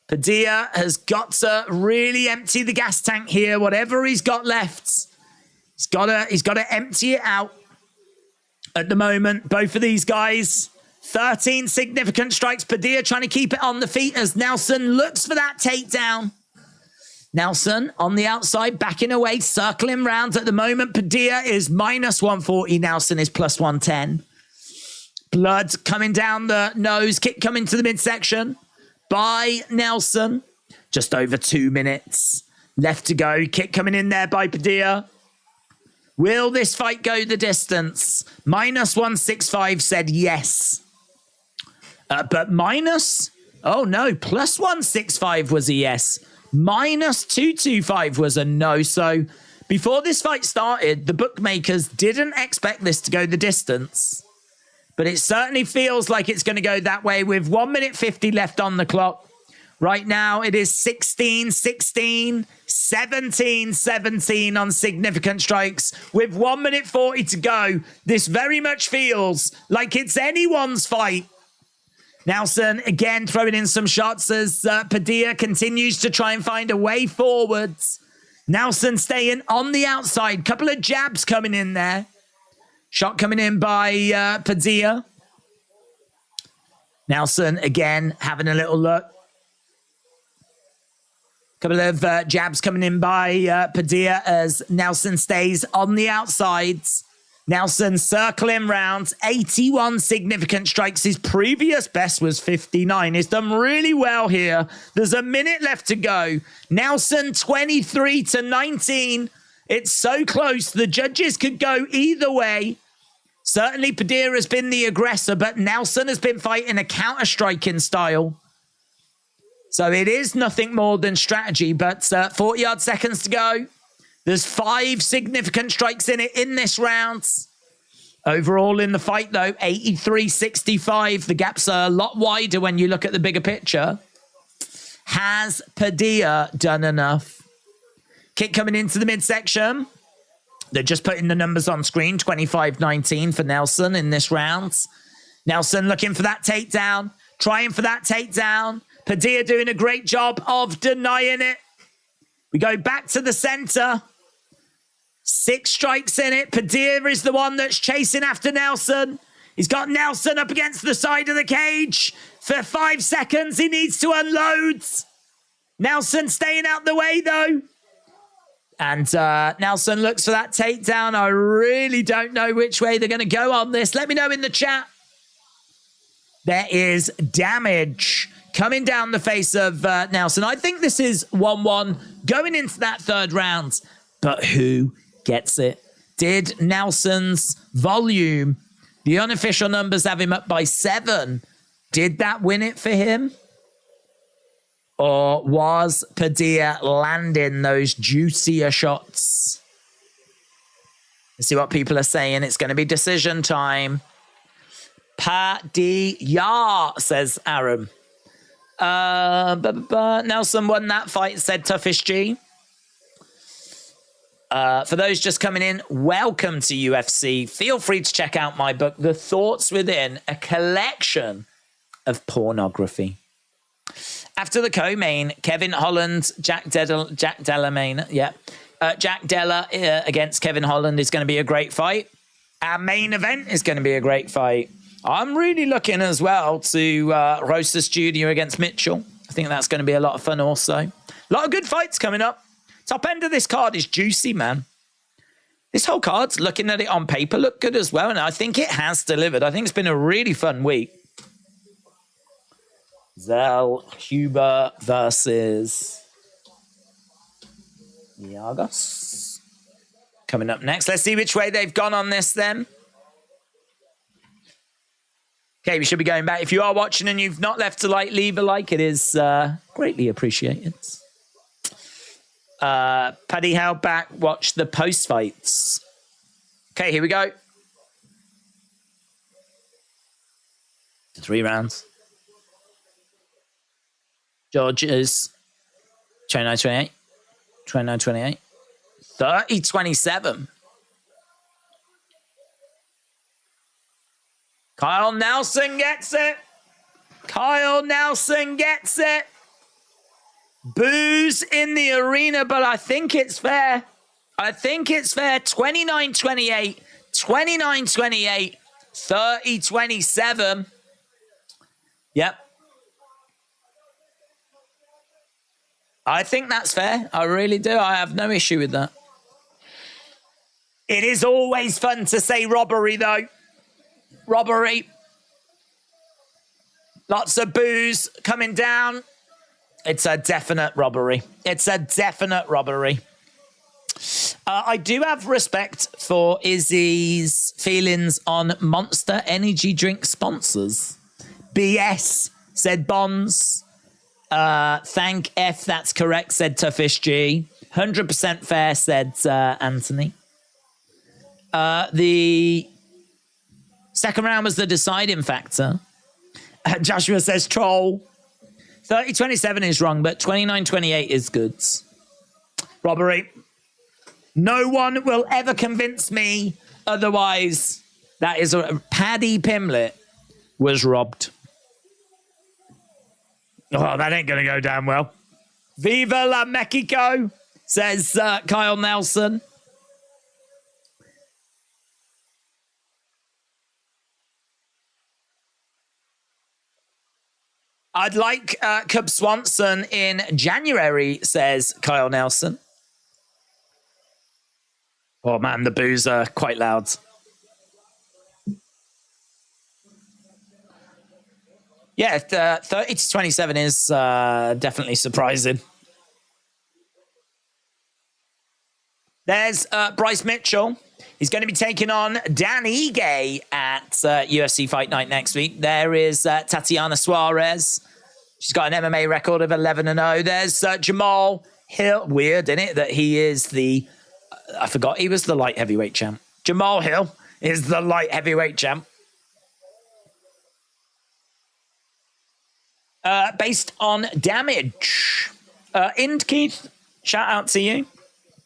Padilla has got to really empty the gas tank here. Whatever he's got left, he's got to empty it out. At the moment, both of these guys, 13 significant strikes. Padilla trying to keep it on the feet as Nelson looks for that takedown. Nelson on the outside, backing away, circling round. At the moment, Padilla is minus 140. Nelson is plus 110. Blood coming down the nose. Kick coming to the midsection by Nelson. Just over 2 minutes left to go. Kick coming in there by Padilla. Will this fight go the distance? Minus 165 said yes. But minus... Oh, no. Plus 165 was a yes. Minus 225 was a no. So before this fight started, the bookmakers didn't expect this to go the distance. But it certainly feels like it's going to go that way with 1 minute 50 left on the clock. Right now, it is 16-16, 17-17 on significant strikes. With 1 minute 40 to go, this very much feels like it's anyone's fight. Nelson, again, throwing in some shots as Padilla continues to try and find a way forwards. Nelson staying on the outside. Couple of jabs coming in there. Shot coming in by Padilla. Nelson, again, having a little look. Couple of jabs coming in by Padilla as Nelson stays on the outsides. Nelson circling round, 81 significant strikes. His previous best was 59. He's done really well here. There's a minute left to go. Nelson 23-19. It's so close. The judges could go either way. Certainly Padilla has been the aggressor, but Nelson has been fighting a counter-striking style. So it is nothing more than strategy, but 40-odd seconds to go. There's 5 significant strikes in it in this round. Overall in the fight, though, 83-65. The gaps are a lot wider when you look at the bigger picture. Has Padilla done enough? Kick coming into the midsection. They're just putting the numbers on screen. 25-19 for Nelson in this round. Nelson looking for that takedown. Trying for that takedown. Padilla doing a great job of denying it. We go back to the center. 6 strikes in it. Padilla is the one that's chasing after Nelson. He's got Nelson up against the side of the cage. For 5 seconds, he needs to unload. Nelson staying out the way, though. And Nelson looks for that takedown. I really don't know which way they're going to go on this. Let me know in the chat. There is damage coming down the face of Nelson. I think this is 1-1 going into that third round. But who gets it? Did Nelson's volume, the unofficial numbers have him up by 7. Did that win it for him? Or was Padilla landing those juicier shots? Let's see what people are saying. It's going to be decision time. Padilla, says Aaron. Nelson won that fight, said Toughest G. For those just coming in, welcome to UFC. Feel free to check out my book, The Thoughts Within, a collection of pornography. After the co-main, Kevin Holland, Jack Della main. Yeah. Jack Della against Kevin Holland is going to be a great fight. Our main event is going to be a great fight. I'm really looking as well to Rosas Jr. against Mitchell. I think that's going to be a lot of fun also. A lot of good fights coming up. Top end of this card is juicy, man. This whole card's, looking at it on paper, looked good as well. And I think it has delivered. I think it's been a really fun week. Zell Huber versus Yagos. Coming up next. Let's see which way they've gone on this then. Okay, we should be going back. If you are watching and you've not left a like, leave a like. It is greatly appreciated. Paddy held back. Watch the post fights. Okay, here we go. 3 rounds. George is 29-28, 29-28, 30-27. Kyle Nelson gets it. Kyle Nelson gets it. Boos in the arena, but I think it's fair. I think it's fair. 29-28, 29-28, 30-27. Yep. I think that's fair. I really do. I have no issue with that. It is always fun to say robbery, though. Robbery. Lots of boos coming down. It's a definite robbery. It's a definite robbery. I do have respect for Izzy's feelings on Monster Energy drink sponsors. BS, said Bonds. Thank F, that's correct, said Toughest G. 100% fair, said Anthony. The second round was the deciding factor. Joshua says troll. 30-27 is wrong, but 29-28 is good. Robbery. No one will ever convince me otherwise. That is Paddy Pimlet was robbed. Oh, that ain't going to go down well. Viva la Mexico, says Kyle Nelson. I'd like Cub Swanson in January, says Kyle Nelson. Oh, man, the boos are quite loud. Yeah, 30-27 is definitely surprising. There's Bryce Mitchell. He's going to be taking on Dan Ige at UFC Fight Night next week. There is Tatiana Suarez. She's got an MMA record of 11-0. There's Jamal Hill. Weird, isn't it, that he is the... I forgot he was the light heavyweight champ. Jamal Hill is the light heavyweight champ. Based on damage. Ind Keith, shout out to you.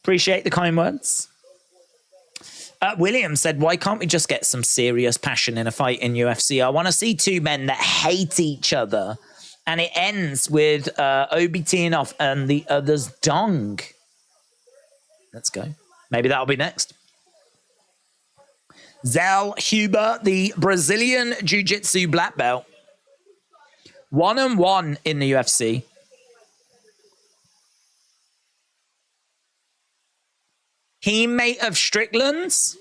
Appreciate the kind words. William said, why can't we just get some serious passion in a fight in UFC? I want to see two men that hate each other. And it ends with Obi teeing off and the other's dong. Let's go. Maybe that'll be next. Zal Huber, the Brazilian Jiu-Jitsu black belt. 1-1 in the UFC. Teammate of Strickland's.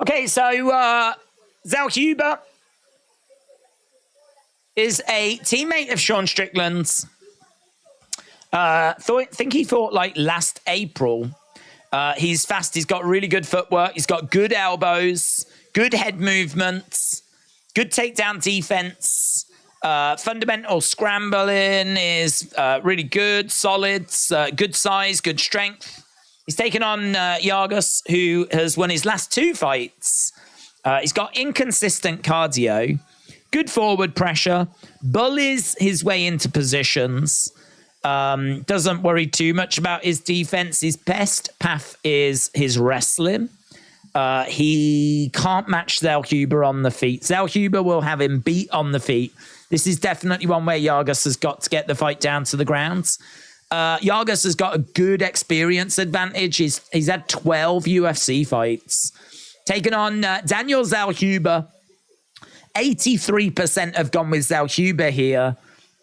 Okay, so Zal Huber is a teammate of Sean Strickland's. Think he fought like last April. He's fast. He's got really good footwork. He's got good elbows, good head movements, good takedown defense. Fundamental scrambling is really good, solid, good size, good strength. He's taken on Yargus, who has won his last two fights. He's got inconsistent cardio, good forward pressure, bullies his way into positions. Doesn't worry too much about his defense. His best path is his wrestling. He can't match Zal Huber on the feet. Zal Huber will have him beat on the feet. This is definitely one where Yargus has got to get the fight down to the ground. Yargus has got a good experience advantage. He's had 12 UFC fights. Taken on Daniel Zal Huber. 83% have gone with Zal Huber here.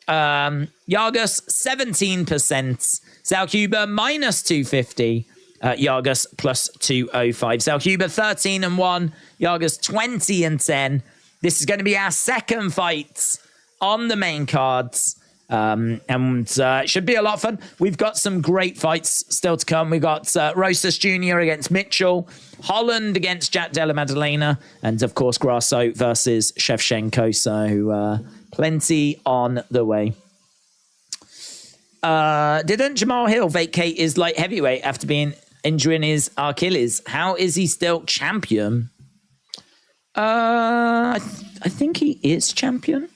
Yargus, 17%. Zal Huber, minus 250. Yargus, plus 205. Zal Huber, 13-1. Yargus, 20-10. This is going to be our second fight on the main cards. And it should be a lot of fun. We've got some great fights still to come. We've got Rosas Jr. against Mitchell, Holland against Della Maddalena, and of course Grasso versus Shevchenko. So plenty on the way. Didn't Jamal Hill vacate his light heavyweight after injuring his Achilles? How is he still champion? I think he is champion.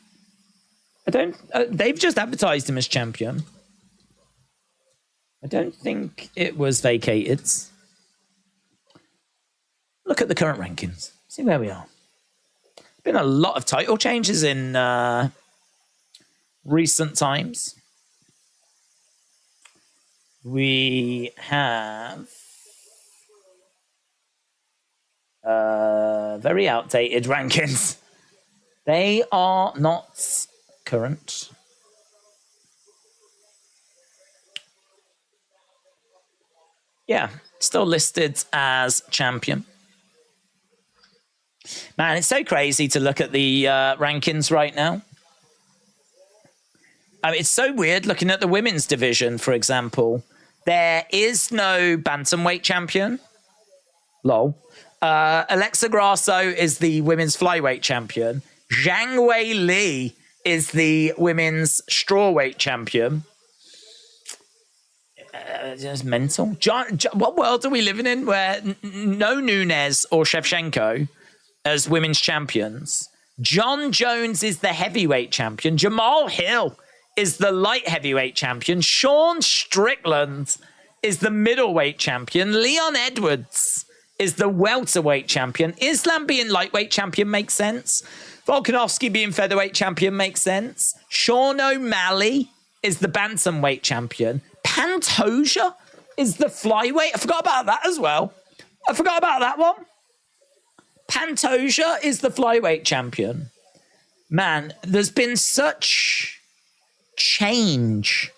I don't. They've just advertised him as champion. I don't think it was vacated. Look at the current rankings. See where we are. Been a lot of title changes in recent times. We have very outdated rankings. They are not current. Yeah, still listed as champion. Man, it's so crazy to look at the rankings right now. I mean, it's so weird looking at the women's division, for example. There is no bantamweight champion. Lol. Alexa Grasso is the women's flyweight champion. Zhang Wei Li is the women's strawweight champion. Just mental. What world are we living in where no Nunes or Shevchenko as women's champions? John Jones is the heavyweight champion. Jamal Hill is the light heavyweight champion. Sean Strickland is the middleweight champion. Leon Edwards is the welterweight champion. Islam being lightweight champion makes sense. Volkanovski being featherweight champion makes sense. Sean O'Malley is the bantamweight champion. Pantoja is the flyweight. I forgot about that as well. I forgot about that one. Pantoja is the flyweight champion. Man, there's been such change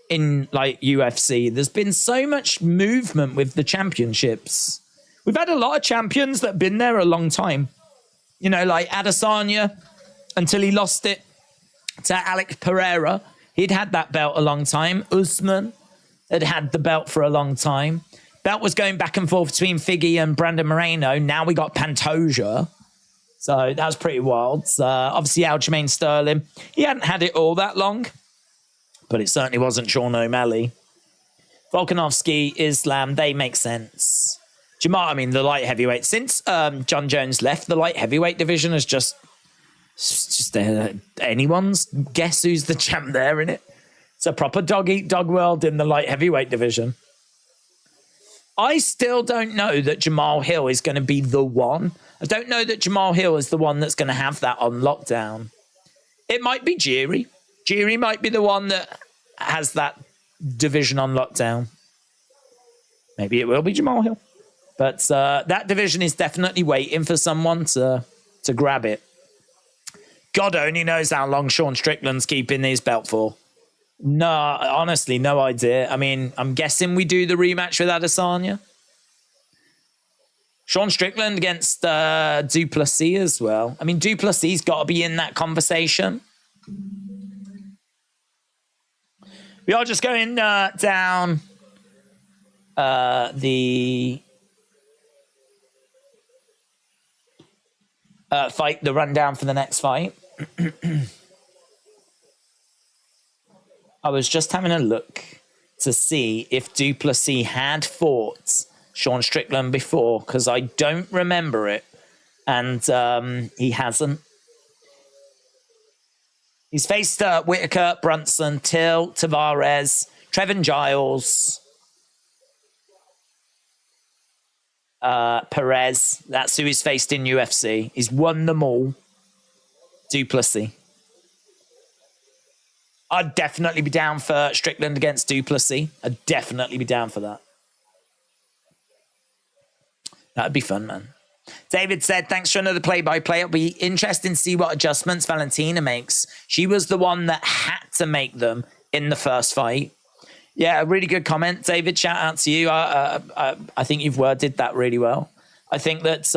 in like UFC. There's been so much movement with the championships. We've had a lot of champions that have been there a long time. You know, like Adesanya, until he lost it to Alex Pereira. He'd had that belt a long time. Usman had had the belt for a long time. Belt was going back and forth between Figgy and Brandon Moreno. Now we got Pantoja. So that was pretty wild. Obviously, Aljamain Sterling, he hadn't had it all that long, but it certainly wasn't Sean O'Malley. Volkanovski, Islam, they make sense. Jamal, I mean, the light heavyweight. Since John Jones left, the light heavyweight division is just anyone's guess who's the champ there, in it. It's a proper dog-eat-dog world in the light heavyweight division. I still don't know that Jamal Hill is going to be the one. I don't know that Jamal Hill is the one that's going to have that on lockdown. It might be Jiri. Jiri might be the one that has that division on lockdown. Maybe it will be Jamal Hill. But that division is definitely waiting for someone to grab it. God only knows how long Sean Strickland's keeping his belt for. No, honestly, no idea. I mean, I'm guessing we do the rematch with Adesanya. Sean Strickland against Duplessis as well. I mean, Duplessis got to be in that conversation. We are just going down the fight, the rundown for the next fight. I was just having a look to see if Duplessis had fought Sean Strickland before, because I don't remember it. And he hasn't. He's faced Whitaker, Brunson, Till, Tavares, Trevin Giles, Perez. That's who he's faced in UFC. He's won them all. Duplessis. I'd definitely be down for Strickland against Duplessis. I'd definitely be down for that. That'd be fun, man. David said, thanks for another play-by-play. It'll be interesting to see what adjustments Valentina makes. She was the one that had to make them in the first fight. Yeah, a really good comment, David. Shout out to you. I think you've worded that really well. I think that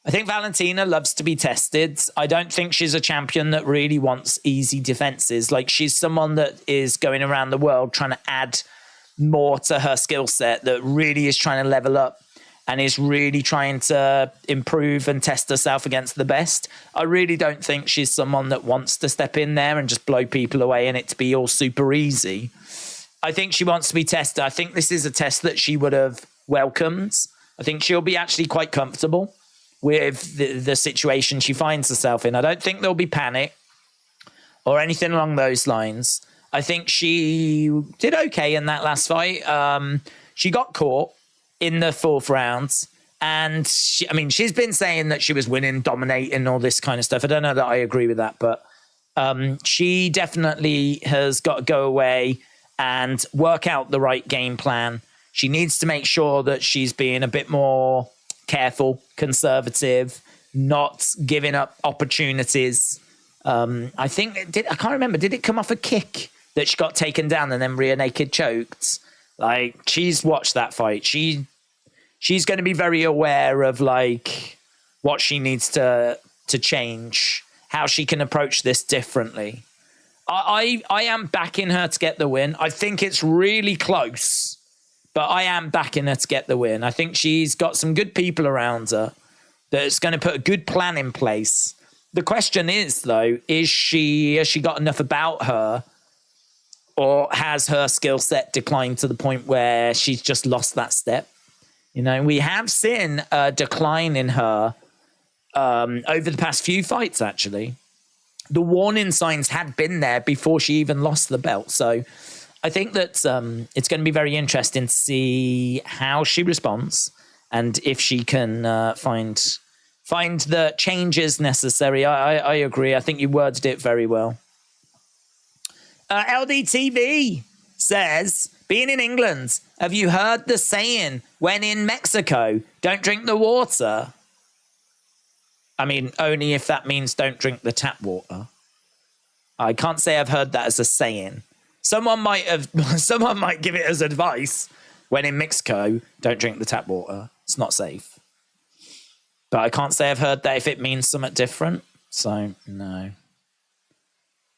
I think Valentina loves to be tested. I don't think she's a champion that really wants easy defenses. Like, she's someone that is going around the world trying to add more to her skill set, that really is trying to level up and is really trying to improve and test herself against the best. I really don't think she's someone that wants to step in there and just blow people away and it to be all super easy. I think she wants to be tested. I think this is a test that she would have welcomed. I think she'll be actually quite comfortable with the situation she finds herself in. I don't think there'll be panic or anything along those lines. I think she did okay in that last fight. She got caught in the fourth round. And she's been saying that she was winning, dominating, all this kind of stuff. I don't know that I agree with that, but she definitely has got to go away and work out the right game plan. She needs to make sure that she's being a bit more careful, conservative, not giving up opportunities. I think I can't remember. Did it come off a kick that she got taken down and then rear naked choked? Like, she's watched that fight. She's going to be very aware of like what she needs to change, how she can approach this differently. I am backing her to get the win. I think it's really close, but I am backing her to get the win. I think she's got some good people around her that's going to put a good plan in place. The question is, though, has she got enough about her, or has her skill set declined to the point where she's just lost that step? You know, we have seen a decline in her over the past few fights, actually. The warning signs had been there before she even lost the belt. So I think that it's going to be very interesting to see how she responds and if she can find the changes necessary. I agree. I think you worded it very well. LDTV says, being in England, have you heard the saying, when in Mexico, don't drink the water? I mean, only if that means don't drink the tap water. I can't say I've heard that as a saying. Someone might give it as advice. When in Mexico, don't drink the tap water. It's not safe. But I can't say I've heard that if it means something different. So, no.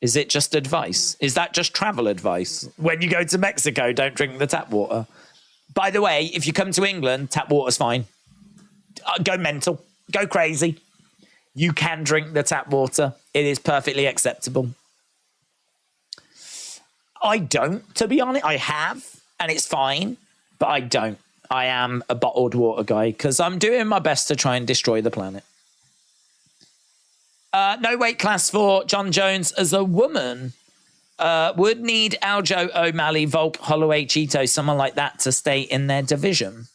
Is it just advice? Is that just travel advice? When you go to Mexico, don't drink the tap water. By the way, if you come to England, tap water's fine. Go mental. Go crazy. You can drink the tap water. It is perfectly acceptable. I don't, to be honest. I have, and it's fine, but I don't. I am a bottled water guy because I'm doing my best to try and destroy the planet. No weight class for John Jones as a woman. Would need Aljo, O'Malley, Volk, Holloway, Cheeto, someone like that to stay in their division.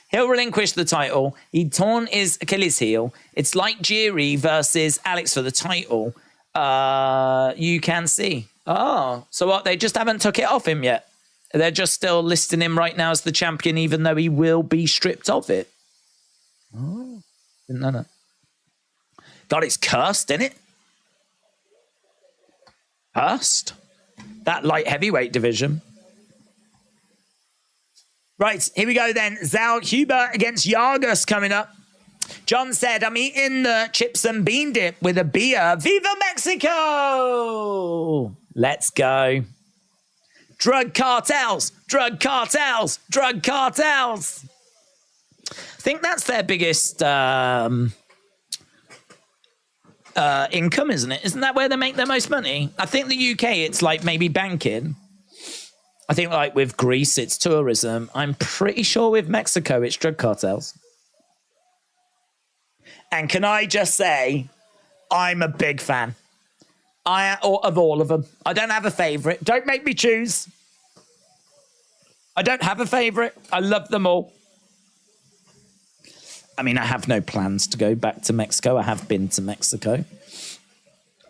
He'll relinquish the title. He'd torn his Achilles heel. It's like Jiri versus Alex for the title. You can see. Oh, so what? They just haven't took it off him yet. They're just still listing him right now as the champion, even though he will be stripped of it. Oh, didn't know that. God, it's cursed, isn't it? Cursed. That light heavyweight division. Right, here we go then. Zal Huber against Yargus coming up. John said, I'm eating the chips and bean dip with a beer. Viva Mexico! Let's go. Drug cartels, drug cartels, drug cartels. I think that's their biggest income, isn't it? Isn't that where they make their most money? I think the UK, it's like maybe banking. I think like with Greece, it's tourism. I'm pretty sure with Mexico, it's drug cartels. And can I just say, I'm a big fan. Of all of them. I don't have a favorite. Don't make me choose. I don't have a favorite. I love them all. I mean, I have no plans to go back to Mexico. I have been to Mexico.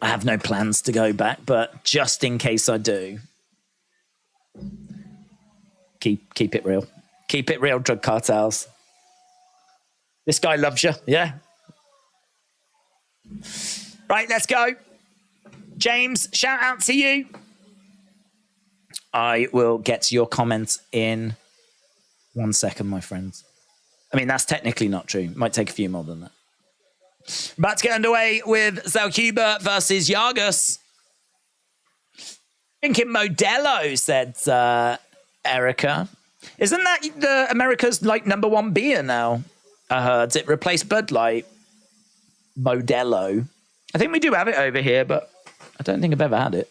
I have no plans to go back, but just in case I do, keep it real. Keep it real, drug cartels. This guy loves you, yeah. Right, let's go. James, shout out to you. I will get to your comments in 1 second, my friends. I mean, that's technically not true. Might take a few more than that. About to get underway with Zalcuba versus Yargus. Thinking Modelo, said Erica. Isn't that the America's like #1 beer now? I heard it replaced Bud Light. Modelo. I think we do have it over here, but I don't think I've ever had it.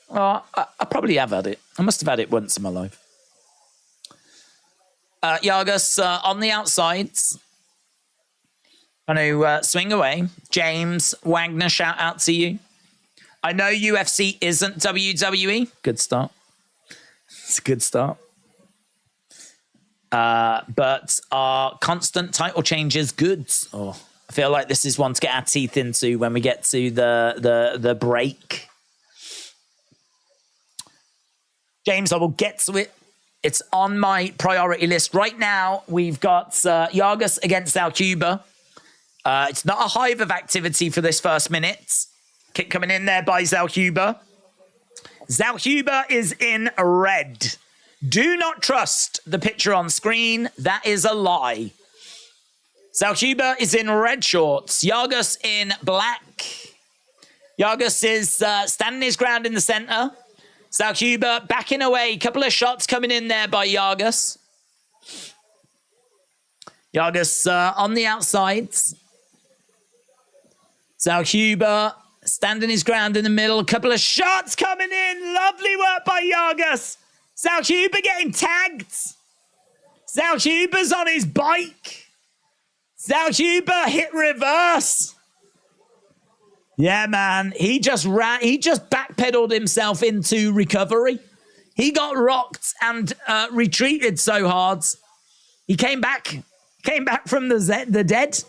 Oh, I probably have had it. I must have had it once in my life. Yargus on the outsides. Going to swing away. James Wagner, shout out to you. I know UFC isn't WWE. Good start. It's a good start. But our constant title changes good. Oh, I feel like this is one to get our teeth into when we get to the break. James, I will get to it. It's on my priority list. Right now, we've got Yargus against Zalcuba. It's not a hive of activity for this first minute. Kick coming in there by Zalcuba. Zalcuba is in red. Do not trust the picture on screen. That is a lie. Zalcuba is in red shorts. Yargus in black. Yargus is standing his ground in the center. Zalcuba backing away. Couple of shots coming in there by Yargus. Yargus on the outsides. Zalcuba standing his ground in the middle. A couple of shots coming in. Lovely work by Yargus. Zalcuba getting tagged. Zalcuba's on his bike. Zalcuba hit reverse. Yeah, man. He just backpedaled himself into recovery. He got rocked and retreated so hard. He came back from the dead.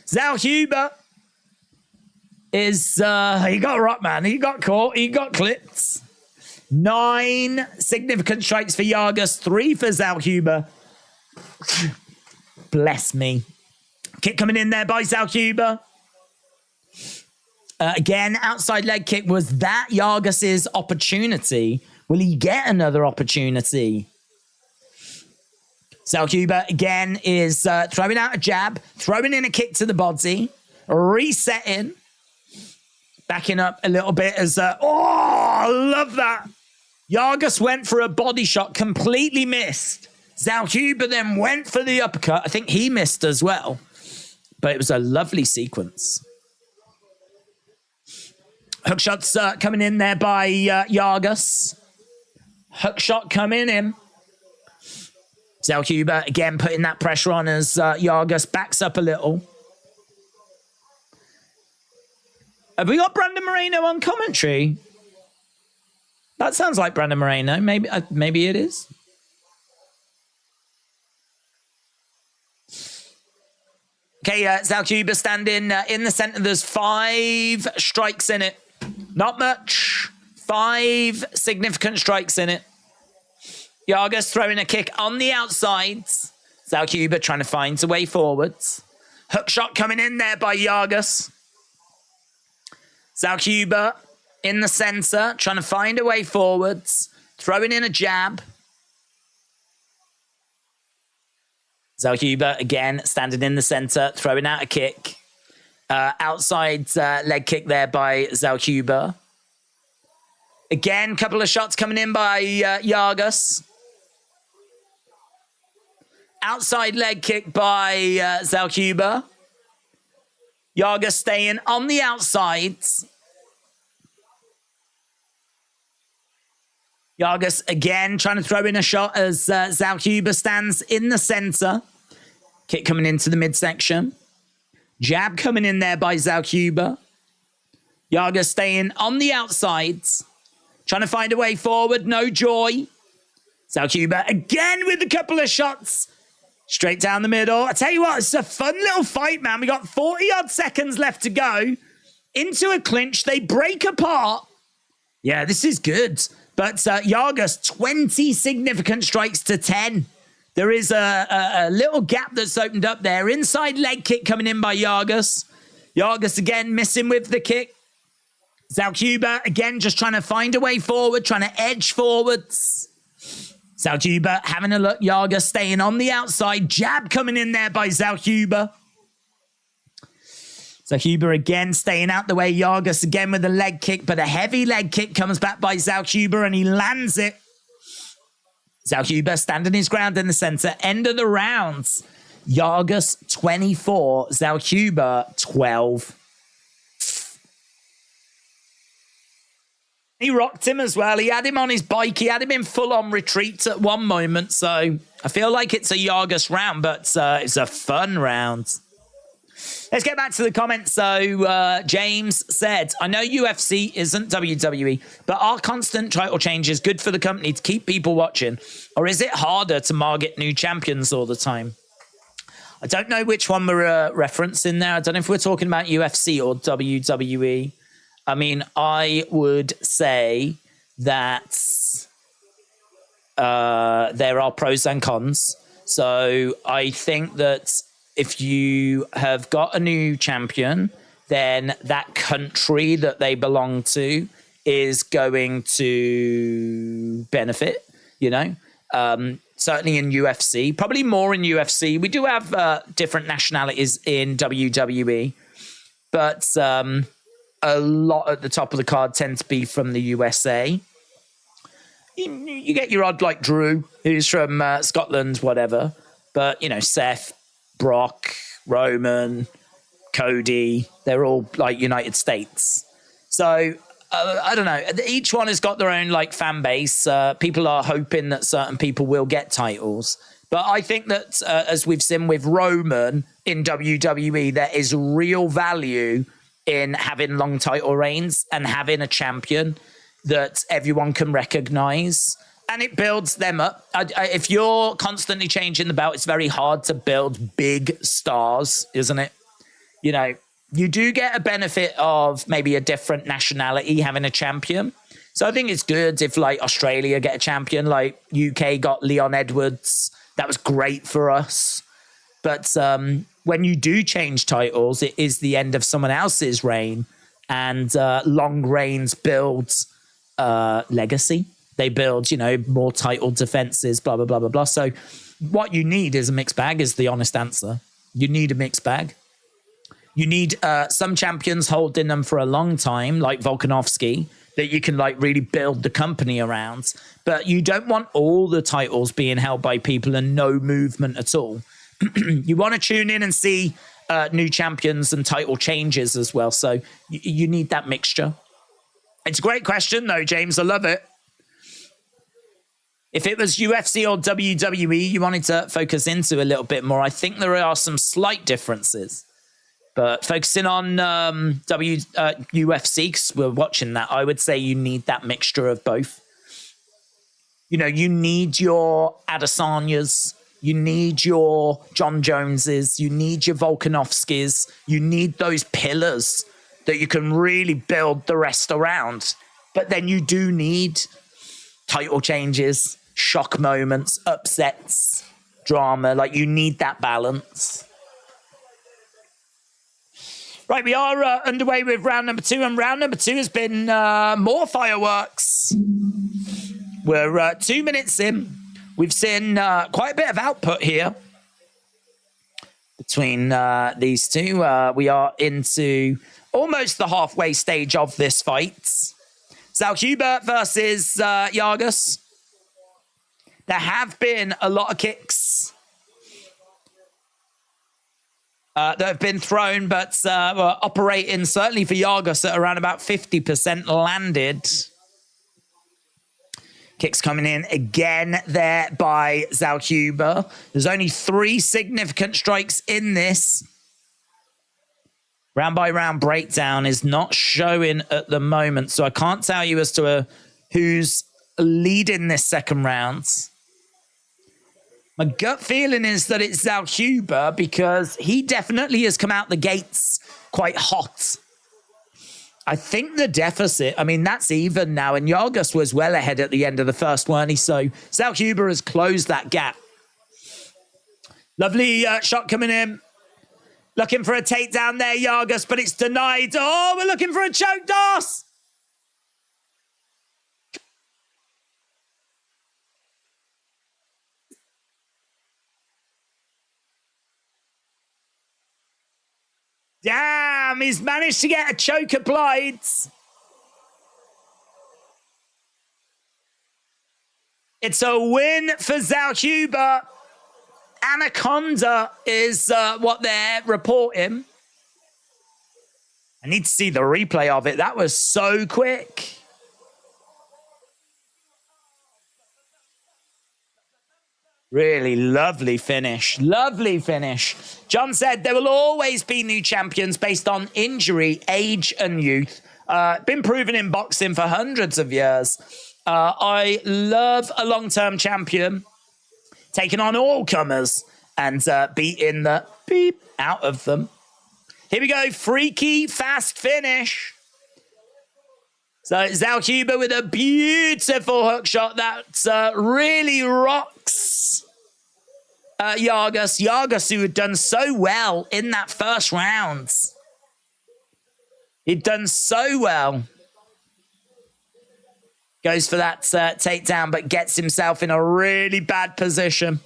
Zalcuba is, he got rocked, man. He got caught. He got clipped. 9 significant strikes for Yargus, 3 for Zalcuba. Bless me. Kick coming in there by Zalcuba. Again, outside leg kick. Was that Yargus's opportunity? Will he get another opportunity? Zalcuba again is throwing out a jab, throwing in a kick to the body, resetting, backing up a little bit as I love that. Yargus went for a body shot, completely missed. Zalcuba then went for the uppercut. I think he missed as well. But it was a lovely sequence. Hook shots coming in there by Yargus. Hook shot coming in. Zellhuber again putting that pressure on as Yargus backs up a little. Have we got Brandon Moreno on commentary? That sounds like Brandon Moreno. Maybe it is. Okay, Zellhuber standing in the center. There's 5 strikes in it. Not much. 5 significant strikes in it. Yargus throwing a kick on the outside. Zellhuber trying to find a way forwards. Hook shot coming in there by Yargus. Zellhuber in the center, trying to find a way forwards. Throwing in a jab. Zellhuber again standing in the center, throwing out a kick. Outside leg kick there by Zellhuber. Again, couple of shots coming in by Yargus. Outside leg kick by Zellhuber. Yargus staying on the outside. Yargus again trying to throw in a shot as Zellhuber stands in the center. Kick coming into the midsection. Jab coming in there by Zellhuber. Yargus staying on the outside. Trying to find a way forward. No joy. Zellhuber again with a couple of shots. Straight down the middle. I tell you what, it's a fun little fight, man. We got 40-odd seconds left to go. Into a clinch. They break apart. Yeah, this is good. But Yargus, 20 significant strikes to 10. There is a little gap that's opened up there. Inside leg kick coming in by Yargus. Yargus again missing with the kick. Zellhuber again just trying to find a way forward, trying to edge forwards. Zellhuber having a look. Yargus staying on the outside. Jab coming in there by Zellhuber. Zellhuber again staying out the way. Yargus again with a leg kick, but a heavy leg kick comes back by Zellhuber and he lands it. Zellhuber standing his ground in the center. End of the rounds. Yargus 24, Zellhuber 12. He rocked him as well. He had him on his bike. He had him in full-on retreat at one moment. So I feel like it's a Yargus round, but it's a fun round. Let's get back to the comments. So James said, I know UFC isn't WWE, but are constant title changes good for the company to keep people watching? Or is it harder to market new champions all the time? I don't know which one we're referencing there. I don't know if we're talking about UFC or WWE. I mean, I would say that there are pros and cons. So I think that if you have got a new champion, then that country that they belong to is going to benefit, you know? Certainly in UFC, probably more in UFC. We do have different nationalities in WWE, but a lot at the top of the card tend to be from the USA. You get your odd like Drew, who's from Scotland, whatever. But, you know, Seth, Brock, Roman, Cody, they're all like United States. So I don't know. Each one has got their own like fan base. People are hoping that certain people will get titles. But I think that as we've seen with Roman in WWE, there is real value in having long title reigns and having a champion that everyone can recognize. And it builds them up. If you're constantly changing the belt, it's very hard to build big stars, isn't it? You know, you do get a benefit of maybe a different nationality having a champion. So I think it's good if, like, Australia get a champion, like UK got Leon Edwards. That was great for us. But when you do change titles, it is the end of someone else's reign. And long reigns build legacy. They build, you know, more title defenses, blah, blah, blah, blah, blah. So what you need is a mixed bag is the honest answer. You need a mixed bag. You need some champions holding them for a long time, like Volkanovski, that you can like really build the company around. But you don't want all the titles being held by people and no movement at all. You want to tune in and see new champions and title changes as well. So you need that mixture. It's a great question, though, James. I love it. If it was UFC or WWE you wanted to focus into a little bit more, I think there are some slight differences. But focusing on UFC, because we're watching that, I would say you need that mixture of both. You know, you need your Adesanyas, you need your John Joneses, you need your Volkanovskis, you need those pillars that you can really build the rest around. But then you do need title changes, shock moments, upsets, drama. Like, you need that balance. Right, we are underway with round number 2, and round number 2 has been more fireworks. We're 2 minutes in. We've seen quite a bit of output here between these two. We are into almost the halfway stage of this fight. Zalhuber versus Yargus. There have been a lot of kicks that have been thrown, but we're operating certainly for Yargus at around about 50% landed. Kicks coming in again there by Zalhuber. There's only 3 significant strikes in this. Round by round breakdown is not showing at the moment, so I can't tell you as to who's leading this second round. My gut feeling is that it's Zalhuber because he definitely has come out the gates quite hot. I think the deficit, I mean, that's even now, and Yargus was well ahead at the end of the first, weren't he? So Zalhuber has closed that gap. Lovely shot coming in. Looking for a takedown there, Yargus, but it's denied. Oh, we're looking for a choke toss. Damn, he's managed to get a choke applied. It's a win for Zalhuber. Anaconda is what they're reporting. I need to see the replay of it. That was so quick. Really lovely finish. Lovely finish. John said there will always be new champions based on injury, age, and youth. Been proven in boxing for hundreds of years. I love a long-term champion taking on all comers and beating the beep out of them. Here we go. Freaky, fast finish. So Zalhuber with a beautiful hook shot that really rocks Yargus. Yargus, who had done so well in that first round. He'd done so well. Goes for that takedown, but gets himself in a really bad position.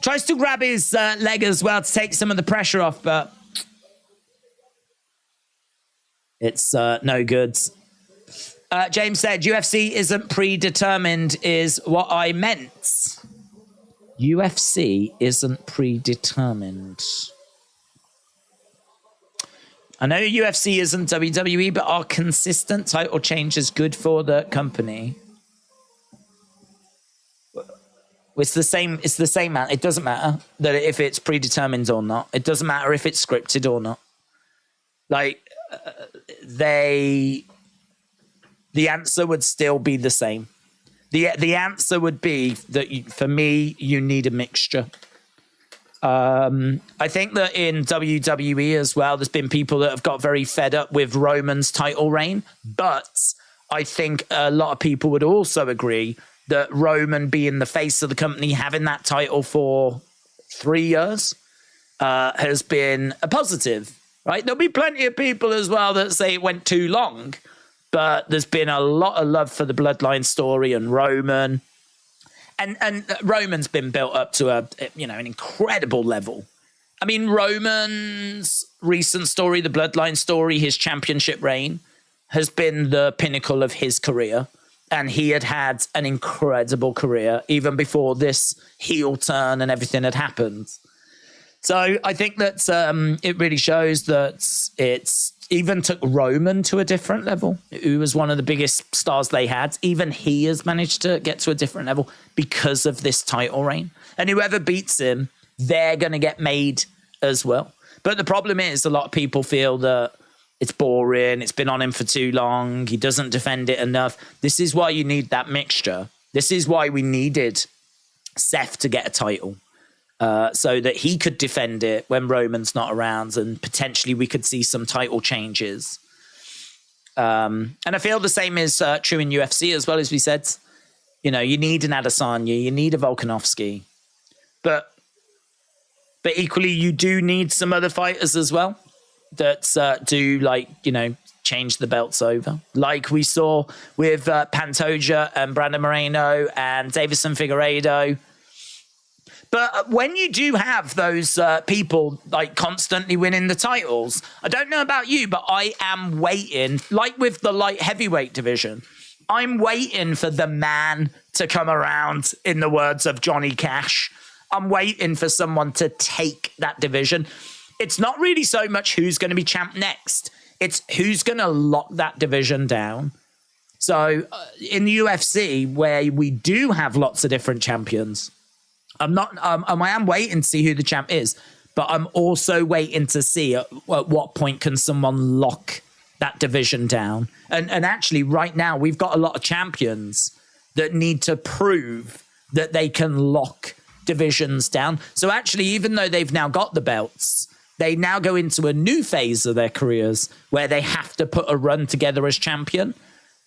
Tries to grab his leg as well to take some of the pressure off, but it's no good. James said, UFC isn't predetermined is what I meant. UFC isn't predetermined. I know UFC isn't WWE, but are consistent title changes good for the company? It's the same, man. It doesn't matter that if it's predetermined or not. It doesn't matter if it's scripted or not. Like, the answer would still be the same. The answer would be that for me, you need a mixture. I think that in WWE as well, there's been people that have got very fed up with Roman's title reign, but I think a lot of people would also agree that Roman being the face of the company, having that title for 3 years, has been a positive, right? There'll be plenty of people as well that say it went too long, but there's been a lot of love for the bloodline story and Roman. And Roman's been built up to an incredible level. I mean, Roman's recent story, the bloodline story, his championship reign, has been the pinnacle of his career. And he had an incredible career even before this heel turn and everything had happened. So I think that it really shows that it's even took Roman to a different level, who was one of the biggest stars they had. Even he has managed to get to a different level because of this title reign. And whoever beats him, they're going to get made as well. But the problem is a lot of people feel that it's boring. It's been on him for too long. He doesn't defend it enough. This is why you need that mixture. This is why we needed Seth to get a title. So that he could defend it when Roman's not around, and potentially we could see some title changes. And I feel the same is true in UFC as well, as we said. You know, you need an Adesanya, you need a Volkanovski, but equally you do need some other fighters as well that do, like, you know, change the belts over, like we saw with Pantoja and Brandon Moreno and Davison Figueiredo. But when you do have those people like constantly winning the titles, I don't know about you, but I am waiting, like with the light heavyweight division, I'm waiting for the man to come around, in the words of Johnny Cash. I'm waiting for someone to take that division. It's not really so much who's going to be champ next. It's who's going to lock that division down. So in the UFC, where we do have lots of different champions, I am waiting to see who the champ is, but I'm also waiting to see at what point can someone lock that division down. And actually, right now, we've got a lot of champions that need to prove that they can lock divisions down. So actually, even though they've now got the belts, they now go into a new phase of their careers where they have to put a run together as champion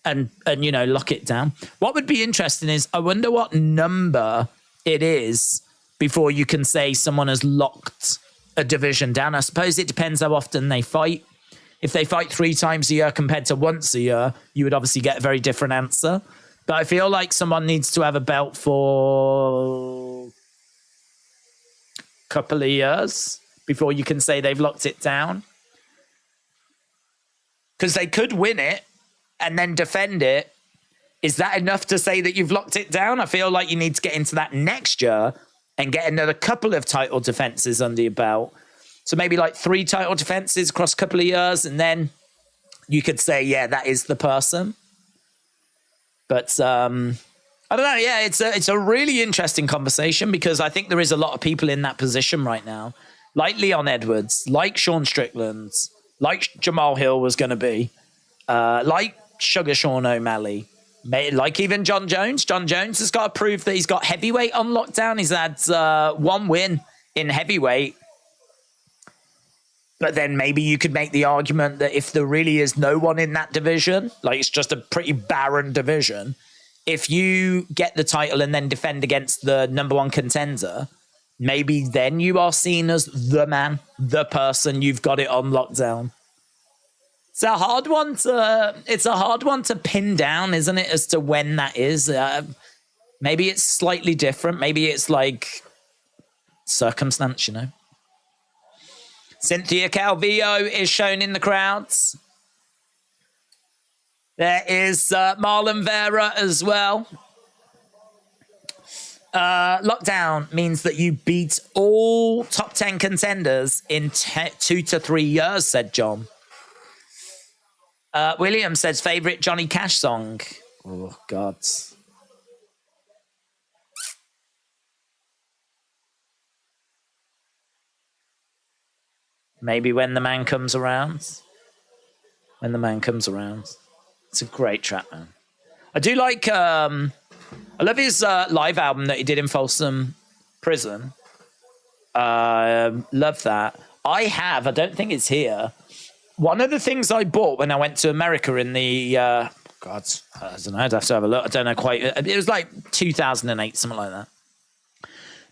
and you know, lock it down. What would be interesting is, I wonder what number it is before you can say someone has locked a division down. I suppose it depends how often they fight. If they fight 3 times a year compared to once a year, you would obviously get a very different answer. But I feel like someone needs to have a belt for a couple of years before you can say they've locked it down. Because they could win it and then defend it. Is that enough to say that you've locked it down? I feel like you need to get into that next year and get another couple of title defenses under your belt. So maybe like 3 title defenses across a couple of years, and then you could say, yeah, that is the person. But I don't know. Yeah, it's a really interesting conversation, because I think there is a lot of people in that position right now, like Leon Edwards, like Sean Strickland, like Jamal Hill was going to be, like Sugar Sean O'Malley. Like even John Jones. John Jones has got to prove that he's got heavyweight on lockdown. He's had 1 win in heavyweight. But then maybe you could make the argument that if there really is no one in that division, like it's just a pretty barren division, if you get the title and then defend against the number 1 contender, maybe then you are seen as the man, the person, you've got it on lockdown. It's a hard one to pin down, isn't it, as to when that is? Maybe it's slightly different. Maybe it's like circumstance, you know. Cynthia Calvillo is shown in the crowds. There is Marlon Vera as well. Lockdown means that you beat all top 10 contenders in 2 to 3 years, said John. William says, favorite Johnny Cash song. Oh, God. Maybe When the Man Comes Around. When the Man Comes Around. It's a great track, man. I do like, I love his live album that he did in Folsom Prison. Love that. I don't think it's here. One of the things I bought when I went to America in the, I don't know, I'd have to have a look. I don't know quite. It was like 2008, something like that.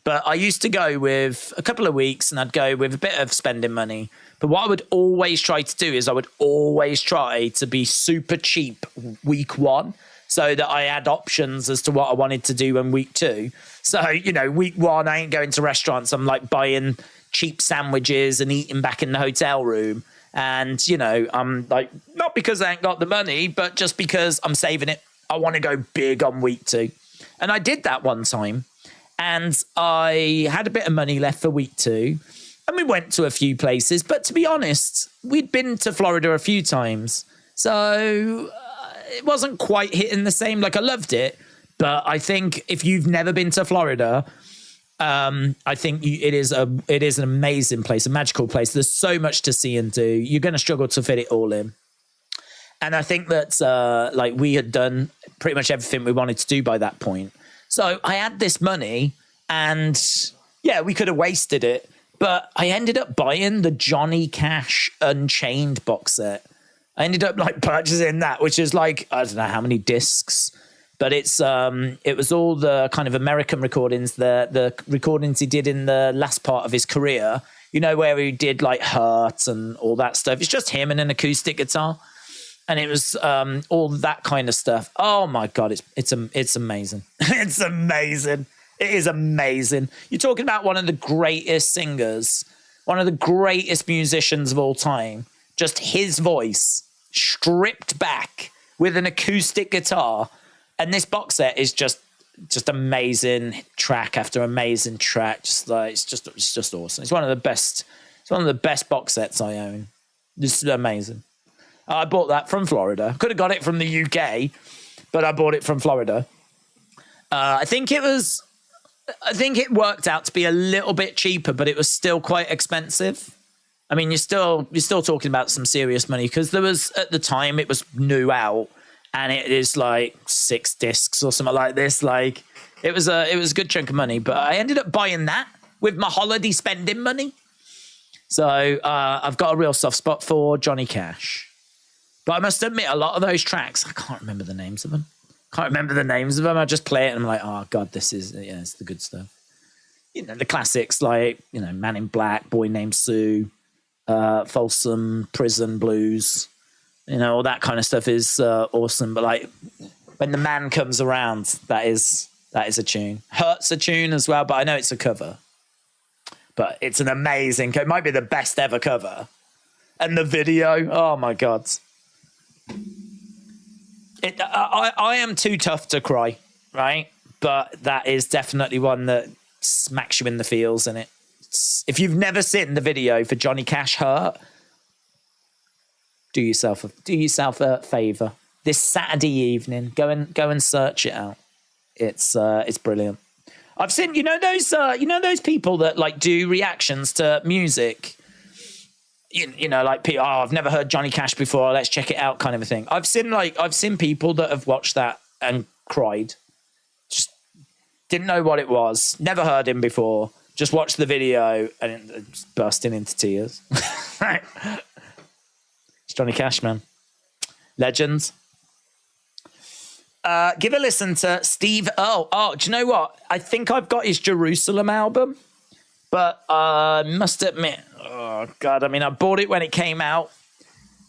But I used to go with a couple of weeks, and I'd go with a bit of spending money. But what I would always try to do is I would always try to be super cheap week 1, so that I had options as to what I wanted to do in week 2. So, you know, week 1, I ain't going to restaurants. I'm like buying cheap sandwiches and eating back in the hotel room. And, you know, I'm like, not because I ain't got the money, but just because I'm saving it. I want to go big on week 2. And I did that one time. And I had a bit of money left for week 2. And we went to a few places. But to be honest, we'd been to Florida a few times. So it wasn't quite hitting the same. Like, I loved it. But I think if you've never been to Florida, I think it is an amazing place, a magical place. There's so much to see and do. You're going to struggle to fit it all in. And I think that like we had done pretty much everything we wanted to do by that point. So I had this money and yeah, we could have wasted it. But I ended up buying the Johnny Cash Unchained box set. I ended up like purchasing that, which is like, I don't know how many discs. But it was all the kind of American recordings, the recordings he did in the last part of his career, you know, where he did like Hurt and all that stuff. It's just him and an acoustic guitar. And it was all that kind of stuff. Oh my God, it's amazing. It's amazing. It is amazing. You're talking about one of the greatest singers, one of the greatest musicians of all time. Just his voice stripped back with an acoustic guitar. And this box set is just amazing track after amazing track. Just like it's just awesome. It's one of the best. It's one of the best box sets I own. This is amazing. I bought that from Florida. Could have got it from the UK, but I bought it from Florida. I think it worked out to be a little bit cheaper, but it was still quite expensive. I mean, you're still talking about some serious money because there was at the time it was new out. And it is like 6 discs or something like this. Like it was a good chunk of money, but I ended up buying that with my holiday spending money. So I've got a real soft spot for Johnny Cash. But I must admit, a lot of those tracks, I can't remember the names of them. I just play it and I'm like, oh God, it's the good stuff. You know, the classics like, you know, Man in Black, Boy Named Sue, Folsom Prison Blues. You know, all that kind of stuff is awesome. But like when the man comes around, that is a tune. Hurt's a tune as well, but I know it's a cover. But it's an amazing, it might be the best ever cover. And the video, oh my God. I am too tough to cry, right? But that is definitely one that smacks you in the feels. And if you've never seen the video for Johnny Cash Hurt, do yourself a favor this Saturday evening. Go and search it out. It's brilliant. I've seen those people that like do reactions to music. You know, like people. Oh, I've never heard Johnny Cash before. Let's check it out, kind of a thing. I've seen people that have watched that and cried. Just didn't know what it was. Never heard him before. Just watched the video and just bursting into tears. Right. Johnny Cash, man. Legends. Give a listen to Steve Earle. Oh, do you know what? I think I've got his Jerusalem album, but I must admit, oh God, I mean, I bought it when it came out,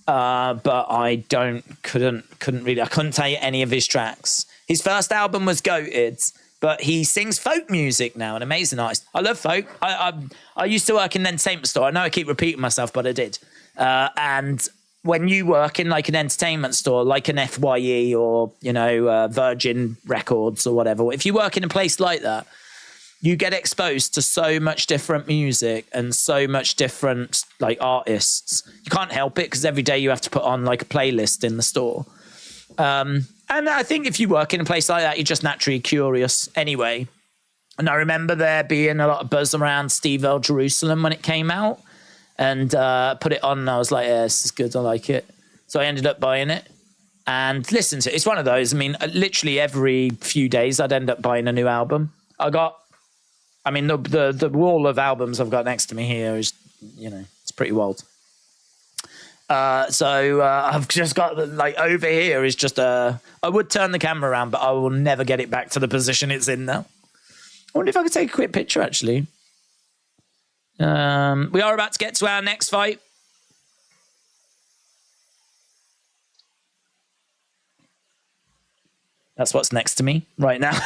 but I couldn't really, I couldn't tell you any of his tracks. His first album was goated, but he sings folk music now, an amazing artist. I love folk. I used to work in an entertainment store. I know I keep repeating myself, but I did. And when you work in like an entertainment store, like an FYE or, you know, Virgin Records or whatever, if you work in a place like that, you get exposed to so much different music and so much different like artists. You can't help it because every day you have to put on like a playlist in the store. And I think if you work in a place like that, you're just naturally curious anyway. And I remember there being a lot of buzz around Steve Earle Jerusalem when it came out. And put it on and I was like, yeah, this is good. I like it. So I ended up buying it and listened to it. It's one of those. I mean, literally every few days I'd end up buying a new album. The wall of albums I've got next to me here is, you know, it's pretty wild. So I've just got like over here is just I would turn the camera around, but I will never get it back to the position it's in now. I wonder if I could take a quick picture actually. We are about to get to our next fight. That's what's next to me right now.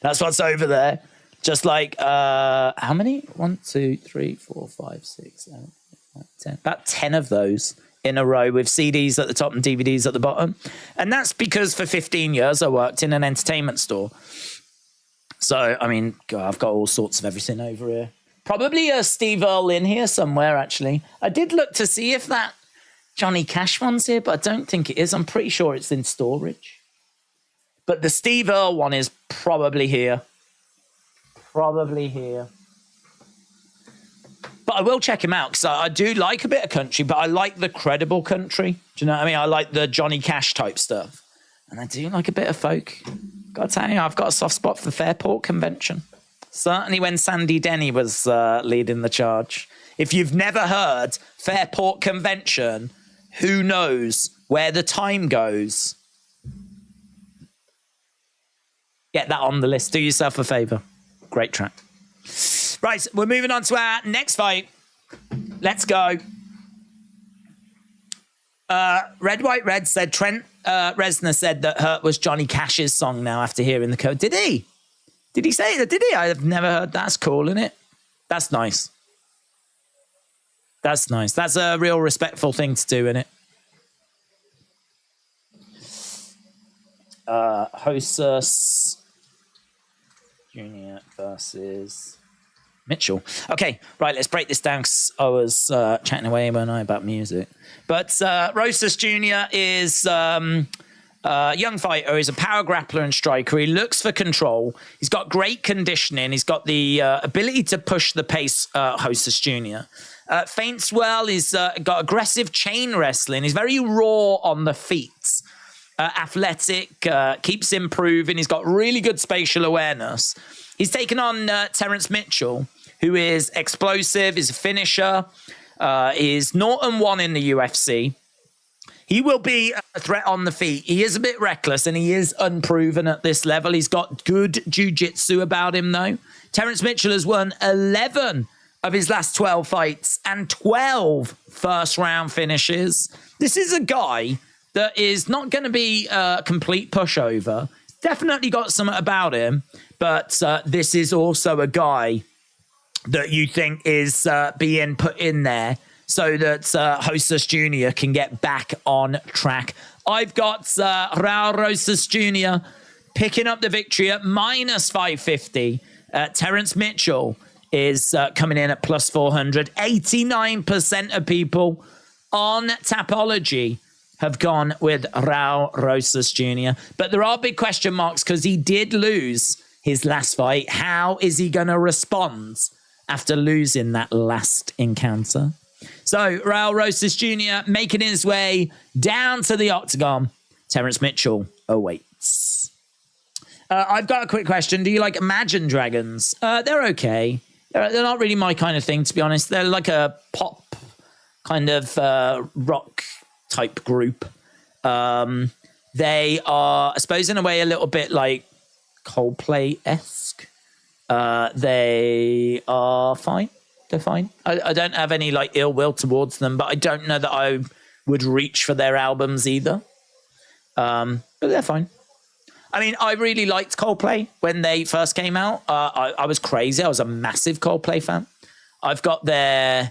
That's what's over there. Just like, how many? 1, 2, 3, 4, 5, 6, 7, 8, 9, 10. About 10 of those in a row with CDs at the top and DVDs at the bottom. And that's because for 15 years I worked in an entertainment store. So, I mean, God, I've got all sorts of everything over here. Probably a Steve Earle in here somewhere, actually. I did look to see if that Johnny Cash one's here, but I don't think it is. I'm pretty sure it's in storage. But the Steve Earle one is probably here. Probably here. But I will check him out because I do like a bit of country, but I like the credible country. Do you know what I mean? I like the Johnny Cash type stuff. And I do like a bit of folk. Got to tell you, I've got a soft spot for the Fairport Convention. Certainly when Sandy Denny was leading the charge. If you've never heard Fairport Convention, who knows where the time goes? Get that on the list. Do yourself a favour. Great track. Right, we're moving on to our next fight. Let's go. Red White Red said Trent Reznor said that Hurt was Johnny Cash's song now after hearing the code. Did he? Did he say that? Did he? I've never heard. That's cool, isn't it? That's nice. That's nice. That's a real respectful thing to do, isn't it? Hossus Jr. versus Mitchell. Okay, right, let's break this down because I was chatting away, weren't I, about music. But Rosas Jr. is a young fighter. He's a power grappler and striker. He looks for control. He's got great conditioning. He's got the ability to push the pace, Hosas Jr. Feints well. He's got aggressive chain wrestling. He's very raw on the feet. Athletic, keeps improving. He's got really good spatial awareness. He's taken on Terrence Mitchell, who is explosive, is a finisher, is 0-1 in the UFC. He will be a threat on the feet. He is a bit reckless and he is unproven at this level. He's got good jiu-jitsu about him, though. Terrence Mitchell has won 11 of his last 12 fights and 12 first-round finishes. This is a guy that is not going to be a complete pushover. Definitely got something about him, but this is also a guy that you think is being put in there so that Hosas Jr. can get back on track. I've got Raul Rosas Jr. picking up the victory at minus 550. Terrence Mitchell is coming in at plus 400. 89% of people on Tapology have gone with Raul Rosas Jr. But there are big question marks because he did lose his last fight. How is he going to respond after losing that last encounter? So Raul Rosas Jr. making his way down to the octagon. Terrence Mitchell awaits. I've got a quick question. Do you like Imagine Dragons? They're okay. They're not really my kind of thing, to be honest. They're like a pop kind of rock type group. They are, I suppose, in a way, a little bit like Coldplay-esque. They are fine. They're fine. I don't have any like ill will towards them, but I don't know that I would reach for their albums either. But they're fine. I mean, I really liked Coldplay when they first came out. I was crazy. I was a massive Coldplay fan. I've got the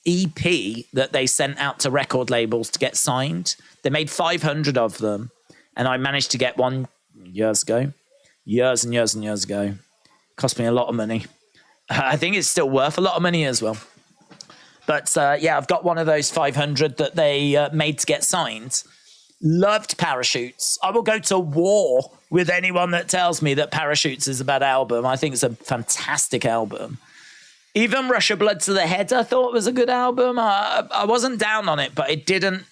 EP that they sent out to record labels to get signed. They made 500 of them, and I managed to get one years and years ago. Cost me a lot of money. I think it's still worth a lot of money as well. But yeah, I've got one of those 500 that they made to get signed. Loved Parachutes. I will go to war with anyone that tells me that Parachutes is a bad album. I think it's a fantastic album. Even Russia Blood to the Head, I thought was a good album. I wasn't down on it, but it didn't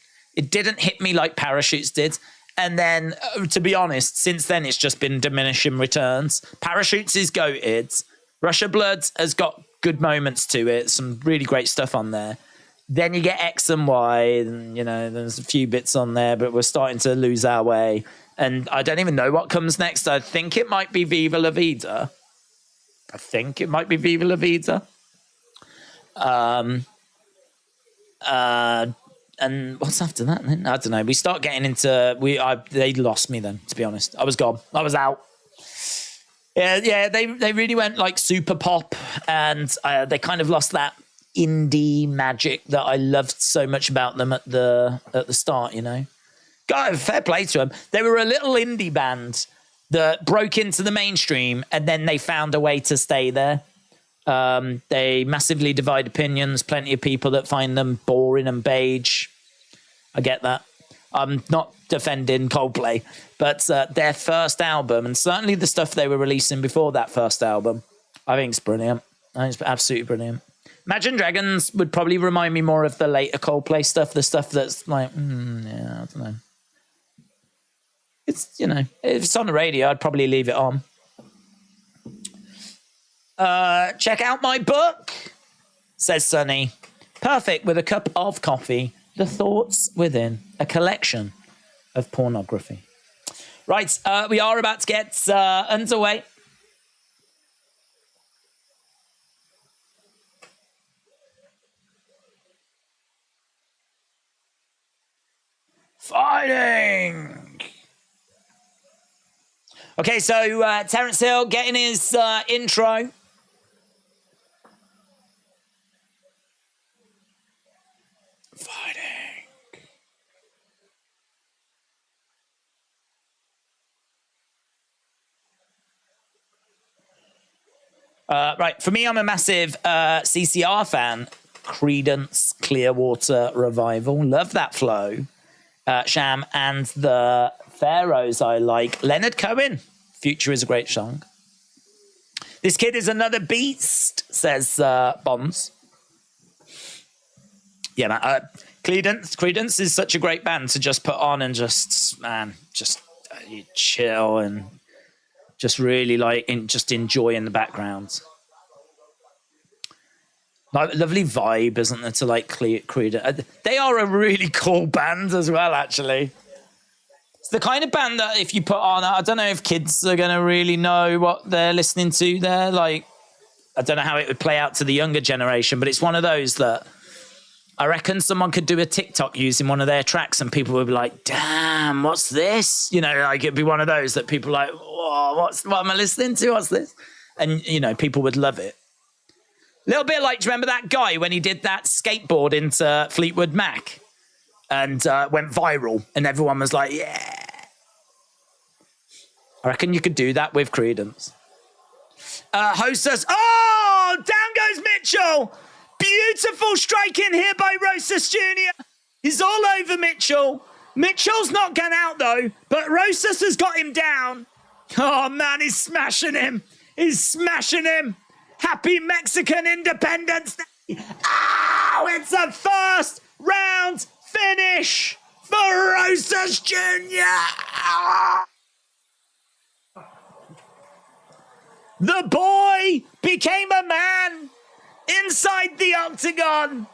hit me like Parachutes did. And then, to be honest, since then it's just been diminishing returns. Parachutes is goated. Russia Blood has got good moments to it. Some really great stuff on there. Then you get X and Y, and you know there's a few bits on there, but we're starting to lose our way. And I don't even know what comes next. I think it might be Viva La Vida. And what's after that then? I don't know. We start getting into they lost me then, to be honest. I was gone. I was out. Yeah, they really went like super pop, and they kind of lost that indie magic that I loved so much about them at the start, you know. God, fair play to them. They were a little indie band that broke into the mainstream, and then they found a way to stay there. They massively divide opinions. Plenty of people that find them boring and beige. I get that. I'm not defending Coldplay, but their first album, and certainly the stuff they were releasing before that first album, I think it's brilliant. I think it's absolutely brilliant. Imagine Dragons would probably remind me more of the later Coldplay stuff, the stuff that's like, yeah, I don't know. It's, you know, if it's on the radio, I'd probably leave it on. Check out my book, says Sunny. Perfect with a cup of coffee. The Thoughts Within, a collection of pornography. Right, we are about to get underway. Fighting! Okay, so Terence Hill getting his intro. Fighting. Right, for me, I'm a massive CCR fan. Credence Clearwater Revival. Love that flow. Sham and the Pharaohs I like. Leonard Cohen. Future is a great song. This kid is another beast, says Bonds. Yeah, man. Credence is such a great band to just put on and just, man, just chill and just really like just enjoy in the background. Like, lovely vibe, isn't there, to like Credence? They are a really cool band as well, actually. It's the kind of band that if you put on, I don't know if kids are going to really know what they're listening to there. Like, I don't know how it would play out to the younger generation, but it's one of those that I reckon someone could do a TikTok using one of their tracks and people would be like, damn, what's this? You know, like it'd be one of those that people are like, whoa, what am I listening to? What's this? And, you know, people would love it. A little bit like, do you remember that guy when he did that skateboard into Fleetwood Mac and went viral and everyone was like, yeah. I reckon you could do that with Credence. Hostess. Oh, down goes Mitchell. Beautiful striking here by Rosas Jr. He's all over Mitchell. Mitchell's not gone out though, but Rosas has got him down. Oh man, he's smashing him. He's smashing him. Happy Mexican Independence Day. Oh, it's a first round finish for Rosas Jr. The boy became a man inside the octagon.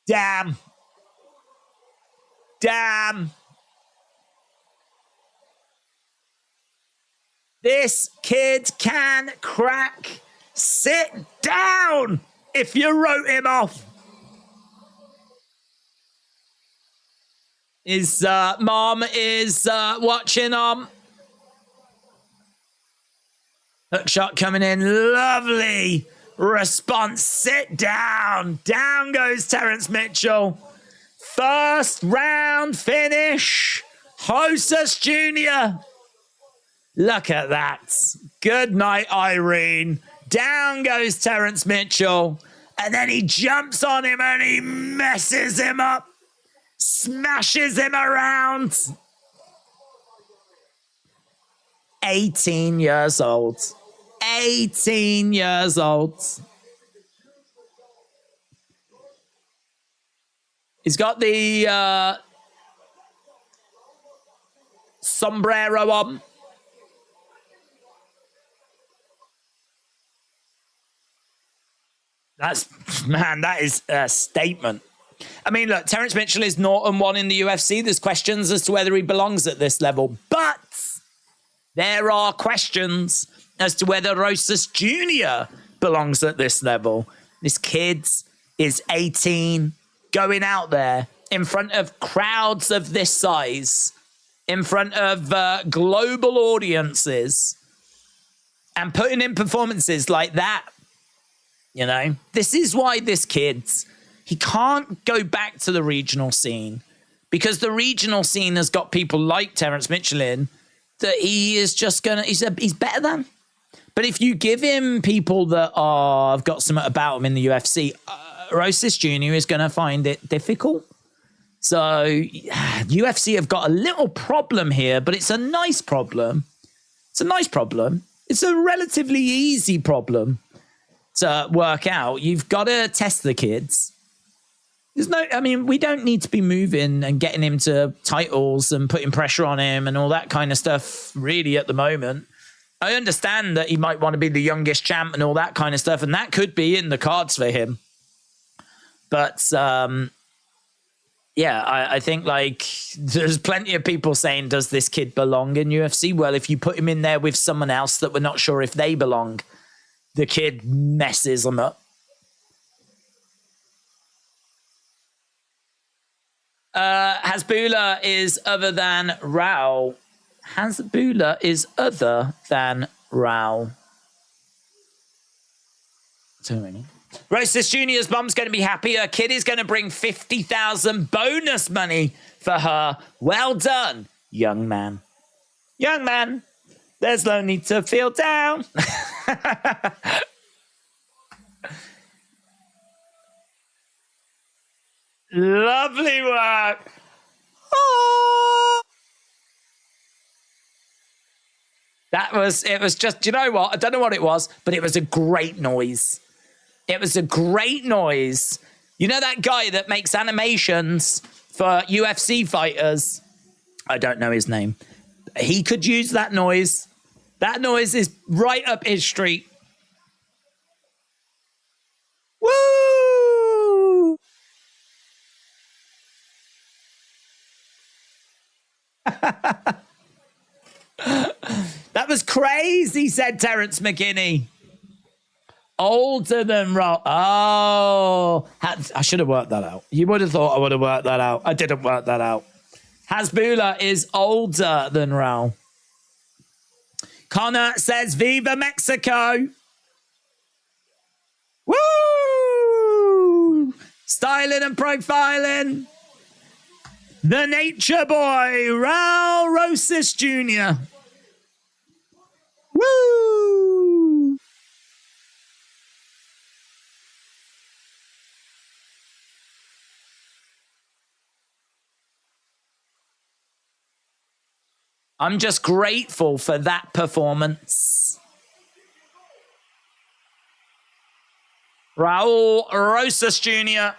Damn. Damn. This kid can crack. Sit down if you wrote him off. His mom is watching on. Hook shot coming in. Lovely response. Sit down. Down goes Terence Mitchell. First round finish. Rosas Jr. Look at that. Good night, Irene. Down goes Terence Mitchell. And then he jumps on him and he messes him up. Smashes him around. 18 years old. 18 years old. He's got the sombrero on. That is a statement. I mean, look, Terence Mitchell is 0-1 in the UFC. There's questions as to whether he belongs at this level. But there are questions as to whether Rosas Jr. belongs at this level. This kid is 18, going out there in front of crowds of this size, in front of global audiences, and putting in performances like that. You know, this is why this kid, he can't go back to the regional scene, because the regional scene has got people like Terence Mitchell in that he is just gonna, he's better than. But if you give him people that have got something about him in the UFC, Rosas Jr. is going to find it difficult. So UFC have got a little problem here, but it's a nice problem. It's a nice problem. It's a relatively easy problem to work out. You've got to test the kids. We don't need to be moving and getting him to titles and putting pressure on him and all that kind of stuff really at the moment. I understand that he might want to be the youngest champ and all that kind of stuff, and that could be in the cards for him. But, I think, like, there's plenty of people saying, does this kid belong in UFC? Well, if you put him in there with someone else that we're not sure if they belong, the kid messes them up. Hasbulla is other than Rao. Hasbulla is other than Rao. Rosas Jr.'s mom's going to be happy. Her kid is going to bring 50,000 bonus money for her. Well done, young man. Young man, there's no need to feel down. Lovely work. Oh. It was just, you know what? I don't know what it was, but it was a great noise. It was a great noise. You know that guy that makes animations for UFC fighters? I don't know his name. He could use that noise. That noise is right up his street. Woo! That was crazy, said Terence McKinney. Older than Raul. Oh, I should have worked that out. You would have thought I would have worked that out. I didn't work that out. Hasbulla is older than Raul. Connor says, Viva Mexico. Woo! Styling and profiling. The nature boy, Raul Rosas Jr. Woo! I'm just grateful for that performance. Raul Rosas Jr.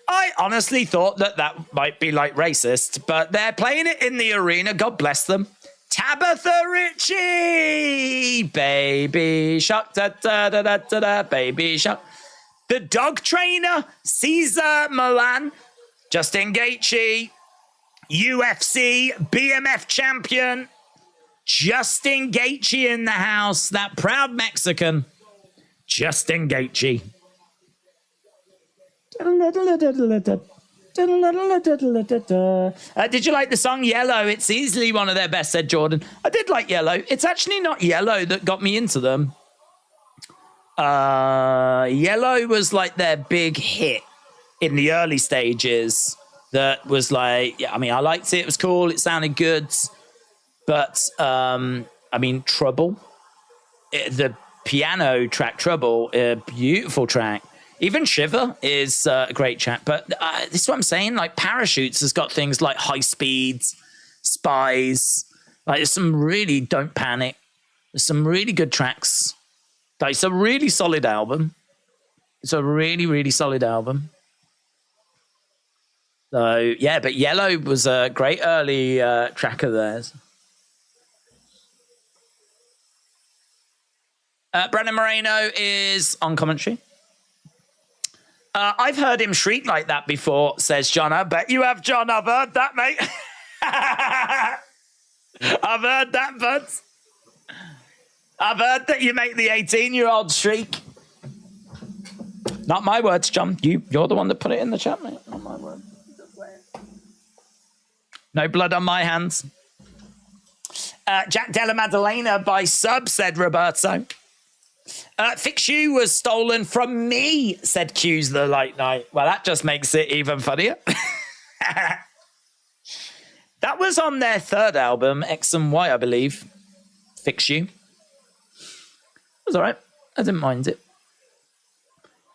I honestly thought that might be like racist, but they're playing it in the arena. God bless them. Tabitha Ritchie, baby shark, da da da da da da, baby shark. The dog trainer, Cesar Milan, Justin Gaethje, UFC BMF champion, Justin Gaethje in the house. That proud Mexican, Justin Gaethje. Did you like the song Yellow? It's easily one of their best, said Jordan. I did like Yellow. It's actually not Yellow that got me into them. Yellow was like their big hit in the early stages. That was like, yeah, I mean, I liked it. It was cool. It sounded good. But, I mean, Trouble. The piano track, Trouble, a beautiful track. Even Shiver is a great track. But this is what I'm saying. Like, Parachutes has got things like High Speeds, Spies. Like, there's some really, Don't Panic. There's some really good tracks. Like, it's a really solid album. It's a really, really solid album. So, yeah, but Yellow was a great early track of theirs. Brandon Moreno is on commentary. I've heard him shriek like that before, says John. I bet you have, John. I've heard that, mate. I've heard that, bud. I've heard that you make the 18-year-old shriek. Not my words, John. You're the one that put it in the chat, mate. Not my words. No blood on my hands. Jack Della Maddalena by sub, said Roberto. Fix You was stolen from me, said Q's The Light Night. Well, that just makes it even funnier. That was on their third album, X and Y, I believe. Fix You. It was all right. I didn't mind it.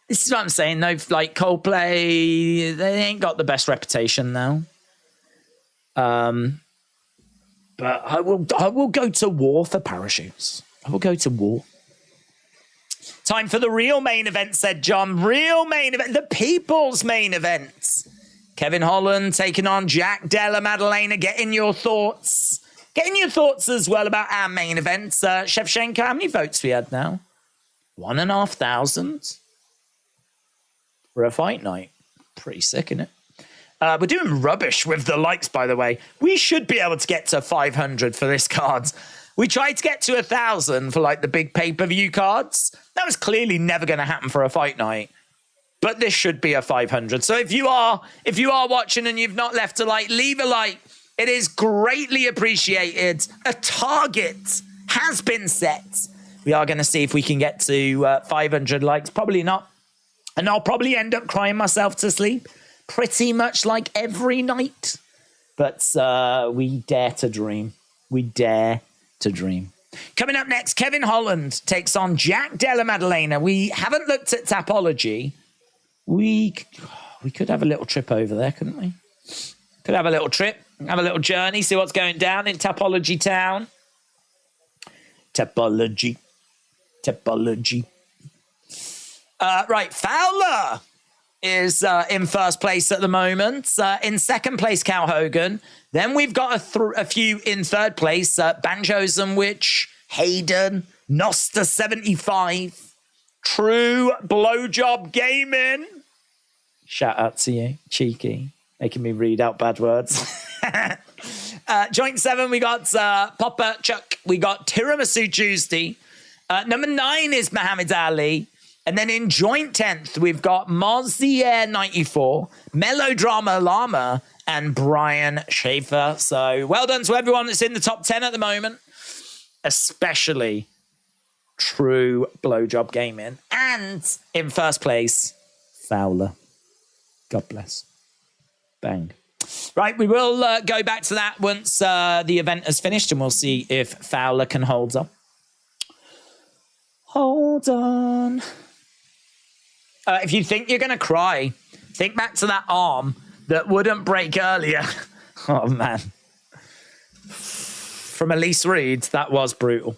This is what I'm saying, though. Like, Coldplay, they ain't got the best reputation now. But I will go to war for parachutes. I will go to war. Time for the real main event, said John. Real main event. The people's main event. Kevin Holland taking on Jack Della Maddalena. Getting your thoughts. Getting your thoughts as well about our main event. Shevchenko, how many votes we had now? 1,500 for a fight night. Pretty sick, isn't it? We're doing rubbish with the likes, by the way. We should be able to get to 500 for this card. We tried to get to 1,000 for like the big pay-per-view cards. That was clearly never going to happen for a fight night. But this should be a 500. So if you are watching and you've not left a like, leave a like. It is greatly appreciated. A target has been set. We are going to see if we can get to 500 likes. Probably not. And I'll probably end up crying myself to sleep. Pretty much like every night. But we dare to dream. We dare to dream. Coming up next, Kevin Holland takes on Jack Della Maddalena. We haven't looked at Tapology. We could have a little trip over there, couldn't we? Could have a little trip, have a little journey, see what's going down in Tapology Town. Tapology. Right, Fowler is in first place at the moment. In second place, Cal Hogan. Then we've got a few in third place. Banjos and Witch, Hayden, Nosta 75, True Blowjob Gaming. Shout out to you, cheeky, making me read out bad words. Joint 7, we got Popper Chuck. We got Tiramisu Tuesday. Number 9 is Muhammad Ali. And then in joint 10th, we've got Mozier 94, Melodrama Llama, and Brian Schaefer. So well done to everyone that's in the top 10 at the moment, especially True Blowjob Gaming. And in first place, Fowler. God bless. Bang. Right, we will go back to that once the event has finished, and we'll see if Fowler can hold up. Hold on. If you think you're going to cry, think back to that arm that wouldn't break earlier. Oh, man. From Elise Reed, that was brutal.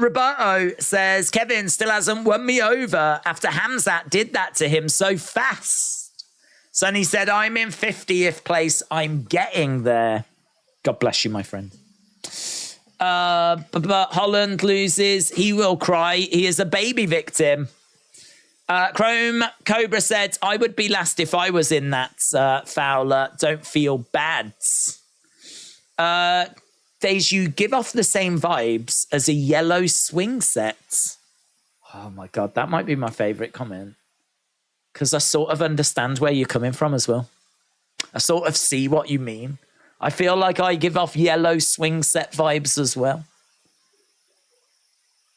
Roberto says, Kevin still hasn't won me over after Hamzat did that to him so fast. Sonny said, I'm in 50th place. I'm getting there. God bless you, my friend. But Holland loses. He will cry. He is a baby victim. Chrome Cobra said, I would be last if I was in that, Fowler. Don't feel bad. Days, you give off the same vibes as a yellow swing set. Oh, my God. That might be my favourite comment. Because I sort of understand where you're coming from as well. I sort of see what you mean. I feel like I give off yellow swing set vibes as well.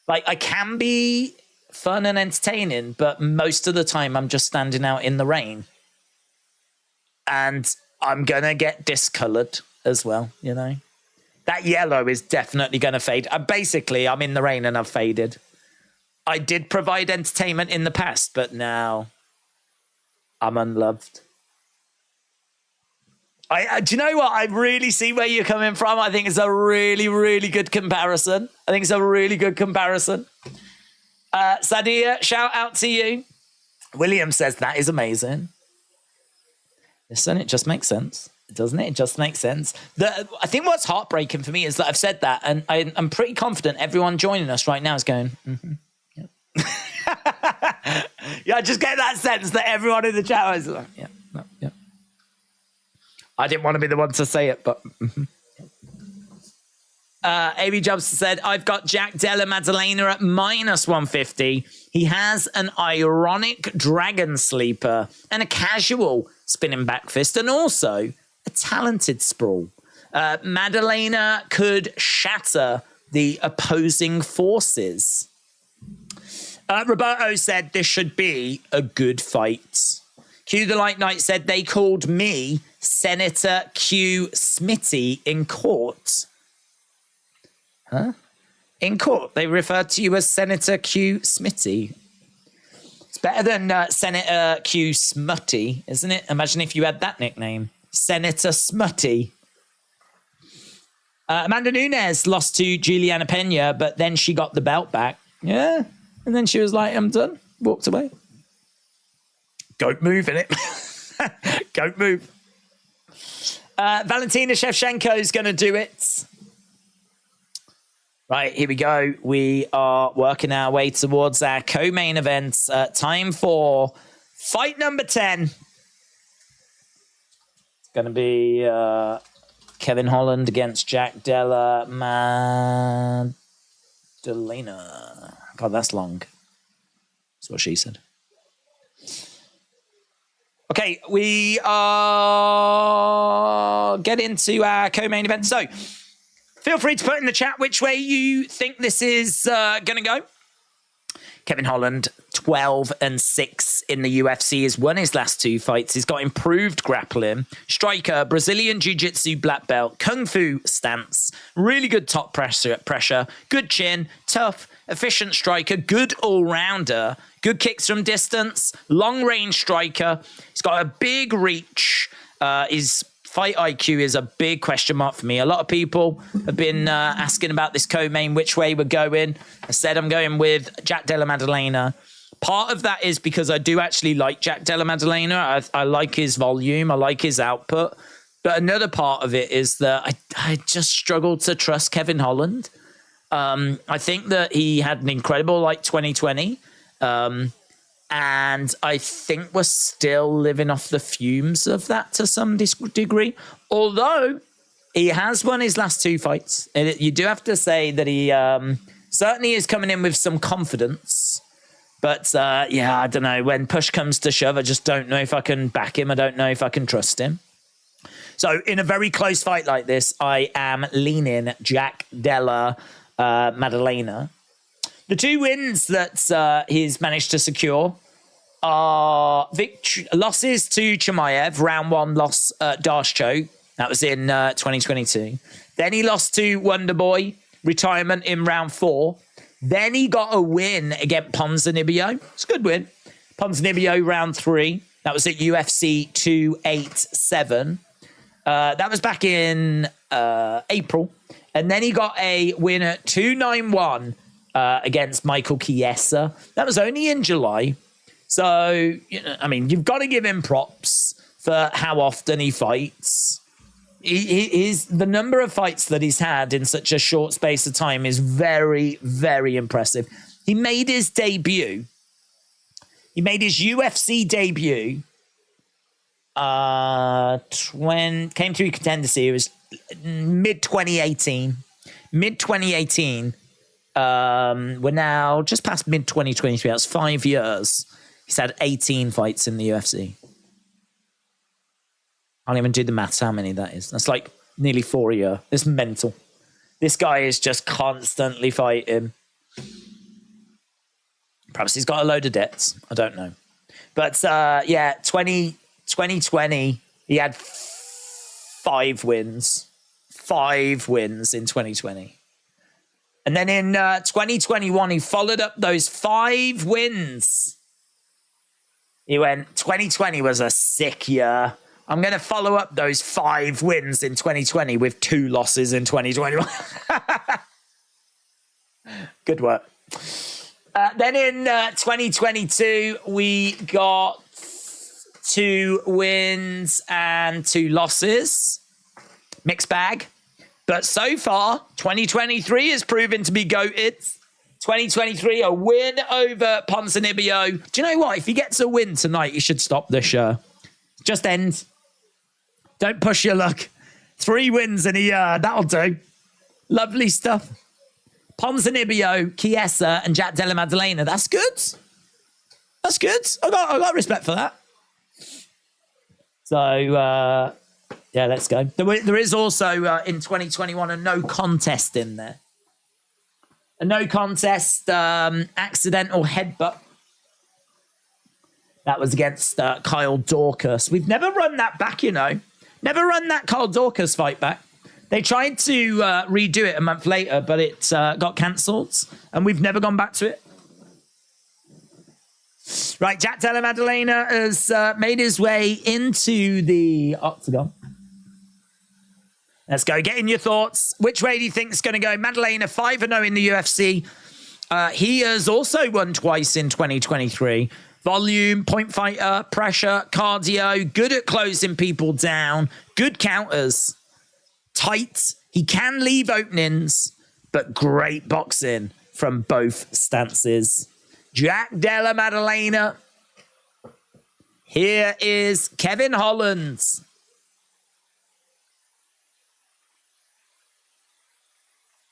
Like, I can be fun and entertaining, but most of the time I'm just standing out in the rain. And I'm going to get discoloured as well, you know. That yellow is definitely going to fade. Basically, I'm in the rain and I've faded. I did provide entertainment in the past, but now I'm unloved. Do you know what? I really see where you're coming from. I think it's a really, really good comparison. Sadia, shout out to you. William says, that is amazing. Listen, it just makes sense. Doesn't it? It just makes sense. I think what's heartbreaking for me is that I've said that, and I'm pretty confident everyone joining us right now is going, yeah. Yeah, I just get that sense that everyone in the chat is like, yeah, no, yeah. I didn't want to be the one to say it, but... AB Jobs said, I've got Jack Della Maddalena at -150. He has an ironic dragon sleeper and a casual spinning back fist, and also a talented sprawl. Maddalena could shatter the opposing forces. Roberto said this should be a good fight. Q the Light Knight said they called me Senator Q Smitty in court. Huh? In court, they referred to you as Senator Q Smitty. It's better than Senator Q Smutty, isn't it? Imagine if you had that nickname. Senator Smutty. Amanda Nunes lost to Juliana Pena, but then she got the belt back. Yeah. And then she was like, I'm done. Walked away. Goat move, innit? Goat move. Valentina Shevchenko is going to do it. Right, here we go. We are working our way towards our co-main event. Time for fight number 10. It's going to be Kevin Holland against Jack Della Maddalena. God, that's long. That's what she said. Okay, we are getting to our co-main event. So, feel free to put in the chat which way you think this is going to go. Kevin Holland, 12-6 in the UFC. Has won his last 2 fights. He's got improved grappling. Striker, Brazilian Jiu-Jitsu black belt, Kung Fu stance, really good top pressure, good chin, tough, efficient striker, good all-rounder, good kicks from distance, long-range striker. He's got a big reach. His fight IQ is a big question mark for me. A lot of people have been asking about this co-main, which way we're going. I said I'm going with Jack Della Maddalena. Part of that is because I do actually like Jack Della Maddalena. I like his volume. I like his output. But another part of it is that I just struggle to trust Kevin Holland. I think that he had an incredible 2020. And I think we're still living off the fumes of that to some degree. Although he has won his last 2 fights. You do have to say that he certainly is coming in with some confidence. But I don't know. When push comes to shove, I just don't know if I can back him. I don't know if I can trust him. So in a very close fight like this, I am leaning Jack Della Maddalena. The 2 wins that he's managed to secure are losses to Chimaev, round 1 loss Darshcho. That was in 2022. Then he lost to Wonderboy, retirement in round 4. Then he got a win against Ponzinibbio. It's a good win. Ponzinibbio round 3. That was at UFC 287. That was back in April. And then he got a win at 291. Against Michael Chiesa. That was only in July. So, you've got to give him props for how often he fights. The number of fights that he's had in such a short space of time is very, very impressive. He made his debut. He made his UFC debut. Came through Contender Series mid-2018. Mid-2018. We're now just past mid-2023. That's 5 years. He's had 18 fights in the UFC. I don't even do the maths how many that is. That's like nearly 4 a year. It's mental. This guy is just constantly fighting. Perhaps he's got a load of debts. I don't know. But 2020, he had 5 wins. 5 wins in 2020. And then in 2021, he followed up those 5 wins. He went, 2020 was a sick year. I'm going to follow up those 5 wins in 2020 with 2 losses in 2021. Good work. Then in 2022, we got 2 wins and 2 losses. Mixed bag. But so far, 2023 has proven to be goated. 2023, a win over Ponzinibbio. Do you know what? If he gets a win tonight, you should stop this show. Just end. Don't push your luck. 3 wins in a year. That'll do. Lovely stuff. Ponzinibbio, Chiesa, and Jack Della Maddalena. That's good. That's good. I got respect for that. So, Yeah, let's go. There is also in 2021 a no contest in there. A no contest accidental headbutt. That was against Kyle Dorcas. We've never run that back, you know. Never run that Kyle Dorcas fight back. They tried to redo it a month later, but it got cancelled, and we've never gone back to it. Right, Jack Della Maddalena has made his way into the octagon. Let's go. Get in your thoughts. Which way do you think it's going to go? Maddalena 5-0 in the UFC. He has also won twice in 2023. Volume, point fighter, pressure, cardio, good at closing people down, good counters, tight. He can leave openings, but great boxing from both stances. Jack Della Maddalena. Here is Kevin Holland.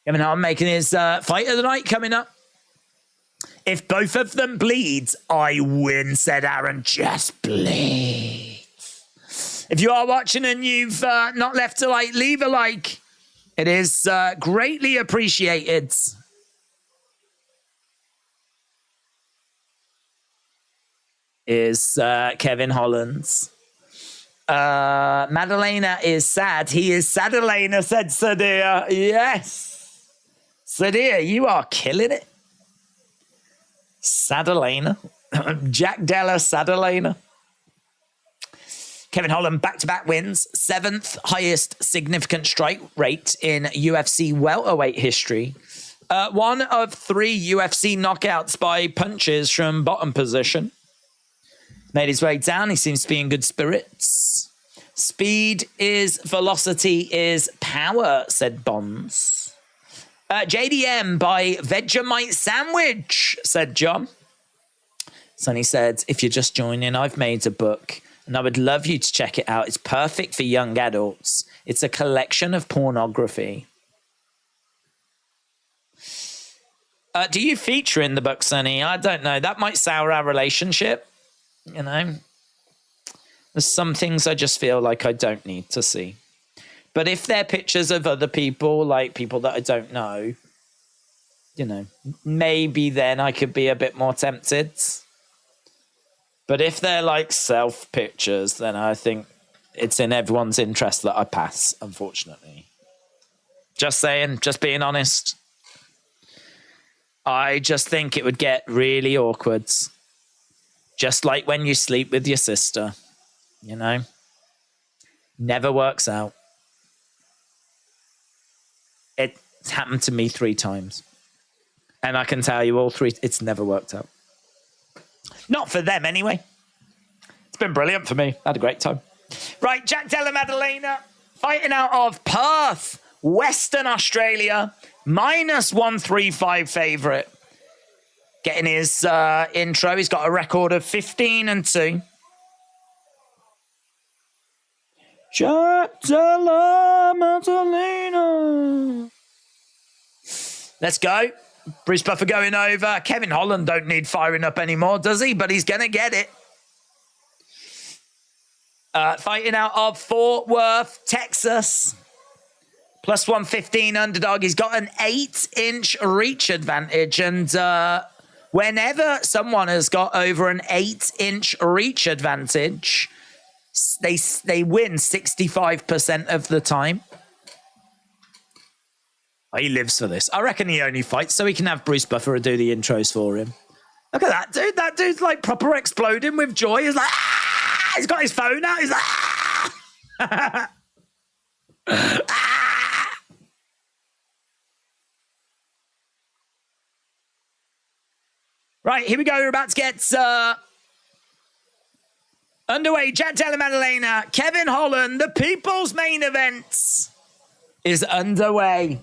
Kevin Holland making his fight of the night coming up. If both of them bleed, I win, said Aaron. Just bleed. If you are watching and you've not left a like, leave a like. It is greatly appreciated. Is Kevin Holland. Maddalena is sad. He is Sadalena, said Sadir. Yes. Sadir, you are killing it. Sadalena. Jack Della Sadalena. Kevin Holland back-to-back wins. 7th highest significant strike rate in UFC welterweight history. One of 3 UFC knockouts by punches from bottom position. Made his way down. He seems to be in good spirits. Speed is velocity is power, said Bonds. JDM by Vegemite Sandwich, said John. Sonny said, if you're just joining, I've made a book and I would love you to check it out. It's perfect for young adults. It's a collection of pornography. Do you feature in the book, Sonny? I don't know. That might sour our relationship. You know, there's some things I just feel like I don't need to see. But if they're pictures of other people, like people that I don't know, you know, maybe then I could be a bit more tempted. But if they're like self pictures, then I think it's in everyone's interest that I pass, unfortunately. Just saying, just being honest. I just think it would get really awkward. Just like when you sleep with your sister, you know, never works out. It's happened to me 3 times. And I can tell you all 3, it's never worked out. Not for them anyway. It's been brilliant for me. I had a great time. Right, Jack Della Maddalena fighting out of Perth, Western Australia, -135 favourite. Getting his intro. He's got a record of 15-2. Jack Della Maddalena. Let's go. Bruce Buffer going over. Kevin Holland don't need firing up anymore, does he? But he's going to get it. Fighting out of Fort Worth, Texas. +115 underdog. He's got an 8-inch reach advantage. And whenever someone has got over an 8-inch reach advantage, they win 65% of the time. Oh, he lives for this. I reckon he only fights so he can have Bruce Buffer do the intros for him. Look at that dude. That dude's like proper exploding with joy. He's like, ah! He's got his phone out. He's like, ah! Ah! Right, here we go. We're about to get underway. Jack Della Maddalena, Kevin Holland, the people's main event is underway.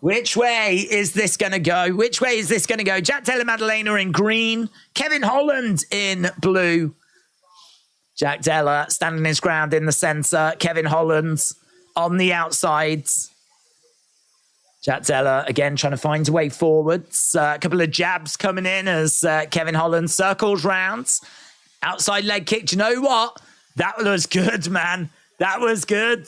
Which way is this going to go? Which way is this going to go? Jack Della Maddalena in green, Kevin Holland in blue. Jack Della standing his ground in the center, Kevin Holland on the outsides. Jack Della again trying to find a way forwards. A couple of jabs coming in as Kevin Holland circles round. Outside leg kick. Do you know what? That was good, man. That was good.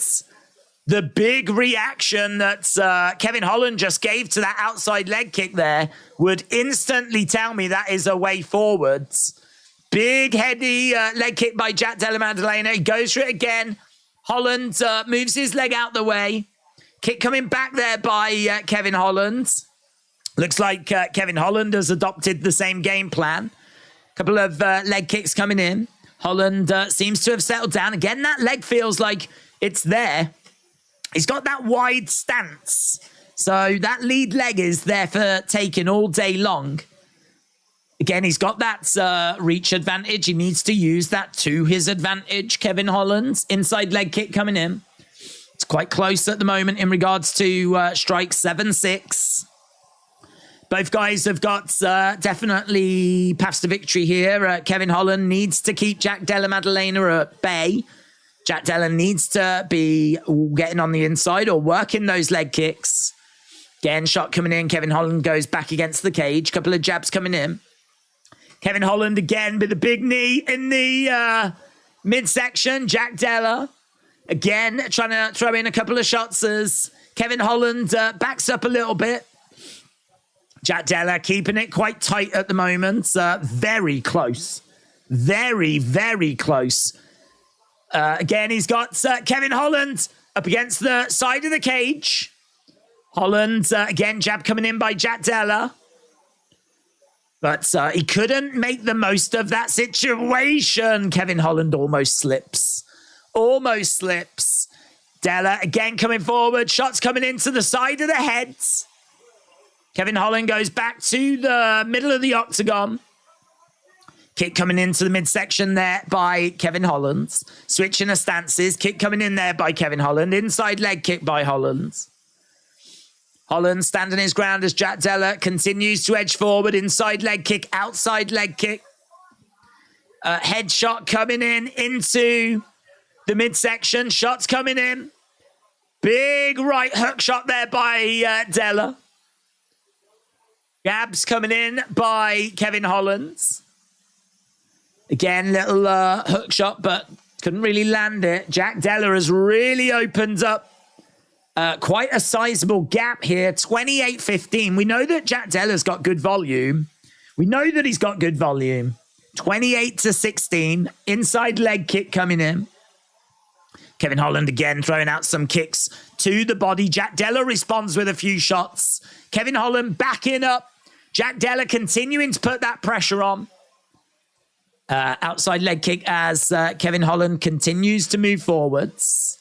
The big reaction that Kevin Holland just gave to that outside leg kick there would instantly tell me that is a way forwards. Big heady leg kick by Della Maddalena. He goes for it again. Holland moves his leg out the way. Kick coming back there by Kevin Holland. Looks like Kevin Holland has adopted the same game plan. Couple of leg kicks coming in. Holland seems to have settled down. Again, that leg feels like it's there. He's got that wide stance. So that lead leg is there for taking all day long. Again, he's got that reach advantage. He needs to use that to his advantage. Kevin Holland, inside leg kick coming in. It's quite close at the moment in regards to strike 7-6. Both guys have got definitely paths to victory here. Kevin Holland needs to keep Della Maddalena at bay. Della needs to be getting on the inside or working those leg kicks. Again, shot coming in. Kevin Holland goes back against the cage. Couple of jabs coming in. Kevin Holland again with a big knee in the midsection. Della again trying to throw in a couple of shots as Kevin Holland backs up a little bit. Della keeping it quite tight at the moment. Very close. Very, very close. Again, he's got Kevin Holland up against the side of the cage. Holland, again, jab coming in by Della. But he couldn't make the most of that situation. Kevin Holland almost slips. Almost slips. Della again coming forward. Shots coming into the side of the head. Kevin Holland goes back to the middle of the octagon. Kick coming into the midsection there by Kevin Holland. Switching the stances. Kick coming in there by Kevin Holland. Inside leg kick by Holland. Holland standing his ground as Della continues to edge forward. Inside leg kick. Outside leg kick. Headshot coming in into the midsection. Shots coming in. Big right hook shot there by Della. Jabs coming in by Kevin Holland. Again, little hook shot, but couldn't really land it. Della has really opened up quite a sizable gap here. 28-15. We know that Della's got good volume. We know that he's got good volume. 28-16. Inside leg kick coming in. Kevin Holland again throwing out some kicks to the body. Della responds with a few shots. Kevin Holland backing up. Della continuing to put that pressure on. Outside leg kick as Kevin Holland continues to move forwards.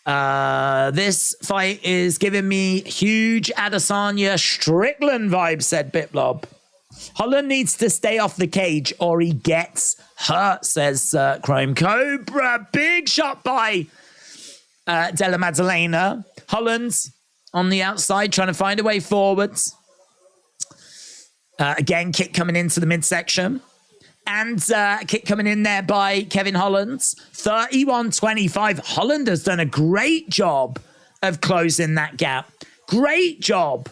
This fight is giving me huge Adesanya Strickland vibes, said Bitblob. Holland needs to stay off the cage or he gets hurt, says Chrome Cobra. Big shot by Della Maddalena. Holland on the outside trying to find a way forwards. Again, kick coming into the midsection. And kick coming in there by Kevin Holland. 31-25. Holland has done a great job of closing that gap. Great job.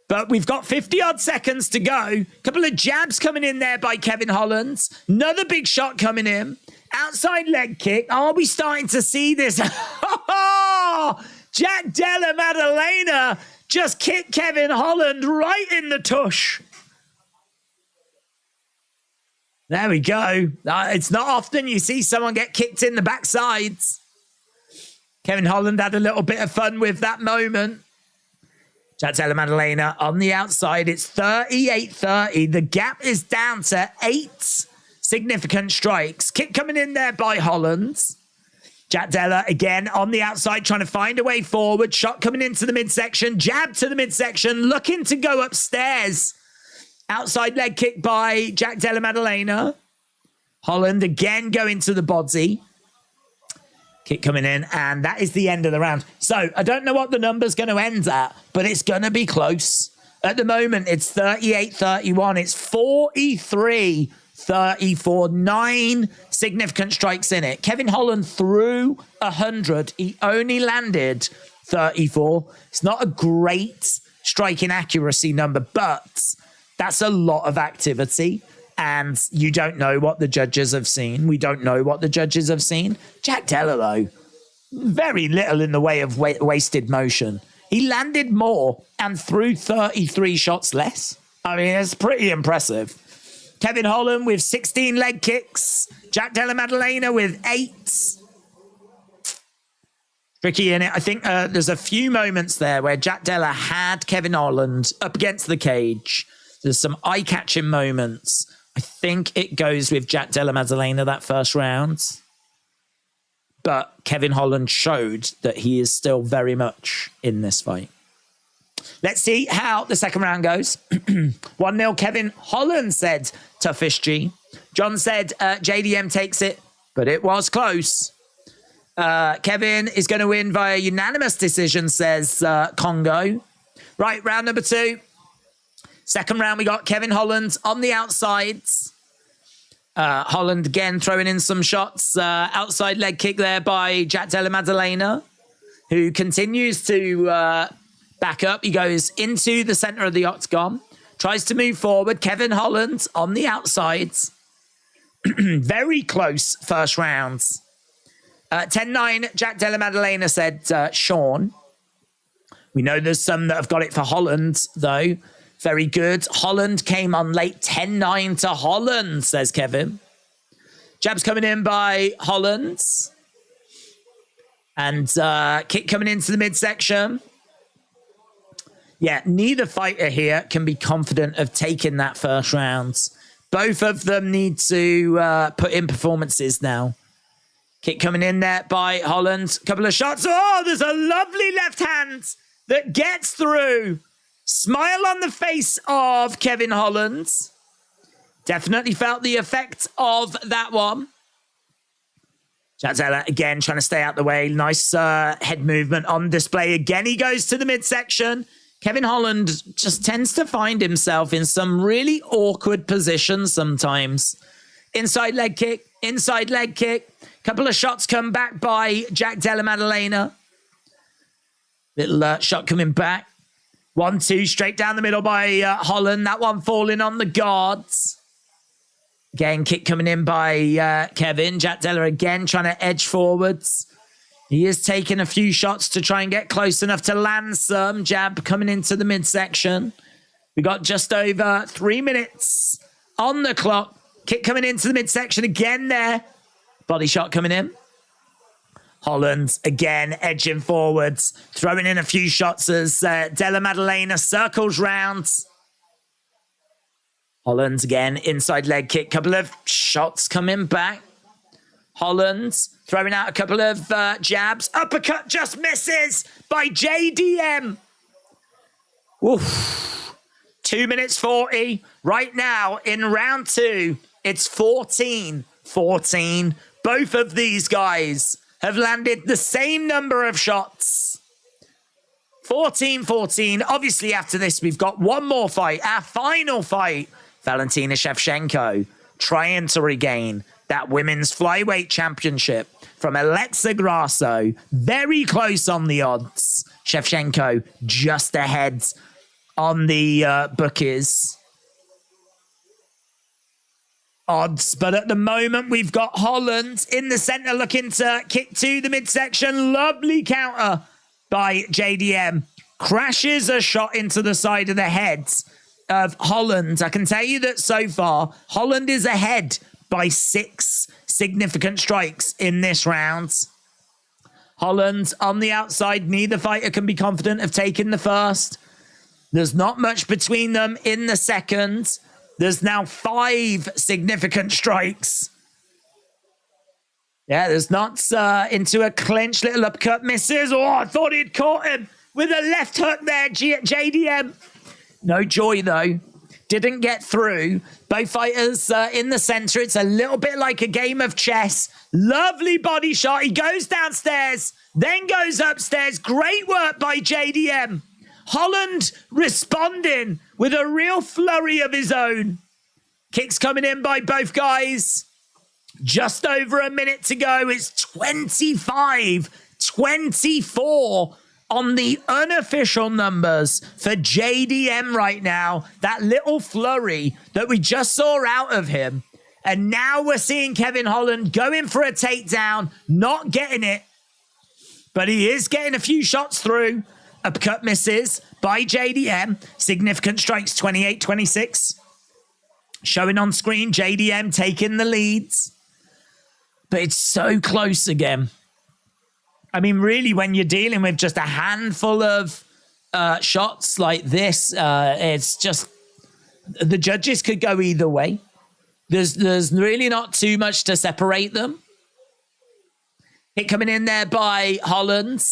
But we've got 50-odd seconds to go. Couple of jabs coming in there by Kevin Holland. Another big shot coming in. Outside leg kick. Are we starting to see this? Della Maddalena just kicked Kevin Holland right in the tush. There we go. It's not often you see someone get kicked in the backsides. Kevin Holland had a little bit of fun with that moment. Della Maddalena on the outside. It's 38-30. The gap is down to 8 significant strikes. Kick coming in there by Holland. Della again on the outside trying to find a way forward. Shot coming into the midsection. Jab to the midsection. Looking to go upstairs. Outside leg kick by Della Maddalena. Holland again going to the body. Kick coming in, and that is the end of the round. So I don't know what the number's going to end at, but it's going to be close. At the moment, it's 38-31. It's 43-34. 9 significant strikes in it. Kevin Holland threw 100. He only landed 34. It's not a great striking accuracy number, but that's a lot of activity. and you don't know what the judges have seen. We don't know what the judges have seen. Jack Della, though, very little in the way of wasted motion. He landed more and threw 33 shots less. I mean, it's pretty impressive. Kevin Holland with 16 leg kicks. Jack Della Maddalena with 8. Tricky in it. I think there's a few moments there where Jack Della had Kevin Holland up against the cage. There's some eye-catching moments. I think it goes with Jack Della Maddalena that first round. But Kevin Holland showed that he is still very much in this fight. Let's see how the second round goes. 1-0 Kevin Holland, said Toughish G. John said JDM takes it, but it was close. Kevin is going to win via unanimous decision, says Congo. Right, round number 2. Second round, we got Kevin Holland on the outsides. Holland again throwing in some shots. Outside leg kick there by Jack Della Maddalena, who continues to back up. He goes into the center of the octagon, tries to move forward. Kevin Holland on the outsides. Very close first rounds. 10-9, Jack Della Maddalena, said Sean. We know there's some that have got it for Holland, though. Very good. Holland came on late. 10-9 to Holland, says Kevin. Jabs coming in by Holland. And kick coming into the midsection. Yeah, neither fighter here can be confident of taking that first round. Both of them need to put in performances now. Kick coming in there by Holland. Couple of shots. Oh, there's a lovely left hand that gets through. Smile on the face of Kevin Holland. Definitely felt the effect of that one. Jack Della again trying to stay out the way. Nice head movement on display. Again, he goes to the midsection. Kevin Holland just tends to find himself in some really awkward positions sometimes. Inside leg kick, inside leg kick. Couple of shots come back by Jack Della Maddalena. Little shot coming back. 1-2 straight down the middle by Holland. That one falling on the guards. Again, kick coming in by Kevin. Jack Della again trying to edge forwards. He is taking a few shots to try and get close enough to land some. Jab coming into the midsection. We got just over 3 minutes on the clock. Kick coming into the midsection again there. Body shot coming in. Holland again edging forwards, throwing in a few shots as Della Maddalena circles round. Holland again, inside leg kick, couple of shots coming back. Holland throwing out a couple of jabs. Uppercut just misses by JDM. Oof. 2 minutes 40. Right now in round 2, it's 14-14. Both of these guys have landed the same number of shots. 14-14. Obviously, after this, we've got one more fight. Our final fight. Valentina Shevchenko trying to regain that Women's Flyweight Championship from Alexa Grasso. Very close on the odds. Shevchenko just ahead on the bookies odds, but at the moment we've got Holland in the center looking to kick to the midsection. Lovely counter by JDM. Crashes a shot into the side of the head of Holland. I can tell you that so far, Holland is ahead by 6 significant strikes in this round. Holland on the outside. Neither fighter can be confident of taking the first. There's not much between them in the second. There's now 5 significant strikes. Yeah, there's not into a clinch. Little uppercut misses. Oh, I thought he'd caught him with a left hook there, JDM. No joy, though. Didn't get through. Both fighters in the center. It's a little bit like a game of chess. Lovely body shot. He goes downstairs, then goes upstairs. Great work by JDM. Holland responding with a real flurry of his own. Kicks coming in by both guys. Just over a minute to go. It's 25-24 on the unofficial numbers for JDM right now, that little flurry that we just saw out of him, and now we're seeing Kevin Holland going for a takedown, not getting it, but he is getting a few shots through. Uppercut misses by JDM. Significant strikes, 28-26. Showing on screen, JDM taking the leads. But it's so close again. I mean, really, when you're dealing with just a handful of shots like this, it's just the judges could go either way. There's really not too much to separate them. Hit coming in there by Holland.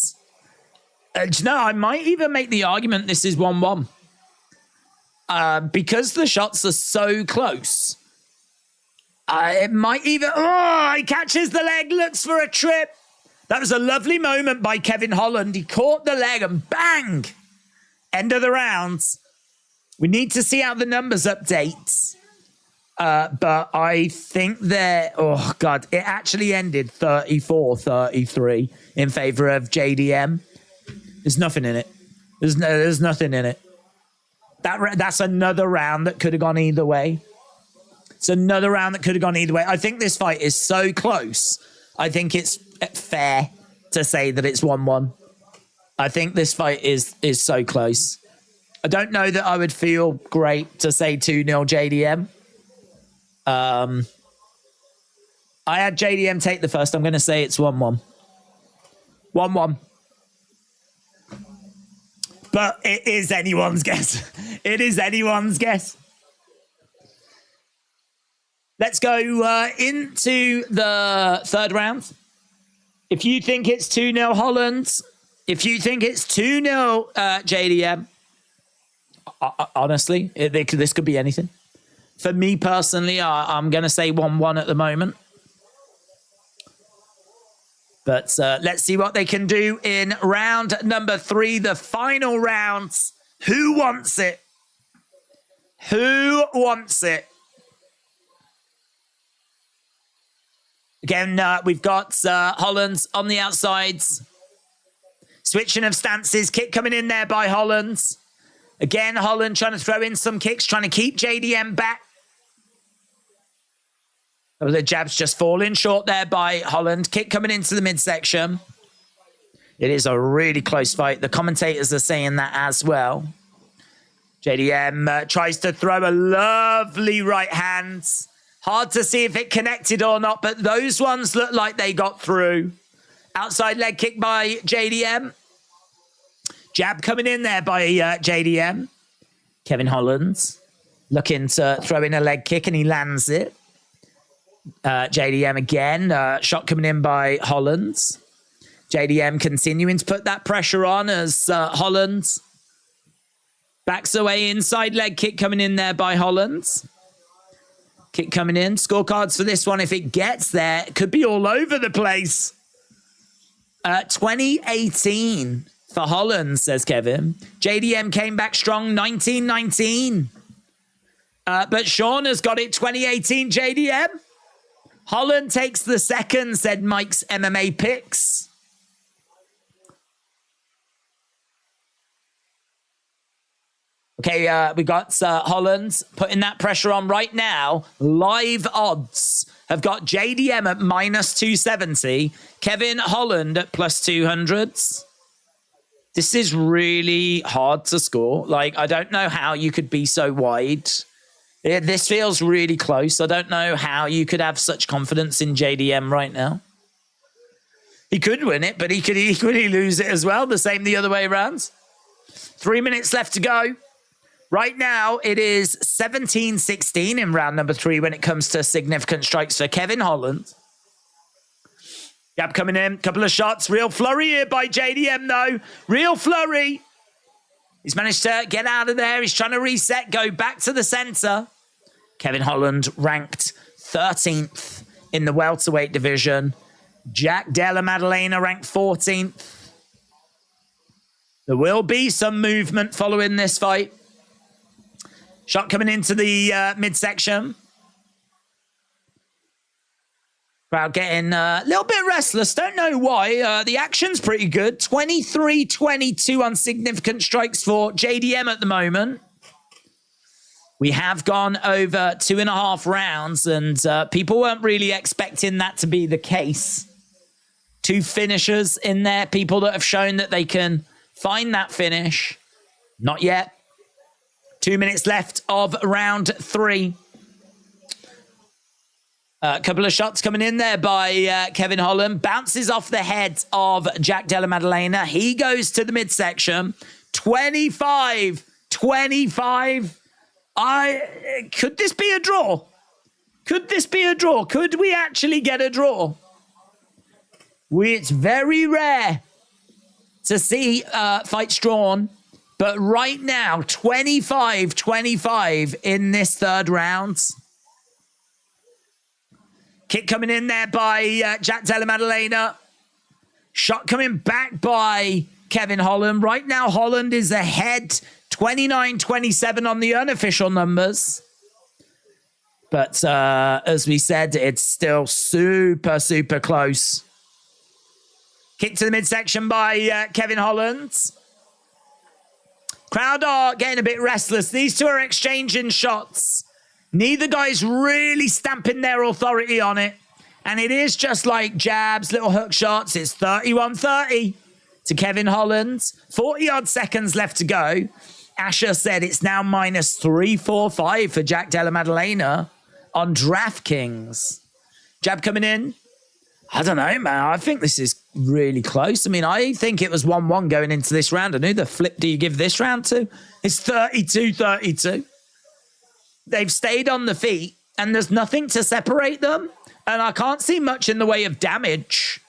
No, I might even make the argument this is 1-1. Because the shots are so close. It might even... Oh, he catches the leg, looks for a trip. That was a lovely moment by Kevin Holland. He caught the leg and bang! End of the round. We need to see how the numbers update. But I think that... Oh, God. It actually ended 34-33 in favor of JDM. There's nothing in it. There's nothing in it. That's another round that could have gone either way. It's another round that could have gone either way. I think this fight is so close. I think it's fair to say that it's 1-1. I think this fight is so close. I don't know that I would feel great to say 2-0 JDM. I had JDM take the first. I'm going to say it's 1-1. 1-1. But it is anyone's guess. It is anyone's guess. Let's go into the third round. If you think it's 2-0 Holland, if you think it's 2-0 JDM, honestly, this could be anything. For me personally, I'm going to say 1-1 at the moment. But let's see what they can do in round number 3, the final round. Who wants it? Who wants it? Again, we've got Holland on the outsides. Switching of stances. Kick coming in there by Holland. Again, Holland trying to throw in some kicks, trying to keep JDM back. Oh, the jab's just falling short there by Holland. Kick coming into the midsection. It is a really close fight. The commentators are saying that as well. JDM tries to throw a lovely right hand. Hard to see if it connected or not, but those ones look like they got through. Outside leg kick by JDM. Jab coming in there by JDM. Kevin Holland looking to throw in a leg kick and he lands it. JDM again. Shot coming in by Holland. JDM continuing to put that pressure on as Holland backs away. Inside leg kick coming in there by Holland. Kick coming in. Scorecards for this one, if it gets there, it could be all over the place. 2018 for Holland, says Kevin. JDM came back strong, 1919. But Sean has got it, 2018 JDM. Holland takes the second, said Mike's MMA picks. Okay, we got Holland putting that pressure on right now. Live odds have got JDM at -270. Kevin Holland at +200s. This is really hard to score. Like, I don't know how you could be so wide. This feels really close. I don't know how you could have such confidence in JDM right now. He could win it, but he could equally lose it as well. The same the other way around. 3 minutes left to go. Right now, it is 17-16 in round number 3 when it comes to significant strikes for Kevin Holland. Jab coming in, couple of shots. Real flurry here by JDM, though. Real flurry. He's managed to get out of there. He's trying to reset, go back to the center. Kevin Holland ranked 13th in the welterweight division. Della Maddalena ranked 14th. There will be some movement following this fight. Shot coming into the midsection. Crowd getting a little bit restless. Don't know why. The action's pretty good. 23-22 on significant strikes for JDM at the moment. We have gone over 2.5 rounds, and people weren't really expecting that to be the case. 2 finishers in there. People that have shown that they can find that finish. Not yet. 2 minutes left of round 3. A couple of shots coming in there by Kevin Holland. Bounces off the head of Jack Della Maddalena. He goes to the midsection. 25. Could this be a draw? Could this be a draw? Could we actually get a draw? It's very rare to see fights drawn. But right now, 25-25 in this third round. Kick coming in there by Jack Della Maddalena. Shot coming back by Kevin Holland. Right now, Holland is ahead 29-27 on the unofficial numbers. But as we said, it's still super, super close. Kick to the midsection by Kevin Holland. Crowd are getting a bit restless. These two are exchanging shots. Neither guy's really stamping their authority on it. And it is just like jabs, little hook shots. It's 31-30 to Kevin Holland. 40-odd seconds left to go. Asher said it's now minus 345 for Jack Della Maddalena on DraftKings. Jab coming in. I don't know, man. I think this is really close. I mean, I think it was 1-1 going into this round. And who the flip do you give this round to? It's 32-32. They've stayed on the feet, and there's nothing to separate them. And I can't see much in the way of damage.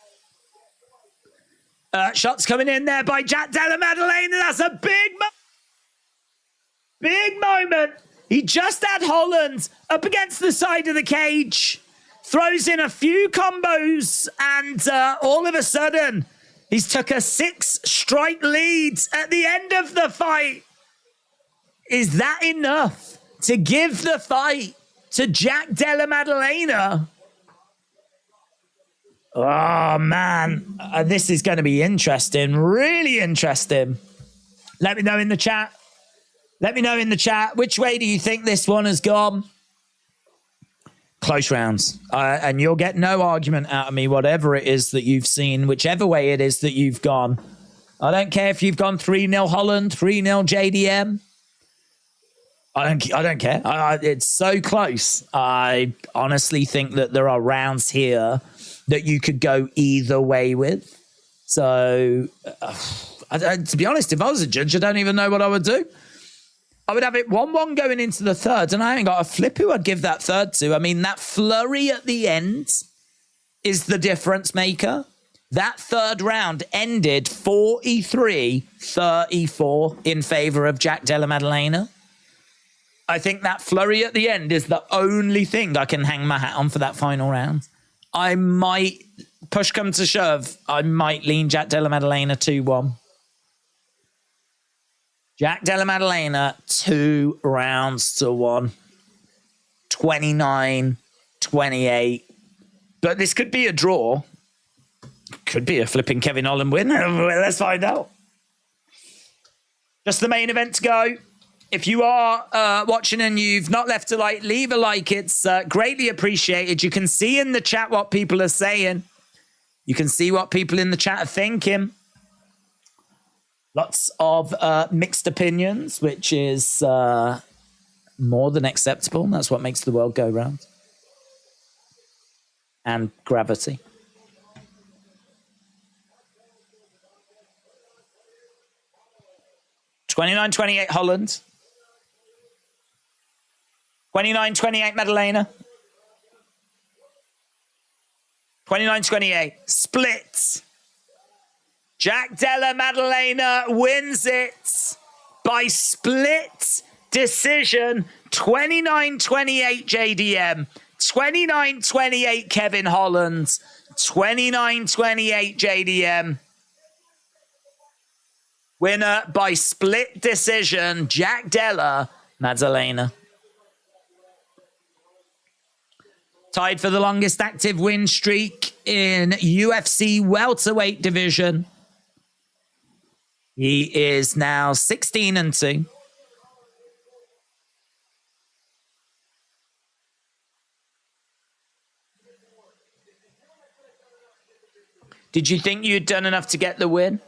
Shots coming in there by Jack Della Maddalena. That's a big moment. He just had Holland up against the side of the cage. Throws in a few combos, and all of a sudden, he's took a 6-strike lead at the end of the fight. Is that enough to give the fight to Jack Della Maddalena? Oh, man. This is going to be interesting. Really interesting. Let me know in the chat. Which way do you think this one has gone? Close rounds. And you'll get no argument out of me, whatever it is that you've seen, whichever way it is that you've gone. I don't care if you've gone 3-0 Holland, 3-0 JDM. I don't care. It's so close. I honestly think that there are rounds here that you could go either way with. So, to be honest, if I was a judge, I don't even know what I would do. I would have it 1-1 going into the third, and I ain't got a flip who I'd give that third to. I mean, that flurry at the end is the difference maker. That third round ended 43-34 in favor of Jack Della Maddalena. I think that flurry at the end is the only thing I can hang my hat on for that final round. I might, push come to shove, I might lean Jack Della Maddalena 2-1. Jack Della Maddalena, 2 rounds to 1. 29-28. But this could be a draw. Could be a flipping Kevin Holland win. Let's find out. Just the main event to go. If you are watching and you've not left a like, leave a like. It's greatly appreciated. You can see in the chat what people are saying. You can see what people in the chat are thinking. Lots of mixed opinions, which is more than acceptable. That's what makes the world go round. And gravity. $29-28 Holland. 29-28 Maddalena. 29-28. Split. Jack Della Maddalena wins it by split decision. 29-28 JDM. 29-28 Kevin Holland. 29-28 JDM. Winner by split decision, Jack Della Maddalena. tied for the longest active win streak in UFC welterweight division. He is now 16-2. Did you think you'd done enough to get the win?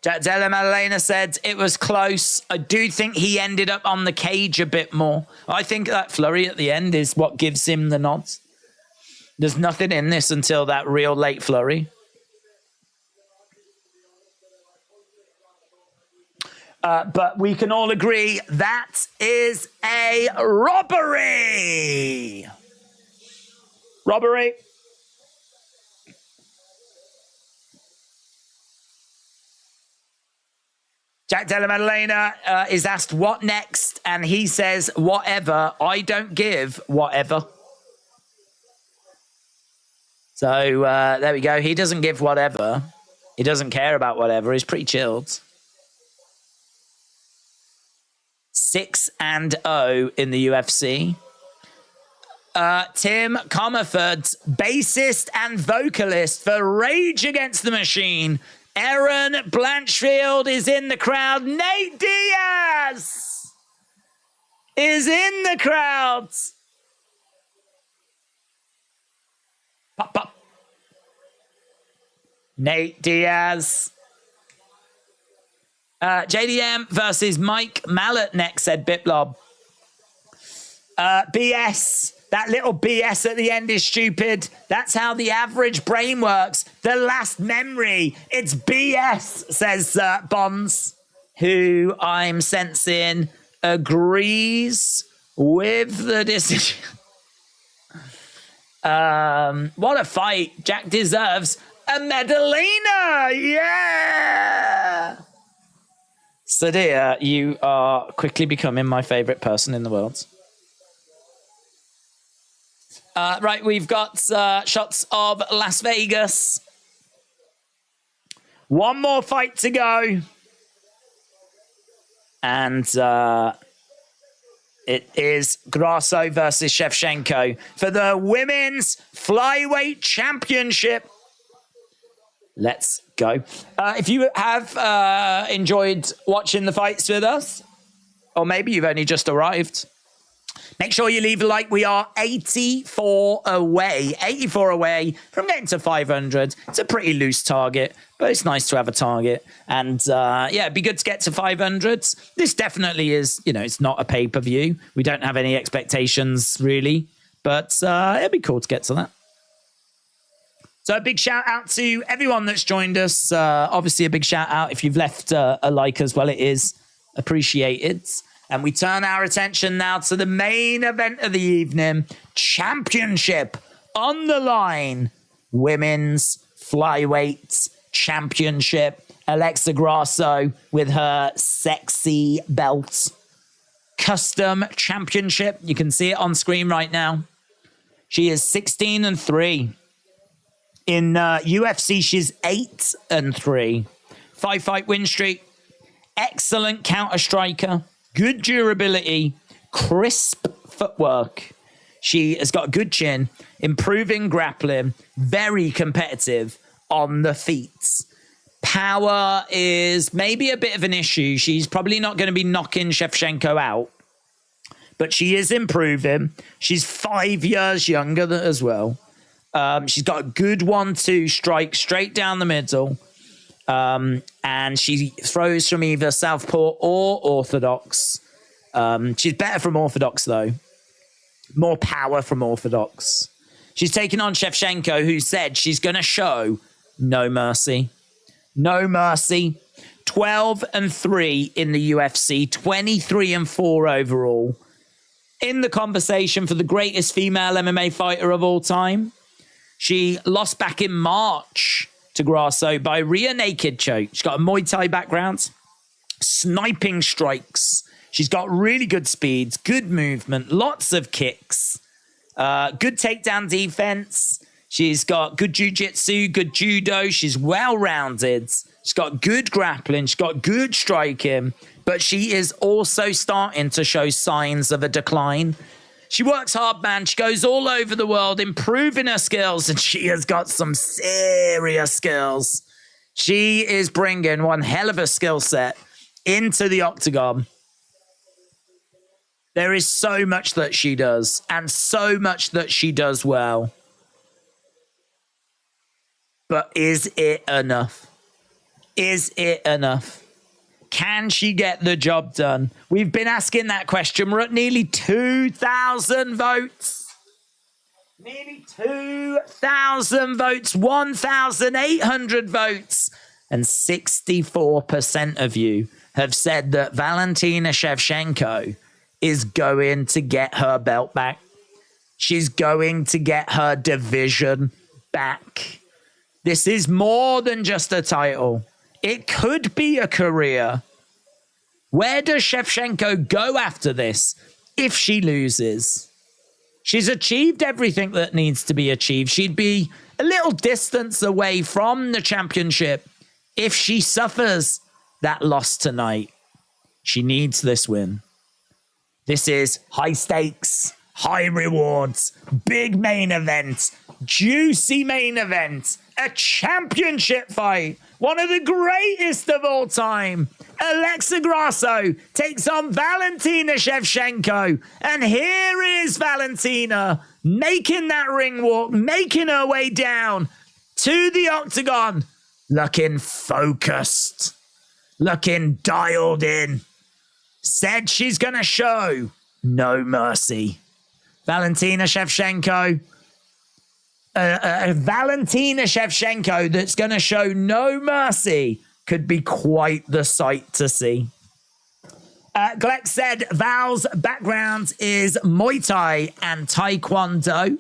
Della Maddalena said it was close. I do think he ended up on the cage a bit more. I think that flurry at the end is what gives him the nods. There's nothing in this until that real late flurry. But we can all agree that is a robbery. Robbery. Jack Della Maddalena is asked what next, and he says, whatever. I don't give whatever. So there we go. He doesn't give whatever. He doesn't care about whatever. He's pretty chilled. 6-0 in the UFC. Tim Comerford, bassist and vocalist for Rage Against the Machine. Aaron Blanchfield is in the crowd. Nate Diaz is in the crowd. Pop, pop. Nate Diaz. JDM versus Mike Mallet next, said Biplob. BS. That little BS at the end is stupid. That's how the average brain works. The last memory. It's BS, says Bonds, who I'm sensing agrees with the decision. What a fight. Jack deserves a Maddalena. Yeah. Sadia, you are quickly becoming my favorite person in the world. Right, we've got shots of Las Vegas. One more fight to go. And it is Grasso versus Shevchenko for the Women's Flyweight Championship. Let's go. If you have enjoyed watching the fights with us, or maybe you've only just arrived, make sure you leave a like. We are 84 away from getting to 500. It's a pretty loose target, but it's nice to have a target. And yeah, it'd be good to get to 500. This definitely is, you know, it's not a pay-per-view. We don't have any expectations really, but it'd be cool to get to that. So a big shout out to everyone that's joined us. Obviously a big shout out if you've left a like as well. It is appreciated. And we turn our attention now to the main event of the evening. Championship on the line. Women's Flyweight Championship. Alexa Grasso with her sexy belt. Custom Championship. You can see it on screen right now. She is 16-3. In UFC, she's 8-3. 5-fight win streak. Excellent counter striker. Good durability, crisp footwork. She has got a good chin, improving grappling, very competitive on the feet. Power is maybe a bit of an issue. She's probably not going to be knocking Shevchenko out, but she is improving. She's 5 years younger as well. She's got a good 1-2 strike straight down the middle. And she throws from either southpaw or orthodox. She's better from orthodox, though. More power from orthodox. She's taking on Shevchenko, who said she's going to show no mercy. No mercy. 12-3 in the UFC. 23-4 overall. In the conversation for the greatest female MMA fighter of all time. She lost back in March to Grasso by rear naked choke. She's got a Muay Thai background, sniping strikes. She's got really good speeds, good movement, lots of kicks, good takedown defense. She's got good jiu-jitsu, good judo. She's well-rounded. She's got good grappling. She's got good striking. But she is also starting to show signs of a decline. She works hard, man. She goes all over the world, improving her skills. And she has got some serious skills. She is bringing one hell of a skill set into the octagon. There is so much that she does. And so much that she does well. But is it enough? Is it enough? Can she get the job done? We've been asking that question. We're at nearly 2,000 votes. Nearly 2,000 votes. 1,800 votes. And 64% of you have said that Valentina Shevchenko is going to get her belt back. She's going to get her division back. This is more than just a title. It could be a career. Where does Shevchenko go after this if she loses? She's achieved everything that needs to be achieved. She'd be a little distance away from the championship if she suffers that loss tonight. She needs this win. This is high stakes, high rewards, big main event, juicy main event, a championship fight, one of the greatest of all time. Alexa Grasso takes on Valentina Shevchenko. And here is Valentina making that ring walk, making her way down to the octagon, looking focused, looking dialed in. Said she's going to show no mercy. Valentina Shevchenko. Valentina Shevchenko that's going to show no mercy could be quite the sight to see. Gleck said Val's background is Muay Thai and Taekwondo.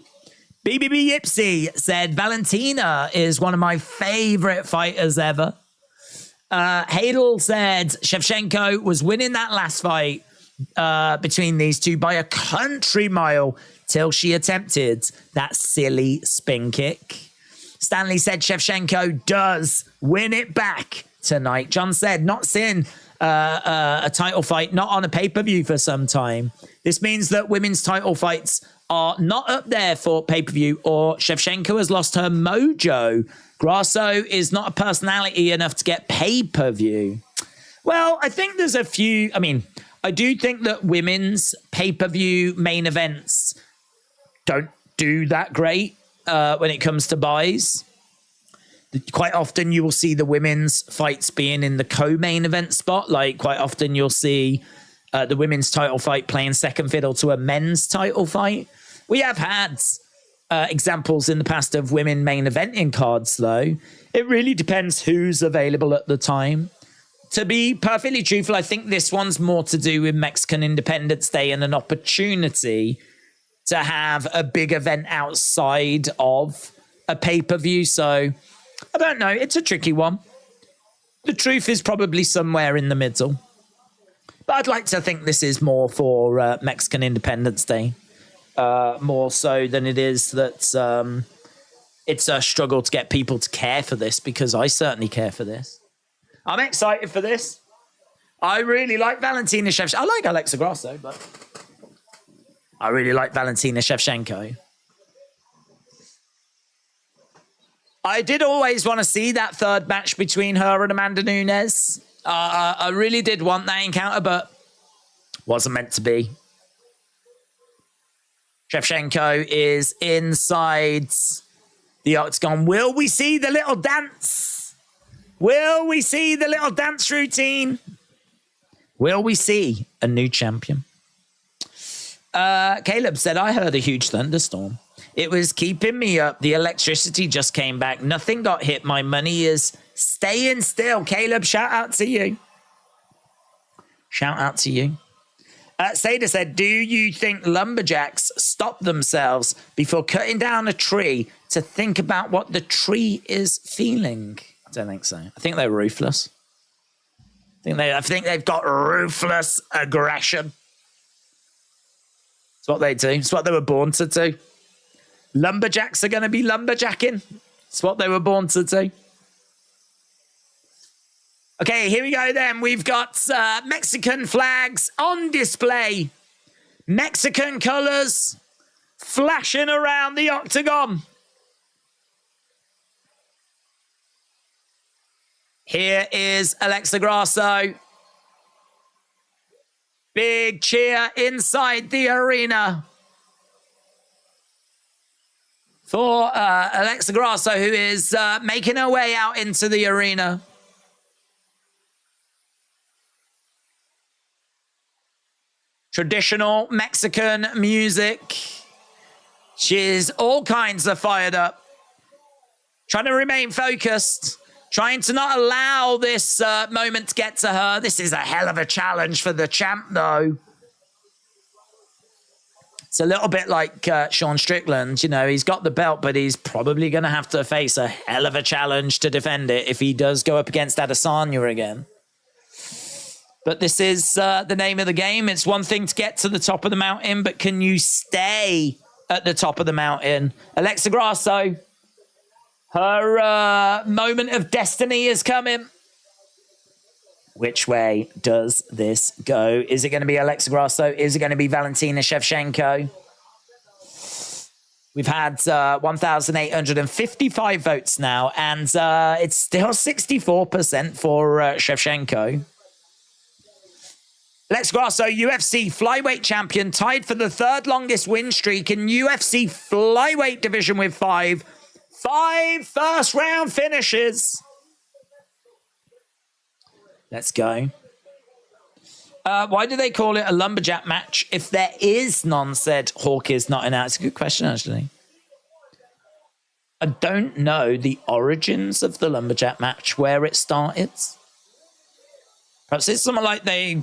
BBB Yipsy said Valentina is one of my favorite fighters ever. Hadel said Shevchenko was winning that last fight between these two by a country mile till she attempted that silly spin kick. Stanley said Shevchenko does win it back tonight. John said not seen a title fight, not on a pay-per-view for some time. This means that women's title fights are not up there for pay-per-view, or Shevchenko has lost her mojo. Grasso is not a personality enough to get pay-per-view. Well, I think there's a few. I mean, I do think that women's pay-per-view main events don't do that great when it comes to buys. Quite often you will see the women's fights being in the co-main event spot. Like quite often you'll see the women's title fight playing second fiddle to a men's title fight. We have had examples in the past of women main eventing cards, though. It really depends who's available at the time. To be perfectly truthful, I think this one's more to do with Mexican Independence Day and an opportunity to have a big event outside of a pay-per-view. So I don't know. It's a tricky one. The truth is probably somewhere in the middle. But I'd like to think this is more for Mexican Independence Day. More so than it is that it's a struggle to get people to care for this, because I certainly care for this. I'm excited for this. I really like Valentina Shevchenko. I like Alexa Grasso, but I really like Valentina Shevchenko. I did always want to see that third match between her and Amanda Nunes. I really did want that encounter, but wasn't meant to be. Shevchenko is inside the octagon. Will we see the little dance? Will we see the little dance routine? Will we see a new champion? Caleb said, I heard a huge thunderstorm. It was keeping me up. The electricity just came back. Nothing got hit. My money is staying still. Caleb, shout out to you. Shout out to you. Sada said, do you think lumberjacks stop themselves before cutting down a tree to think about what the tree is feeling? I don't think so. I think they're ruthless. I think they've got ruthless aggression. It's what they do. It's what they were born to do. Lumberjacks are going to be lumberjacking. It's what they were born to do. Okay, here we go then. We've got Mexican flags on display. Mexican colors flashing around the octagon. Here is Alexa Grasso. Big cheer inside the arena for Alexa Grasso, who is making her way out into the arena. Traditional Mexican music. She's all kinds of fired up. Trying to remain focused. Trying to not allow this moment to get to her. This is a hell of a challenge for the champ, though. It's a little bit like Sean Strickland. You know, he's got the belt, but he's probably going to have to face a hell of a challenge to defend it if he does go up against Adesanya again. But this is the name of the game. It's one thing to get to the top of the mountain, but can you stay at the top of the mountain? Alexa Grasso, her moment of destiny is coming. Which way does this go? Is it going to be Alexa Grasso? Is it going to be Valentina Shevchenko? We've had 1,855 votes now, and it's still 64% for Shevchenko. Alexa Grasso, UFC Flyweight Champion, tied for the third longest win streak in UFC Flyweight division with five first-round finishes. Let's go. Why do they call it a lumberjack match if there is none, said Hawk is not in out? It's a good question, actually. I don't know the origins of the lumberjack match, where it started. Perhaps it's something like it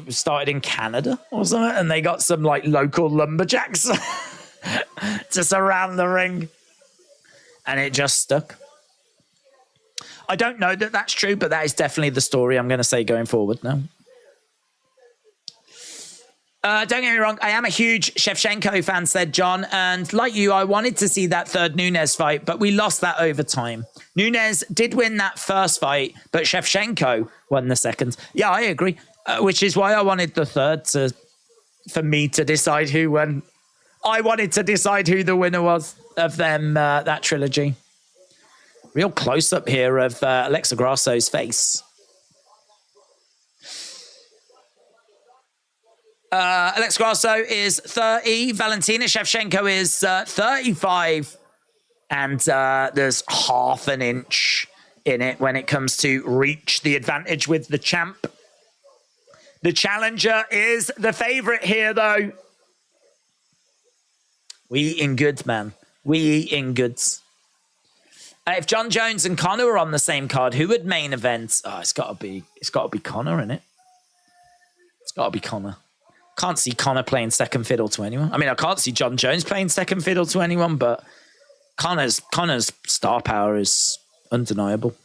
started in Canada or something, and they got some like local lumberjacks to surround the ring, and it just stuck. I don't know that that's true, but that is definitely the story I'm going to say going forward now. Don't get me wrong, I am a huge Shevchenko fan, said John, and like you, I wanted to see that third Nunes fight, but we lost that over time. Nunes did win that first fight, but Shevchenko won the second. Yeah, I agree, which is why I wanted the third for me to decide who won. I wanted to decide who the winner was of them, that trilogy. Real close-up here of Alexa Grasso's face. Alexa Grasso is 30. Valentina Shevchenko is 35. And there's half an inch in it when it comes to reach the advantage with the champ. The challenger is the favorite here, though. We eating goods, man. We eating goods. If John Jones and Conor were on the same card, who would main event? Oh, it's got to be Conor, innit? It's got to be Conor. Can't see Conor playing second fiddle to anyone. I mean, I can't see John Jones playing second fiddle to anyone, but Conor's star power is undeniable.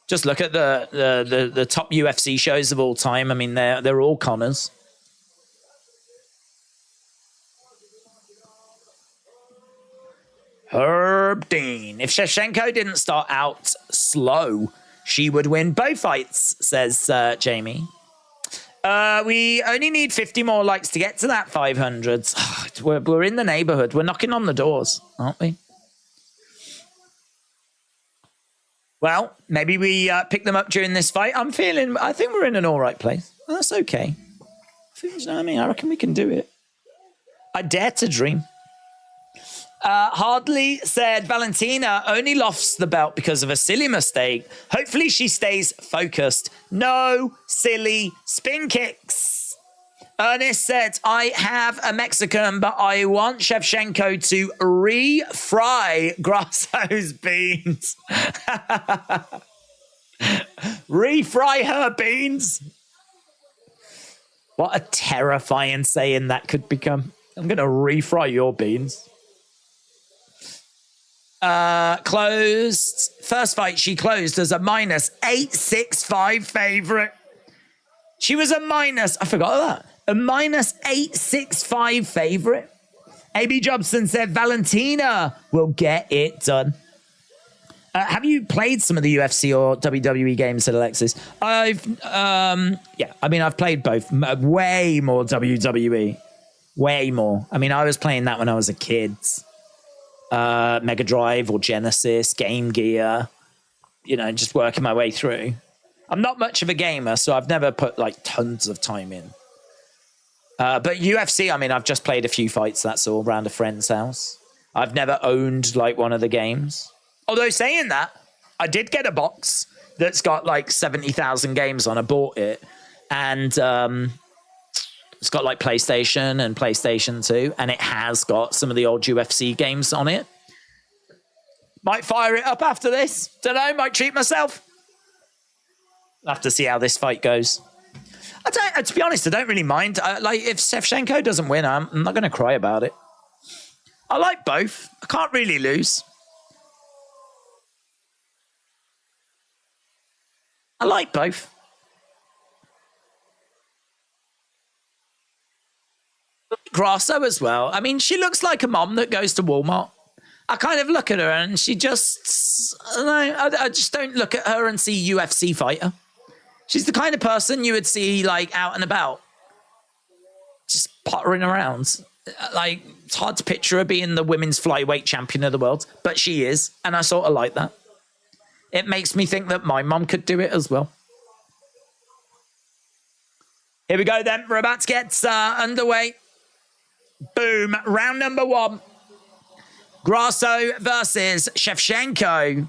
Just look at the top UFC shows of all time. I mean, they're all Conors. Herb Dean. If Shevchenko didn't start out slow, she would win both fights, says Jamie. We only need 50 more likes to get to that 500. We're in the neighborhood. We're knocking on the doors, aren't we? Well, maybe we pick them up during this fight. I think we're in an all right place. That's okay. You know what I mean? I reckon we can do it. I dare to dream. Hardly said Valentina only lost the belt because of a silly mistake. Hopefully she stays focused. No silly spin kicks. Ernest said, I have a Mexican, but I want Shevchenko to re-fry Grasso's beans. Re-fry her beans. What a terrifying saying that could become. I'm going to re-fry your beans. Closed. First fight, she closed as a minus 865 favorite. She was a minus, I forgot that, a minus 865 favorite. AB Jobson said Valentina will get it done. Have you played some of the UFC or WWE games at Alexis? I've played both. Way more WWE. Way more. I mean, I was playing that when I was a kid. Mega Drive or Genesis, Game Gear. Just working my way through. I'm not much of a gamer, so I've never put like tons of time in. But UFC, I've just played a few fights, that's all, around a friend's house. I've never owned like one of the games. Although saying that, I did get a box that's got like 70,000 games on. I bought it. And it's got like PlayStation and PlayStation 2. And it has got some of the old UFC games on it. Might fire it up after this. Don't know, might treat myself. I'll have to see how this fight goes. To be honest, I don't really mind. If Shevchenko doesn't win, I'm not going to cry about it. I like both. I can't really lose. I like both. Grasso as well. She looks like a mom that goes to Walmart. I kind of look at her and she just... I just don't look at her and see UFC fighter. She's the kind of person you would see like out and about. Just pottering around. It's hard to picture her being the women's flyweight champion of the world, but she is, and I sort of like that. It makes me think that my mum could do it as well. Here we go then. We're about to get underway. Boom. Round number 1. Grasso versus Shevchenko.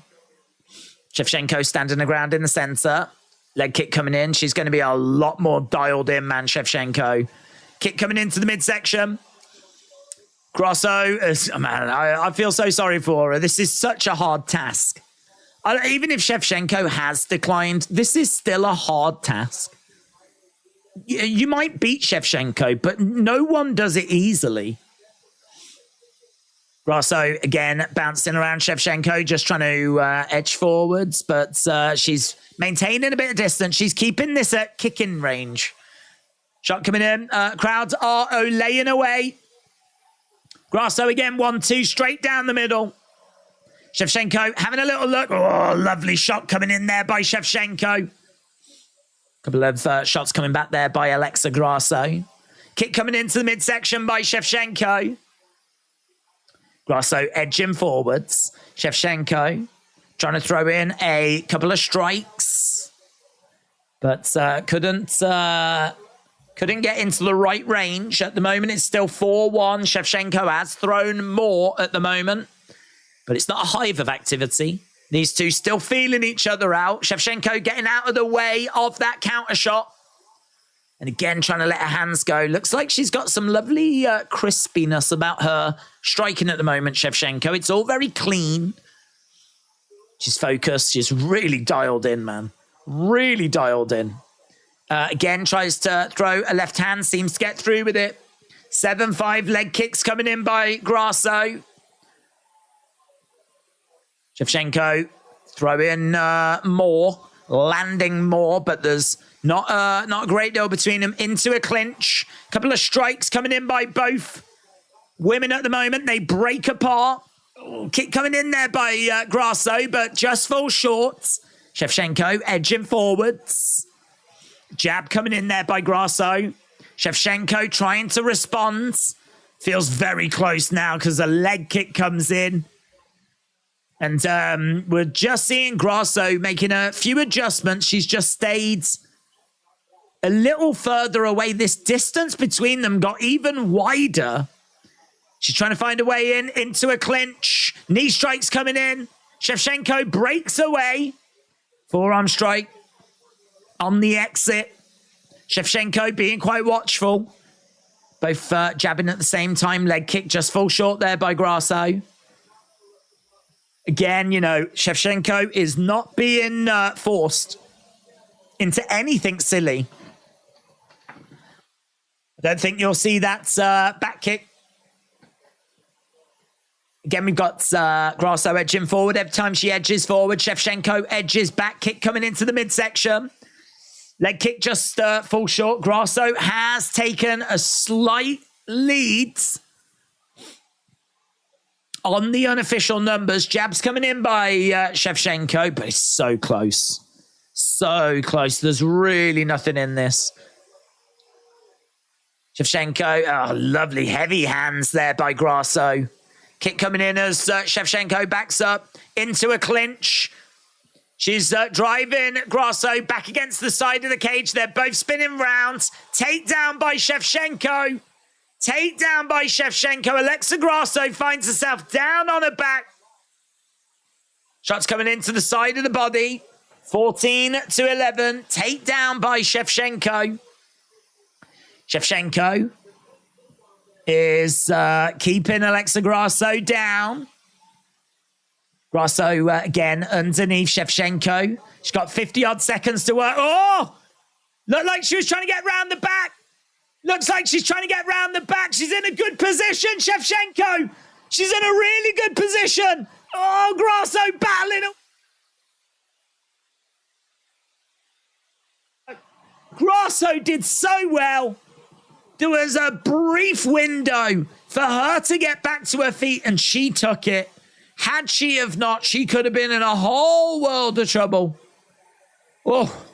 Shevchenko standing the ground in the center. Leg kick coming in. She's going to be a lot more dialed in, man, Shevchenko. Kick coming into the midsection. Grasso, I feel so sorry for her. This is such a hard task. Even if Shevchenko has declined, this is still a hard task. You might beat Shevchenko, but no one does it easily. Grasso, again, bouncing around Shevchenko, just trying to edge forwards, but she's maintaining a bit of distance. She's keeping this at kicking range. Shot coming in. Crowds are olaying away. Grasso again, 1-2, straight down the middle. Shevchenko having a little look. Oh, lovely shot coming in there by Shevchenko. Couple of shots coming back there by Alexa Grasso. Kick coming into the midsection by Shevchenko. Grasso edging forwards. Shevchenko trying to throw in a couple of strikes, but couldn't get into the right range. At the moment, it's still 4-1. Shevchenko has thrown more at the moment, but it's not a hive of activity. These two still feeling each other out. Shevchenko getting out of the way of that counter shot. And again, trying to let her hands go. Looks like she's got some lovely crispiness about her striking at the moment, Shevchenko. It's all very clean. She's focused. She's really dialed in, man. Really dialed in. Again, tries to throw a left hand. Seems to get through with it. 7-5 leg kicks coming in by Grasso. Shevchenko throwing more. Landing more, but there's not a great deal between them. Into a clinch. Couple of strikes coming in by both women at the moment. They break apart. Kick coming in there by Grasso, but just falls short. Shevchenko edging forwards. Jab coming in there by Grasso. Shevchenko trying to respond. Feels very close now because a leg kick comes in. And we're just seeing Grasso making a few adjustments. She's just stayed a little further away. This distance between them got even wider. She's trying to find a way in, into a clinch. Knee strikes coming in. Shevchenko breaks away. Forearm strike on the exit. Shevchenko being quite watchful. Both jabbing at the same time. Leg kick just falls short there by Grasso. Again, Shevchenko is not being forced into anything silly. I don't think you'll see that back kick. Again, we've got Grasso edging forward. Every time she edges forward, Shevchenko edges back, kick coming into the midsection. Leg kick just falls short. Grasso has taken a slight lead. On the unofficial numbers, jabs coming in by Shevchenko, but it's so close. So close. There's really nothing in this. Shevchenko, oh, lovely heavy hands there by Grasso. Kick coming in as Shevchenko backs up into a clinch. She's driving Grasso back against the side of the cage. They're both spinning rounds. Takedown by Shevchenko. Takedown by Shevchenko. Alexa Grasso finds herself down on her back. Shots coming into the side of the body. 14-11. Takedown by Shevchenko. Shevchenko is keeping Alexa Grasso down. Grasso again underneath Shevchenko. She's got 50-odd seconds to work. Oh! Looked like she was trying to get round the back. Looks like she's trying to get round the back. She's in a good position, Shevchenko. She's in a really good position. Oh, Grasso battling. Grasso did so well. There was a brief window for her to get back to her feet, and she took it. Had she have not, she could have been in a whole world of trouble. Oh,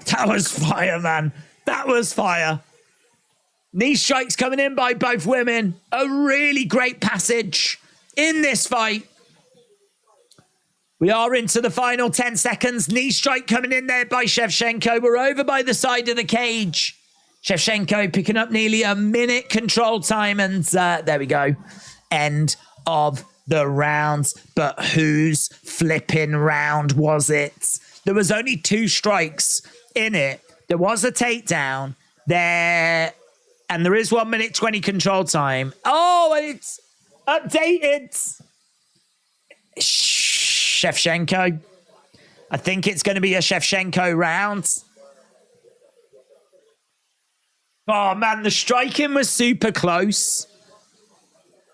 that was fire, man. That was fire. Knee strikes coming in by both women. A really great passage in this fight. We are into the final 10 seconds. Knee strike coming in there by Shevchenko. We're over by the side of the cage. Shevchenko picking up nearly a minute control time. And there we go. End of the rounds. But whose flipping round was it? There was only 2 strikes in it. There was a takedown there. And there is 1 minute 20 control time. Oh, and it's updated. Shevchenko. I think it's going to be a Shevchenko round. Oh, man, the striking was super close.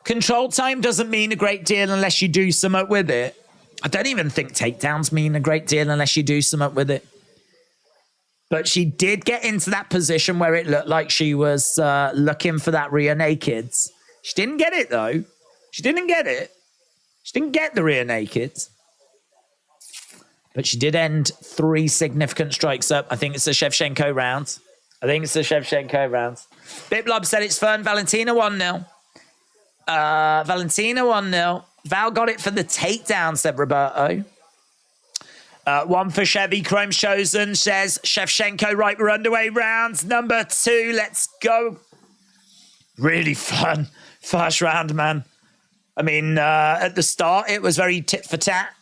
Control time doesn't mean a great deal unless you do something with it. I don't even think takedowns mean a great deal unless you do something with it. But she did get into that position where it looked like she was looking for that rear naked. She didn't get it, though. She didn't get it. She didn't get the rear naked. But she did end 3 significant strikes up. I think it's a Shevchenko round. Biplub said it's fun. Valentina 1-0. Valentina 1-0. Val got it for the takedown, said Roberto. 1 for Chevy. Chrome Chosen says Shevchenko, right, we're underway. Rounds number 2. Let's go. Really fun first round, man. I mean, at the start, it was very tit for tat.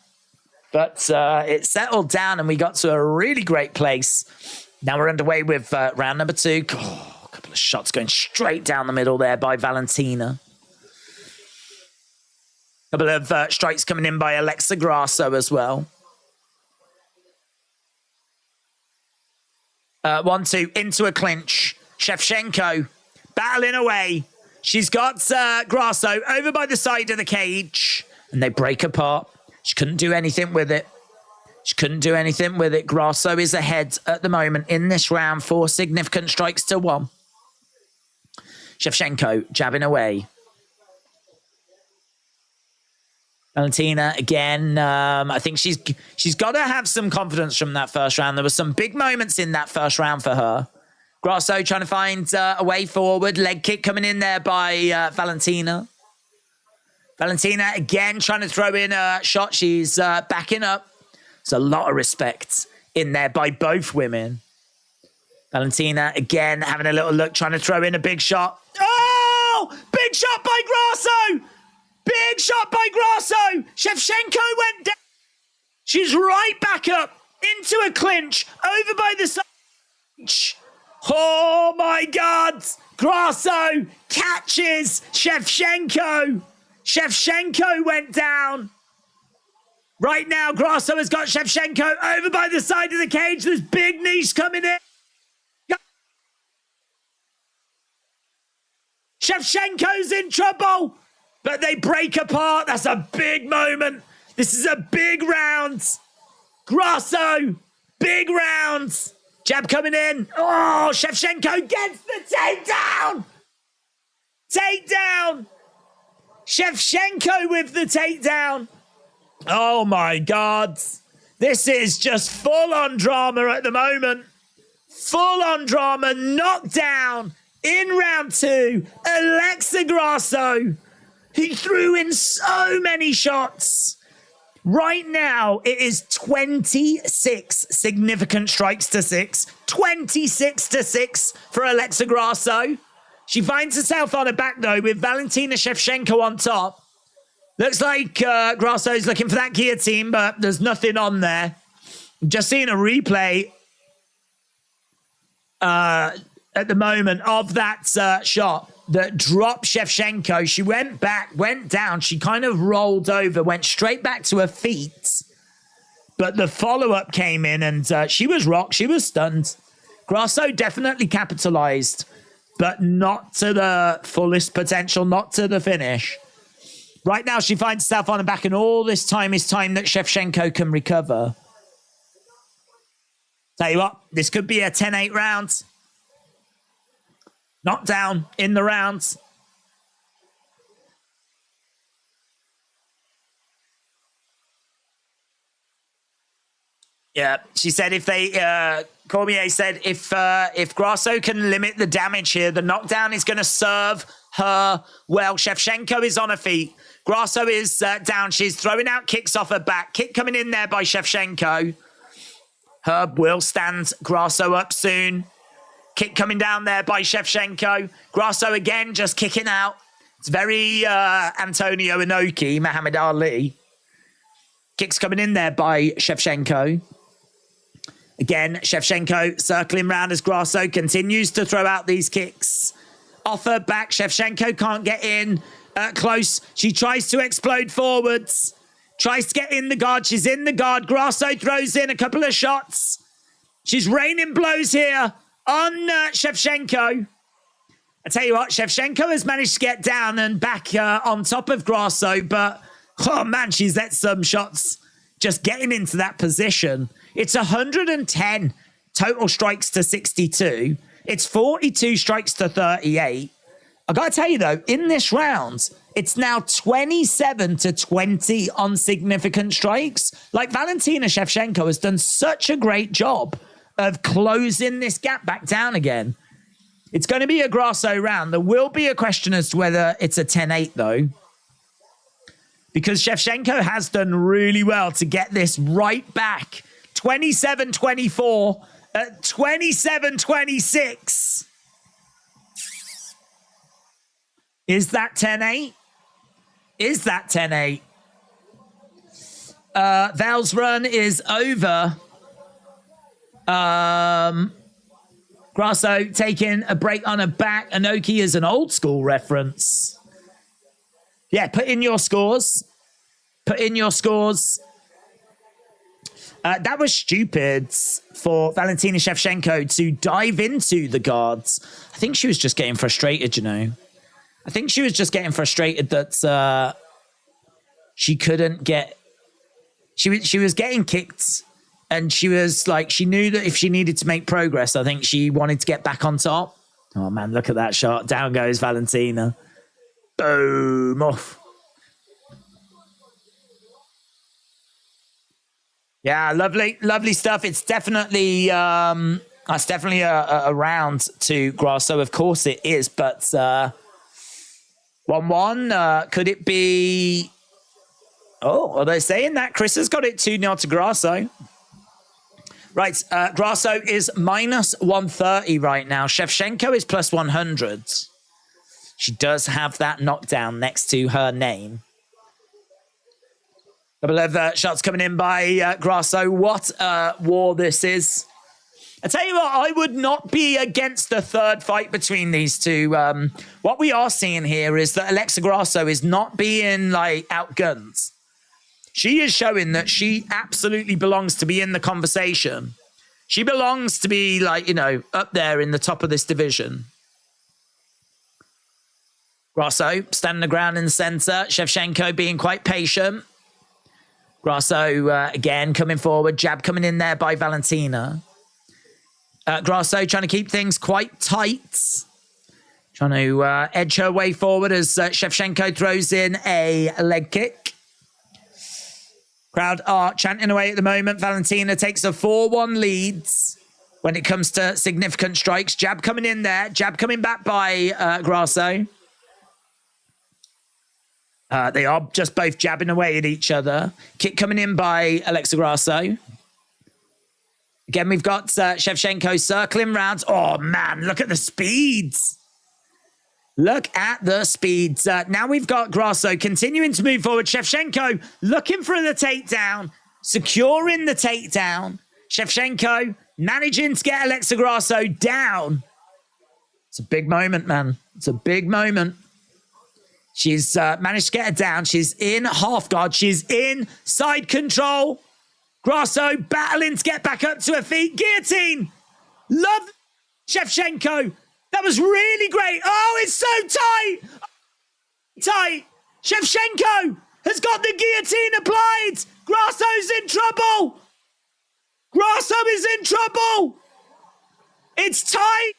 But it settled down and we got to a really great place. Now we're underway with round number 2. Oh, a couple of shots going straight down the middle there by Valentina. A couple of strikes coming in by Alexa Grasso as well. 1-2 into a clinch. Shevchenko battling away. She's got Grasso over by the side of the cage. And they break apart. She couldn't do anything with it. Grasso is ahead at the moment in this round. 4 significant strikes to 1. Shevchenko jabbing away. Valentina again. I think she's got to have some confidence from that first round. There were some big moments in that first round for her. Grasso trying to find a way forward. Leg kick coming in there by Valentina. Valentina again trying to throw in a shot. She's backing up. There's a lot of respect in there by both women. Valentina again having a little look, trying to throw in a big shot. Oh! Big shot by Grasso! Big shot by Grasso! Shevchenko went down. She's right back up into a clinch over by the side. Oh my God! Grasso catches Shevchenko. Shevchenko went down. Right now, Grasso has got Shevchenko over by the side of the cage. There's big knees coming in. Shevchenko's in trouble, but they break apart. That's a big moment. This is a big round. Grasso, big round. Jab coming in. Oh, Shevchenko gets the takedown. Takedown. Shevchenko with the takedown. Oh my God. This is just full-on drama at the moment. Full-on drama. Knockdown in round 2. Alexa Grasso, who threw in so many shots. Right now, it is 26 significant strikes to 6. 26 to 6 for Alexa Grasso. She finds herself on her back, though, with Valentina Shevchenko on top. Looks like Grasso's looking for that guillotine, but there's nothing on there. Just seeing a replay at the moment of that shot that dropped Shevchenko. She went back, went down. She kind of rolled over, went straight back to her feet. But the follow-up came in and she was rocked. She was stunned. Grasso definitely capitalized, but not to the fullest potential, not to the finish. Right now, she finds herself on her back, and all this time is time that Shevchenko can recover. Tell you what, this could be a 10-8 round. Knockdown in the rounds. Yeah, she said if they, Cormier said if Grasso can limit the damage here, the knockdown is going to serve her well. Shevchenko is on her feet. Grasso is down. She's throwing out kicks off her back. Kick coming in there by Shevchenko. Herb will stand Grasso up soon. Kick coming down there by Shevchenko. Grasso again just kicking out. It's very Antonio Inoki, Muhammad Ali. Kicks coming in there by Shevchenko. Again, Shevchenko circling round as Grasso continues to throw out these kicks. Off her back, Shevchenko can't get in close. She tries to explode forwards. Tries to get in the guard. She's in the guard. Grasso throws in a couple of shots. She's raining blows here on Shevchenko. I tell you what, Shevchenko has managed to get down and back on top of Grasso, but, oh man, she's let some shots just getting into that position. It's 110 total strikes to 62. It's 42 strikes to 38. I got to tell you, though, in this round, it's now 27 to 20 on significant strikes. Like, Valentina Shevchenko has done such a great job of closing this gap back down again. It's going to be a Grasso round. There will be a question as to whether it's a 10-8, though, because Shevchenko has done really well to get this right back. 27-24 at 27-26. Is that 10-8? Is that 10-8? Val's run is over. Grasso taking a break on her back. Inoki is an old school reference. Yeah, put in your scores. Put in your scores. That was stupid for Valentina Shevchenko to dive into the guards. I think she was just getting frustrated, you know. I think she was just getting frustrated that she couldn't get... She was getting kicked, and she was like, she knew that if she needed to make progress, I think she wanted to get back on top. Oh, man, look at that shot. Down goes Valentina. Boom, off. Yeah, lovely, lovely stuff. It's definitely, that's definitely a round to Grasso. Of course it is, but 1-1, could it be... Oh, are they saying that? Chris has got it 2-0 to Grasso. Right, Grasso is minus 130 right now. Shevchenko is plus 100. She does have that knockdown next to her name. Couple of shots coming in by Grasso. What war this is. I tell you what, I would not be against the third fight between these two. What we are seeing here is that Alexa Grasso is not being like outgunned. She is showing that she absolutely belongs to be in the conversation. She belongs to be, like, you know, up there in the top of this division. Grasso standing the ground in the center. Shevchenko being quite patient. Grasso, again, coming forward. Jab coming in there by Valentina. Grasso trying to keep things quite tight. Trying to edge her way forward as Shevchenko throws in a leg kick. Crowd are chanting away at the moment. Valentina takes a 4-1 lead when it comes to significant strikes. Jab coming in there. Jab coming back by Grasso. They are just both jabbing away at each other. Kick coming in by Alexa Grasso. Again, we've got Shevchenko circling rounds. Oh, man, look at the speeds. Look at the speeds. Now we've got Grasso continuing to move forward. Shevchenko looking for the takedown, securing the takedown. Shevchenko managing to get Alexa Grasso down. It's a big moment, man. It's a big moment. She's managed to get her down. She's in half guard. She's in side control. Grasso battling to get back up to her feet. Guillotine. Love Shevchenko. That was really great. Oh, it's so tight. Tight. Shevchenko has got the guillotine applied. Grasso's in trouble. Grasso is in trouble. It's tight.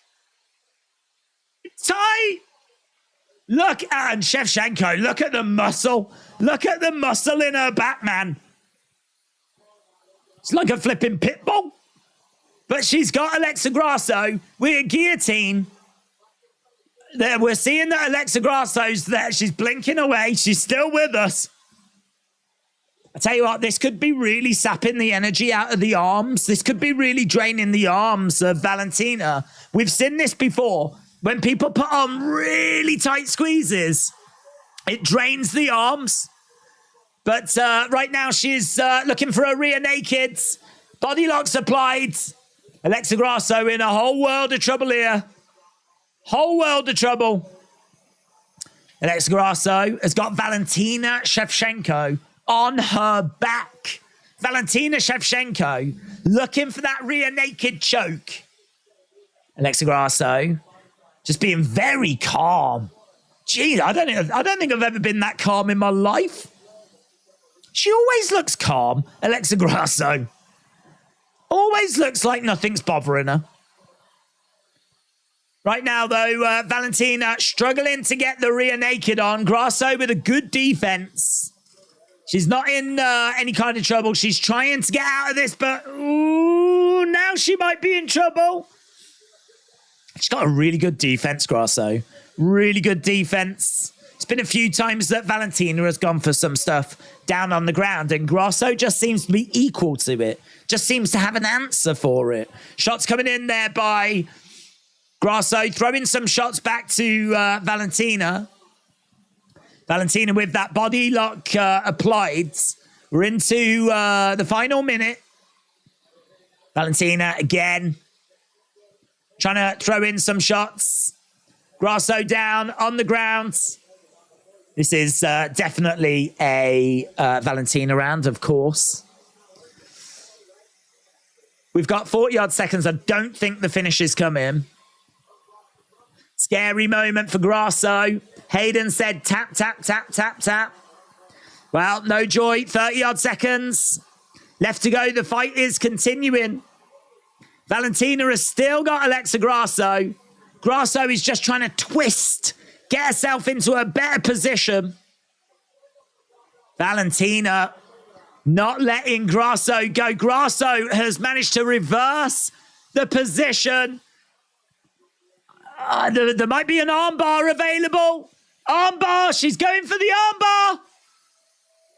It's tight. Look at Shevchenko. Look at the muscle. Look at the muscle in her back, man. It's like a flipping pit bull. But she's got Alexa Grasso with a guillotine. There, we're seeing that Alexa Grasso's there. She's blinking away. She's still with us. I tell you what, this could be really sapping the energy out of the arms. This could be really draining the arms of Valentina. We've seen this before. When people put on really tight squeezes, it drains the arms. But right now she's looking for a rear naked. Body locks applied. Alexa Grasso in a whole world of trouble here. Whole world of trouble. Alexa Grasso has got Valentina Shevchenko on her back. Valentina Shevchenko looking for that rear naked choke. Alexa Grasso just being very calm. Gee, I don't think I've ever been that calm in my life. She always looks calm, Alexa Grasso. Always looks like nothing's bothering her. Right now, though, Valentina struggling to get the rear naked on. Grasso with a good defense. She's not in any kind of trouble. She's trying to get out of this, but ooh, now she might be in trouble. She's got a really good defense, Grasso. Really good defense. It's been a few times that Valentina has gone for some stuff down on the ground, and Grasso just seems to be equal to it. Just seems to have an answer for it. Shots coming in there by Grasso, throwing some shots back to Valentina. Valentina with that body lock applied. We're into the final minute. Valentina again trying to throw in some shots. Grasso down on the ground. This is definitely a Valentina round, of course. We've got 40-odd seconds. I don't think the finish is coming. Scary moment for Grasso. Hayden said tap, tap, tap, tap, tap. Well, no joy. 30-odd seconds. Left to go. The fight is continuing. Valentina has still got Alexa Grasso. Grasso is just trying to twist, get herself into a better position. Valentina not letting Grasso go. Grasso has managed to reverse the position. There might be an armbar available. Armbar. She's going for the armbar.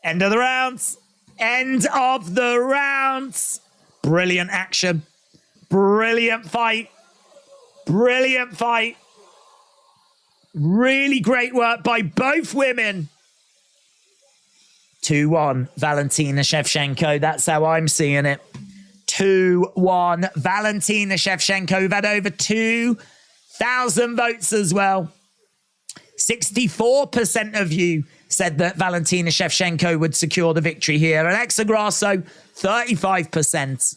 End of the round. End of the round. Brilliant action. Brilliant fight. Brilliant fight. Really great work by both women. 2-1 Valentina Shevchenko. That's how I'm seeing it. 2-1 Valentina Shevchenko. We've had over 2,000 votes as well. 64% of you said that Valentina Shevchenko would secure the victory here. Alexa Grasso, 35%.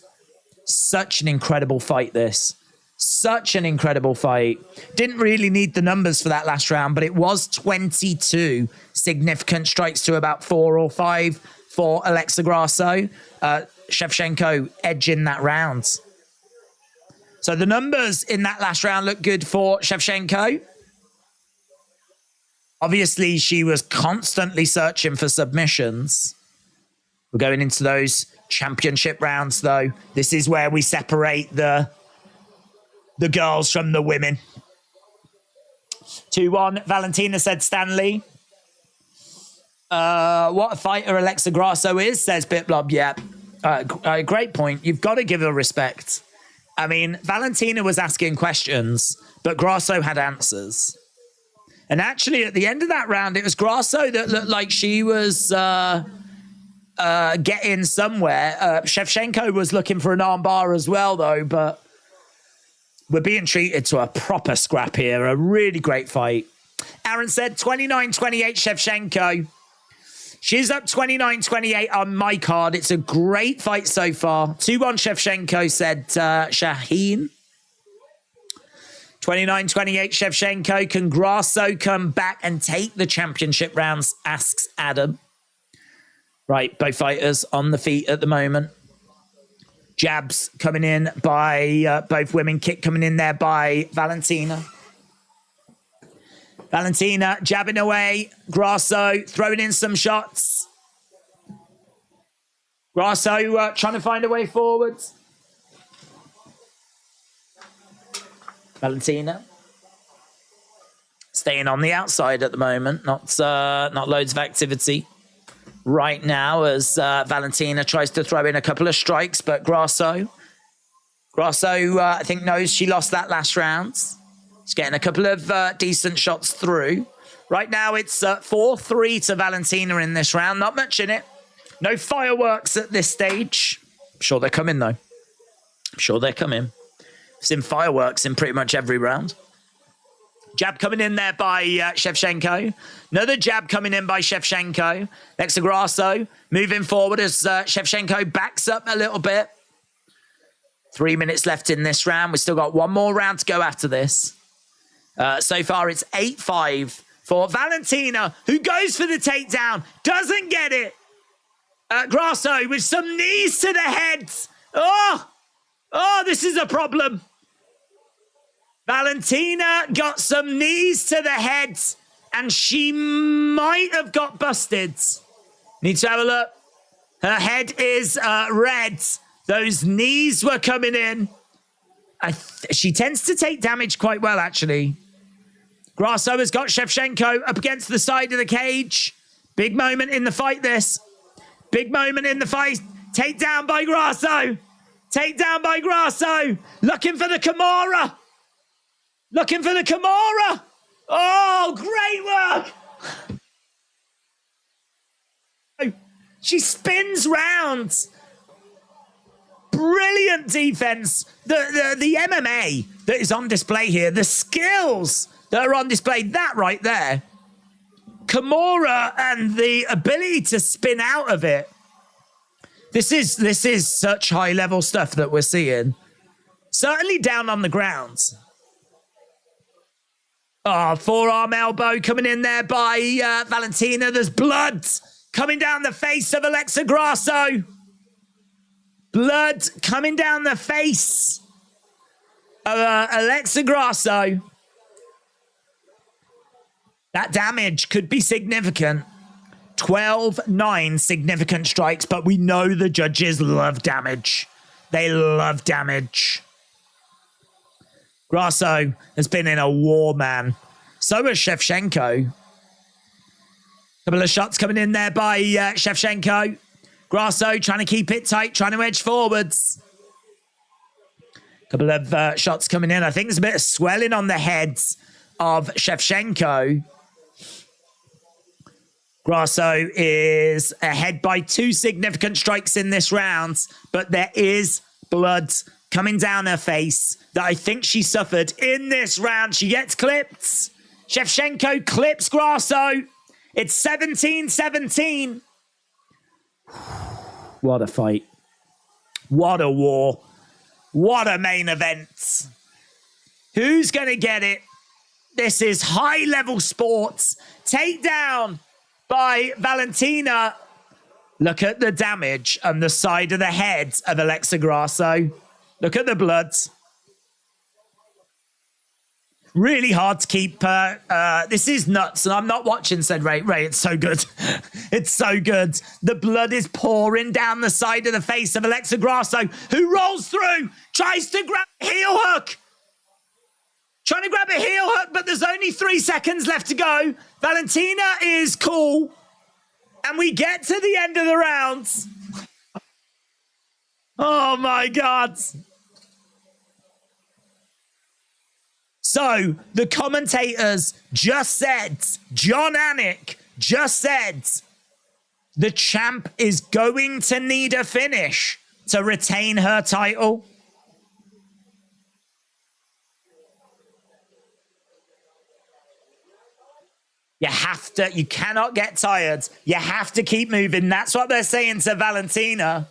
Such an incredible fight, this. Such an incredible fight. Didn't really need the numbers for that last round, but it was 22 significant strikes to about 4 or 5 for Alexa Grasso. Shevchenko edging that round. So the numbers in that last round look good for Shevchenko. Obviously, she was constantly searching for submissions. We're going into those championship rounds, though. This is where we separate the girls from the women. 2-1. Valentina said Stanley. What a fighter Alexa Grasso is, says Bitblob. Yeah, great point. You've got to give her respect. I mean, Valentina was asking questions, but Grasso had answers. And actually, at the end of that round, it was Grasso that looked like she was getting somewhere. Shevchenko was looking for an armbar as well, though, but we're being treated to a proper scrap here. A really great fight. Aaron said 29-28 Shevchenko. She's up 29-28 on my card. It's a great fight so far. 2-1 Shevchenko, said Shaheen. 29-28 Shevchenko. Can Grasso come back and take the championship rounds, asks Adam. Right, both fighters on the feet at the moment. Jabs coming in by both women. Kick coming in there by Valentina. Valentina jabbing away. Grasso throwing in some shots. Grasso trying to find a way forward. Valentina staying on the outside at the moment. Not loads of activity right now as Valentina tries to throw in a couple of strikes, but Grasso, I think, knows she lost that last round. She's getting a couple of decent shots through. Right now, it's 4-3 to Valentina in this round. Not much in it. No fireworks at this stage. I'm sure they're coming, though. I'm sure they're coming. I've seen fireworks in pretty much every round. Jab coming in there by Shevchenko. Another jab coming in by Shevchenko. Alexa Grasso moving forward as Shevchenko backs up a little bit. 3 minutes left in this round. We've still got one more round to go after this. So far, it's 8-5 for Valentina, who goes for the takedown. Doesn't get it. Grasso with some knees to the head. Oh, this is a problem. Valentina got some knees to the head, and she might have got busted. Need to have a look. Her head is red. Those knees were coming in. She tends to take damage quite well, actually. Grasso has got Shevchenko up against the side of the cage. Big moment in the fight, this. Big moment in the fight. Takedown by Grasso. Takedown by Grasso. Looking for the Kimura. Looking for the Kimura. Oh, great work. She spins round. Brilliant defense. The MMA that is on display here, the skills that are on display, that right there. Kimura and the ability to spin out of it. This is such high level stuff that we're seeing. Certainly down on the ground. Oh, forearm elbow coming in there by Valentina. There's blood coming down the face of Alexa Grasso. Blood coming down the face of Alexa Grasso. That damage could be significant. 12-9 significant strikes, but we know the judges love damage. They love damage. Grasso has been in a war, man. So has Shevchenko. Couple of shots coming in there by Shevchenko. Grasso trying to keep it tight, trying to edge forwards. Couple of shots coming in. I think there's a bit of swelling on the heads of Shevchenko. Grasso is ahead by 2 significant strikes in this round, but there is blood coming down her face that I think she suffered in this round. She gets clipped. Shevchenko clips Grasso. It's 17-17. What a fight. What a war. What a main event. Who's going to get it? This is high-level sports. Takedown by Valentina. Look at the damage on the side of the head of Alexa Grasso. Look at the blood. Really hard to keep. This is nuts, and I'm not watching, said Ray. Ray, it's so good. It's so good. The blood is pouring down the side of the face of Alexa Grasso, who rolls through, tries to grab a heel hook. Trying to grab a heel hook, but there's only 3 seconds left to go. Valentina is cool. And we get to the end of the rounds. Oh, my God. So the commentators just said, John Anik just said, the champ is going to need a finish to retain her title. You cannot get tired. You have to keep moving. That's what they're saying to Valentina.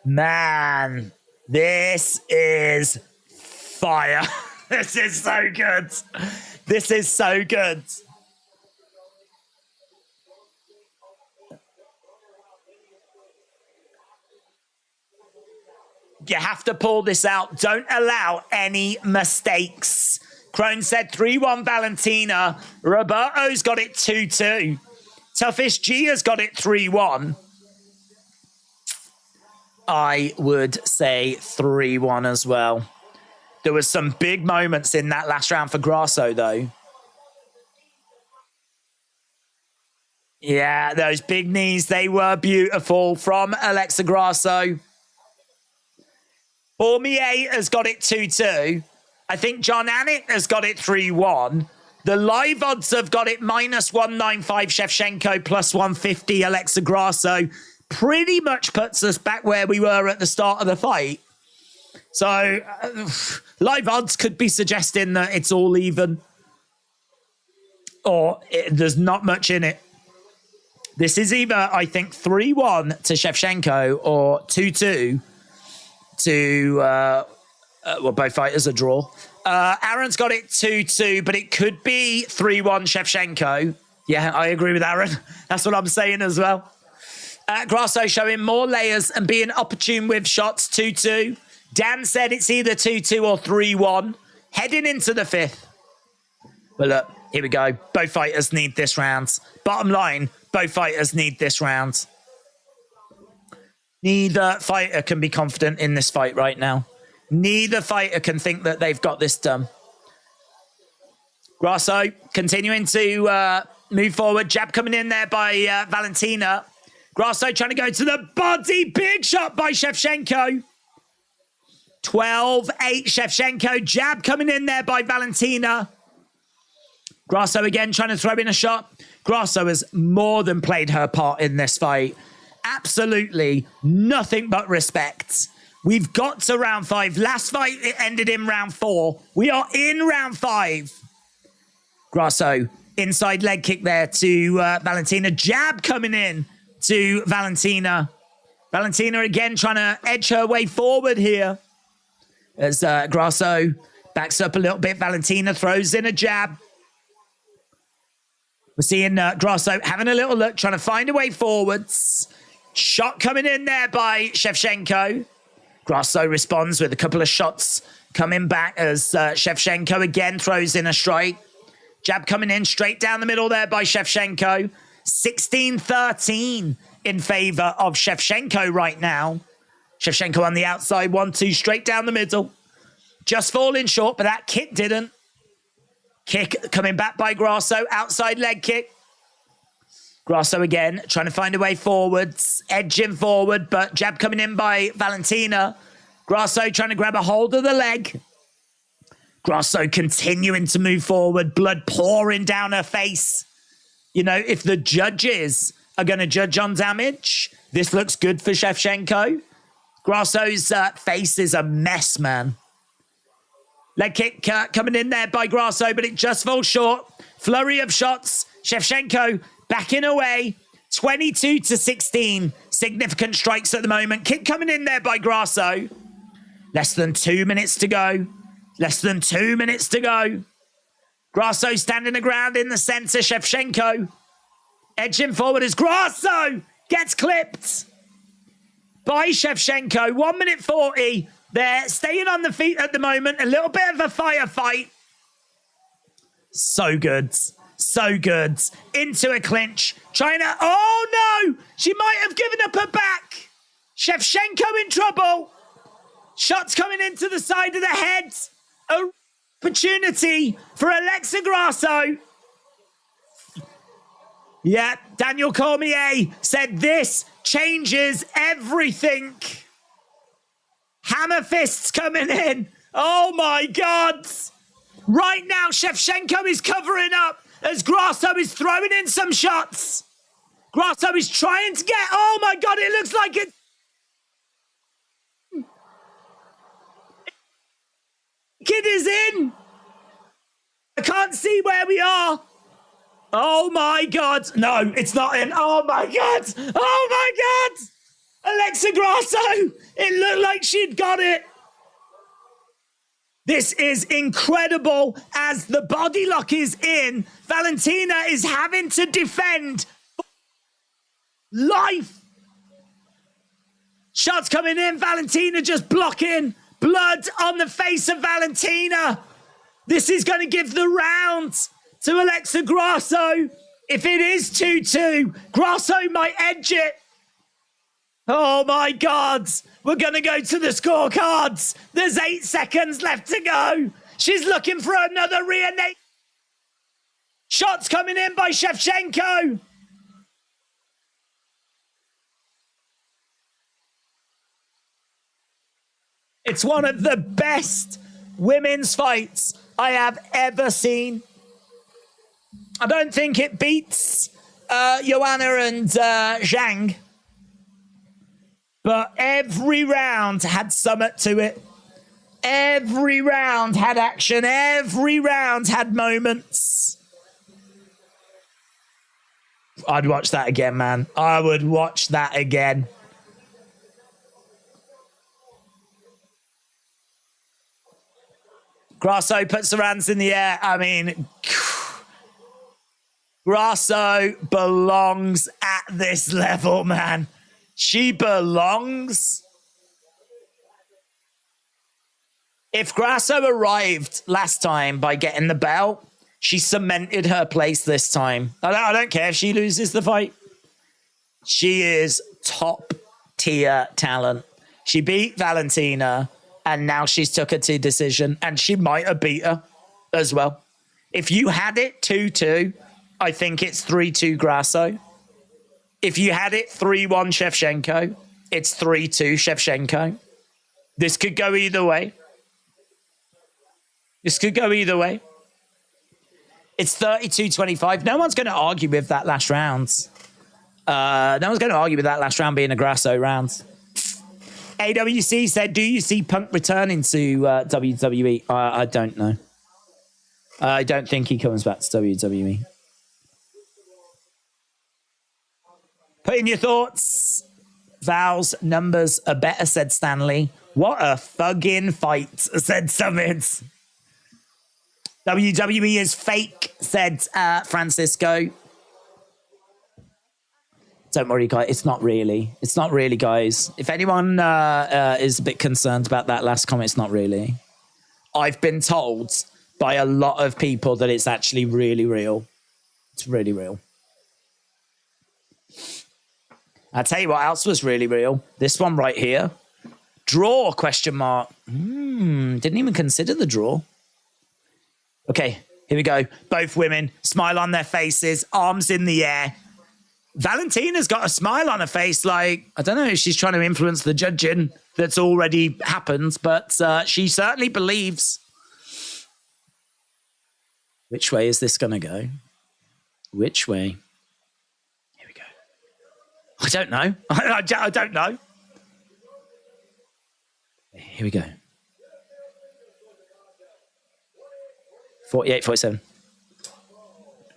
Man, this is fire. This is so good. This is so good. You have to pull this out. Don't allow any mistakes. Crone said 3-1 Valentina. Roberto's got it 2-2. Toughest G has got it 3-1. I would say 3-1 as well. There was some big moments in that last round for Grasso, though. Yeah, those big knees, they were beautiful from Alexa Grasso. Cormier has got it 2-2. I think John Anik has got it 3-1. The live odds have got it -195 Shevchenko, +150 Alexa Grasso. Pretty much puts us back where we were at the start of the fight. So live odds could be suggesting that it's all even. Or there's not much in it. This is either, I think, 3-1 to Shevchenko or 2-2 to... well, both fighters a draw. Aaron's got it 2-2, but it could be 3-1 Shevchenko. Yeah, I agree with Aaron. That's what I'm saying as well. Grasso showing more layers and being opportune with shots, 2-2. Dan said it's either 2-2 or 3-1. Heading into the fifth. Well, look, here we go. Both fighters need this round. Bottom line, both fighters need this round. Neither fighter can be confident in this fight right now. Neither fighter can think that they've got this done. Grasso continuing to move forward. Jab coming in there by Valentina. Grasso trying to go to the body. Big shot by Shevchenko. 12-8 Shevchenko. Jab coming in there by Valentina. Grasso again trying to throw in a shot. Grasso has more than played her part in this fight. Absolutely nothing but respect. We've got to round 5. Last fight, it ended in round 4. We are in round 5. Grasso, inside leg kick there to Valentina. Jab coming in to Valentina. Valentina again trying to edge her way forward here. As Grasso backs up a little bit. Valentina throws in a jab. We're seeing Grasso having a little look, trying to find a way forwards. Shot coming in there by Shevchenko. Grasso responds with a couple of shots coming back as Shevchenko again throws in a strike. Jab coming in straight down the middle there by Shevchenko. 16-13 in favor of Shevchenko right now. Shevchenko on the outside, 1-2 straight down the middle. Just falling short, but that kick didn't. Kick coming back by Grasso, outside leg kick. Grasso again, trying to find a way forwards, edging forward, but jab coming in by Valentina. Grasso trying to grab a hold of the leg. Grasso continuing to move forward, blood pouring down her face. You know, if the judges are going to judge on damage, this looks good for Shevchenko. Grasso's face is a mess, man. Leg kick coming in there by Grasso, but it just falls short. Flurry of shots. Shevchenko backing away. 22-16. Significant strikes at the moment. Kick coming in there by Grasso. Less than 2 minutes to go. Less than 2 minutes to go. Grasso standing the ground in the center. Shevchenko edging forward as Grasso gets clipped by Shevchenko. 1 minute 40. They're staying on the feet at the moment. A little bit of a firefight. So good. So good. Into a clinch. Trying to... Oh, no! She might have given up her back. Shevchenko in trouble. Shots coming into the side of the head. Opportunity for Alexa Grasso. Yeah, Daniel Cormier said this changes everything. Hammer fists coming in. Oh, my God. Right now, Shevchenko is covering up as Grasso is throwing in some shots. Grasso is trying to get... Oh, my God, it looks like it... Kid is in. I can't see where we are. Oh, my God. No, it's not in. Oh, my God. Oh, my God. Alexa Grasso. It looked like she'd got it. This is incredible as the body lock is in. Valentina is having to defend life. Shots coming in. Valentina just blocking. Blood on the face of Valentina. This is going to give the round to Alexa Grasso. If it is 2-2, Grasso might edge it. Oh, my God. We're going to go to the scorecards. There's 8 seconds left to go. She's looking for another rear naked. Shots coming in by Shevchenko. It's one of the best women's fights I have ever seen. I don't think it beats Joanna and Zhang. But every round had something to it. Every round had action. Every round had moments. I'd watch that again, man. I would watch that again. Grasso puts her hands in the air. I mean, Grasso belongs at this level, man. She belongs. If Grasso arrived last time by getting the belt, she cemented her place this time. I don't care if she loses the fight. She is top tier talent. She beat Valentina, and now she's took her to decision, and she might have beat her as well. If you had it 2-2, I think it's 3-2 Grasso. If you had it 3-1 Shevchenko, it's 3-2 Shevchenko. This could go either way. This could go either way. It's 32-25. No one's going to argue with that last round. No one's going to argue with that last round being a Grasso round. AWC said, do you see Punk returning to WWE? I don't know. I don't think he comes back to WWE. Put in your thoughts. Val's numbers are better, said Stanley. What a thuggin' fight, said Summit. WWE is fake, said Francisco. Don't worry, guys. It's not really. It's not really, guys. If anyone is a bit concerned about that last comment, it's not really. I've been told by a lot of people that it's actually really real. It's really real. I'll tell you what else was really real. This one right here. Draw, question mark. Didn't even consider the draw. Okay, here we go. Both women, smile on their faces, arms in the air. Valentina's got a smile on her face, like, I don't know if she's trying to influence the judging that's already happened, but she certainly believes. Which way is this going to go? Which way? Here we go. I don't know. I don't know. Here we go. 48-47.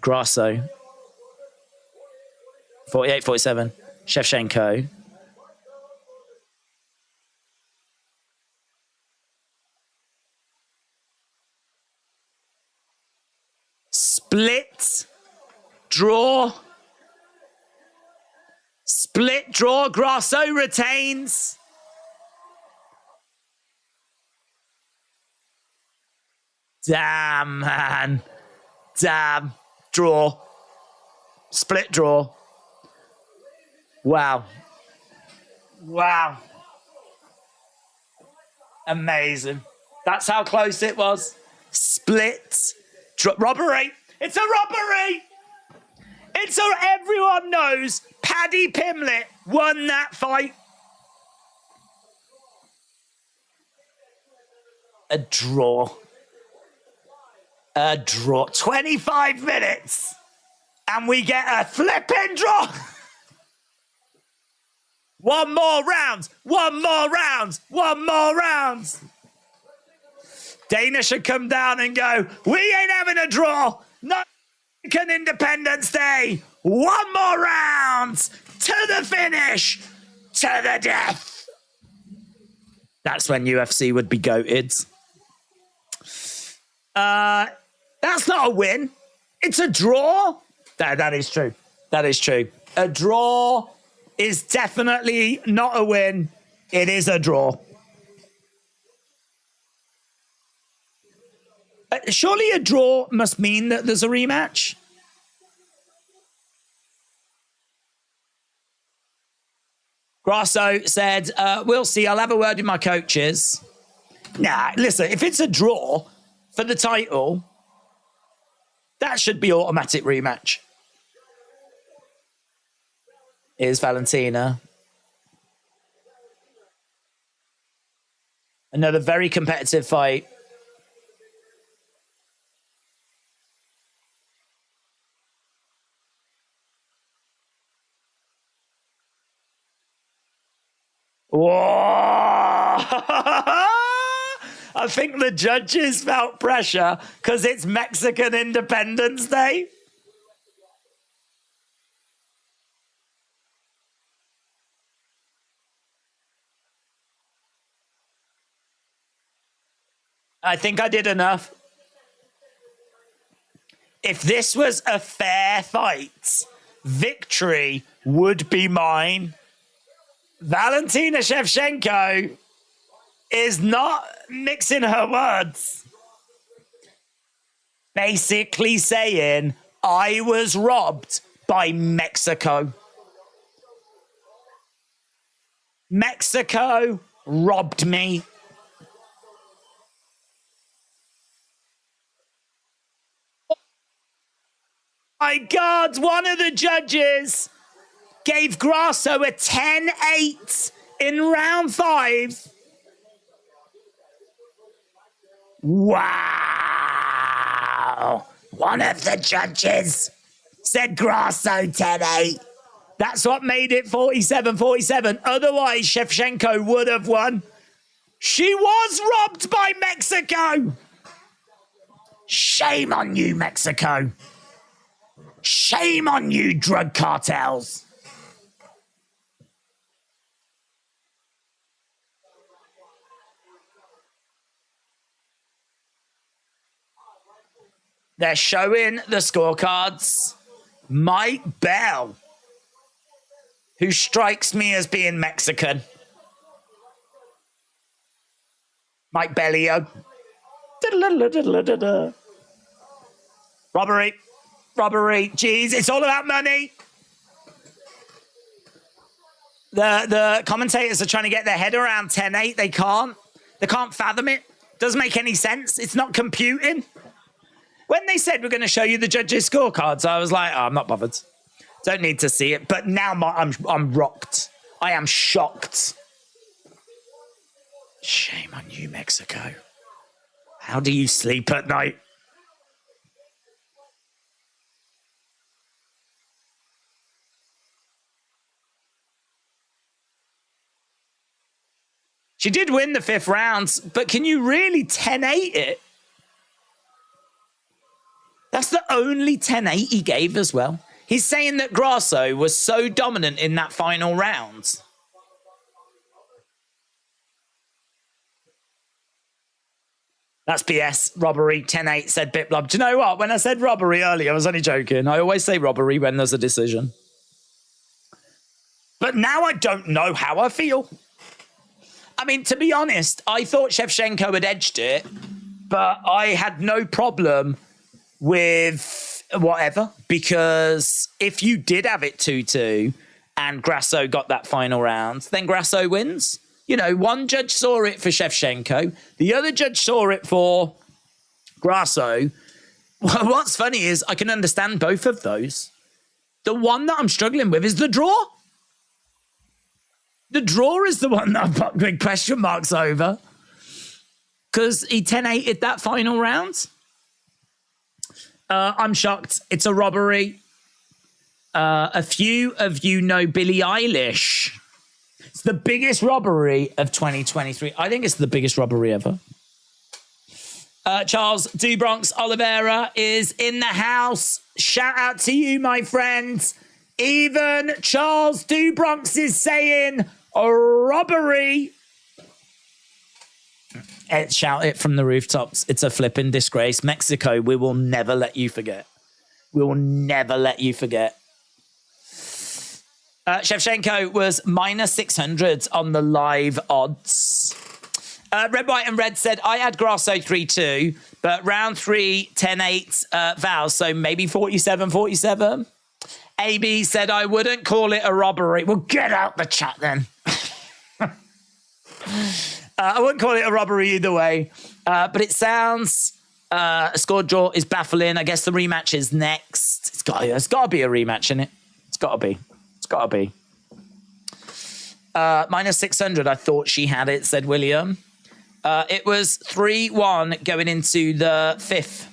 Grasso. 48-47. Shevchenko. Split. Draw. Split draw. Grasso retains. Damn, man. Damn. Draw. Split draw. Wow. Wow. Amazing. That's how close it was. Split. Robbery. It's a robbery. It's so everyone knows Paddy Pimblett won that fight. A draw. A draw. 25 minutes. And we get a flipping draw. One more round. One more round. One more round. Dana should come down and go, we ain't having a draw. Not Independence Day. One more round. To the finish. To the death. That's when UFC would be goated. That's not a win. It's a draw. That is true. That is true. A draw is definitely not a win. It is a draw. Surely a draw must mean that there's a rematch. Grasso said, we'll see. I'll have a word with my coaches. Nah, listen, if it's a draw for the title, that should be automatic rematch. Here's Valentina. Another very competitive fight. Whoa! I think the judges felt pressure because it's Mexican Independence Day. I think I did enough. If this was a fair fight, victory would be mine. Valentina Shevchenko is not mixing her words. Basically saying, I was robbed by Mexico. Mexico robbed me. My God, one of the judges gave Grasso a 10-8 in round 5. Wow. One of the judges said Grasso 10-8. That's what made it 47-47. Otherwise, Shevchenko would have won. She was robbed by Mexico. Shame on you, Mexico. Shame on you, drug cartels. They're showing the scorecards. Mike Bell, who strikes me as being Mexican. Mike Bellio. Robbery. Robbery. Jeez, it's all about money. The commentators are trying to get their head around 10-8. They can't. They can't fathom it. Doesn't make any sense. It's not computing. When they said we're going to show you the judges' scorecards, I was like, oh, I'm not bothered. Don't need to see it. But now I'm rocked. I am shocked. Shame on you, Mexico. How do you sleep at night? She did win the 5th round, but can you really 10-8 it? That's the only 10-8 he gave as well. He's saying that Grasso was so dominant in that final round. That's BS. Robbery, 10-8, said Biplub. Do you know what? When I said robbery earlier, I was only joking. I always say robbery when there's a decision. But now I don't know how I feel. I mean, to be honest, I thought Shevchenko had edged it, but I had no problem with whatever, because if you did have it 2-2 and Grasso got that final round, then Grasso wins. You know, one judge saw it for Shevchenko, the other judge saw it for Grasso. What's funny is I can understand both of those. The one that I'm struggling with is the draw. The draw is the one that I've got big question marks over, because he 10-8'd that final round. I'm shocked. It's a robbery. A few of you know Billie Eilish. It's the biggest robbery of 2023. I think it's the biggest robbery ever. Charles Dubronx Oliveira is in the house. Shout out to you, my friend. Even Charles Dubronx is saying a robbery. Shout it from the rooftops. It's a flipping disgrace. Mexico, we will never let you forget. We will never let you forget. Shevchenko was minus 600 on the live odds. Red, White, and Red said, I had Grasso 3-2, but round 3, 10-8 Val, so maybe 47-47. AB said, I wouldn't call it a robbery. Well, get out the chat then. I wouldn't call it a robbery either way, but it sounds a score draw is baffling. I guess the rematch is next. It's got to be a rematch, isn't it? It's got to be. It's got to be. Minus 600, I thought she had it, said William. It was 3-1 going into the fifth.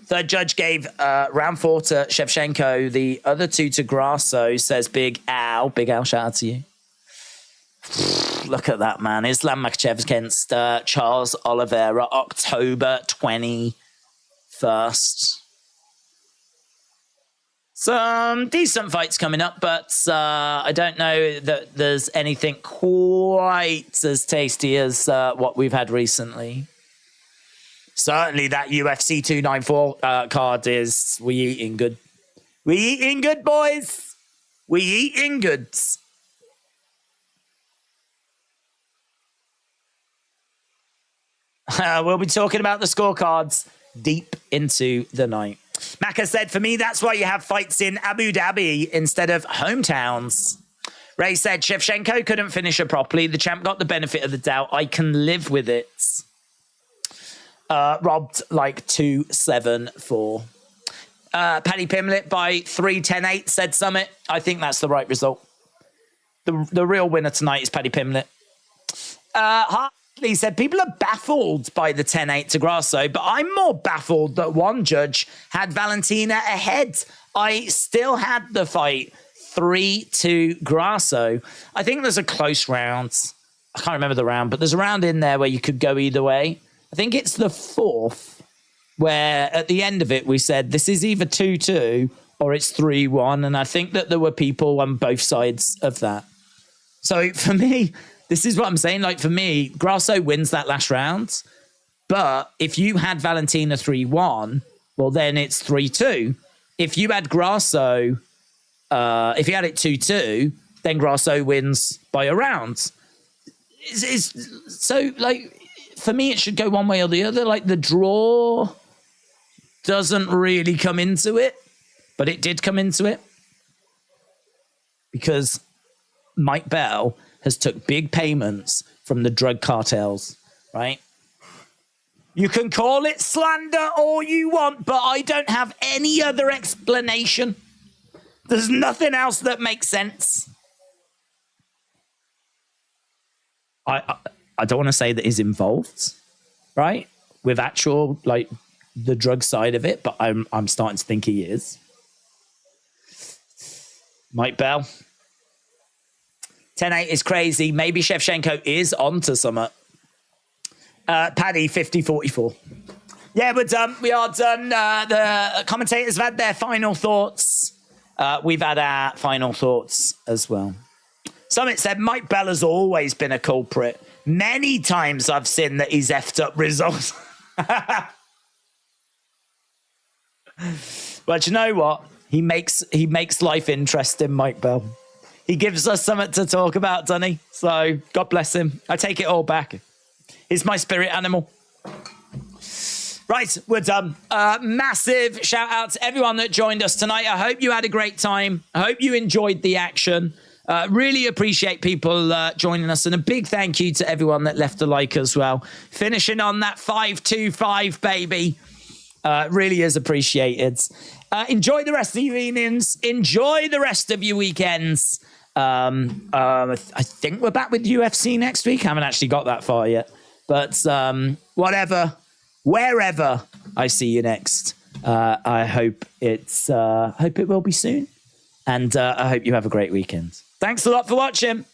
Third judge gave round 4 to Shevchenko, the other 2 to Grasso, says Big Al. Big Al, shout out to you. Look at that, man. Islam Makhachev against Charles Oliveira, October 21st. Some decent fights coming up, but I don't know that there's anything quite as tasty as what we've had recently. Certainly that UFC 294 card is, we eating good. We eating good, boys. We eating goods. We'll be talking about the scorecards deep into the night. Maka said, for me, that's why you have fights in Abu Dhabi instead of hometowns. Ray said, Shevchenko couldn't finish her properly. The champ got the benefit of the doubt. I can live with it. Robbed like 2-7-4. Paddy Pimlet by 3-10-8, said Summit. I think that's the right result. The real winner tonight is Paddy Pimlet. Hartley said, people are baffled by the 10-8 to Grasso, but I'm more baffled that one judge had Valentina ahead. I still had the fight 3-2 Grasso. I think there's a close round. I can't remember the round, but there's a round in there where you could go either way. I think it's the fourth where at the end of it we said this is either 2-2 or it's 3-1, and I think that there were people on both sides of that. So for me, this is what I'm saying. Like, for me, Grasso wins that last round, but if you had Valentina 3-1, well, then it's 3-2. If you had Grasso, if you had it 2-2, then Grasso wins by a round. So, like, for me, it should go one way or the other. Like, the draw doesn't really come into it, but it did come into it because Mike Bell has took big payments from the drug cartels, right? You can call it slander all you want, but I don't have any other explanation. There's nothing else that makes sense. I don't want to say that he's involved, right, with actual, like, the drug side of it, but I'm starting to think he is. Mike Bell. 10-8 is crazy. Maybe Shevchenko is on to something. Paddy, 50-44. Yeah, we're done. We are done. The commentators have had their final thoughts. We've had our final thoughts as well. Summit said, Mike Bell has always been a culprit. Many times I've seen that he's effed up results. But you know what? He makes life interesting, Mike Bell. He gives us something to talk about, doesn't he? So God bless him. I take it all back. He's my spirit animal. Right, we're done. Massive shout out to everyone that joined us tonight. I hope you had a great time. I hope you enjoyed the action. Really appreciate people joining us, and a big thank you to everyone that left a like as well. Finishing on that 525, baby. Really is appreciated. Enjoy the rest of your evenings. Enjoy the rest of your weekends. I think we're back with UFC next week. I haven't actually got that far yet. But whatever, wherever I see you next, I hope it will be soon. And I hope you have a great weekend. Thanks a lot for watching.